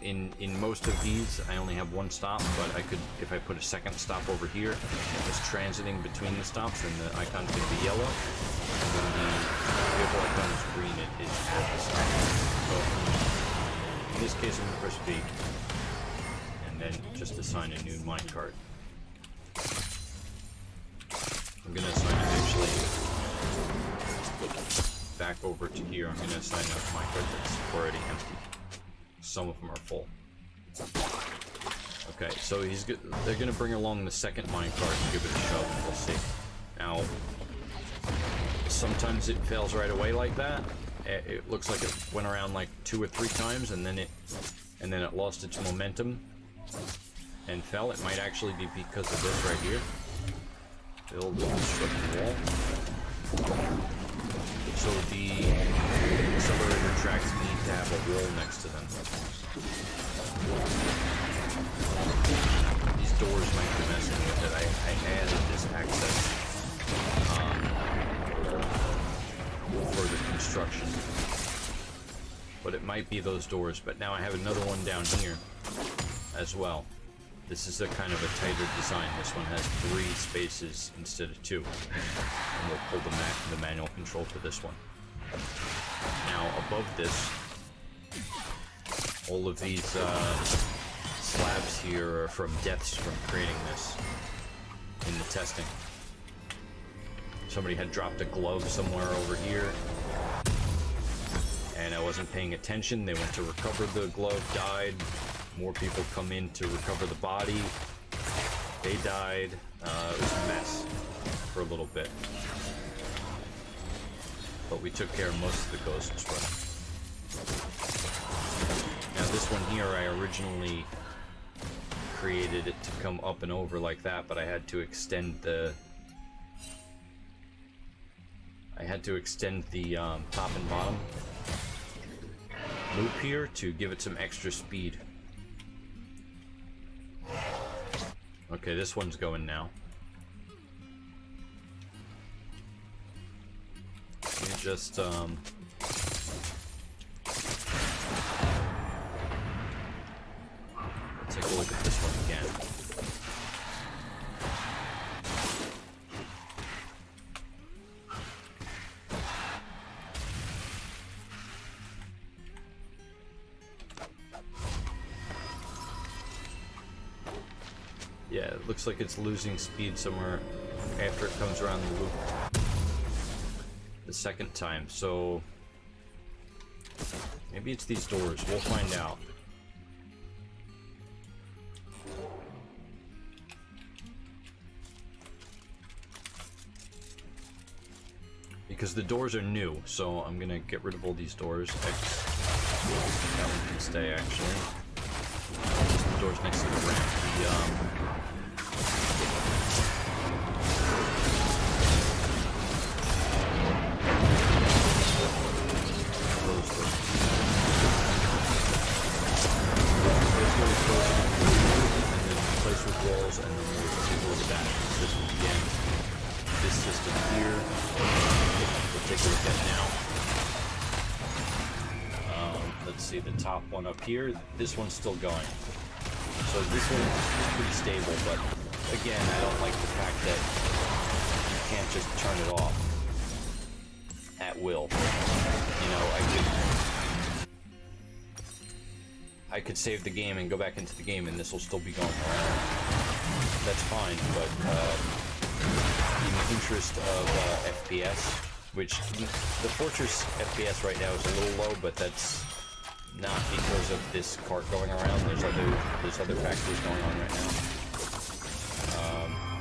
In most of these, I only have one stop, but I could, if I put a second stop over here, it's transiting between the stops, then the icon's going to be yellow. And when the vehicle icon is green, it is at the stop. So in this case, I'm going to press V, and then just assign a new minecart. I'm going to assign it actually back over to here. I'm going to assign a minecart that's already empty. Some of them are full. Okay, so they're going to bring along the second minecart and give it a shove, and we'll see. Now, sometimes it fails right away like that. It looks like it went around like 2 or 3 times, and then it lost its momentum and fell. It might actually be because of this right here. Build the construction wall. So the accelerator tracks need to have a wall next to them. These doors might be messing with it. I added this access for the construction. But it might be those doors. But now I have another one down here as well. This is a kind of a tighter design. This one has 3 spaces instead of 2. And we'll pull the manual control for this one. Now, above this, all of these slabs here are from deaths from creating this in the testing. Somebody had dropped a glove somewhere over here, and I wasn't paying attention. They went to recover the glove, died. More people come in to recover the body. They died. It was a mess for a little bit. But we took care of most of the ghosts. Now this one here, I originally created it to come up and over like that, but I had to extend the top and bottom loop here to give it some extra speed. Okay, this one's going now. Let me just take a look at this one again. Yeah, it looks like it's losing speed somewhere after it comes around the loop the second time, so maybe it's these doors. We'll find out. Because the doors are new, so I'm gonna get rid of all these doors. That one can stay, actually. Just the doors next to the ramp. Close those. And then place with walls, and then we'll take a look at that. This is the end. This system here, we'll take a look at now. Let's see, the top one up here, this one's still going. So this one is pretty stable, but again, I don't like the fact that you can't just turn it off at will. You know, I could save the game and go back into the game and this will still be going around. That's fine, but in the interest of FPS, which the Fortress FPS right now is a little low, but that's not because of this cart going around. There's other factors going on right now.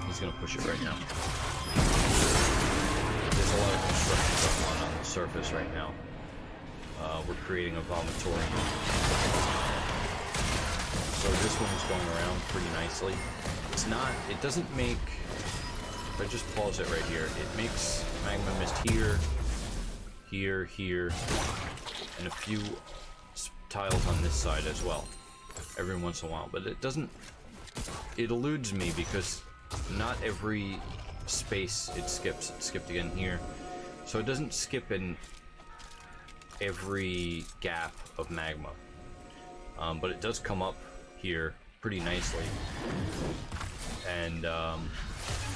He's gonna push it right now. There's a lot of construction going on the surface right now. We're creating a vomitorium. So this one's going around pretty nicely. It doesn't make, if I just pause it right here, it makes magma mist here, here, here, and a few tiles on this side as well, every once in a while. But it eludes me because not every space it skips. It skipped again here. So it doesn't skip in every gap of magma. But it does come up here pretty nicely. And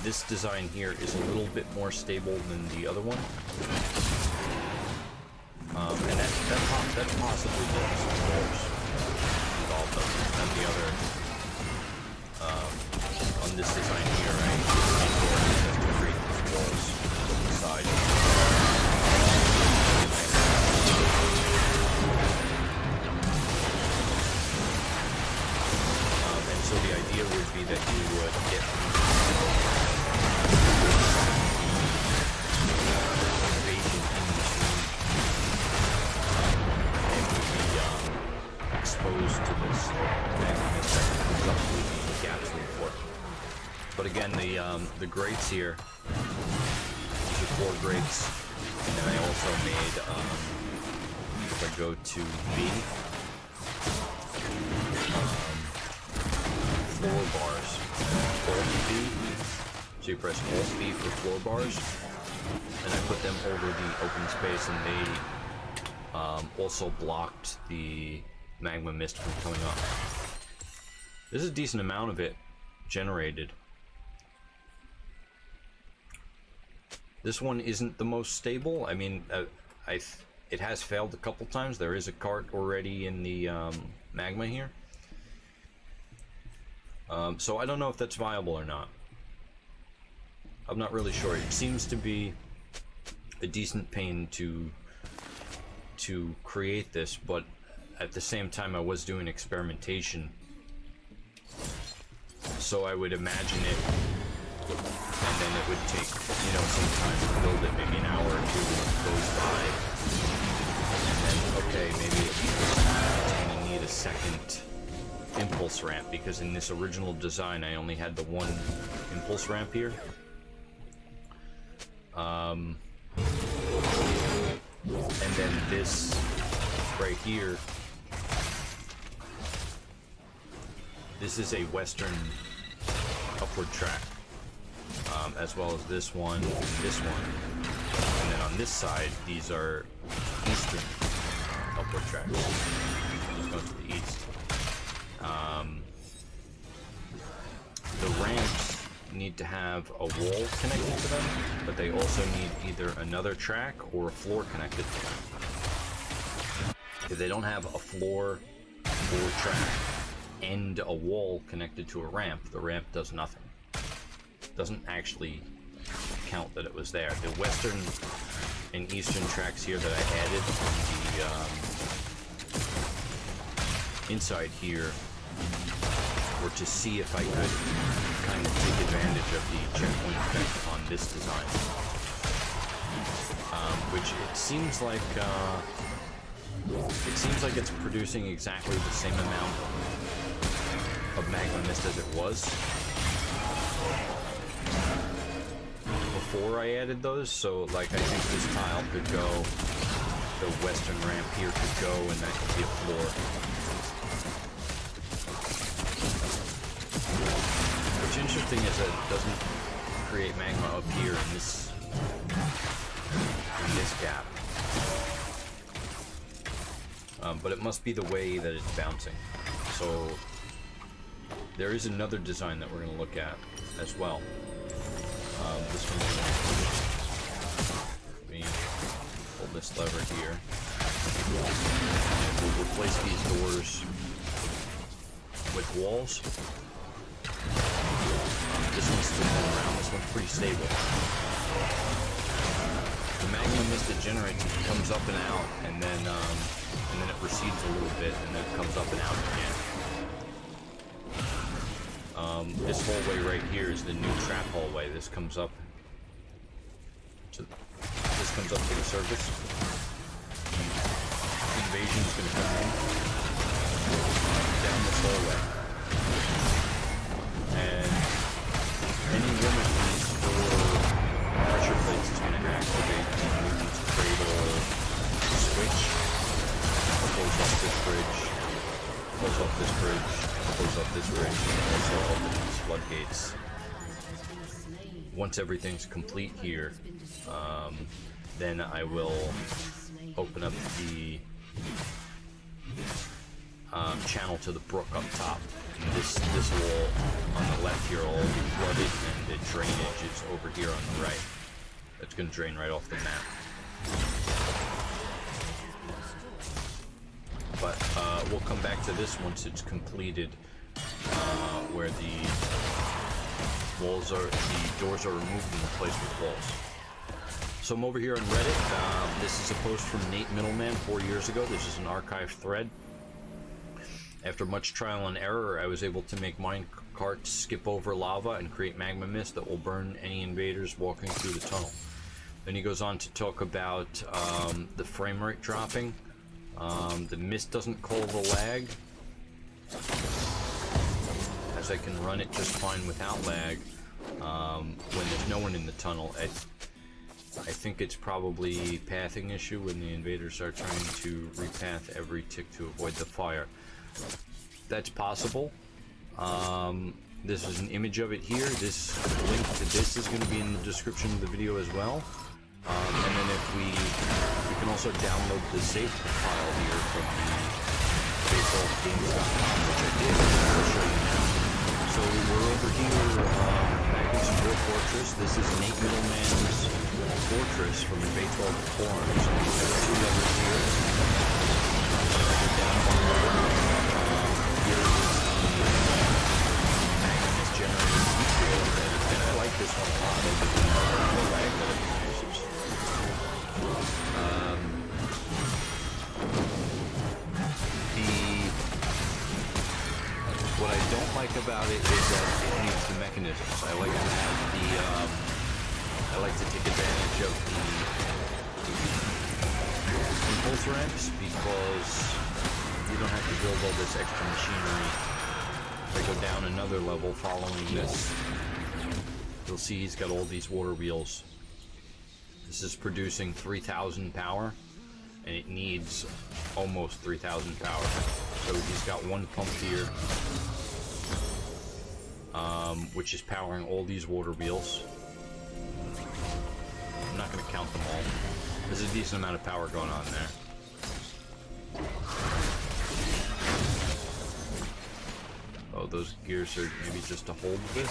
this design here is a little bit more stable than the other one. And that possibly does, of course, involve them. And the other, on this design here, right? Just to create these walls on the side. And so the idea would be that you would get exposed to this magma that comes up through the gaps in the floor. But again, the grates here, these are 4 grates, and I also made, if I go to B, floor bars, Alt B, so you press Alt B for floor bars, and I put them over the open space, and they also blocked the magma mist from coming up. There's a decent amount of it generated. This one isn't the most stable. I mean, it has failed a couple times. There is a cart already in the magma here. So I don't know if that's viable or not. I'm not really sure. It seems to be a decent pain to create this, but at the same time I was doing experimentation, so I would imagine it, and then it would take, you know, some time to build it, maybe an hour or 2 goes by, and then, okay, maybe it's gonna need a second impulse ramp, because in this original design I only had the one impulse ramp here. And then this right here, this is a western upward track, as well as this one and this one. And then on this side, these are eastern upward tracks. Just going to the east. The ramps need to have a wall connected to them, but they also need either another track or a floor connected to them. If they don't have a floor or track and a wall connected to a ramp, the ramp does nothing. Doesn't actually count that it was there. The western and eastern tracks here that I added on the inside here were to see if I could kind of take advantage of the checkpoint effect on this design, which it seems like it's producing exactly the same amount of magma mist as it was before I added those. So like I think this tile could go, the western ramp here could go, and that could be a floor. What's interesting is that it doesn't create magma up here in this gap. But it must be the way that it's bouncing. So there is another design that we're going to look at as well. This one, let me pull this lever here. We'll replace these doors with walls. This one's still going around. This one's pretty stable. The magma mist it generates comes up and out, and then it recedes a little bit, and then it comes up and out again. This hallway right here is the new trap hallway. This comes up to the surface. Invasion's gonna come in down this hallway, and any one of these 4 pressure plates is gonna activate the Newton's cradle switch. Close off this bridge. Close off this bridge. Close off this bridge. Also open these floodgates. Once everything's complete here, then I will open up the channel to the brook up top. And this wall on the left here will all be flooded, and the drainage is over here on the right. It's going to drain right off the map. But we'll come back to this once it's completed, where the doors are removed and replaced with walls. So I'm over here on Reddit. This is a post from Nate Middleman 4 years ago. This is an archived thread. After much trial and error, I was able to make mine carts skip over lava and create magma mist that will burn any invaders walking through the tunnel. Then he goes on to talk about the frame rate dropping. The mist doesn't call the lag, as I can run it just fine without lag when there's no one in the tunnel. I think it's probably pathing issue when the invaders are trying to repath every tick to avoid the fire. That's possible. This is an image of it here. This link to this is going to be in the description of the video as well. And then if we can also download the save file here from the baseballgames.com, which I did. I'll show you now. So we're over here back in Support Fortress. This is Nate Middleman's fortress from the Bay-12 forums. So we've got 2 levels here. Down one level. Here is the magnet generated heat field. And I like this one a lot. I think the lag that it produces. What I don't like about it is that it needs the mechanisms. I like to have the, I like to take advantage of the impulse ramps because you don't have to build all this extra machinery If I go down another level following this, you'll see he's got all these water wheels. This is producing 3,000 power, and it needs almost 3,000 power. So he's got one pump here, which is powering all these water wheels. I'm not going to count them all. There's a decent amount of power going on there. Oh, those gears are maybe just to hold this.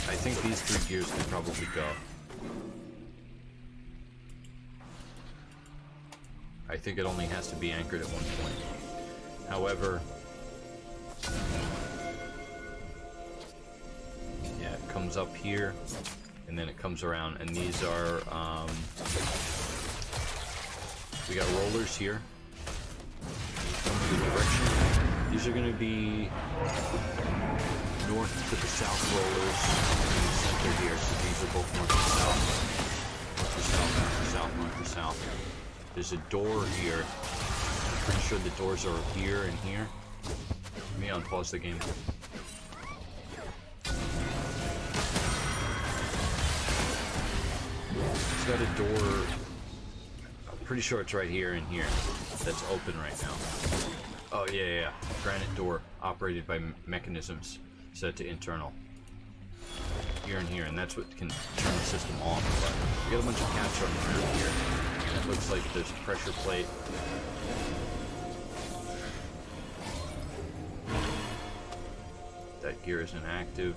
I think these 3 gears can probably go. I think it only has to be anchored at one point. However, yeah, it comes up here, and then it comes around, and these are, we got rollers here. The direction. These are going to be north to the south rollers in the center here, so these are both north to south. North to south, north to south, north to south. There's a door here. I'm pretty sure the doors are here and here. Let me unpause the game. It's got a door. I'm pretty sure it's right here and here. That's open right now. Oh, yeah. Granite door operated by mechanisms set to internal. Here and here, and that's what can turn the system off. But we got a bunch of cats running around here. And it looks like there's a pressure plate. That gear isn't active.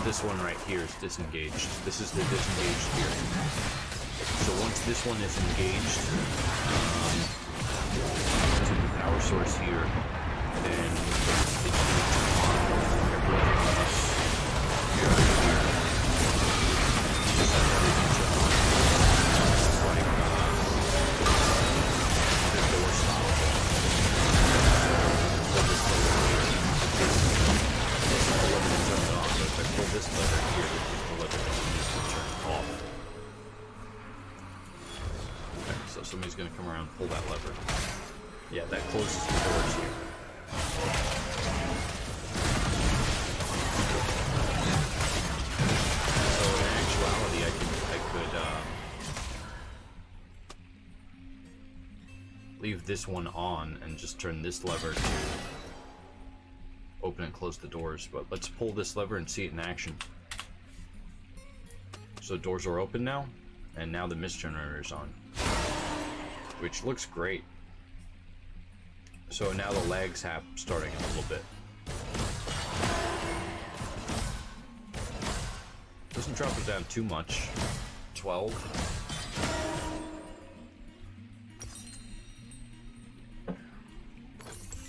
This one right here is disengaged. This is the disengaged gear. So once this one is engaged to the power source here, then it's going to turn on everything else here and here. Just have everything turn on. It's like the door stop. Pull this lever here. This is the lever to turn it on. If I pull this lever here, this is the lever that needs to turn off. Okay, so somebody's going to come around and pull that lever. Yeah, that closes the doors here. So in actuality, I could leave this one on and just turn this lever to open and close the doors, but let's pull this lever and see it in action. So doors are open now, and now the mist generator is on, which looks great. So now the lag's starting a little bit. Doesn't drop it down too much. 12.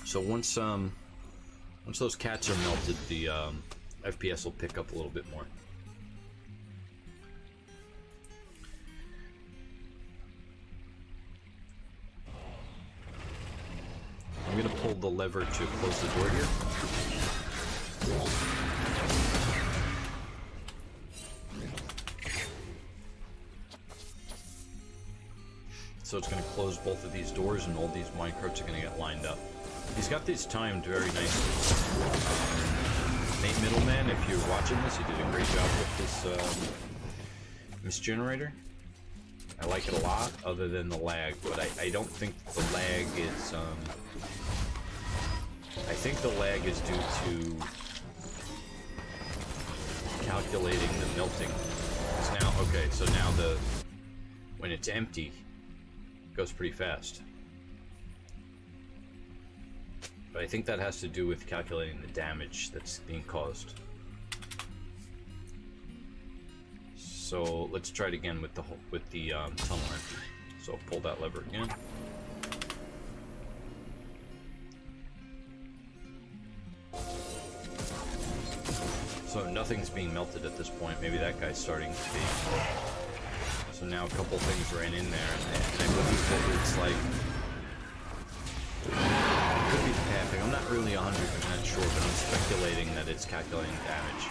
So once those cats are melted, the FPS will pick up a little bit more. I'm gonna pull the lever to close the door here. So it's gonna close both of these doors, and all these minecarts are gonna get lined up. He's got these timed very nicely. Nate Middleman, if you're watching this, you did a great job with this mist generator. I like it a lot, other than the lag, but I don't think the lag is, I think the lag is due to calculating the melting. It's now, okay, so now when it's empty, it goes pretty fast. But I think that has to do with calculating the damage that's being caused. So let's try it again with the tunnel empty. So pull that lever again. So nothing's being melted at this point. Maybe that guy's starting to be. So now a couple things ran in there, and I believe that it's like, it could be the halving. I'm not really 100% sure, but I'm speculating that it's calculating damage.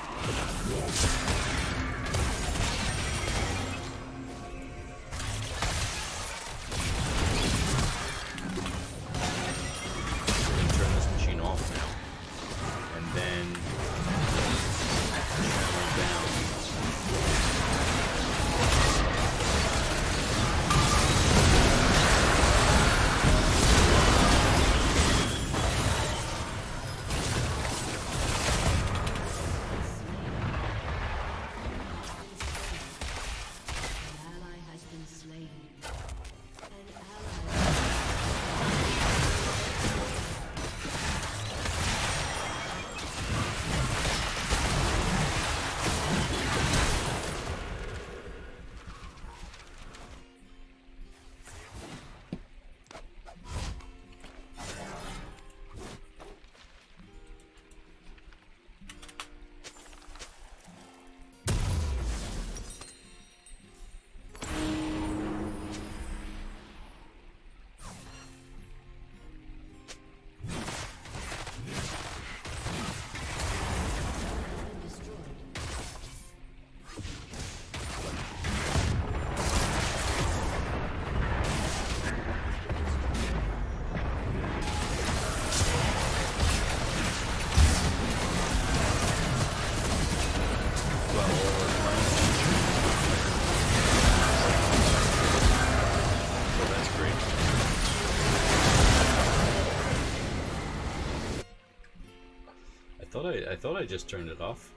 I thought I just turned it off.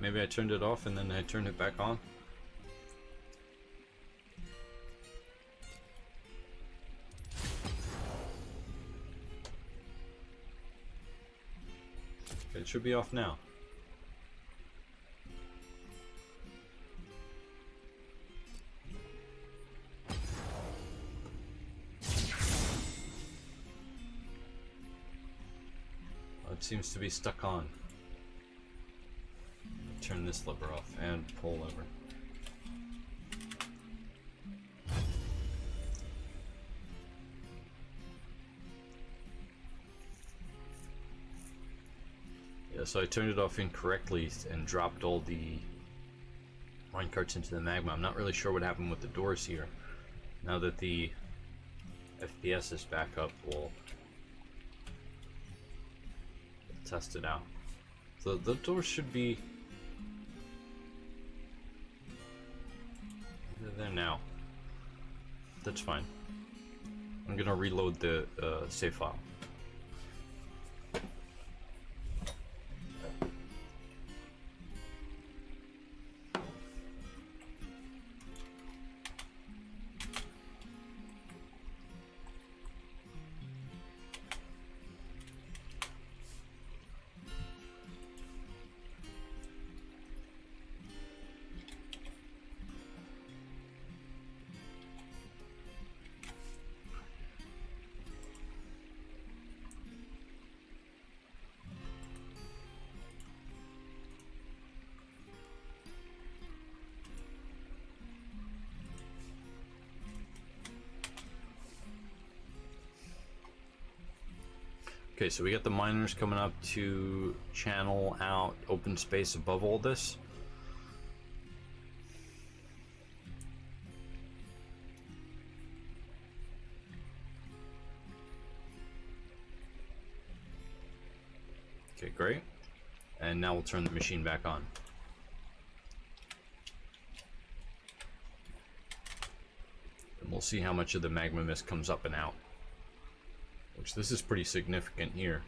Maybe I turned it off and then I turned it back on. It should be off now. It seems to be stuck on. Turn this lever off and pull lever. Yeah, so I turned it off incorrectly and dropped all the minecarts into the magma. I'm not really sure what happened with the doors here. Now that the FPS is back up, we'll test it out. So the door should be there now. That's fine. I'm gonna reload the save file. Okay, so we got the miners coming up to channel out open space above all this. Okay, great. And now we'll turn the machine back on. And we'll see how much of the magma mist comes up and out. Which this is pretty significant here.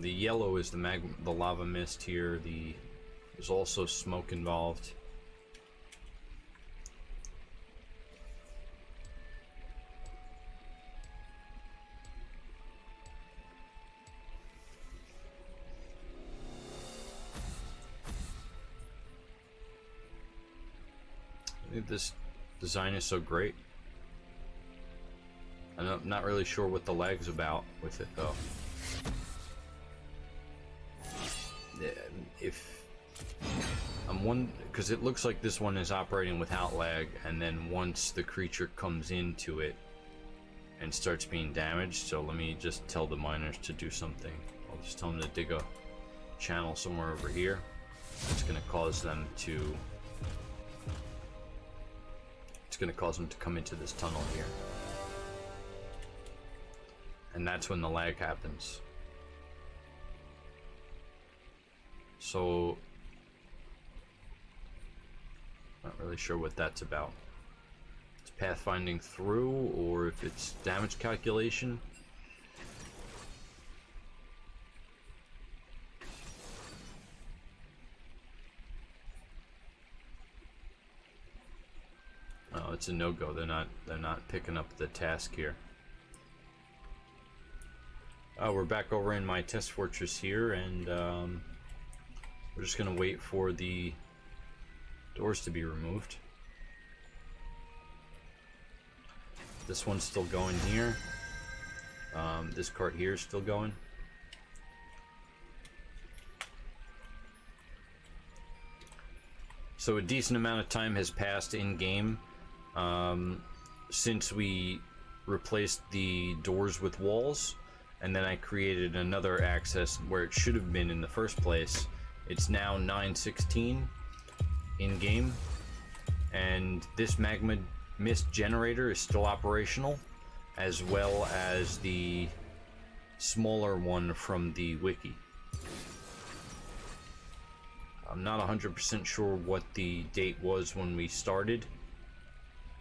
The yellow is the lava mist here. There's also smoke involved. This design is so great. I'm not really sure what the lag's about with it though. Yeah, if I'm one, because it looks like this one is operating without lag, and then once the creature comes into it and starts being damaged, so let me just tell the miners to do something. I'll just tell them to dig a channel somewhere over here. It's going to cause them to come into this tunnel here. And that's when the lag happens. So not really sure what that's about. It's pathfinding through, or if it's damage calculation. Oh, it's a no-go. They're not picking up the task here. We're back over in my test fortress here, and we're just gonna wait for the doors to be removed. This one's still going here. This cart here is still going. So a decent amount of time has passed in game since we replaced the doors with walls, and then I created another access where it should have been in the first place. It's now 9:16 in game, and this magma mist generator is still operational, as well as the smaller one from the wiki. I'm not 100% sure what the date was when we started,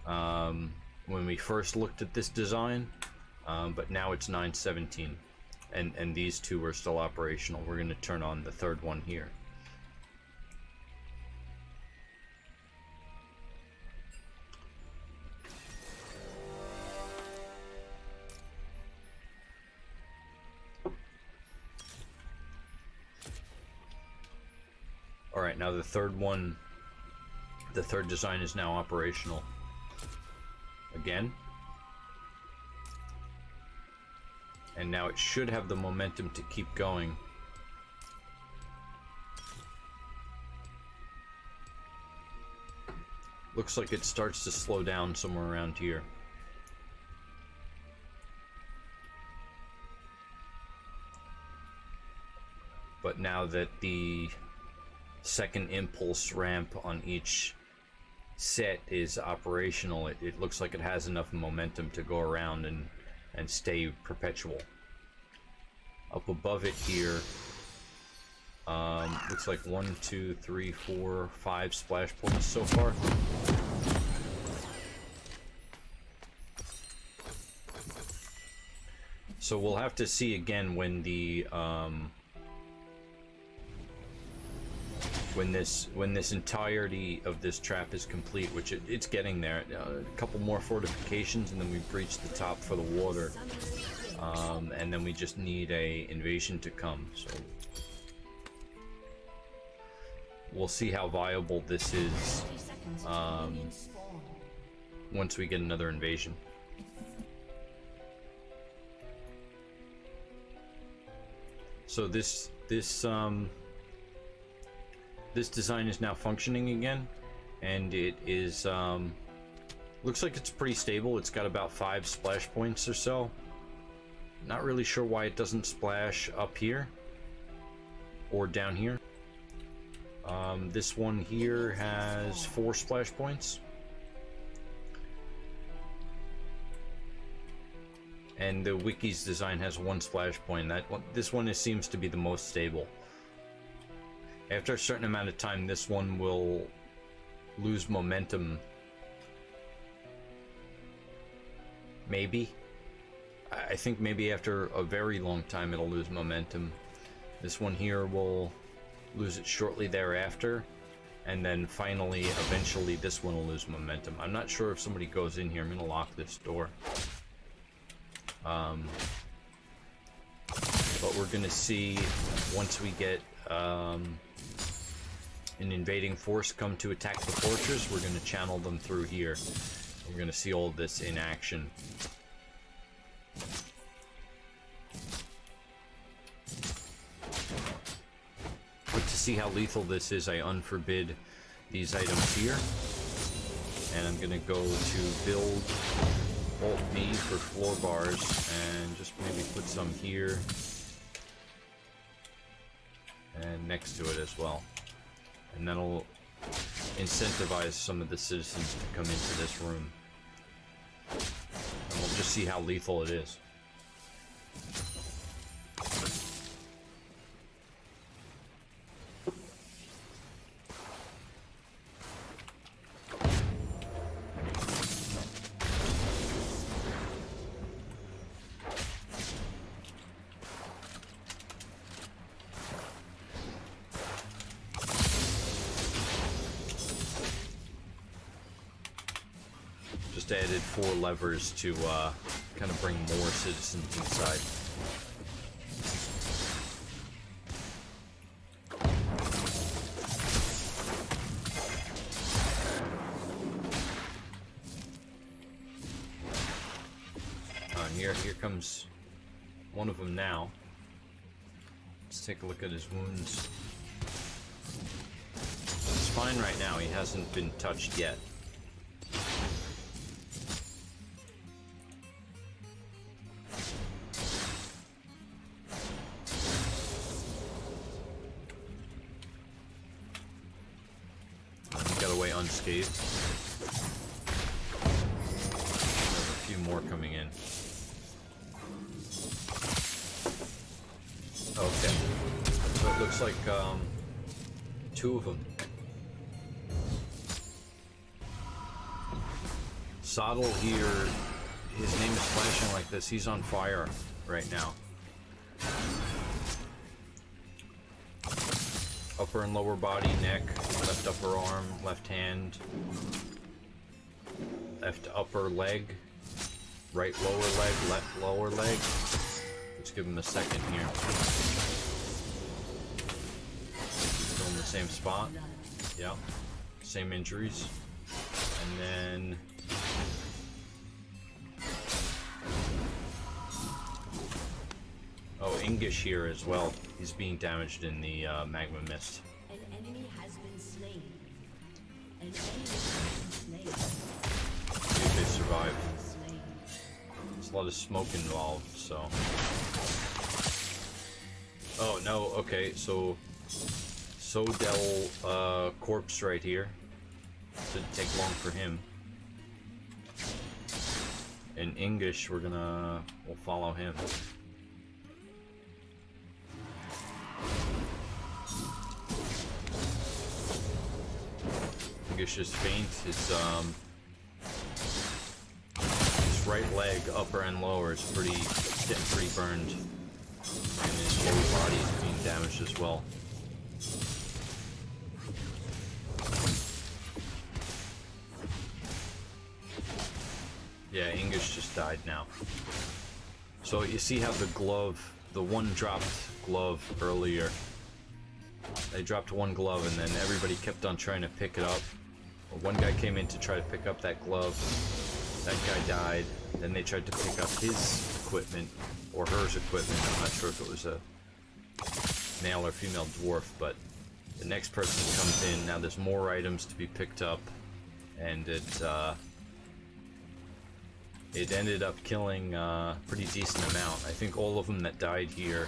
when we first looked at this design, but now it's 9:17, and these two are still operational. We're going to turn on the third one here. Alright, now the third design is now operational again. And now it should have the momentum to keep going. Looks like it starts to slow down somewhere around here. But now that the second impulse ramp on each set is operational, it looks like it has enough momentum to go around and stay perpetual. Up above it here, looks like 1, 2, 3, 4, 5 splash points so far. So we'll have to see again when the when this entirety of this trap is complete, which it's getting there. A couple more fortifications, and then we breach the top for the water, and then we just need a invasion to come. So we'll see how viable this is once we get another invasion. So this design is now functioning again, and it is looks like it's pretty stable. It's got about 5 splash points or so. Not really sure why it doesn't splash up here or down here. This one here has 4 splash points, and the wiki's design has 1 splash point. This one seems to be the most stable. After a certain amount of time, this one will lose momentum. Maybe. I think maybe after a very long time it'll lose momentum. This one here will lose it shortly thereafter, and then finally, eventually, this one will lose momentum. I'm not sure if somebody goes in here. I'm gonna lock this door. But we're gonna see once we get an invading force come to attack the fortress, we're going to channel them through here. We're going to see all of this in action. see how lethal this is, I unforbid these items here. And I'm gonna go to build Alt B for floor bars and just maybe put some here. And next to it as well. And that'll incentivize some of the citizens to come into this room. And we'll just see how lethal it is. Just added 4 levers to kind of bring more citizens inside. And here comes one of them now. Let's take a look at his wounds. It's fine right now. He hasn't been touched yet. Unscathed. There's a few more coming in. Okay. So it looks like 2 of them. Sodal here, his name is flashing like this. He's on fire right now. Upper and lower body, neck, left upper arm, left hand, left upper leg, right lower leg, left lower leg. Let's give him a second here. Still in the same spot. Yep. Same injuries. And then oh, English here as well. He's being damaged in the magma mist. An enemy has been slain. An enemy has been slain. See if they survive. There's a lot of smoke involved, so. Oh no, okay, so Sodel corpse right here. Didn't take long for him. And English, we'll follow him. English's faint, his right leg, upper and lower, is getting pretty burned. And his lower body is being damaged as well. Yeah, English just died now. So you see how the glove, the one dropped glove earlier, they dropped one glove and then everybody kept on trying to pick it up. One guy came in to try to pick up that glove, that guy died, then they tried to pick up his equipment, or hers equipment. I'm not sure if it was a male or female dwarf, but the next person comes in, now there's more items to be picked up, and it ended up killing a pretty decent amount. I think all of them that died here,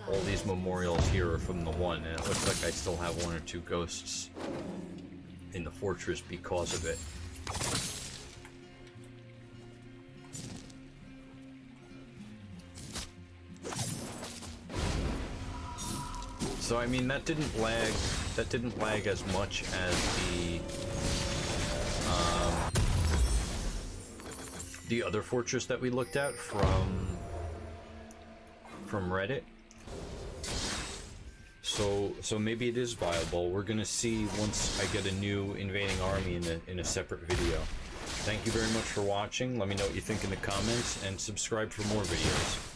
all these memorials here are from the one, and it looks like I still have 1 or 2 ghosts in the fortress because of it. So I mean, that didn't lag as much as the other fortress that we looked at from Reddit. So maybe it is viable. We're gonna see once I get a new invading army in a separate video. Thank you very much for watching. Let me know what you think in the comments, and subscribe for more videos.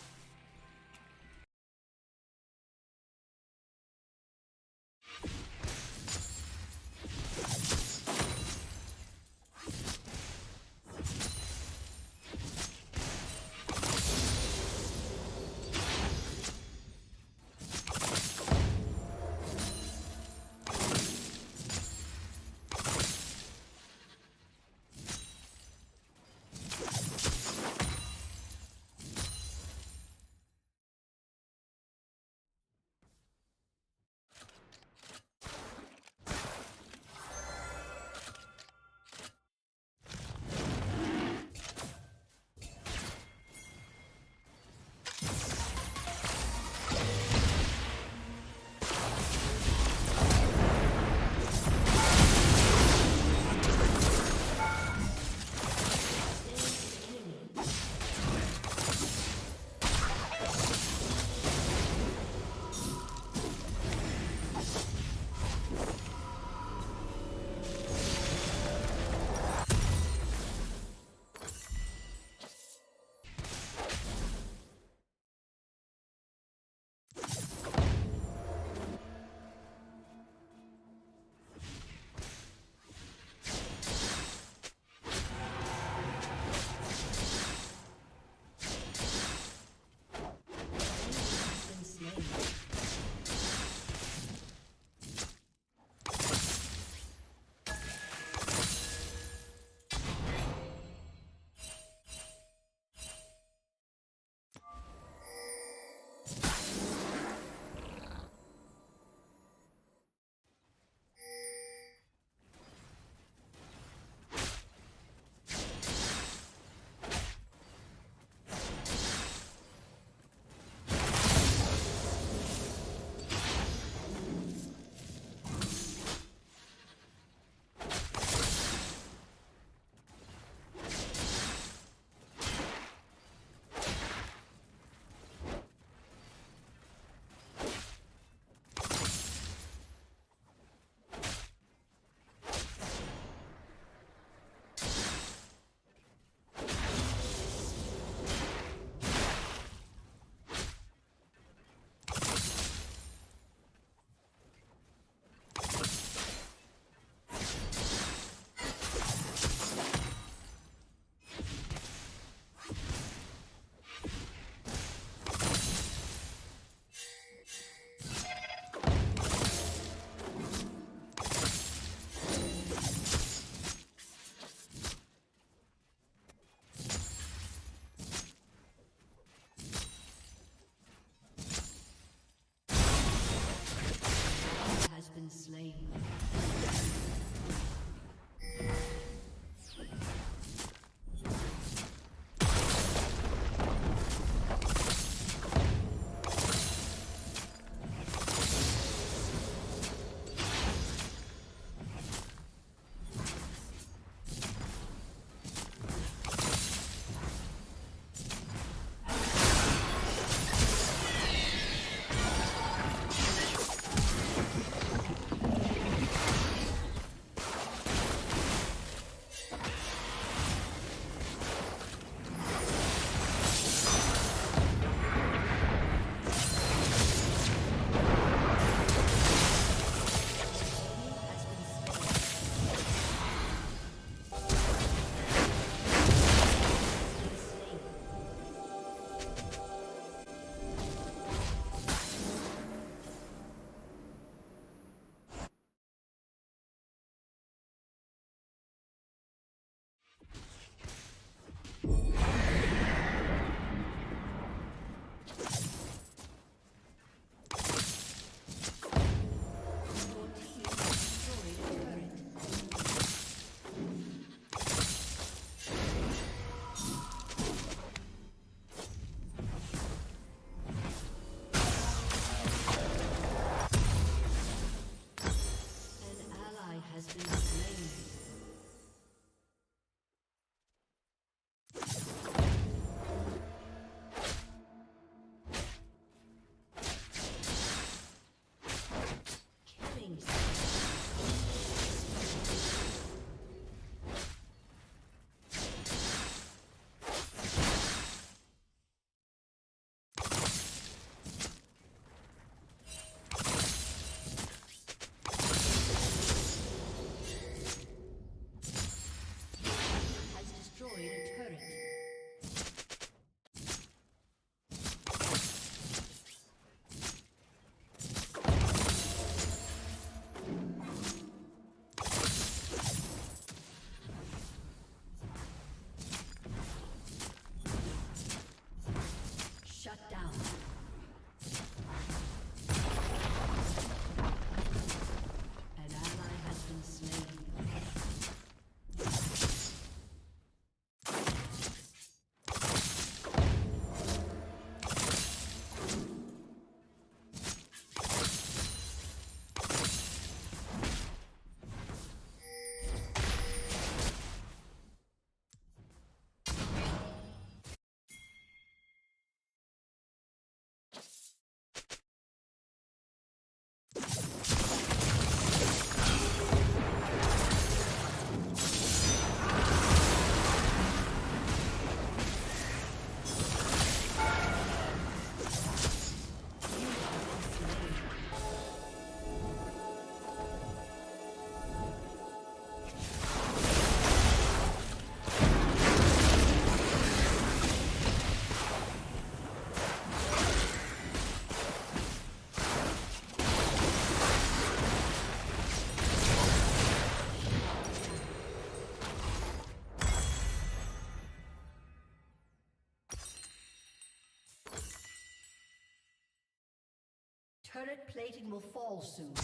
Turret plating will fall soon.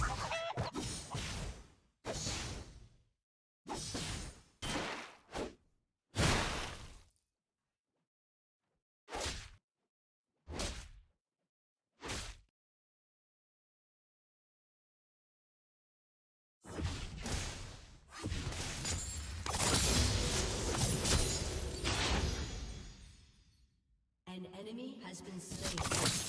An enemy has been slain.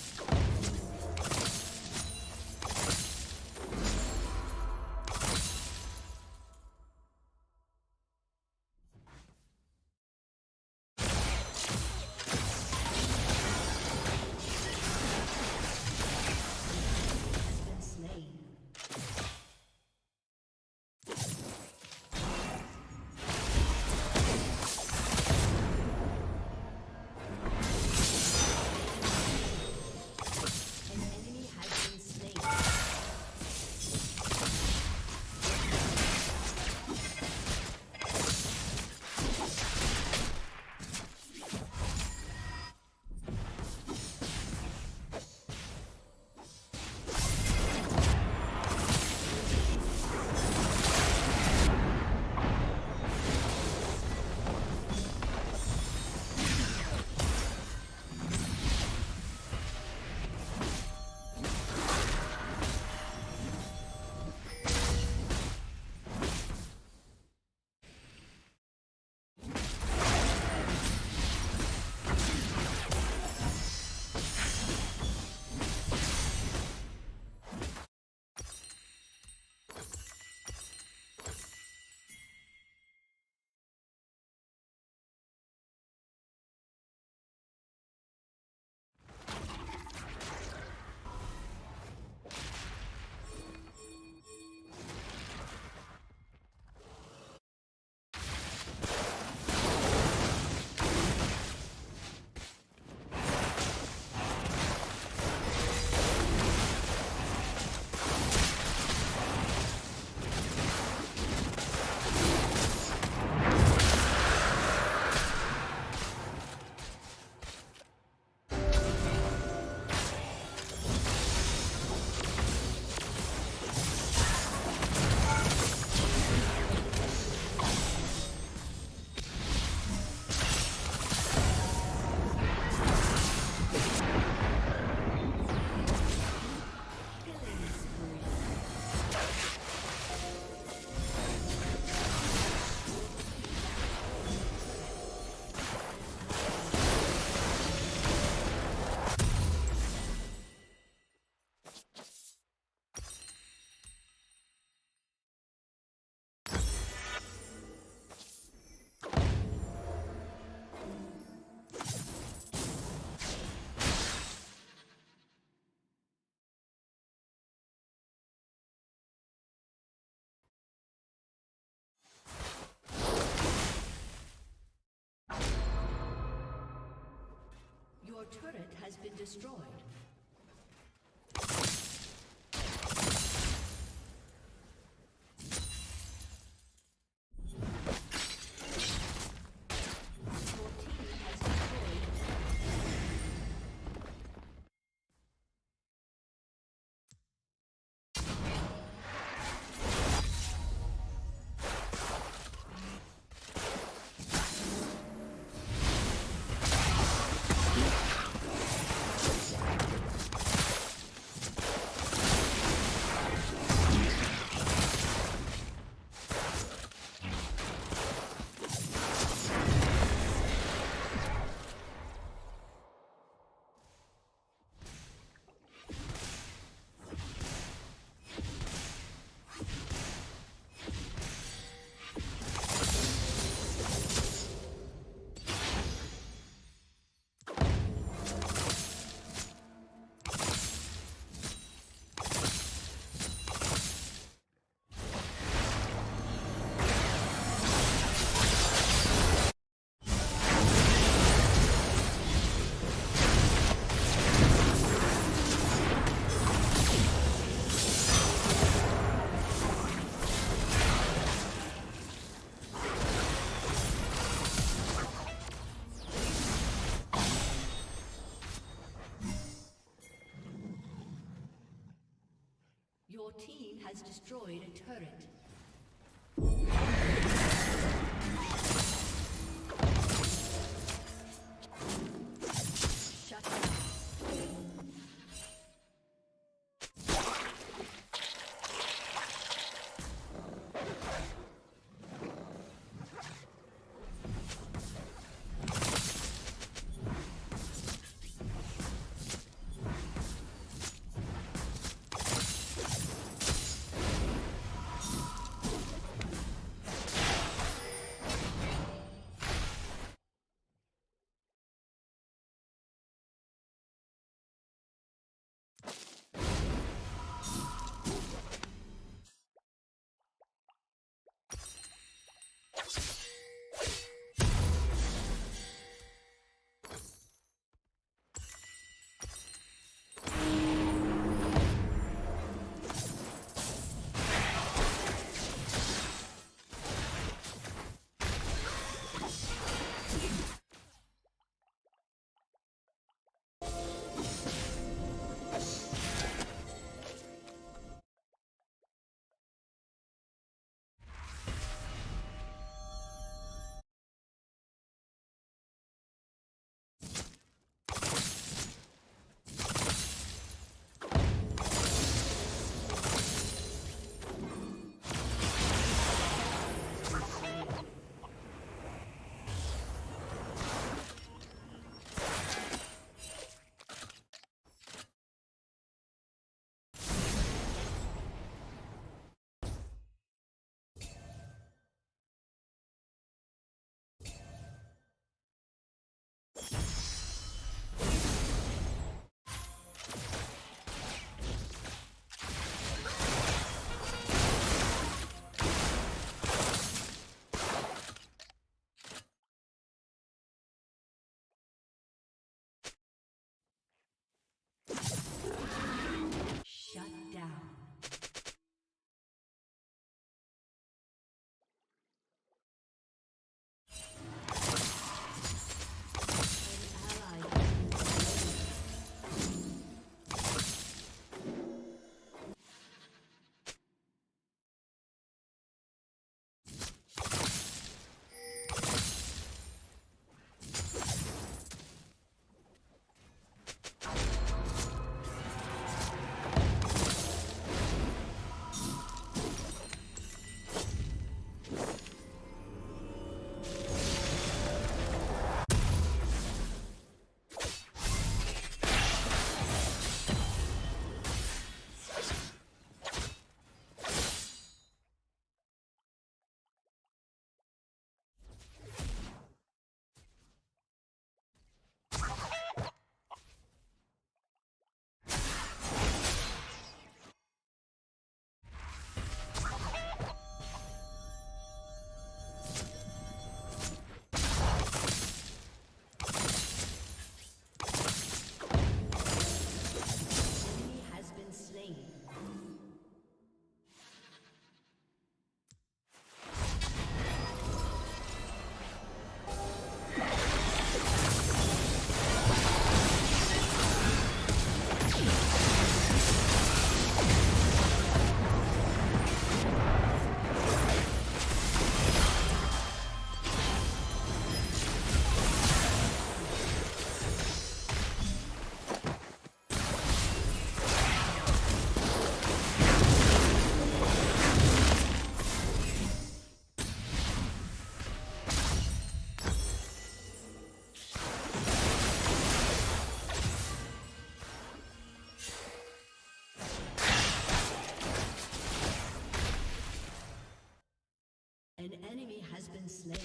Your turret has been destroyed. has destroyed a turret. Shut down. Shut down. An enemy has been slain.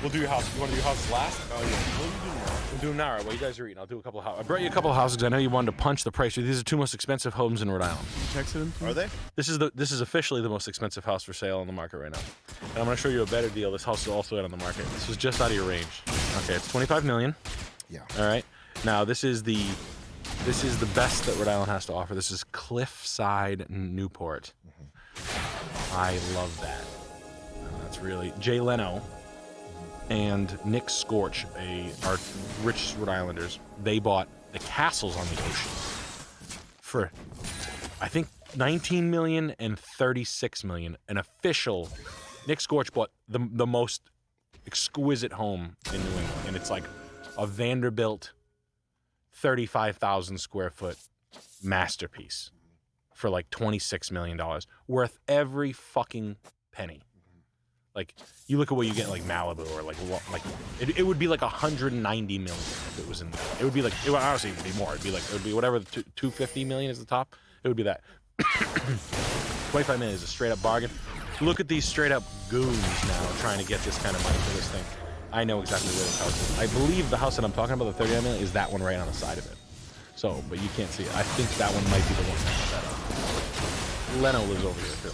We'll do your house. You want to do your house last? Oh, yeah. We'll do them now. Right? While you guys are eating, I'll do a couple of houses. I brought you a couple of houses because I know you wanted to punch the price. These are two most expensive homes in Rhode Island. You texted them? Are they? This is officially the most expensive house for sale on the market right now. And I'm going to show you a better deal. This house is also out on the market. This is just out of your range. Okay, it's $25 million. Yeah. All right. Now this is the This is the best that Rhode Island has to offer. This is Cliffside Newport. I love that. That's really Jay Leno and Nick Scorch, our rich Rhode Islanders. They bought the castles on the ocean for, I think, 19 million and 36 million. An official. Nick Scorch bought the most exquisite home in New England, and it's like a Vanderbilt 35,000 square foot masterpiece for like $26 million, worth every fucking penny. Like, you look at what you get like Malibu or like it would be like 190 million if it was in there. It would be like, it would honestly be more. It would be whatever the 250 million is the top. It would be that. 25 million is a straight up bargain. Look at these straight up goons now trying to get this kind of money for this thing. I know exactly where this house is. I believe the house that I'm talking about, the 39 million, is that one right on the side of it. So, but you can't see it. I think that one might be the one that up. Leno lives over here too.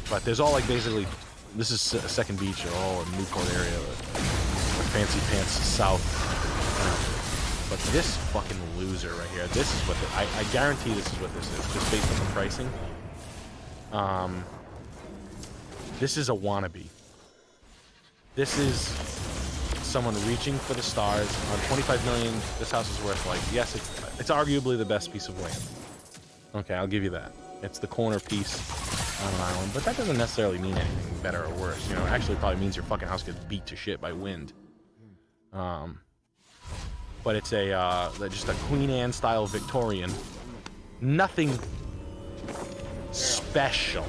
But there's all like basically, this is Second Beach, all in Newport area, fancy pants south. But this fucking loser right here, this is what I guarantee this is what this is, just based on the pricing. This is a wannabe. This is someone reaching for the stars. On 25 million, this house is worth, like, yes, it's arguably the best piece of land. Okay, I'll give you that. It's the corner piece on an island, but that doesn't necessarily mean anything better or worse. You know, actually, it probably means your fucking house gets beat to shit by wind. But it's just a Queen Anne style Victorian. Nothing special.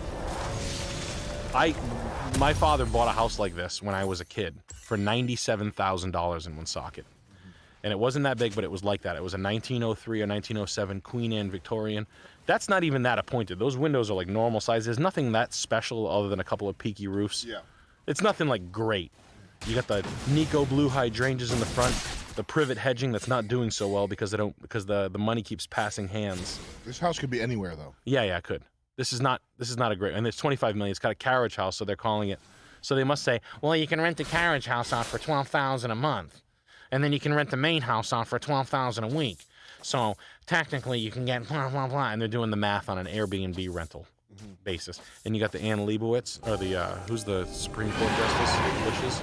My father bought a house like this when I was a kid for $97,000 in Woonsocket. And it wasn't that big, but it was like that. It was a 1903 or 1907 Queen Anne Victorian. That's not even that appointed. Those windows are like normal size. There's nothing that special other than a couple of peaky roofs. Yeah. It's nothing like great. You got the Nico blue hydrangeas in the front, the privet hedging that's not doing so well because the money keeps passing hands. This house could be anywhere though. Yeah, it could. This is not a great, and it's 25 million. It's got a carriage house, so they're calling it. So they must say, well, you can rent the carriage house out for $12,000 a month, and then you can rent the main house out for $12,000 a week. So technically, you can get blah blah blah, and they're doing the math on an Airbnb rental basis. And you got the Ann Leibovitz, or the who's the Supreme Court Justice? Bushes.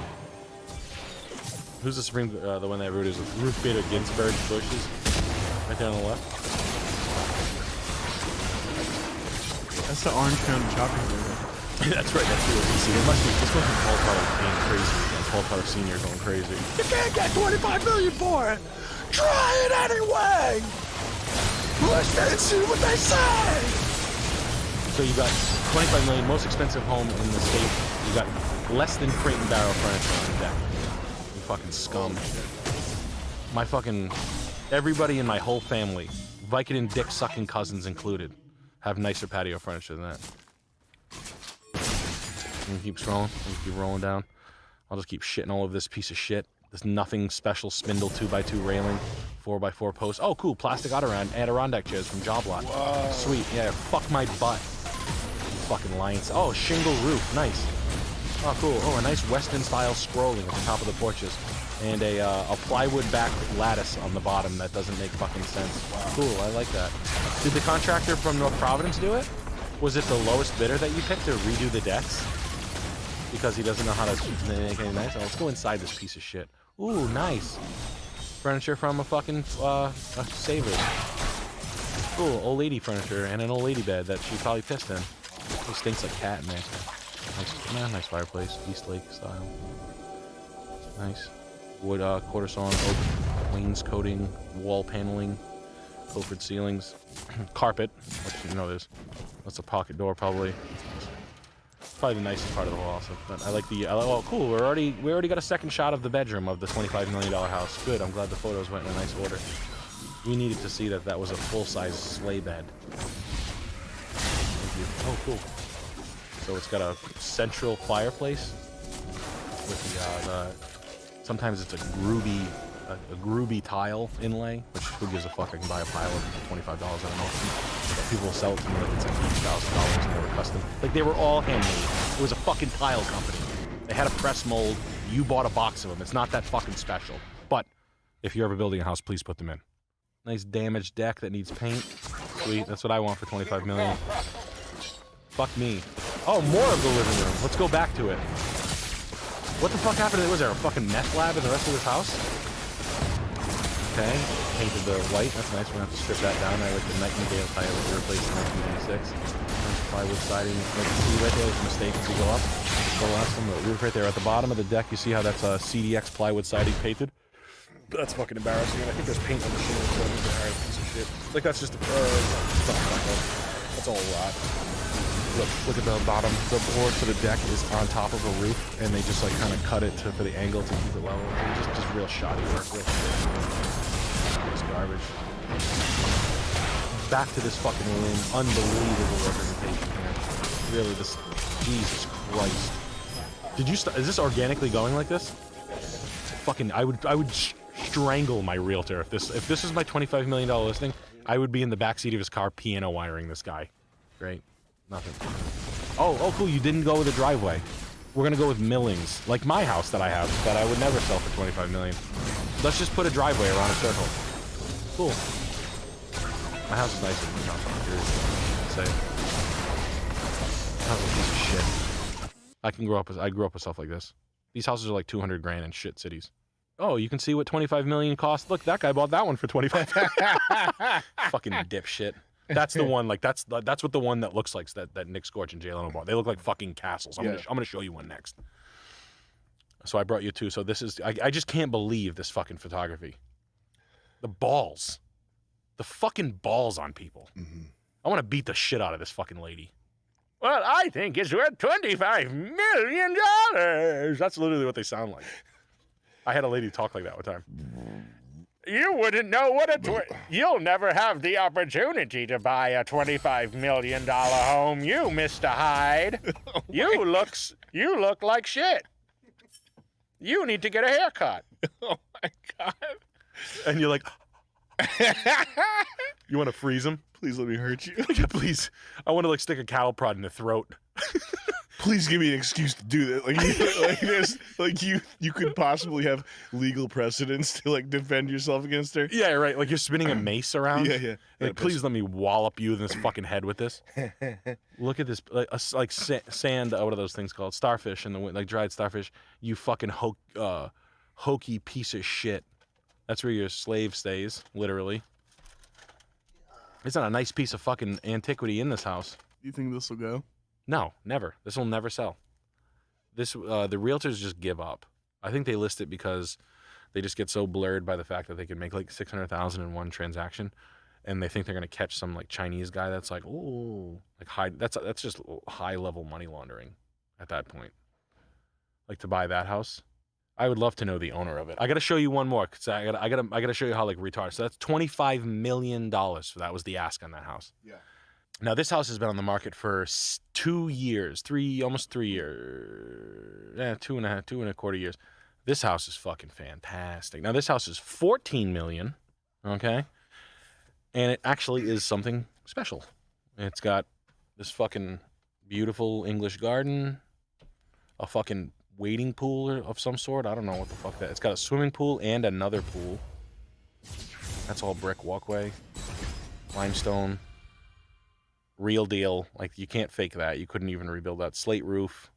Who's the Supreme? The one that wrote is Ruth Bader Ginsburg. Bushes, right there on the left. That's the Orange County Chopping Board. That's right, that's USC. It must be Paul Carter being crazy and Paul Carter Sr. going crazy. You can't get 25 million for it! Try it anyway! Listen and see what they say! So you got 25 million, most expensive home in the state. You got less than crate and barrel furniture on the deck. You fucking scum. Everybody in my whole family, Vicodin dick sucking cousins included, have nicer patio furniture than that. I'm gonna keep scrolling. I'm gonna keep rolling down. I'll just keep shitting all over this piece of shit. This nothing special spindle 2x2 railing, 4x4 post. Oh, cool. Plastic Adirondack chairs from Job Lot. Whoa. Sweet. Yeah, fuck my butt. Fucking lions. Oh, shingle roof. Nice. Oh, cool. Oh, a nice Western style scrolling at the top of the porches. And a plywood back lattice on the bottom that doesn't make fucking sense. Wow. Cool. I like that. Did the contractor from North Providence do it? Was it the lowest bidder that you picked to redo the decks? Because he doesn't know how to make any nice. Oh, let's go inside this piece of shit. Ooh, nice. Furniture from a fucking a Savers. Cool, old lady furniture and an old lady bed that she probably pissed in. It stinks like cat in there. Nice fireplace, East Lake style. Nice. Wood quarter sawn, oak wainscoting, wall paneling, pilfered ceilings, carpet. Which, that's a pocket door probably. Probably the nicest part of the whole also. But I like oh cool, we already got a second shot of the bedroom of the $25 million house. Good, I'm glad the photos went in a nice order. We needed to see that was a full-size sleigh bed. Thank you. Oh cool. So it's got a central fireplace with the sometimes it's a grooby tile inlay, which who gives a fuck? I can buy a pile of $25, I don't know. But people will sell it to me like it's like $8,000 and they were custom. Like they were all handmade. It was a fucking tile company. They had a press mold. You bought a box of them. It's not that fucking special. But if you're ever building a house, please put them in. Nice damaged deck that needs paint. Sweet, that's what I want for 25 million. Fuck me. Oh, more of the living room. Let's go back to it. What the fuck happened? Was there a fucking meth lab in the rest of this house? Okay, painted the white. That's nice. We're gonna have to strip that down. I like the Nightingale tile that we replaced in 1986. Nice plywood siding. You can see right there, there's a mistake as you go up. The last one, the roof right there at the bottom of the deck. You see how that's CDX plywood siding painted? That's fucking embarrassing. And I think there's paint on the shingles, so it's a hard piece of shit. Like that's just that's all rot. Look at the bottom. The board for the deck is on top of a roof, and they just like kind of cut it for the angle to keep it level. Just real shoddy work. Real shit. It's garbage. Back to this fucking room. Unbelievable representation here. Really, this. Jesus Christ. Did you? Is this organically going like this? Fucking. I would strangle my realtor if this is my $25 million listing. I would be in the backseat of his car piano wiring this guy. Great. Nothing. Oh, cool. You didn't go with a driveway. We're gonna go with millings, like my house that I have, that I would never sell for 25 million. Let's just put a driveway around a circle. Cool. My house is nicer than your house. I'm curious. Say. House is a piece of shit. I grew up with stuff like this. These houses are like 200 grand in shit cities. Oh, you can see what 25 million cost. Look, that guy bought that one for 25. Fucking dipshit. That's the one. Like that's what the one that looks like that Nick Scorch and Jay Leno bought. They look like fucking castles. I'm gonna show you one next. So I brought you two. So this is I just can't believe this fucking photography. The balls, the fucking balls on people. Mm-hmm. I want to beat the shit out of this fucking lady. Well, I think it's worth $25 million. That's literally what they sound like. I had a lady talk like that one time. You wouldn't know what it's worth. You'll never have the opportunity to buy a $25 million home, you Mr. Hyde. You look like shit. You need to get a haircut. Oh my God. And you're like, you want to freeze him? Please let me hurt you. Yeah, please. I want to like stick a cattle prod in the throat. Please give me an excuse to do that. You could possibly have legal precedence to like defend yourself against her. Yeah, right. Like you're spinning a mace around. Yeah. Like, please let me wallop you in this fucking head with this. Look at this, like sand. What are those things called? Starfish in the wind, like dried starfish. You fucking hokey piece of shit. That's where your slave stays, literally. Isn't that a nice piece of fucking antiquity in this house? Do you think this will go? No, never. This will never sell. The realtors just give up. I think they list it because they just get so blurred by the fact that they can make like $600,000 in one transaction, and they think they're gonna catch some like Chinese guy that's like, oh, like high. That's just high level money laundering at that point. Like to buy that house, I would love to know the owner of it. I gotta show you one more because I gotta show you how like retarded. So that's $25 million. So that was the ask on that house. Yeah. Now, this house has been on the market for 2 years, almost 3 years, 2.25 years. This house is fucking fantastic. Now, this house is $14 million, okay? And it actually is something special. It's got this fucking beautiful English garden, a fucking wading pool of some sort. I don't know what the fuck that is. It's got a swimming pool and another pool. That's all brick walkway, limestone. Real deal. Like, you can't fake that. You couldn't even rebuild that. Slate roof.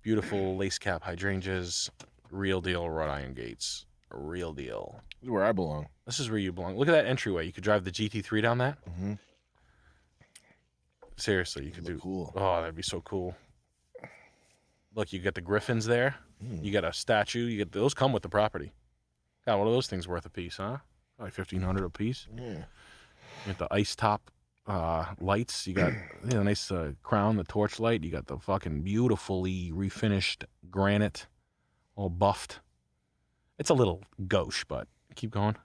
Beautiful lace cap hydrangeas. Real deal wrought iron gates. Real deal. This is where I belong. This is where you belong. Look at that entryway. You could drive the GT3 down that. Mm-hmm. Seriously, you could do. Cool. Oh, that'd be so cool. Look, you get the griffins there. You got a statue. You get those come with the property. God, what are those things worth a piece, huh? Like $1,500 a piece. Yeah. You get the ice top lights. You got a nice crown, the torch light. You got the fucking beautifully refinished granite, all buffed. It's a little gauche, but keep going.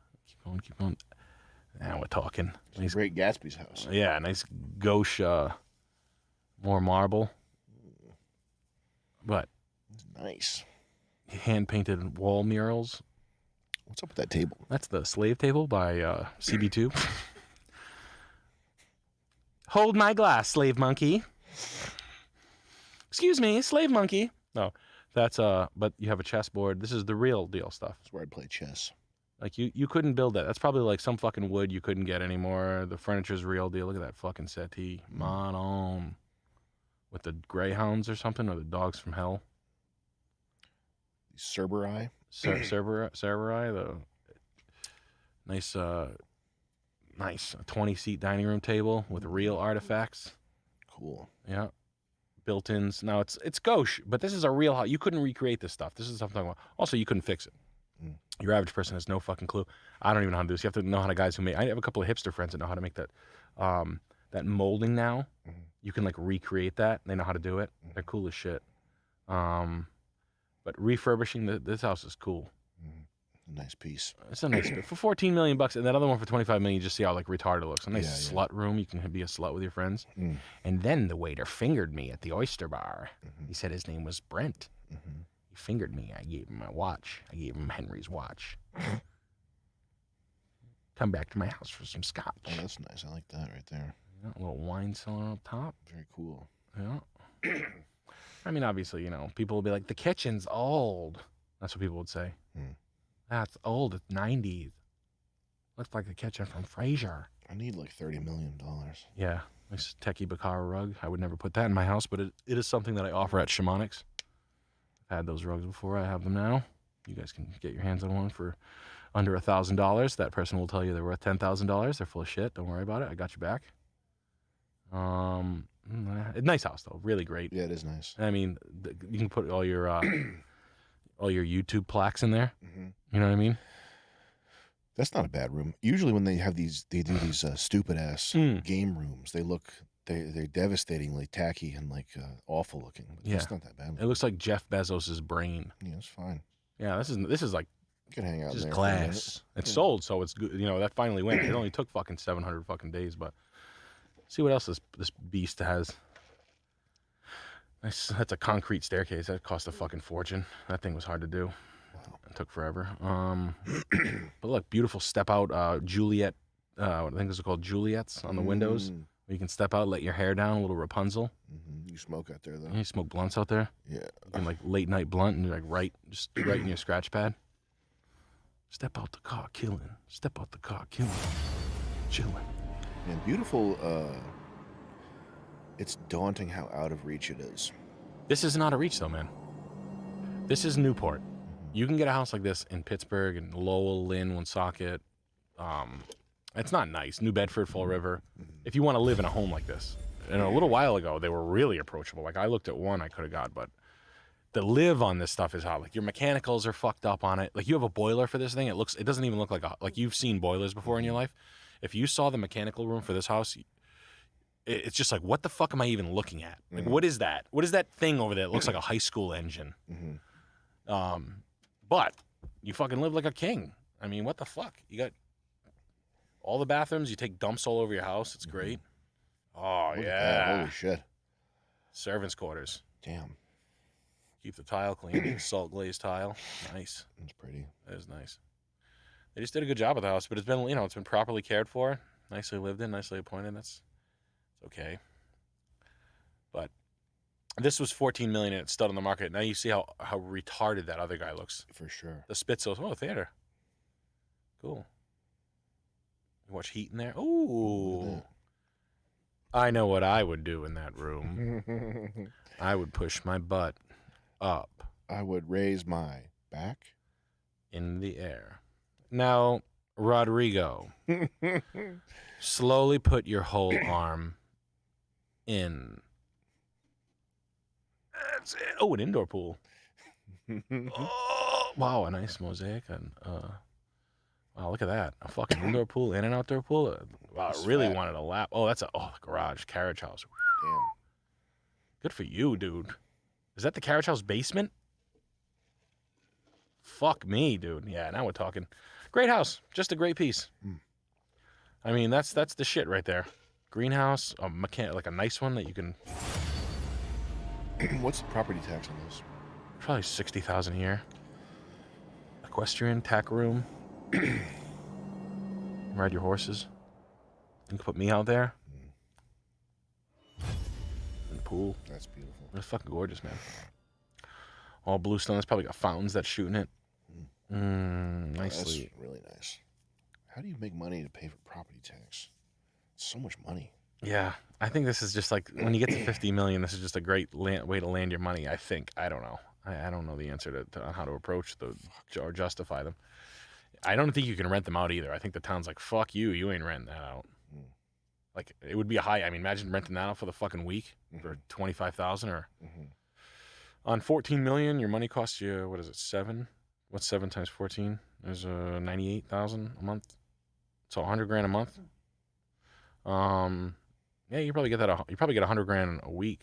Now we're talking. Nice, Great Gatsby's house. Yeah, nice gauche, more marble. But it's nice. Hand-painted wall murals. What's up with that table? That's the slave table by CB2. Hold my glass, slave monkey. Excuse me, slave monkey. No, that's but you have a chessboard. This is the real deal stuff. That's where I play chess. Like, you couldn't build that. That's probably like some fucking wood you couldn't get anymore. The furniture's real deal. Look at that fucking settee. Man on. With the greyhounds or something, or the dogs from hell. Cerberus. Cerberus, the nice, nice 20-seat dining room table with real artifacts. Cool. Yeah. Built-ins. Now, it's gauche, but this is a real house. You couldn't recreate this stuff. This is something I'm talking about. Also, you couldn't fix it. Your average person has no fucking clue. I don't even know how to do this. You have to know how to guys who make. I have a couple of hipster friends that know how to make that, that molding now. You can like recreate that. They know how to do it. They're cool as shit. But refurbishing this house is cool. Nice piece. It's a nice bit for $14 million, and that other one for $25 million. You just see how like retarded it looks. A nice slut room. You can be a slut with your friends. And then the waiter fingered me at the oyster bar. He said his name was Brent. He fingered me. I gave him my watch. I gave him Henry's watch. Come back to my house for some scotch. Oh, that's nice. I like that right there. Yeah, a little wine cellar up top. Very cool. Yeah. I mean, obviously, you know, people will be like, the kitchen's old. That's what people would say. That's old. It's 90s. Looks like the kitchen from Frasier. I need like $30 million. Yeah. Nice techie Bacara rug. I would never put that in my house, but it is something that I offer at Shamonics. I've had those rugs before. I have them now. You guys can get your hands on one for under $1,000. That person will tell you they're worth $10,000. They're full of shit. Don't worry about it. I got your back. Nice house though. Really great. Yeah, it is nice. I mean, you can put all your YouTube plaques in there. You know what I mean? That's not a bad room. Usually when they do these stupid ass game rooms, they're devastatingly tacky and like awful looking. But it's not that bad. It looks like Jeff Bezos's brain. Yeah, it's fine. Yeah, this is like you can hang out just in there class. It's sold, so it's good. You know, that finally went. It only took fucking 700 fucking days, but see what else this beast has. That's a concrete staircase. That cost a fucking fortune. That thing was hard to do. Wow. It took forever. But look, beautiful step out Juliet. I think those are called Juliets on the windows. Where you can step out, let your hair down, a little Rapunzel. You smoke out there though. You smoke blunts out there. Yeah. You can like late night blunt and you're like right in your scratch pad. Step out the car, killing. Step out the car, killing. Chilling. And beautiful. It's daunting how out of reach it is. This is not a reach though, man. This is Newport. You can get a house like this in Pittsburgh and Lowell, Lynn, Woonsocket. It's not nice. New Bedford, Fall River. If you want to live in a home like this. And a little while ago, they were really approachable. Like I looked at one I could have got, but the live on this stuff is hot. Like your mechanicals are fucked up on it. Like you have a boiler for this thing. It doesn't even look like you've seen boilers before in your life. If you saw the mechanical room for this house, it's just like, what the fuck am I even looking at? Like, what is that? What is that thing over there that looks like a high school engine? But you fucking live like a king. I mean, what the fuck? You got all the bathrooms. You take dumps all over your house. It's great. Oh, Look at yeah. that. Holy shit. Servants' quarters. Damn. Keep the tile clean. Salt glazed tile. Nice. That's pretty. That is nice. They just did a good job with the house, but it's been properly cared for, nicely lived in, nicely appointed. It's okay. But this was $14 million and it's still on the market. Now you see how retarded that other guy looks. For sure. The Spitzels. Oh, theater. Cool. You watch Heat in there? Ooh. I know what I would do in that room. I would push my butt up. I would raise my back in the air. Now, Rodrigo, slowly put your whole arm in. That's it. Oh, an indoor pool. Oh, wow, a nice mosaic. And wow, look at that. A fucking indoor pool and an outdoor pool. Wow, I really wanted a lap. Oh, that's the garage, carriage house. Damn. Good for you, dude. Is that the carriage house basement? Fuck me, dude. Yeah, now we're talking. Great house. Just a great piece. I mean, that's the shit right there. Greenhouse, like a nice one that you can. What's the property tax on this? Probably $60,000 a year. Equestrian, tack room. Ride your horses. You can put me out there. In the pool. That's beautiful. It's fucking gorgeous, man. All bluestone. It's probably got fountains that's shooting it. Nicely. That's really nice. How do you make money to pay for property tax? It's so much money. Yeah, I think this is just like when you get to 50 million, this is just a great way to land your money. I think. I don't know. I don't know the answer to how to approach or justify them. I don't think you can rent them out either. I think the town's like, fuck you, you ain't renting that out. Like it would be a high. I mean, imagine renting that out for the fucking week for 25,000 or on 14 million. Your money costs you what is it? 7? What's 7 times 14? There's 98,000 a month. So 100 grand a month. Yeah, you probably get that. You probably get 100 grand a week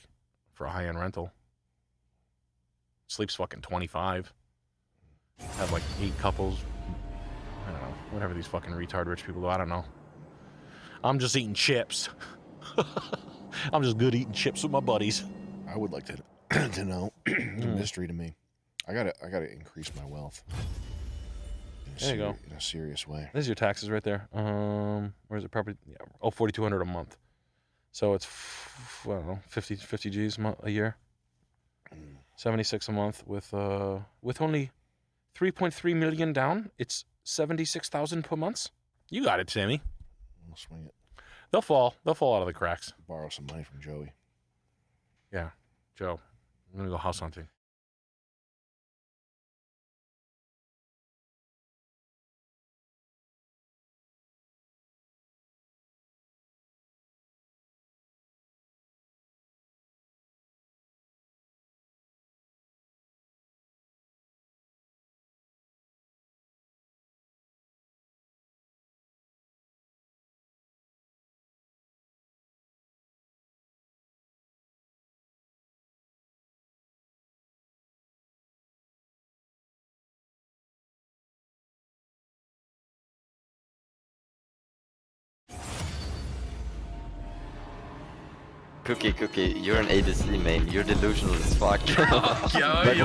for a high end rental. Sleep's fucking 25. Have like 8 couples. I don't know. Whatever these fucking retard rich people do. I don't know. I'm just eating chips. I'm just good eating chips with my buddies. I would like to know. It's a mystery to me. I gotta increase my wealth. There you go. In a serious way. There's your taxes right there. Where's it? Property? Yeah. Oh, 4,200 a month. So it's I don't know, 50 G's a year. 76 a month with only 3.3 million down. It's 76,000 per month. You got it, Timmy. We'll swing it. They'll fall out of the cracks. Borrow some money from Joey. Yeah, Joe. I'm gonna go house hunting. Cookie, you're an ADC main. You're delusional as fuck. Yeah,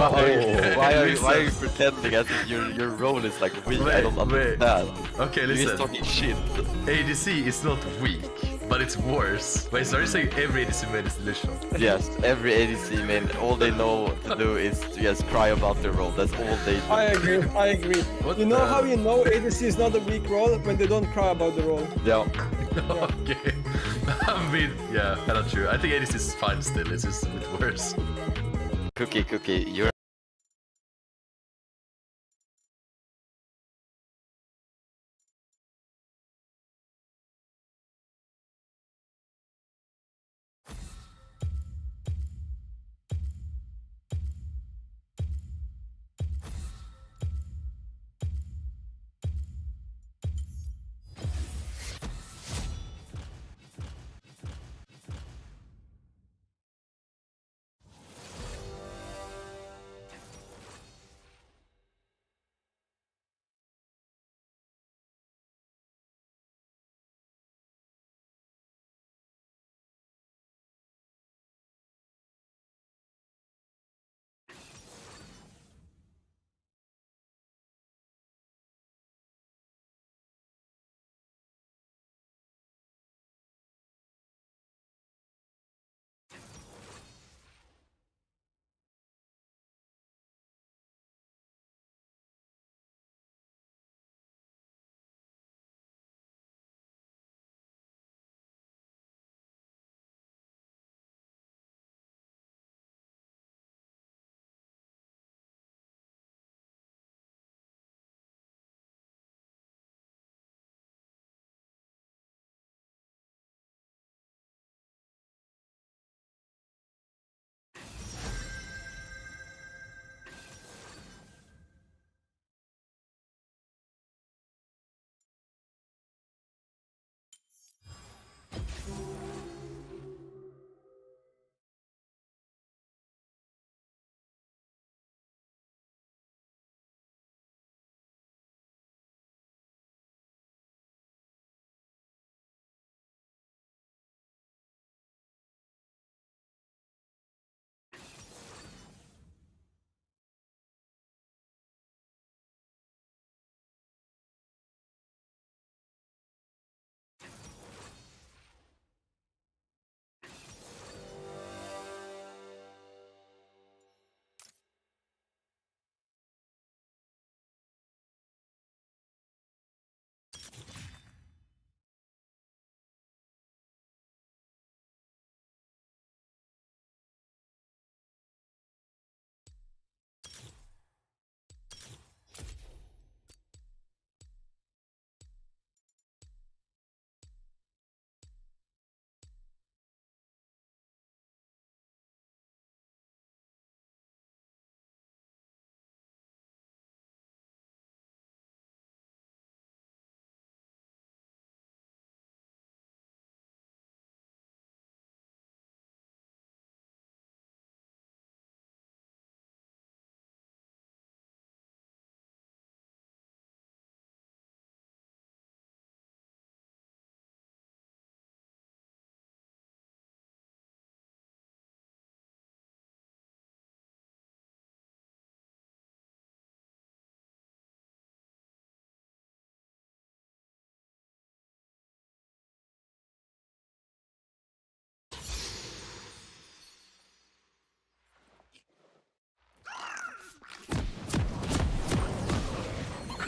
why are you pretending as if your role is like weak? I don't understand. Okay, You're listen. talking shit. ADC is not weak, but it's worse. Wait, so are you saying every ADC main is delusional? Yes, every ADC main, all they know to do is to just cry about their role. That's all they do. I agree. You know how you know ADC is not a weak role? When they don't cry about the role. Yeah. Okay. I mean, yeah, kind of true. I think ADC is fine still, it's just a bit worse. Cookie, you're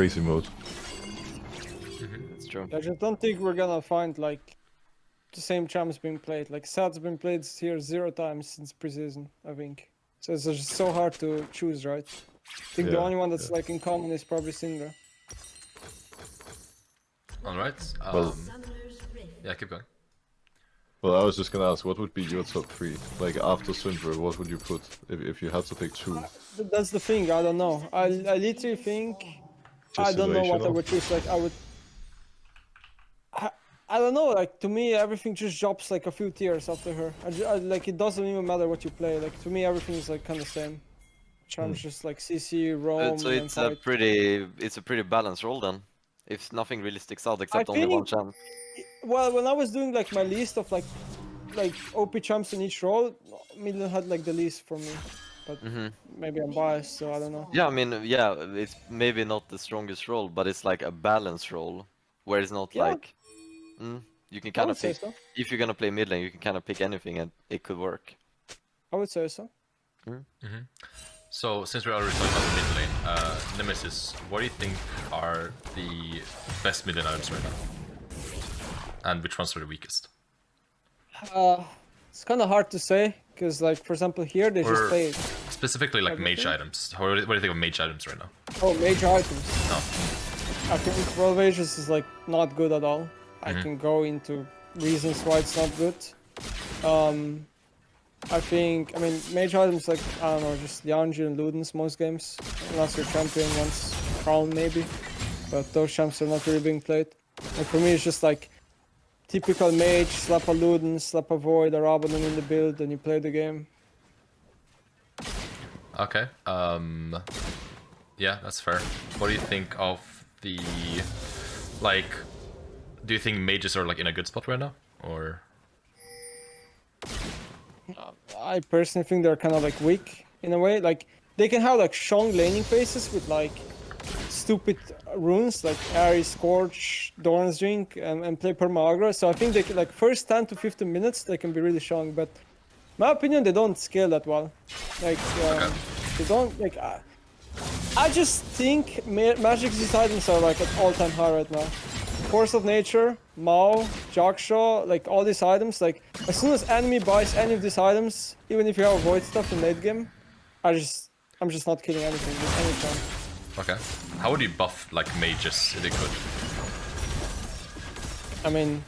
crazy mode. That's true. I just don't think we're gonna find like the same champs being played. Like Sad's been played here 0 times since preseason, I think. So it's just so hard to choose, right? I think the only one that's like in common is probably Syndra. Alright. Well, yeah, keep going. well, I was just gonna ask, what would be your top 3? Like after Syndra, what would you put if you had to pick 2? That's the thing, I don't know. I literally think I don't know what I would choose. Like I don't know, like to me everything just drops like a few tiers after her. Like it doesn't even matter what you play. Like to me everything is like kind of same. Charms just like CC, roam, So and it's fight. a pretty balanced role then. If nothing really sticks out except only one champ. Well, when I was doing like my list of like OP champs in each role, Midland had like the least for me. But maybe I'm biased, so I don't know. Yeah, I mean, yeah, it's maybe not the strongest role, but it's like a balanced role where it's not like you can kind of pick. So. If you're gonna play mid lane, you can kind of pick anything and it could work. I would say so. So, since we're already talking about the mid lane, Nemesis, what do you think are the best mid lane items right now? And which ones are the weakest? It's kind of hard to say, because like, for example, here they just play... Specifically like mage items. What do you think of mage items right now? Oh, mage items? No. I think World Mages is like not good at all. I can go into reasons why it's not good. I mean, mage items like, I don't know, just Lianji and Ludens most games. Unless you're champion once, Crown maybe. But those champs are not really being played. And for me it's just like, typical mage, slap a Ludens, slap a Void, a Rabadon in the build, and you play the game. Okay, yeah, that's fair. What do you think of the, like, do you think mages are like in a good spot right now, or? I personally think they're kind of like weak in a way. Like they can have like strong laning phases with like stupid runes like Ares, Scorch, Doran's Drink, and play perma-aggro. So I think they can, like first 10 to 15 minutes they can be really strong, but in my opinion they don't scale that well. Like they don't like. I just think Magic's items are like at all-time high right now. Force of Nature, Mao, Jackshaw, like all these items, like as soon as enemy buys any of these items, even if you have Void stuff in late game, I'm just not killing anything with any time. Okay. How would you buff like mages if you could? I mean,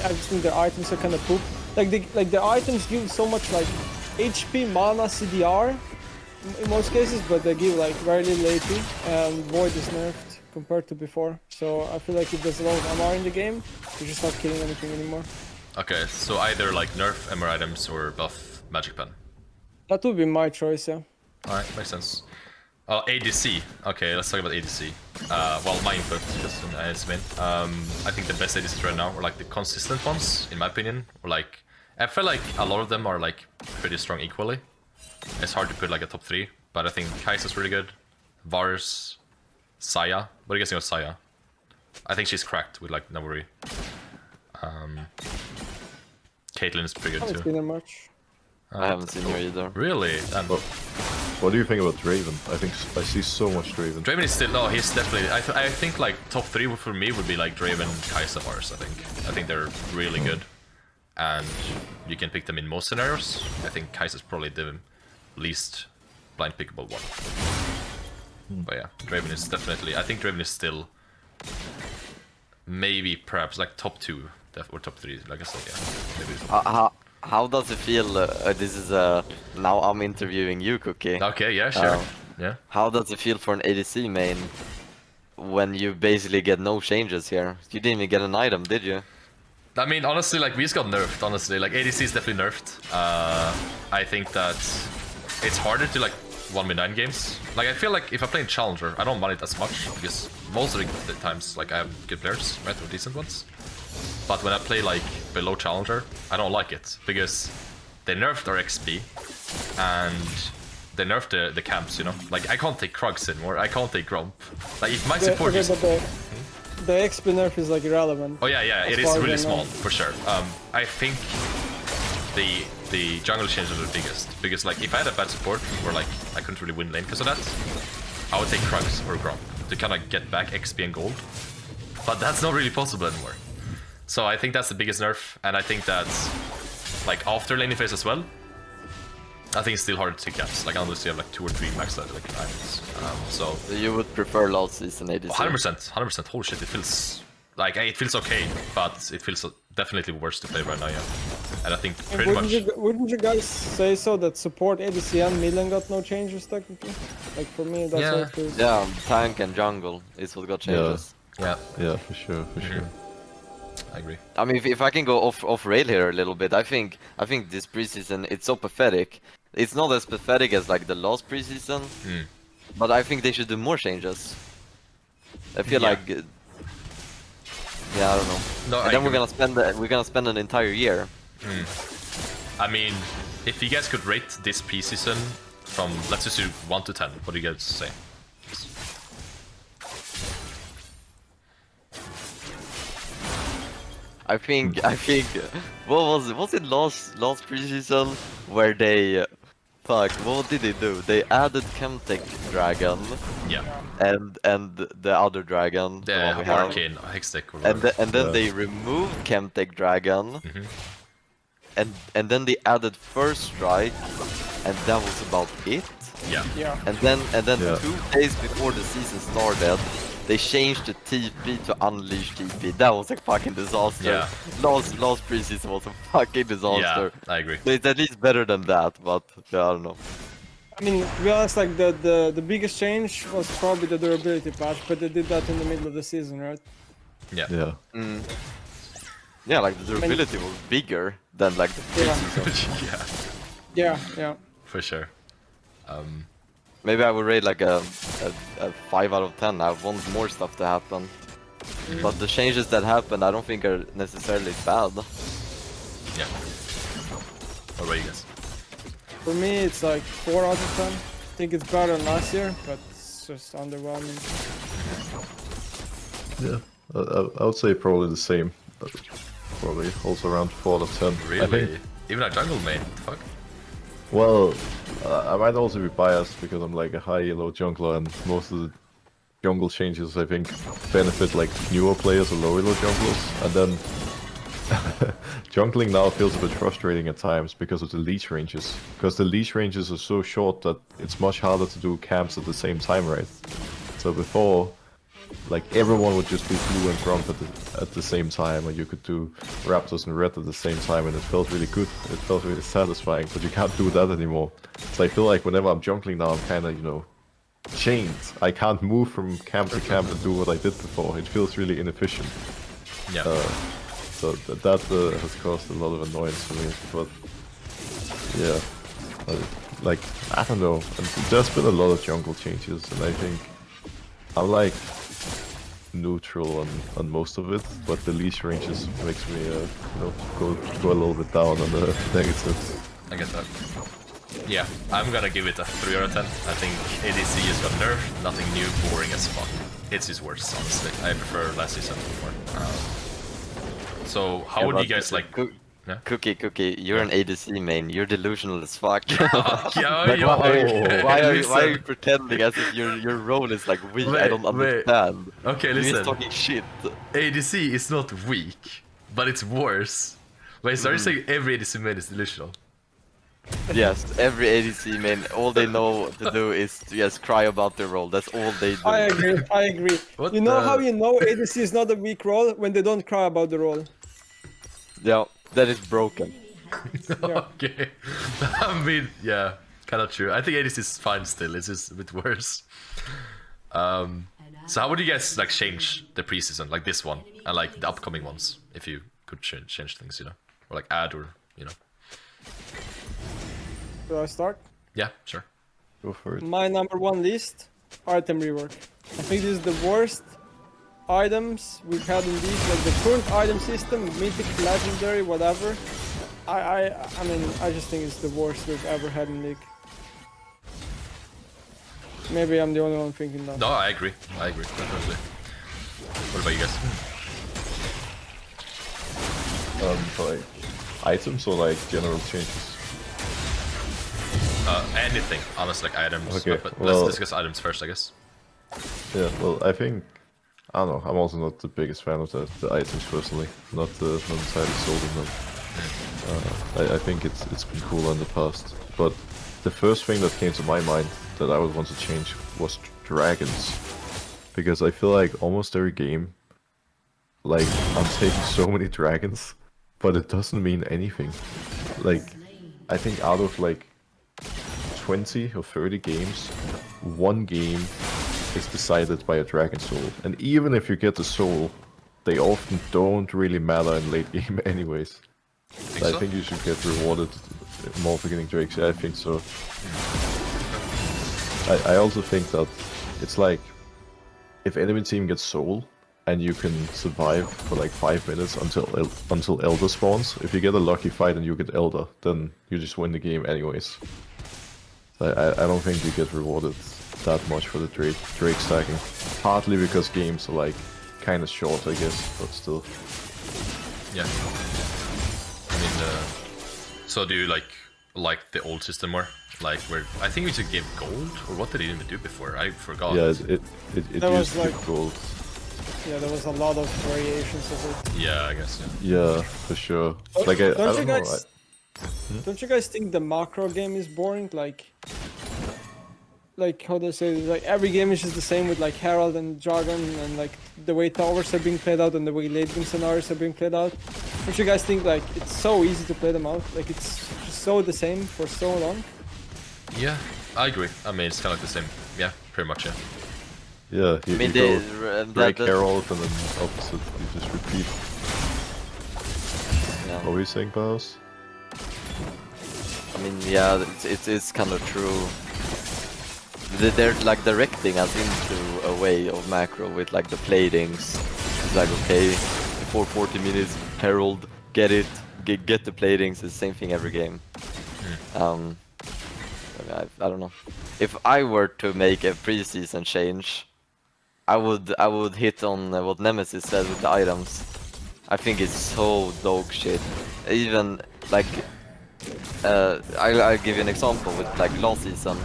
I just think their items are kind of poop. Like the items give so much like HP, mana, CDR in most cases, but they give like very little AP, and Void is nerfed compared to before. So I feel like if there's a lot of MR in the game, you're just not killing anything anymore. Okay, so either like nerf MR items or buff Magic Pen. That would be my choice, yeah. Alright, makes sense. ADC. Okay, let's talk about ADC. Well, my input, because it's main. I think the best ADCs right now are like the consistent ones, in my opinion. Or like, I feel like a lot of them are like pretty strong equally. It's hard to put like a top 3, but I think Kai'Sa's really good. Varus, Saya. What are you guessing of Saya? I think she's cracked with like Naburi. Caitlyn is pretty good too. I haven't seen her much. I haven't seen her either. Really? What do you think about Draven? I think I see so much Draven. Draven is still, no, he's definitely, I think like top 3 for me would be like Draven, Kai'Sa, Varus, I think they're really good. And you can pick them in most scenarios. I think Kai'Sa's probably the least blind pickable one. But yeah, Draven is definitely, I think Draven is still maybe perhaps like top 2 or top 3, like I said, yeah. Maybe. How does it feel? This is now I'm interviewing you, Cookie. Okay, yeah, sure. Yeah. How does it feel for an ADC main when you basically get no changes here? You didn't even get an item, did you? I mean, honestly, like we just got nerfed. Honestly, like ADC is definitely nerfed. I think that it's harder to like 1v9 games. Like I feel like if I play in Challenger, I don't mind it as much because most of the times like I have good players, right, or decent ones. But when I play like below Challenger, I don't like it because they nerfed our XP and they nerfed the camps, you know? Like I can't take Krugs anymore, I can't take Gromp. Like if my support is... The XP nerf is like irrelevant. Oh yeah, it is really small, for sure. I think the jungle changes are the biggest because like if I had a bad support or like I couldn't really win lane because of that, I would take Krugs or Gromp to kind of get back XP and gold. But that's not really possible anymore. So I think that's the biggest nerf, and I think that, like, after laning phase as well, I think it's still hard to take caps, like unless you have like 2 or 3 max like items. So you would prefer last season ADC? 100%. Holy shit, it feels okay, but it feels definitely worse to play right now, yeah. And I think pretty wouldn't you guys say so that support ADC and mid lane got no changes technically? Like for me, that's how it feels. Yeah, tank and jungle is what got changes. Yeah, for sure. I agree. I mean, if I can go off rail here a little bit, I think this preseason it's so pathetic. It's not as pathetic as like the last preseason, but I think they should do more changes. I feel like, I don't know. No, and then we're gonna spend an entire year. I mean, if you guys could rate this preseason from, let's just do 1 to 10, what do you guys say? I think what was it last preseason where they what did they do? They added Chemtech Dragon. Yeah. And the other dragon. The Arcane Hextech. And then they removed Chemtech Dragon. And then they added First Strike, and that was about it. Yeah. And then 2 days before the season started, they changed the TP to Unleash TP. That was a fucking disaster. Yeah. Last preseason was a fucking disaster. Yeah, I agree. It's at least better than that, but yeah, I don't know. I mean, to be honest, like the biggest change was probably the durability patch, but they did that in the middle of the season, right? Yeah. Yeah, like the durability was bigger than like the preseason. Yeah. For sure. Maybe I would rate like a 5 out of 10. I want more stuff to happen. But the changes that happened, I don't think are necessarily bad. Yeah. What about you guys? For me, it's like 4 out of 10. I think it's better than last year, but it's just underwhelming. Yeah, I would say probably the same. But probably also around 4 out of 10. Really? Even a jungle main? Fuck. Well, I might also be biased because I'm like a high elo jungler, and most of the jungle changes I think benefit like newer players or low elo junglers, and then jungling now feels a bit frustrating at times because of the leash ranges. Because the leash ranges are so short that it's much harder to do camps at the same time, right? So before, like everyone would just do blue and grump at the same time, or you could do raptors and red at the same time, and it felt really good. It felt really satisfying, but you can't do that anymore. So I feel like whenever I'm jungling now, I'm kind of, you know, chained. I can't move from camp to camp and do what I did before. It feels really inefficient. Yeah. So that has caused a lot of annoyance for me. But yeah, like I don't know. And there's been a lot of jungle changes, and I think I'm like neutral on most of it, but the leash ranges makes me you know, go a little bit down on the negative. I get that. Yeah, I'm gonna give it a 3 out of 10. I think ADC has got nerfed, nothing new, boring as fuck. It's just worse, honestly. I prefer last season more. So how would you guys like? Cookie, you're an ADC main. You're delusional as fuck. Why are you pretending as if your role is like weak? I don't understand. Okay, listen. You're talking shit. ADC is not weak, but it's worse. Wait, so are you saying every ADC main is delusional? Yes, every ADC main, all they know to do is to just cry about their role. That's all they do. I agree. What you know how you know ADC is not a weak role? When they don't cry about the role. Yeah, that is broken. Okay. I mean, yeah, kind of true. I think ADC is fine still, it's just a bit worse. So how would you guys like change the preseason, like this one, and like the upcoming ones, if you could change things, you know? Or like add, or, you know? Do I start? Yeah, sure. Go for it. My number 1 list, item rework. I think this is the worst items we've had in League, like the current item system, mythic, legendary, whatever. I mean, I just think it's the worst we've ever had in League. Maybe I'm the only one thinking that. No, I agree, definitely. What about you guys? Like items or like general changes? Anything, honestly, like items. Okay, But well, let's discuss items first, I guess. Yeah, well, I think I don't know. I'm also not the biggest fan of the items personally. Not entirely sold on them. I think it's been cool in the past, but the first thing that came to my mind that I would want to change was dragons, because I feel like almost every game, like I'm taking so many dragons, but it doesn't mean anything. Like I think out of like 20 or 30 games, one game is decided by a dragon soul, and even if you get the soul, they often don't really matter in late game anyways. So I think you should get rewarded more for getting drakes. Yeah, I think so. I also think that it's like if enemy team gets soul and you can survive for like 5 minutes until Elder spawns. If you get a lucky fight and you get Elder, then you just win the game anyways. I don't think you get rewarded that much for the Drake stacking. Partly because games are like kind of short, I guess, but still. Yeah. I mean, so do you like the old system more? Like where I think we used to give gold, or what did it even do before? I forgot. Yeah, it used to give gold. Yeah, there was a lot of variations of it. Yeah, I guess. Yeah, for sure. Like I don't know. Don't you guys think the macro game is boring? Like how do I say it? Like every game is just the same with like Herald and Dragon, and like the way towers are being played out and the way late game scenarios are being played out. Don't you guys think like it's so easy to play them out? Like it's just so the same for so long? Yeah, I agree. I mean, it's kind of like the same. Yeah, pretty much. Yeah. Yeah, you, I mean, you go break Herald and then opposite, you just repeat. Yeah. What were you saying, Baus? I mean, yeah, it's kind of true. They're like directing us into a way of macro with like the platings. It's like, okay, before 40 minutes, Herald, get it, get the platings. It's the same thing every game. I don't know. If I were to make a preseason change, I would hit on what Nemesis said with the items. I think it's so dog shit. Even like, I'll give you an example with like last season.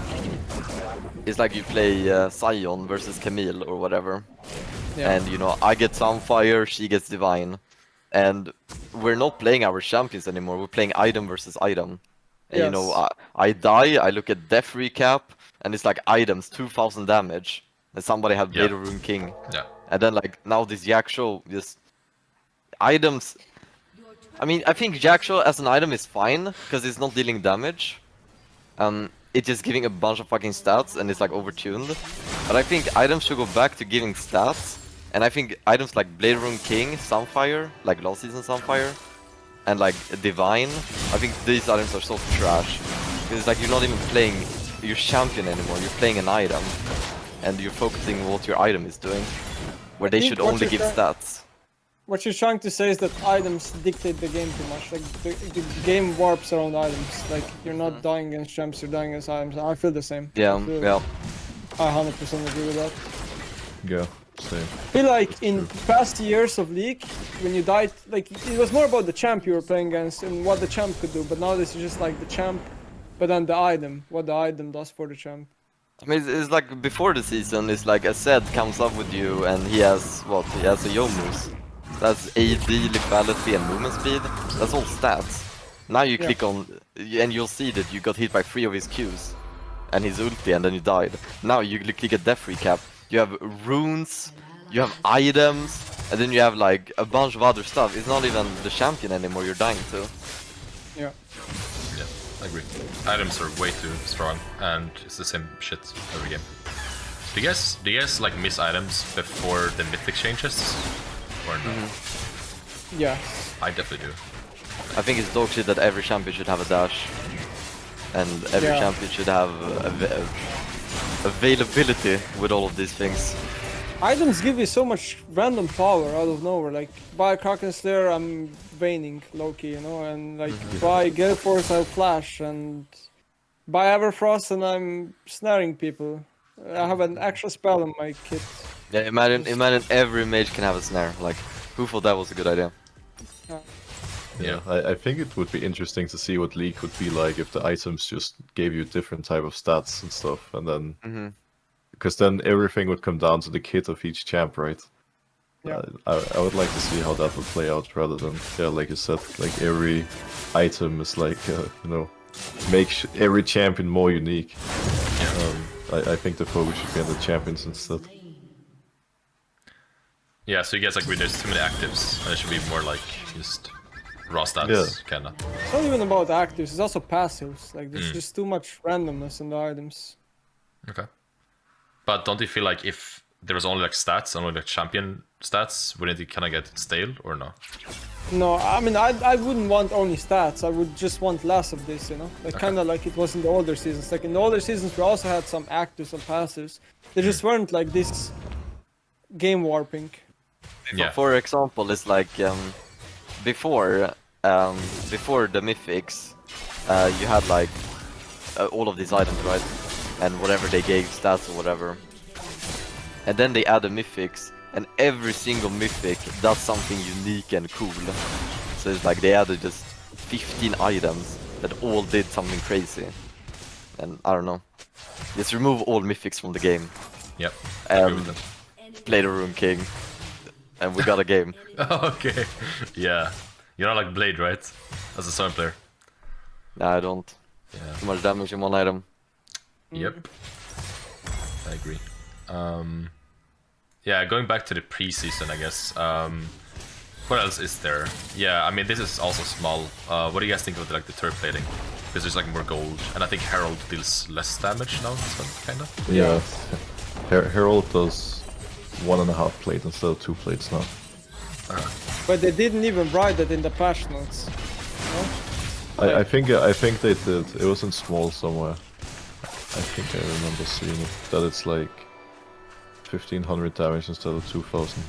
It's like you play Sion versus Camille or whatever, and you know I get Sunfire, she gets Divine, and we're not playing our champions anymore. We're playing item versus item. And you know, I die, I look at death recap, and it's like items, 2000 damage, and somebody had Blade of Rune King. Yeah. And then like now this Yaksho just items. I mean, I think Yaksho as an item is fine because it's not dealing damage. It's just giving a bunch of fucking stats and it's like overtuned. But I think items should go back to giving stats. And I think items like Blade of Rune King, Sunfire, like last season Sunfire, and like Divine, I think these items are so trash. Because it's like you're not even playing your champion anymore, you're playing an item. And you're focusing on what your item is doing. Where they should only give stats. What you're trying to say is that items dictate the game too much. Like the game warps around items. Like you're not dying against champs, you're dying against items. I feel the same. Yeah, I 100% agree with that. Yeah, same. I feel like in past years of League, when you died, like it was more about the champ you were playing against and what the champ could do. But nowadays it's just like the champ, but then the item, what the item does for the champ. I mean, it's like before the season, it's like a Zed comes up with you and he has what? He has a Yomus. That's AD, lethality, and movement speed. That's all stats. Now you click on, and you'll see that you got hit by 3 of his Qs, and his ulti, and then you died. Now you click a death recap. You have runes, you have items, and then you have like a bunch of other stuff. It's not even the champion anymore you're dying to. Yeah. Yeah, I agree. Items are way too strong, and it's the same shit every game. Do you guys like miss items before the mythic changes? Or no? Yeah. I definitely do. I think it's dog shit that every champion should have a dash. And every champion should have availability with all of these things. Items give you so much random power out of nowhere. Like, buy Kraken Slayer, I'm veining low-key, you know? And like, buy Gale Force, I'll flash. And buy Everfrost, and I'm snaring people. I have an extra spell in my kit. Yeah, imagine every mage can have a snare. Like, who thought that was a good idea? Yeah, I think it would be interesting to see what League would be like if the items just gave you different type of stats and stuff, and then because then everything would come down to the kit of each champ, right? Yeah. I would like to see how that would play out rather than, yeah, like you said, like every item is like, you know, make every champion more unique. I think the focus should be on the champions instead. Yeah, so you guys agree there's too many actives, and it should be more like just raw stats, kinda. It's not even about actives, it's also passives. Like, there's just too much randomness in the items. Okay. But don't you feel like if there was only like stats, only like champion stats, wouldn't it kind of get stale or no? No, I mean, I wouldn't want only stats. I would just want less of this, you know? Like, kind of like it was in the older seasons. Like, in the older seasons, we also had some actives and passives. They just weren't like this game warping. Yeah. For example, it's like before the mythics, you had like all of these items, right? And whatever they gave stats or whatever. And then they add the mythics, and every single mythic does something unique and cool. So it's like they added just 15 items that all did something crazy. And I don't know. Just remove all mythics from the game. Yep. Play the Rune King. And we got a game. Okay. Yeah. You're not like Blade, right? As a Storm player. No, I don't. Yeah. Too much damage in one item. Yep. I agree. Yeah, going back to the preseason, I guess. What else is there? Yeah, I mean, this is also small. What do you guys think of like the turret plating? Because there's like more gold, and I think Herald deals less damage now, so kind of. Yeah, Herald does 1.5 plate instead of 2 plates now. But they didn't even write that in the patch notes. No? I think they did. It was in small somewhere. I think I remember seeing it. That it's like 1500 damage instead of 2000.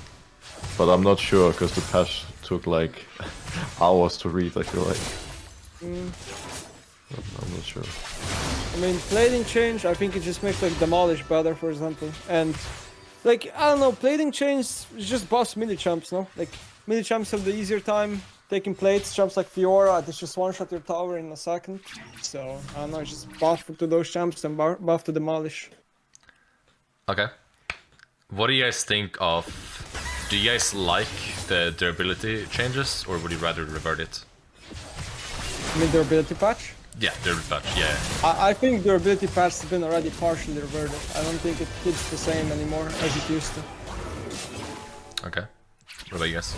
But I'm not sure because the patch took like hours to read. I feel like. I'm not sure. I mean, plating change. I think it just makes like demolish better, for example, and. Like, I don't know, plating change just buffs melee champs, no? Like, melee champs have the easier time taking plates. Champs like Fiora, they just one-shot your tower in a second. So, I don't know, just buff to those champs and buff to demolish. Okay. What do you guys think of... Do you guys like the durability changes, or would you rather revert it? You mean durability patch? Yeah, durability patch, yeah. I think durability patch has been already partially reverted. I don't think it hits the same anymore as it used to. Okay. What about you guys?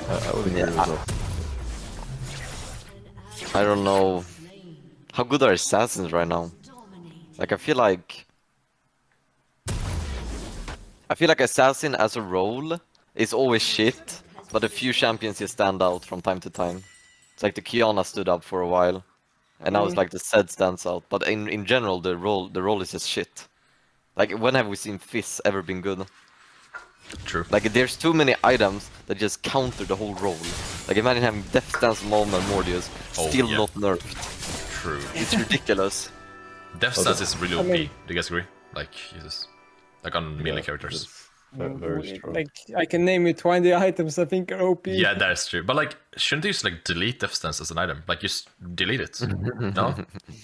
I would agree with that. I don't know. How good are assassins right now? Like, I feel like assassin as a role is always shit, but a few champions just stand out from time to time. It's like the Kiana stood up for a while, and now it's like the Zed stands out. But in general, the role is just shit. Like, when have we seen Fizz ever been good? True. Like, there's too many items that just counter the whole role. Like, imagine having Death Stance, Mom, and Mordius still not nerfed. True. It's ridiculous. Death Stance is really OP. I mean, Do you guys agree? Like, Jesus. Like on melee characters. Very strong. Like, I can name you 20 items I think are OP. Yeah, that's true. But like, shouldn't you just like delete Death Stance as an item? Like, just delete it. No?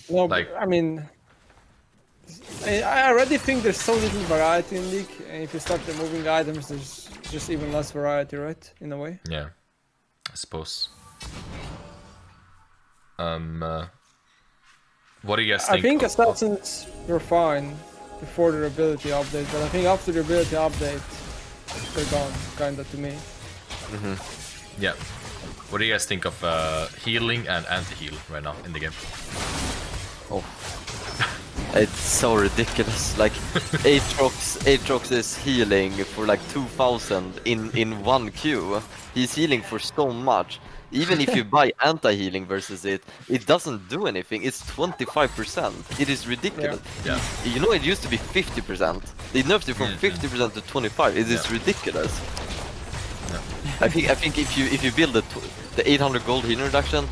No, like, I mean, I already think there's so little variety in League, and if you start removing items, there's just even less variety, right? In a way. yeah, I suppose. What do you guys think? I think assassins were fine before the ability update, but I think after the ability update, they're gone, kinda, to me. Yeah. What do you guys think of healing and anti-heal right now in the game? Oh. It's so ridiculous. Like, Aatrox is healing for like 2000 in one queue. He's healing for so much. Even if you buy anti-healing versus it doesn't do anything. It's 25%. It is ridiculous. Yeah. You know, it used to be 50%. They nerfed it from 50% to 25%. It is ridiculous. I think if you build the 800 gold healing reduction,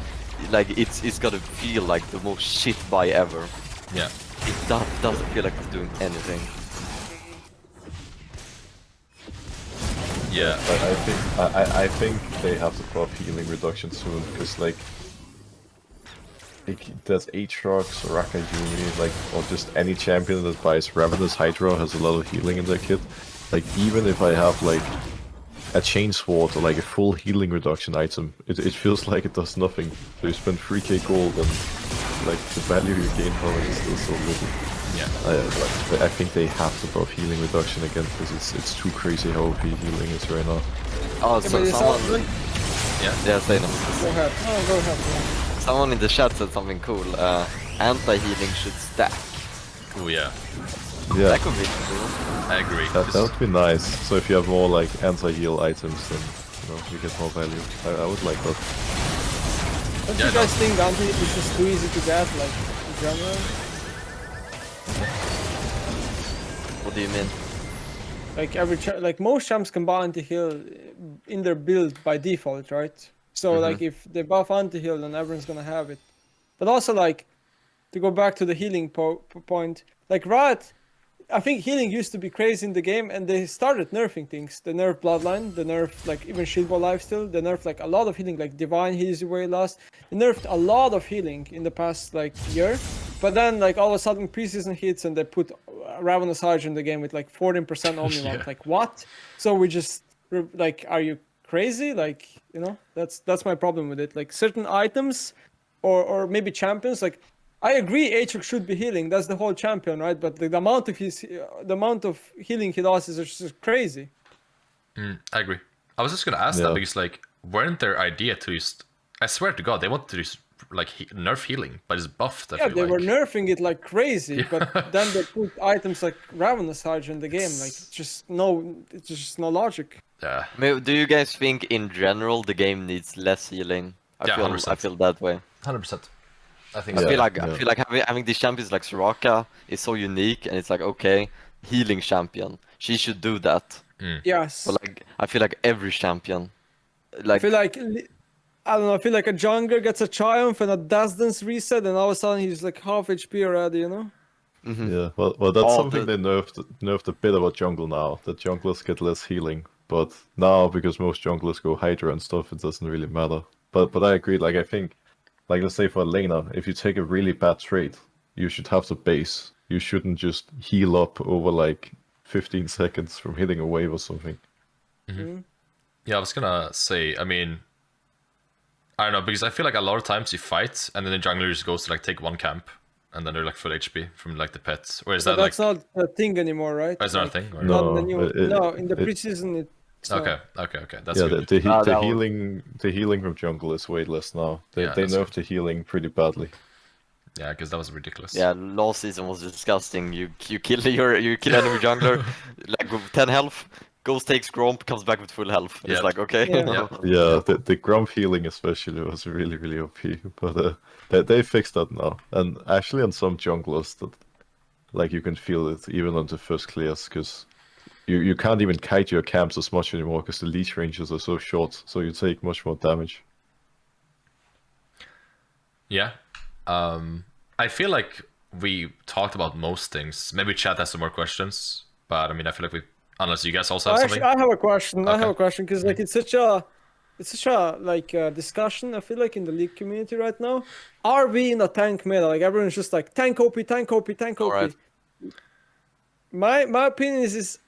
like it's gotta feel like the most shit buy ever. Yeah. It doesn't feel like it's doing anything. Yeah. I think they have to pop healing reduction soon because like like there's Aatrox, Soraka Yumi, like, or just any champion that buys Ravenous Hydra has a lot of healing in their kit. Like, even if I have like a chain sword or like a full healing reduction item, it feels like it does nothing. So you spend 3k gold and like the value you gain from it is still so little. Yeah. I think they have to buff healing reduction again because it's too crazy how OP healing is right now. Oh, so someone... Yeah, say no. Go ahead. No, go ahead. Yeah. Someone in the chat said something cool. Anti-healing should stack. Oh yeah. Yeah. That could be cool. I agree. That would be nice. So if you have more like anti-heal items, then you get more value. I would like that. Don't you guys think anti-heal is just too easy to get, like, in general? What do you mean? Like most champs can buy anti-heal in their build by default, right? So like if they buff anti-heal, then everyone's gonna have it. But also like to go back to the healing point, like Riot, I think healing used to be crazy in the game, and they started nerfing things. They nerfed Bloodline, they nerfed like even Shield Wall Lifesteal, they nerfed like a lot of healing, like Divine heals you way last. They nerfed a lot of healing in the past like year, but then like all of a sudden preseason hits and they put Ravenous Hydra in the game with like 14% Omnimont. Like what? So we just like, are you crazy? Like, you know, that's my problem with it. Like certain items or maybe champions, like I agree Aatrox should be healing, that's the whole champion, right? But the amount of healing he does is just crazy. I agree. I was just gonna ask that because like weren't their idea to just, I swear to god they wanted to just like nerf healing but it's buffed. Yeah, they were nerfing it like crazy, but then they put items like Ravenous Hydra in the game, like it's just no logic. Yeah. Do you guys think in general the game needs less healing? I feel that way. 100%. I think. I feel like having these champions like Soraka is so unique, and it's like, okay, healing champion, she should do that. Yes. But like, I feel like every champion, like, I feel like I don't know. I feel like a jungler gets a triumph and a Dazdens reset, and all of a sudden he's like half HP already. You know. Yeah. Well, that's something they nerfed a bit about jungle now. That junglers get less healing, but now because most junglers go Hydra and stuff, it doesn't really matter. But I agree. Like I think. Like, let's say for a laner, if you take a really bad trade, you should have to base. You shouldn't just heal up over like 15 seconds from hitting a wave or something. Yeah, I was gonna say, I mean, I don't know, because I feel like a lot of times you fight and then the jungler just goes to like take one camp and then they're like full HP from like the pets. Or is that that's like... not a thing anymore, right? Oh, it's not a thing? Or... No, in the preseason Okay. That's yeah, good. the healing from jungle is way less now. They nerfed the healing pretty badly. Yeah, because that was ridiculous. Yeah, last season was disgusting. You kill enemy jungler like with 10 health, goes takes Gromp, comes back with full health. It's like, okay. Yeah, the Gromp healing especially was really OP, but they fixed that now. And actually on some junglers that like you can feel it even on the first clears, because you can't even kite your camps as much anymore because the leash ranges are so short, so you take much more damage. Yeah. I feel like we talked about most things. Maybe chat has some more questions, but I mean, I feel like we, unless you guys also have something. I have a question. Okay. I have a question because like it's such a like discussion. I feel like in the league community right now, are we in a tank meta? Like everyone's just like tank OP, tank OP, tank OP. Right. My opinion is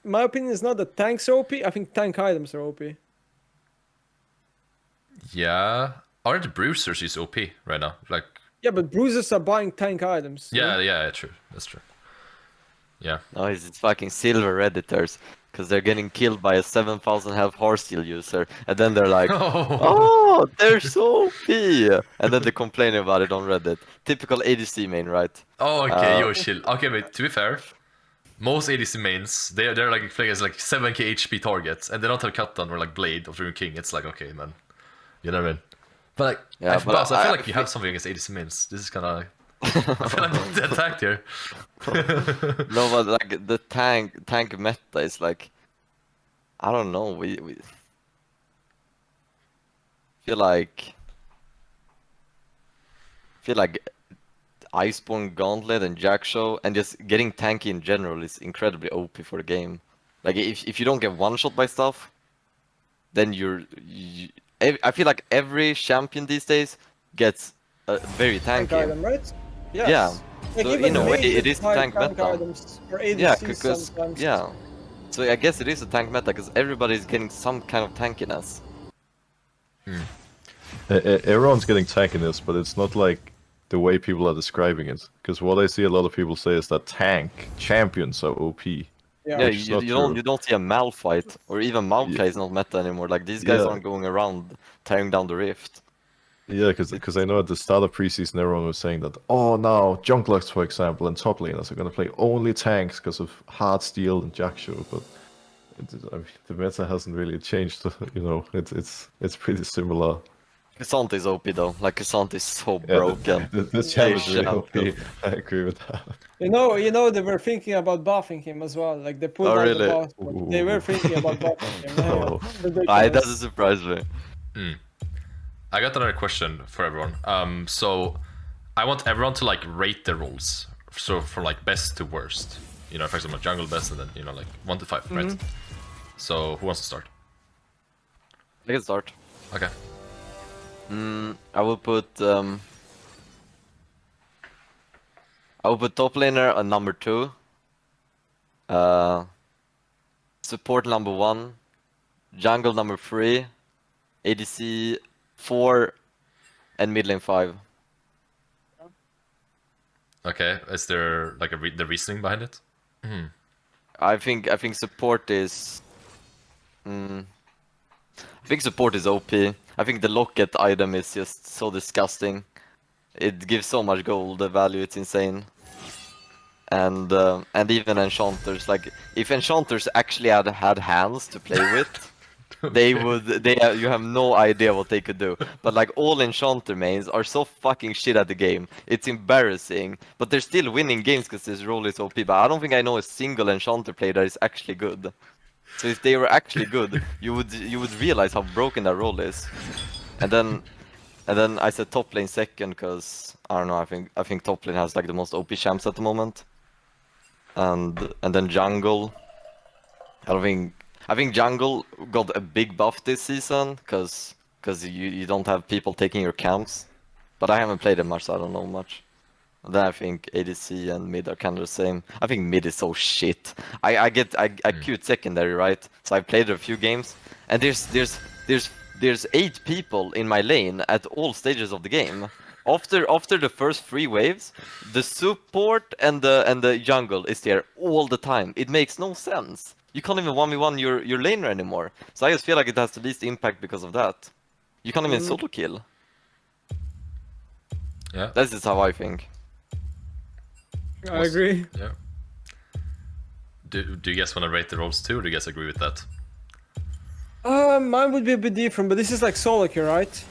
not that tanks are OP. I think tank items are OP. Yeah. Aren't the bruisers use OP right now? Like. Yeah, but bruisers are buying tank items. Yeah, true. That's true. Yeah. No, it's fucking silver redditors, because they're getting killed by a 7,000 health Heartsteel user, and then they're like, oh, they're so OP, and then they complain about it on Reddit. Typical ADC main, right? Oh, okay, yo, chill. Okay, but to be fair, most ADC mains, they're like playing as like 7k HP targets, and they don't have cut down or like blade of Rune King. It's like, okay, man, you know what I mean? But like, yeah, I feel like you have something against ADC mains. This is kind of. I feel like I'm attacked here. No, but like the tank meta is like, I don't know. We feel like Iceborne Gauntlet and Jack Show and just getting tanky in general is incredibly OP for the game. Like if you don't get one shot by stuff, then I feel like every champion these days gets very tanky. item, right? Yes. Yeah. Like So even in a way, mages it is buy tank meta. items for Yeah, ADCs because sometimes. yeah. So I guess it is a tank meta because everybody's getting some kind of tankiness. Everyone's getting tankiness, but it's not like the way people are describing it. Because what I see a lot of people say is that tank champions are OP. Yeah, you don't see a Malphite or even Maokai is not meta anymore. Like these guys Yeah. aren't going around tearing down the rift. Yeah, because I know at the start of preseason everyone was saying that, oh, now junglers, for example, and top laners are going to play only tanks because of Heartsteel and Jackshow, but I mean, the meta hasn't really changed. You know, it's pretty similar. Cassandra is OP though. Like Cassandra is so broken. This champ is really OP. I agree with that. You know, they were thinking about buffing him as well. Like they pulled out really? the buff, but they were thinking about buffing him. Oh. It doesn't surprise me. I got another question for everyone. So I want everyone to like rate the roles. So from like best to worst. You know, for example, jungle best, and then you know like 1 to 5, right? So who wants to start? I can start. Okay. I will put top laner on number 2. Support number 1. Jungle number 3. ADC 4, and mid lane 5. Okay. Is there like the reasoning behind it? I think support is. I think support is OP. I think the locket item is just so disgusting. It gives so much gold value. It's insane. And even enchanters. Like if enchanters actually had hands to play with. You have no idea what they could do. But like all enchanter mains are so fucking shit at the game. It's embarrassing. But they're still winning games because this role is OP. But I don't think I know a single enchanter player that is actually good. So if they were actually good, you would realize how broken that role is. And then I said top lane second because I don't know. I think top lane has like the most OP champs at the moment. And then jungle. I think jungle got a big buff this season because you don't have people taking your camps. But I haven't played it much, so I don't know much. And then I think ADC and mid are kind of the same. I think mid is so shit. I queued secondary, right? So I played a few games, and there's 8 people in my lane at all stages of the game. After the first 3 waves, the support and the jungle is there all the time. It makes no sense. You can't even 1v1 your laner anymore. So I just feel like it has the least impact because of that. You can't even solo kill. Yeah. That's just how I think. I agree. Yeah. Do you guys want to rate the roles too, or do you guys agree with that? Mine would be a bit different, but this is like solo queue, right?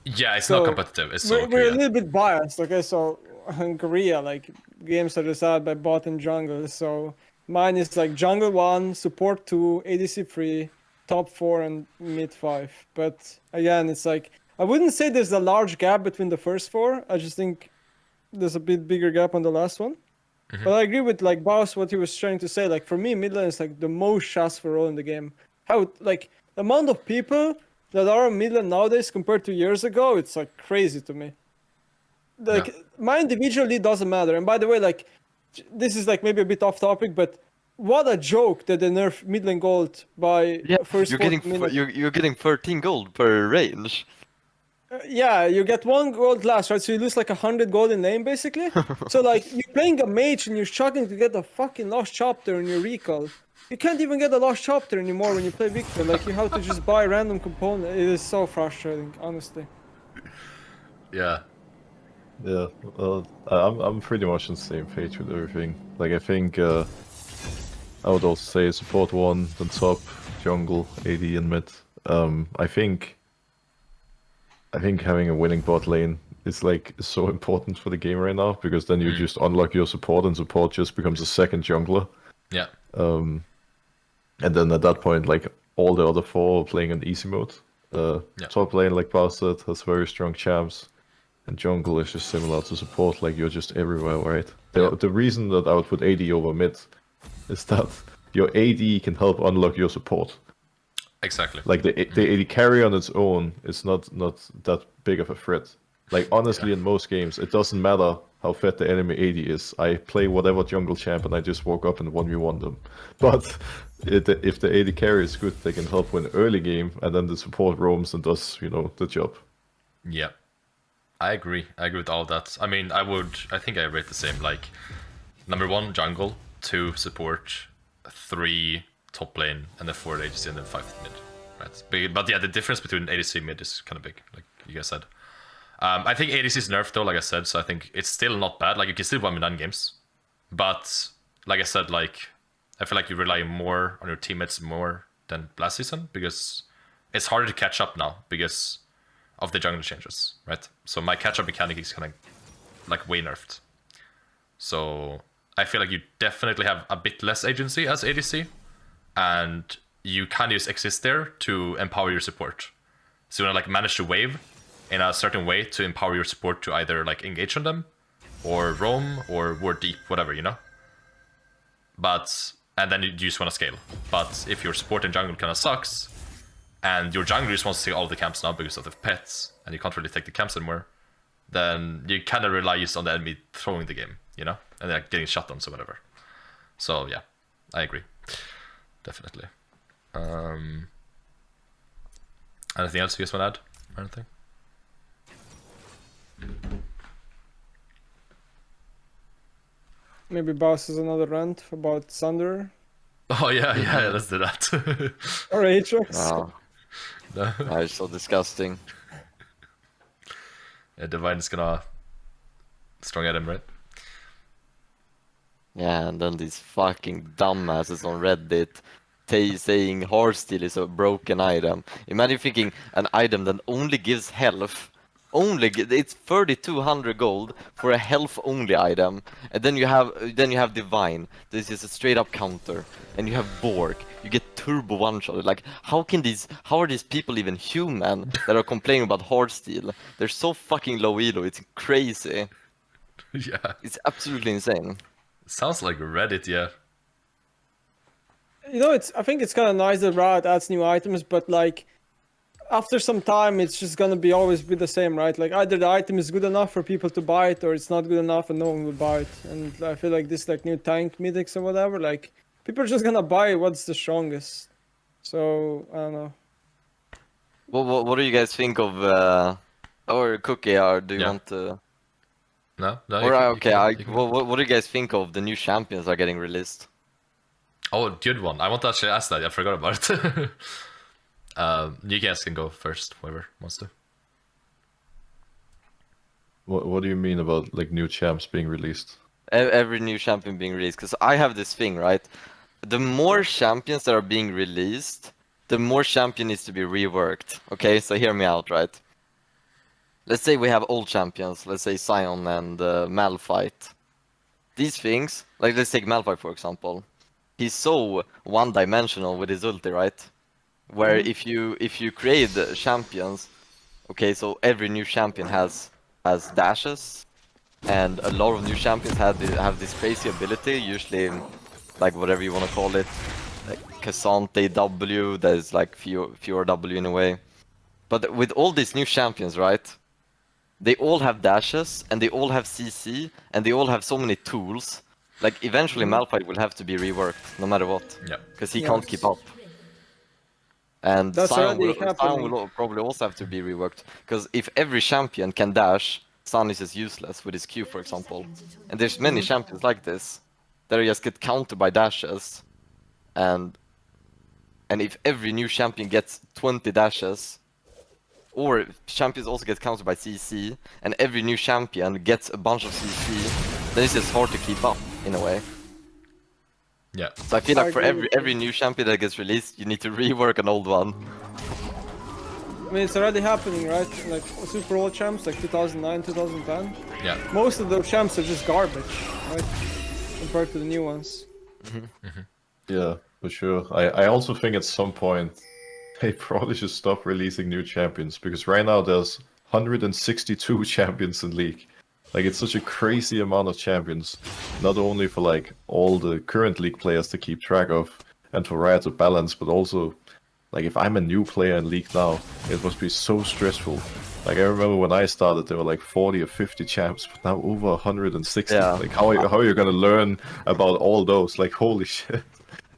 Yeah, it's not competitive. It's solo we're queue, a little bit biased. Okay, so in Korea, like games are decided by bot and jungle. So mine is like jungle 1, support 2, ADC 3, top 4, and mid 5. But again, it's like I wouldn't say there's a large gap between the first 4. I just think there's a bit bigger gap on the last one. But I agree with like Baus what he was trying to say. Like for me, mid lane is like the most shots for role in the game. How like the amount of people that are on mid lane nowadays compared to years ago, it's like crazy to me. Like my individually doesn't matter. And by the way, like this is like maybe a bit off topic, but what a joke that they nerf mid lane gold by first you're 40 getting minutes. you're getting 13 gold per range. Yeah, you get 1 gold last, right? So you lose like 100 gold in lane, basically. So like you're playing a mage and you're struggling to get a fucking lost chapter in your recall. You can't even get a lost chapter anymore when you play Victor. Like you have to just buy random component. It is so frustrating, honestly. Yeah. Yeah, well, I'm pretty much on the same page with everything. Like I think I would also say support 1, then top, jungle, AD, and mid. I think having a winning bot lane is like so important for the game right now because then you just unlock your support and support just becomes a second jungler. Yeah. And then at that point, like all the other 4 are playing on easy mode. Top lane, like Bas said, has very strong champs, and jungle is just similar to support. Like you're just everywhere, right? The reason that I would put AD over mid is that your AD can help unlock your support. Exactly. Like the AD carry on its own is not that big of a threat. Like, honestly, in most games, it doesn't matter how fed the enemy AD is. I play whatever jungle champ and I just walk up and 1v1 them. But if the AD carry is good, they can help win early game, and then the support roams and does, you know, the job. Yeah. I agree with all of that. I mean, I think I rate the same, like, number 1, jungle, 2, support, 3, top lane, and then 4 ADC, and then 5 mid. Right? But yeah, the difference between ADC and mid is kind of big, like you guys said. I think ADC is nerfed though, like I said, so I think it's still not bad. Like, you can still win 9 games. But, like I said, like, I feel like you rely more on your teammates more than last season, because it's harder to catch up now, because of the jungle changes, right? So my catch-up mechanic is kind of, like, way nerfed. So I feel like you definitely have a bit less agency as ADC, and you kind of just exist there to empower your support. So you want to, like, manage the wave in a certain way to empower your support to either, like, engage on them, or roam, or ward deep, whatever, you know? And then you just want to scale. But if your support in jungle kind of sucks, and your jungler just wants to take all the camps now because of the pets, and you can't really take the camps anymore, then you kind of rely just on the enemy throwing the game, you know? And like getting shutdowns or whatever. So yeah, I agree. Definitely. Anything else you guys want to add? Anything? Maybe Boss is another rant about Thunder. Oh yeah, let's do that. Or Aatrox. Wow. No. That is so disgusting. Yeah, Divine is gonna strong at him, right? Yeah, and then these fucking dumbasses on Reddit saying Heartsteel is a broken item. Imagine thinking an item that only gives health. It's 3,200 gold for a health only item, and then you have Divine. This is a straight up counter, and you have Bork. You get turbo one shot. Like, how are these people even human that are complaining about Heartsteel? They're so fucking low elo. It's crazy. Yeah. It's absolutely insane. Sounds like Reddit, yeah. You know, I think it's kind of nice that Riot adds new items, but like, after some time, it's just gonna always be the same, right? Like, either the item is good enough for people to buy it, or it's not good enough and no one will buy it. And I feel like this, like, new tank mythics or whatever, like, people are just gonna buy what's the strongest. So, I don't know. What do you guys think of, or Cookie, or do you want to... No, what do you guys think of the new champions that are getting released? Oh, good one. I want to actually ask that. I forgot about it. You guys can go first, whoever wants to. What do you mean about, like, new champs being released? Every new champion being released, because I have this thing, right? The more champions that are being released, the more champion needs to be reworked. Okay, so hear me out, right? Let's say we have old champions, let's say Sion and Malphite. These things, like let's take Malphite for example. He's so one-dimensional with his ulti, right? Where if you create champions, okay, so every new champion has dashes, and a lot of new champions have this crazy ability, usually like whatever you want to call it, like Cassante W, that is like Fiora W in a way. But with all these new champions, right? They all have dashes, and they all have CC, and they all have so many tools. Like, eventually Malphite will have to be reworked, no matter what. Yeah. Because he can't keep up. And Sion will probably also have to be reworked. Because if every champion can dash, Sun is just useless with his Q, for example. And there's many champions like this, that just get countered by dashes. And if every new champion gets 20 dashes, or champions also get countered by CC, and every new champion gets a bunch of CC, then it's just hard to keep up, in a way. Yeah. So I feel like for every new champion that gets released, you need to rework an old one. I mean, it's already happening, right? Like, super old champs, like 2009, 2010. Yeah. Most of those champs are just garbage, right? Compared to the new ones. Yeah, for sure. I also think at some point, they probably should stop releasing new champions, because right now there's 162 champions in League. Like, it's such a crazy amount of champions, not only for like all the current League players to keep track of and for Riot to balance, but also like if I'm a new player in League now, it must be so stressful Like I remember when I started, there were like 40 or 50 champs, but now over 160. Yeah. Like how are you gonna learn about all those? Like holy shit,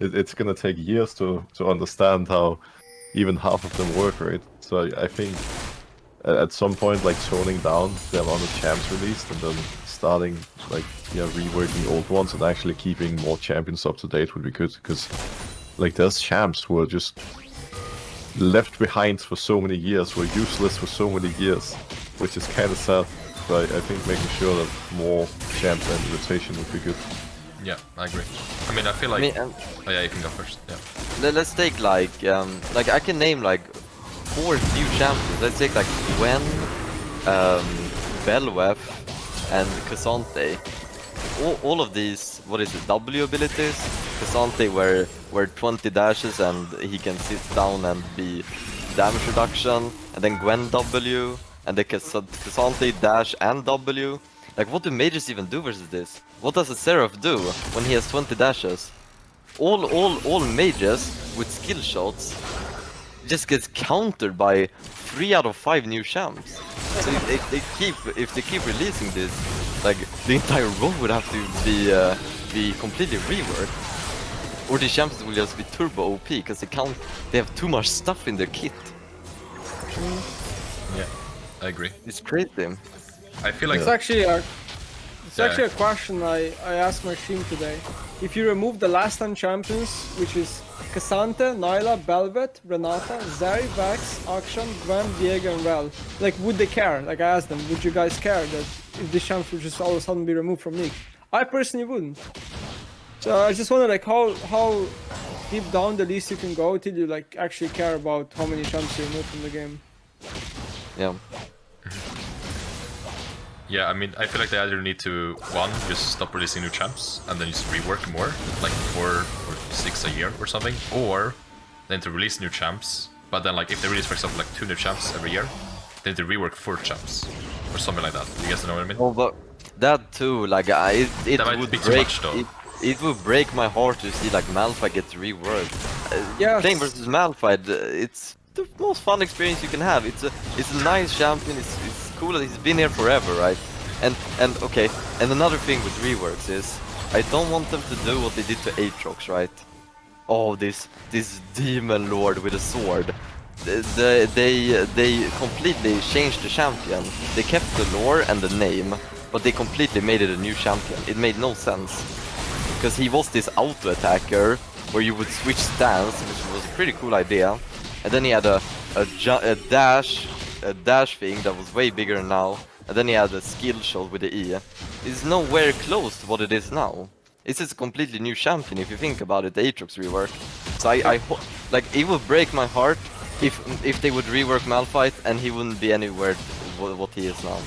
it's gonna take years to understand how even half of them work, right? So I think at some point, like toning down the amount of champs released and then starting like reworking old ones and actually keeping more champions up to date would be good, because like there's champs who are just left behind for so many years, were useless for so many years, which is kind of sad. So I think making sure that more champs and rotation would be good. Yeah, I agree. I mean, I feel like... oh yeah, you can go first. Yeah. Let's take like I can name like 4 new champions. Let's take like Gwen, Belwef, and Cassante. All of these, what is it, W abilities? Cassante where 20 dashes and he can sit down and be damage reduction, and then Gwen W, and the Cassante dash and W. Like, what do mages even do versus this? What does a Seraph do when he has 20 dashes? All mages with skill shots just gets countered by 3 out of 5 new champs. So if they keep releasing this, like the entire role would have to be completely reworked, or the champions will just be turbo OP because they have too much stuff in their kit. Yeah, I agree. It's crazy. I feel like it's actually a question I asked my stream today. If you remove the last 10 champions, which is Cassante, Nyla, Belvet, Renata, Zeri, Vax, Akshan, Gwen, Diego, and Vel, like, would they care? Like, I asked them, would you guys care that if this champ would just all of a sudden be removed from League? I personally wouldn't. So I just wonder, like, how deep down the list you can go till you like actually care about how many champs you remove from the game. Yeah. Yeah, I mean, I feel like they either need to, one, just stop releasing new champs, and then just rework more, like 4 or 6 a year or something, or then to release new champs, but then like if they release, for example, like 2 new champs every year, they need to rework 4 champs, or something like that. You guys know what I mean? Oh, but that too, like, it that would be too break, much, though. It would break my heart to see like Malphite gets reworked. Yeah. Playing versus Malphite, it's the most fun experience you can have. It's a nice champion. It's cool that he's been here forever, right? And okay. And another thing with reworks is I don't want them to do what they did to Aatrox, right? Oh, this demon lord with a sword. They completely changed the champion. They kept the lore and the name, but they completely made it a new champion. It made no sense. Because he was this auto-attacker where you would switch stance, which was a pretty cool idea. And then he had a dash thing that was way bigger now. And then he had a skill shot with the E. It's nowhere close to what it is now. It's just a completely new champion if you think about it, the Aatrox rework. So I like, it would break my heart if they would rework Malphite and he wouldn't be anywhere what he is now.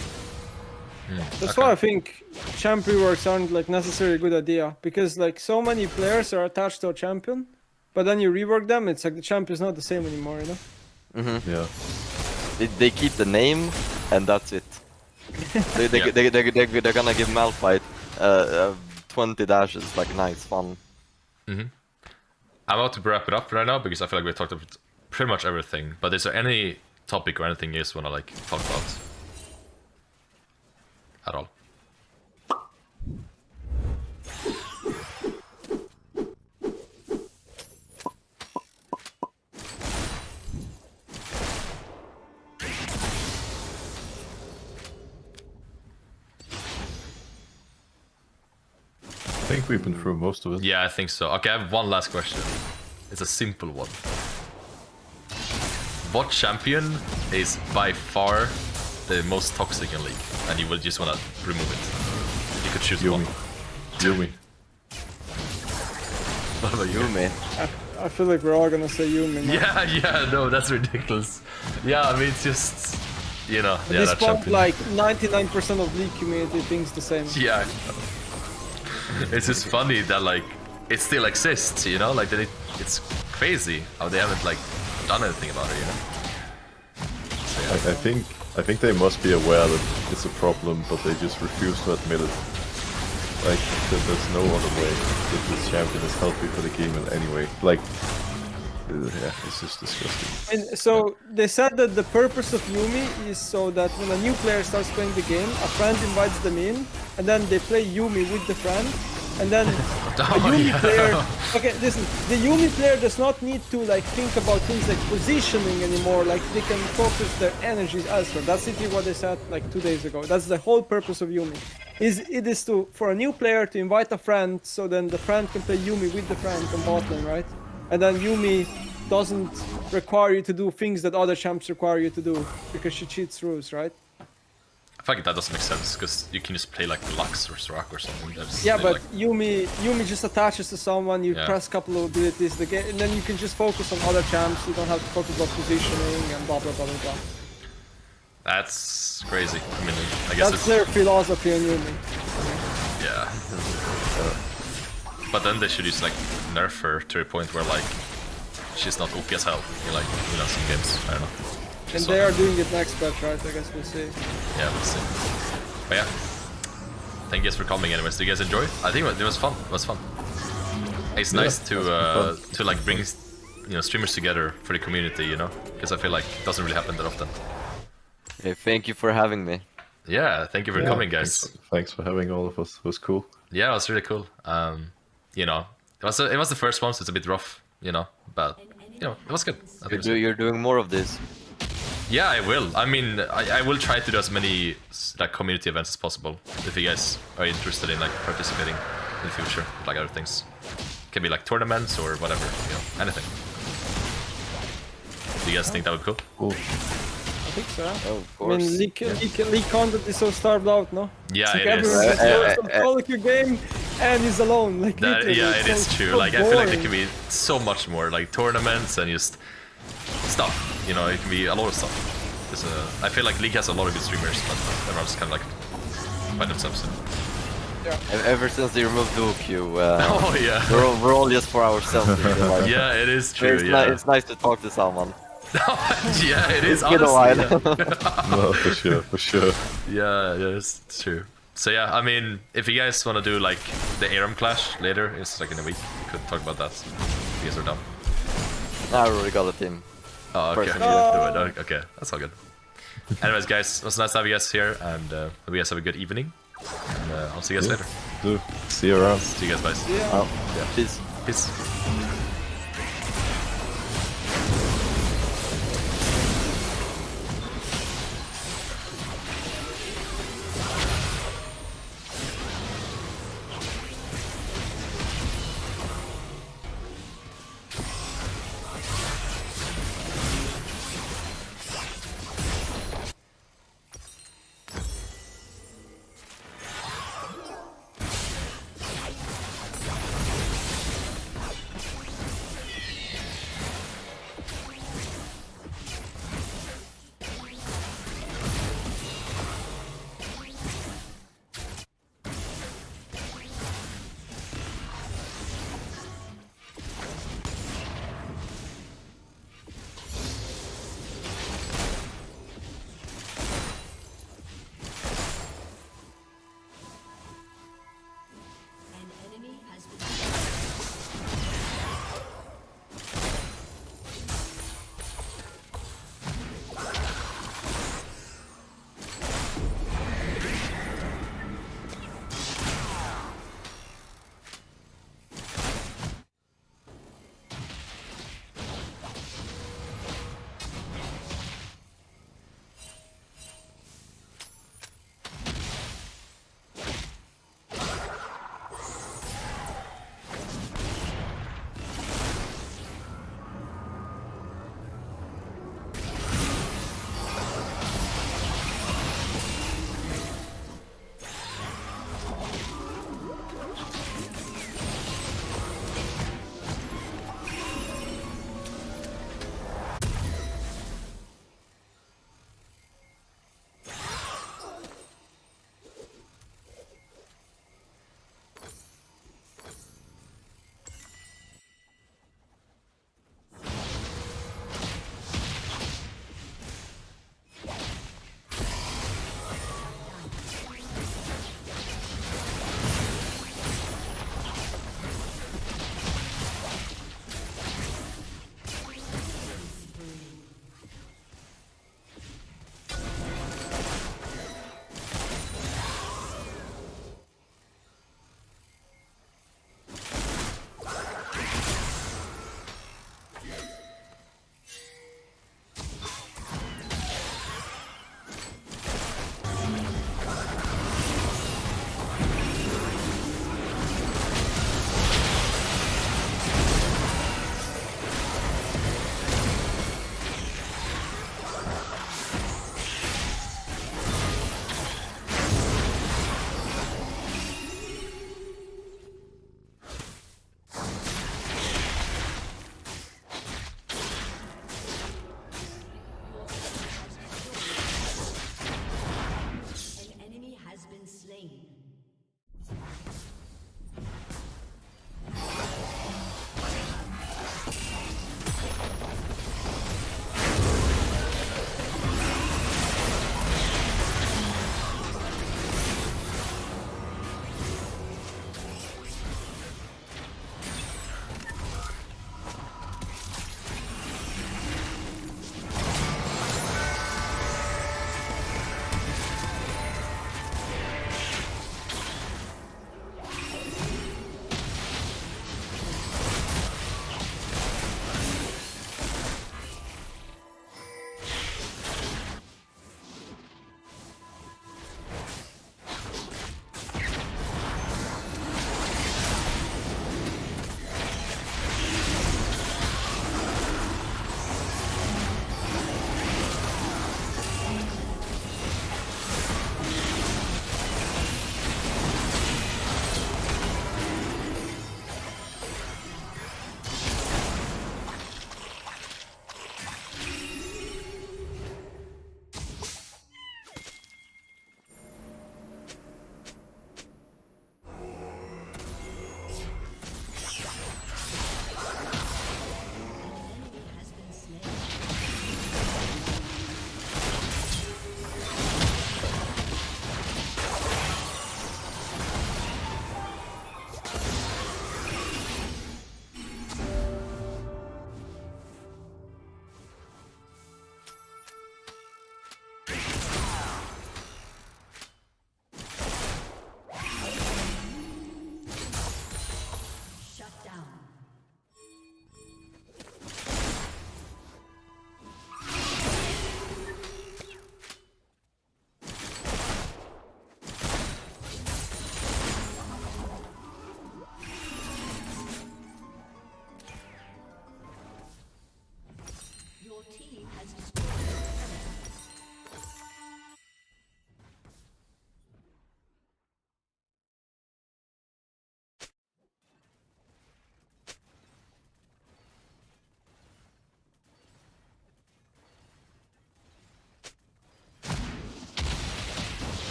That's why I think champ reworks aren't like necessarily a good idea, because like so many players are attached to a champion, but then you rework them, it's like the champ is not the same anymore, you know? Mm-hmm. Yeah. They keep the name and that's it. They're gonna give Malphite 20 dashes, like nice, fun. Mm-hmm. I'm about to wrap it up right now because I feel like we talked about pretty much everything. But is there any topic or anything you just wanna like talk about? At all? I think we've been through most of it. Yeah, I think so. Okay, I have one last question. It's a simple one. What champion is by far the most toxic in League? And you will just want to remove it. You could choose one. Yumi. What about Yumi? I feel like we're all gonna say Yumi now. Yeah, no, that's ridiculous. Yeah, I mean, it's just, you know, At yeah, this that point, champion. like 99% of League community thinks the same. Yeah. It's just funny that like it still exists, you know, like that it's crazy how they haven't like done anything about it, you know. So, yeah. I think they must be aware that it's a problem, but they just refuse to admit it. Like there's no other way that this champion is healthy for the game in any way. Like Yeah, it's just disgusting. And so they said that the purpose of Yumi is so that when a new player starts playing the game, a friend invites them in, and then they play Yumi with the friend, and then a Yumi player. Okay, listen. The Yumi player does not need to like think about things like positioning anymore. Like they can focus their energies elsewhere. That's literally what they said like 2 days ago. That's the whole purpose of Yumi. It is for a new player to invite a friend, so then the friend can play Yumi with the friend on bot lane, right? And then Yumi doesn't require you to do things that other champs require you to do because she cheats rules, right? I feel like that doesn't make sense because you can just play like Lux or Soraka or something. Yeah, but like... Yumi just attaches to someone. You press a couple of abilities, and then you can just focus on other champs. You don't have to focus on positioning and blah blah blah blah blah. That's crazy. I mean, I guess that's their philosophy on Yumi. Yeah. But then they should just like nerf her to a point where like she's not OP as hell in like some games. I don't know. And they are doing it next patch, right? I guess we'll see. Yeah, we'll see. But yeah, thank you guys for coming. Anyways, do you guys enjoy? I think it was fun. It was fun. It's nice to like bring streamers together for the community, you know, because I feel like it doesn't really happen that often. Hey, thank you for having me. Yeah, thank you for coming, guys. Thanks for having all of us. It was cool. Yeah, it was really cool. You know, it was the first one, so it's a bit rough, you know, but you know, it was good. You're doing more of this. Yeah, I will. I mean, I will try to do as many like community events as possible. If you guys are interested in like participating in the future, like other things, it can be like tournaments or whatever, you know, anything. Do you guys think that would be cool? Cool. I think so. Oh, of I course. mean, league content is so starved out, no? Yeah, it's like it is. everyone just goes to game and is alone. Like Yeah, it is true. Like I feel like there can be so much more, like tournaments and just stuff. You know, it can be a lot of stuff. I feel like League has a lot of good streamers, but everyone's kind of like by themselves. Yeah. Ever since they removed dual queue, oh yeah, we're all just for ourselves. Like, yeah, it is true. It's nice to talk to someone. Yeah, it is. It's been a while. No, for sure. Yeah, it's true. So yeah, I mean, if you guys want to do like the Aram Clash later, it's like in a week, we could talk about that. If you guys are down. I already got a team. Oh, okay. Do it. Okay, that's all good. Anyways, guys, it was nice to have you guys here, and hope you guys have a good evening. And I'll see you guys later. See you around. See you guys, guys. Yeah. Peace. Peace.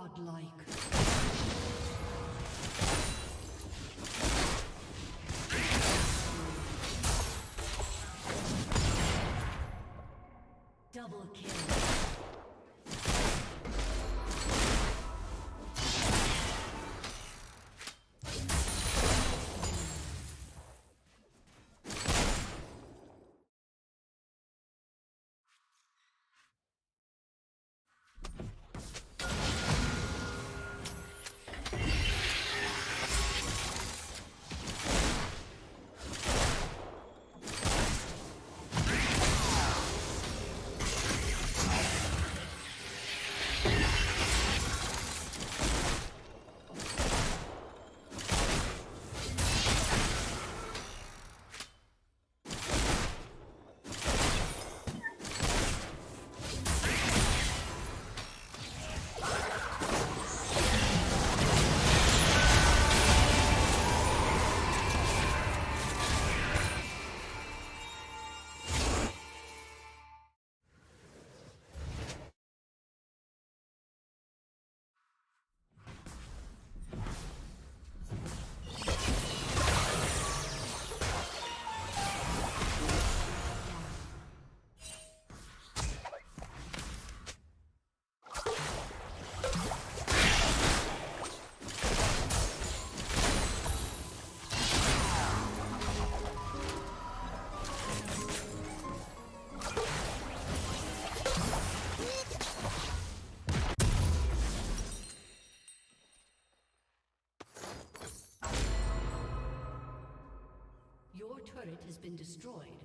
Godlike. Double kill. Your turret has been destroyed.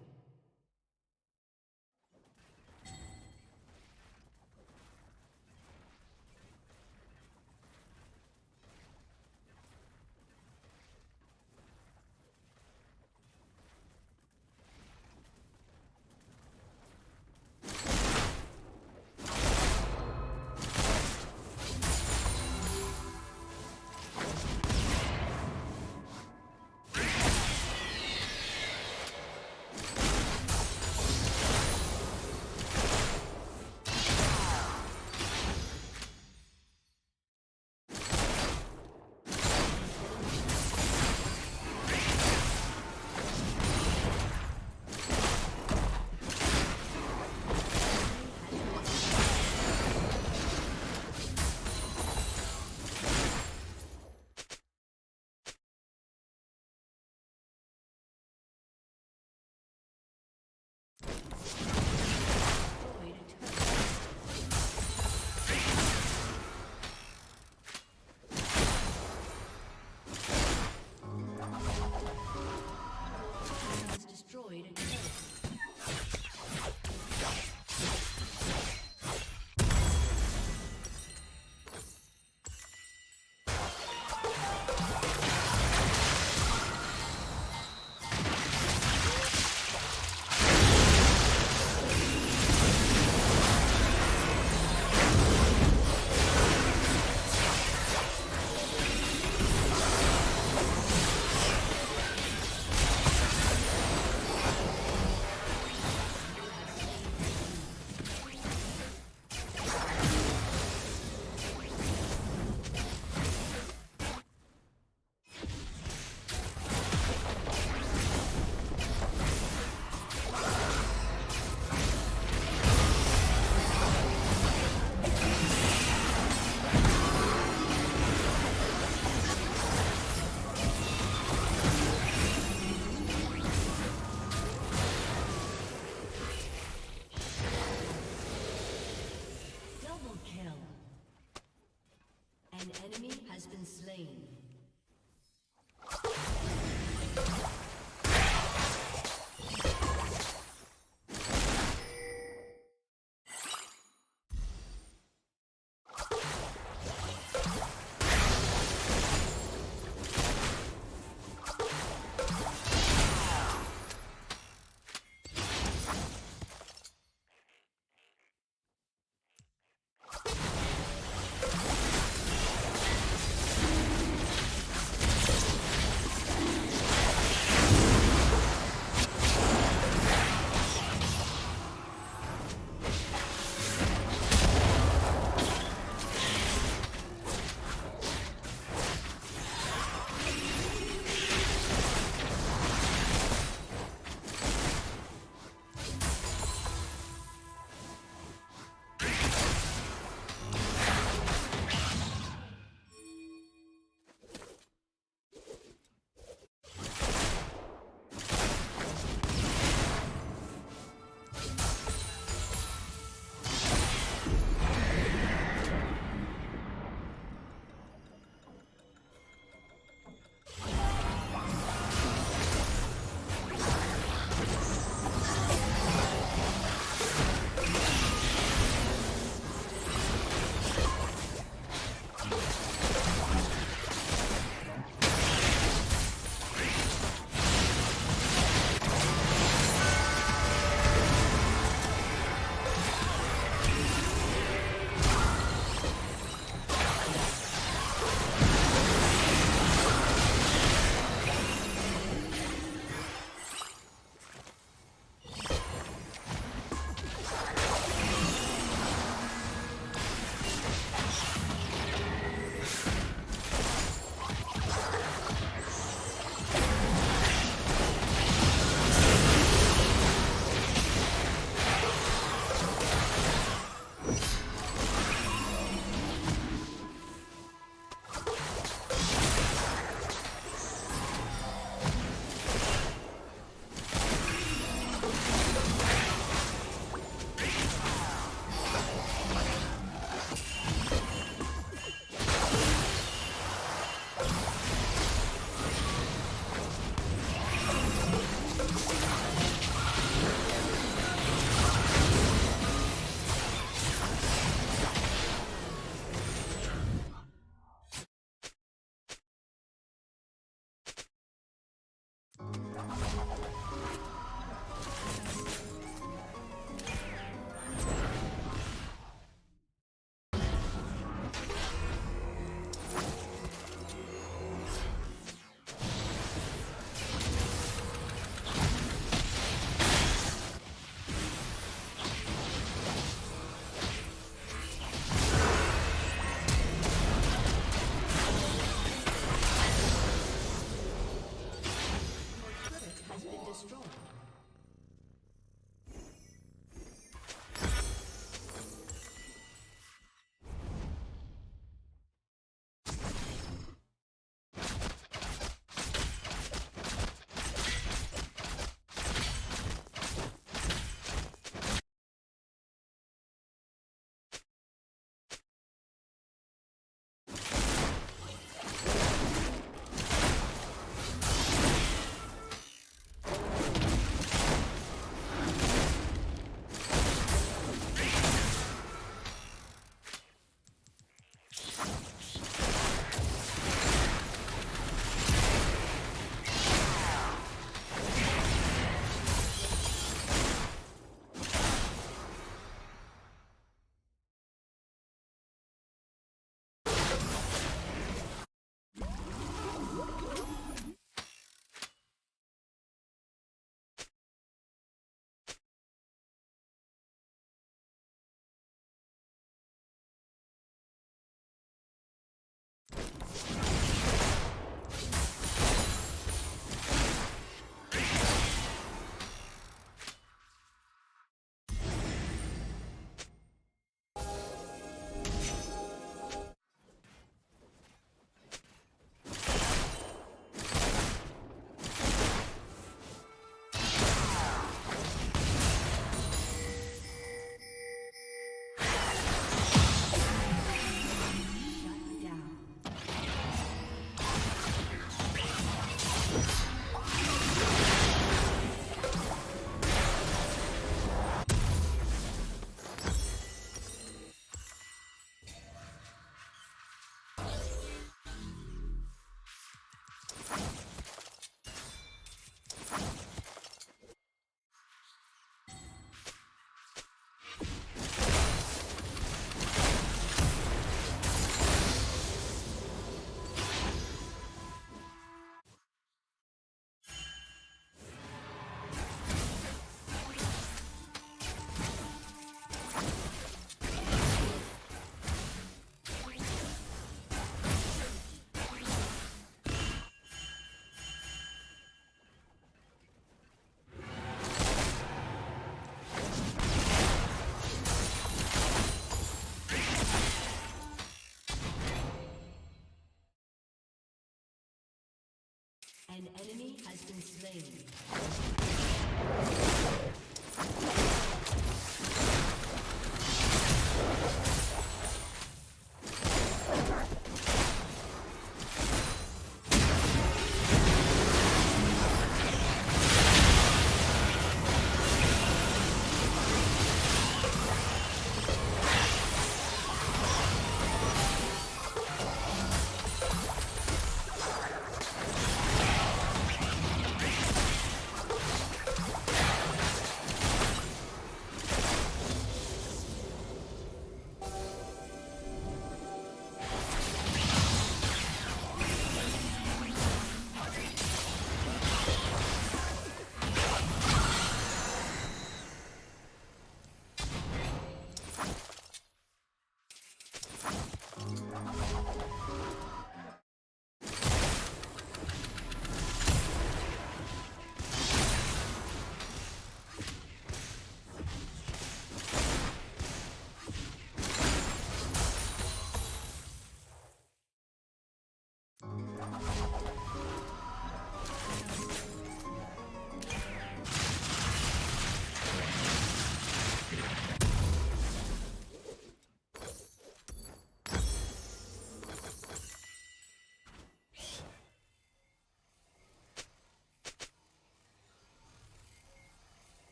An enemy has been slain.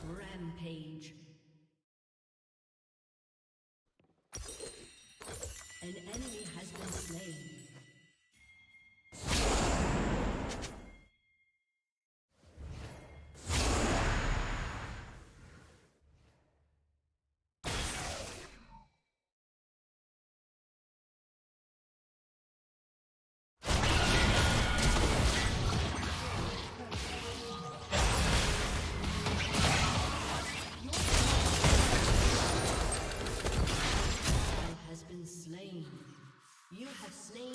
Rampage. An enemy has been slain. Has been slain. You have slain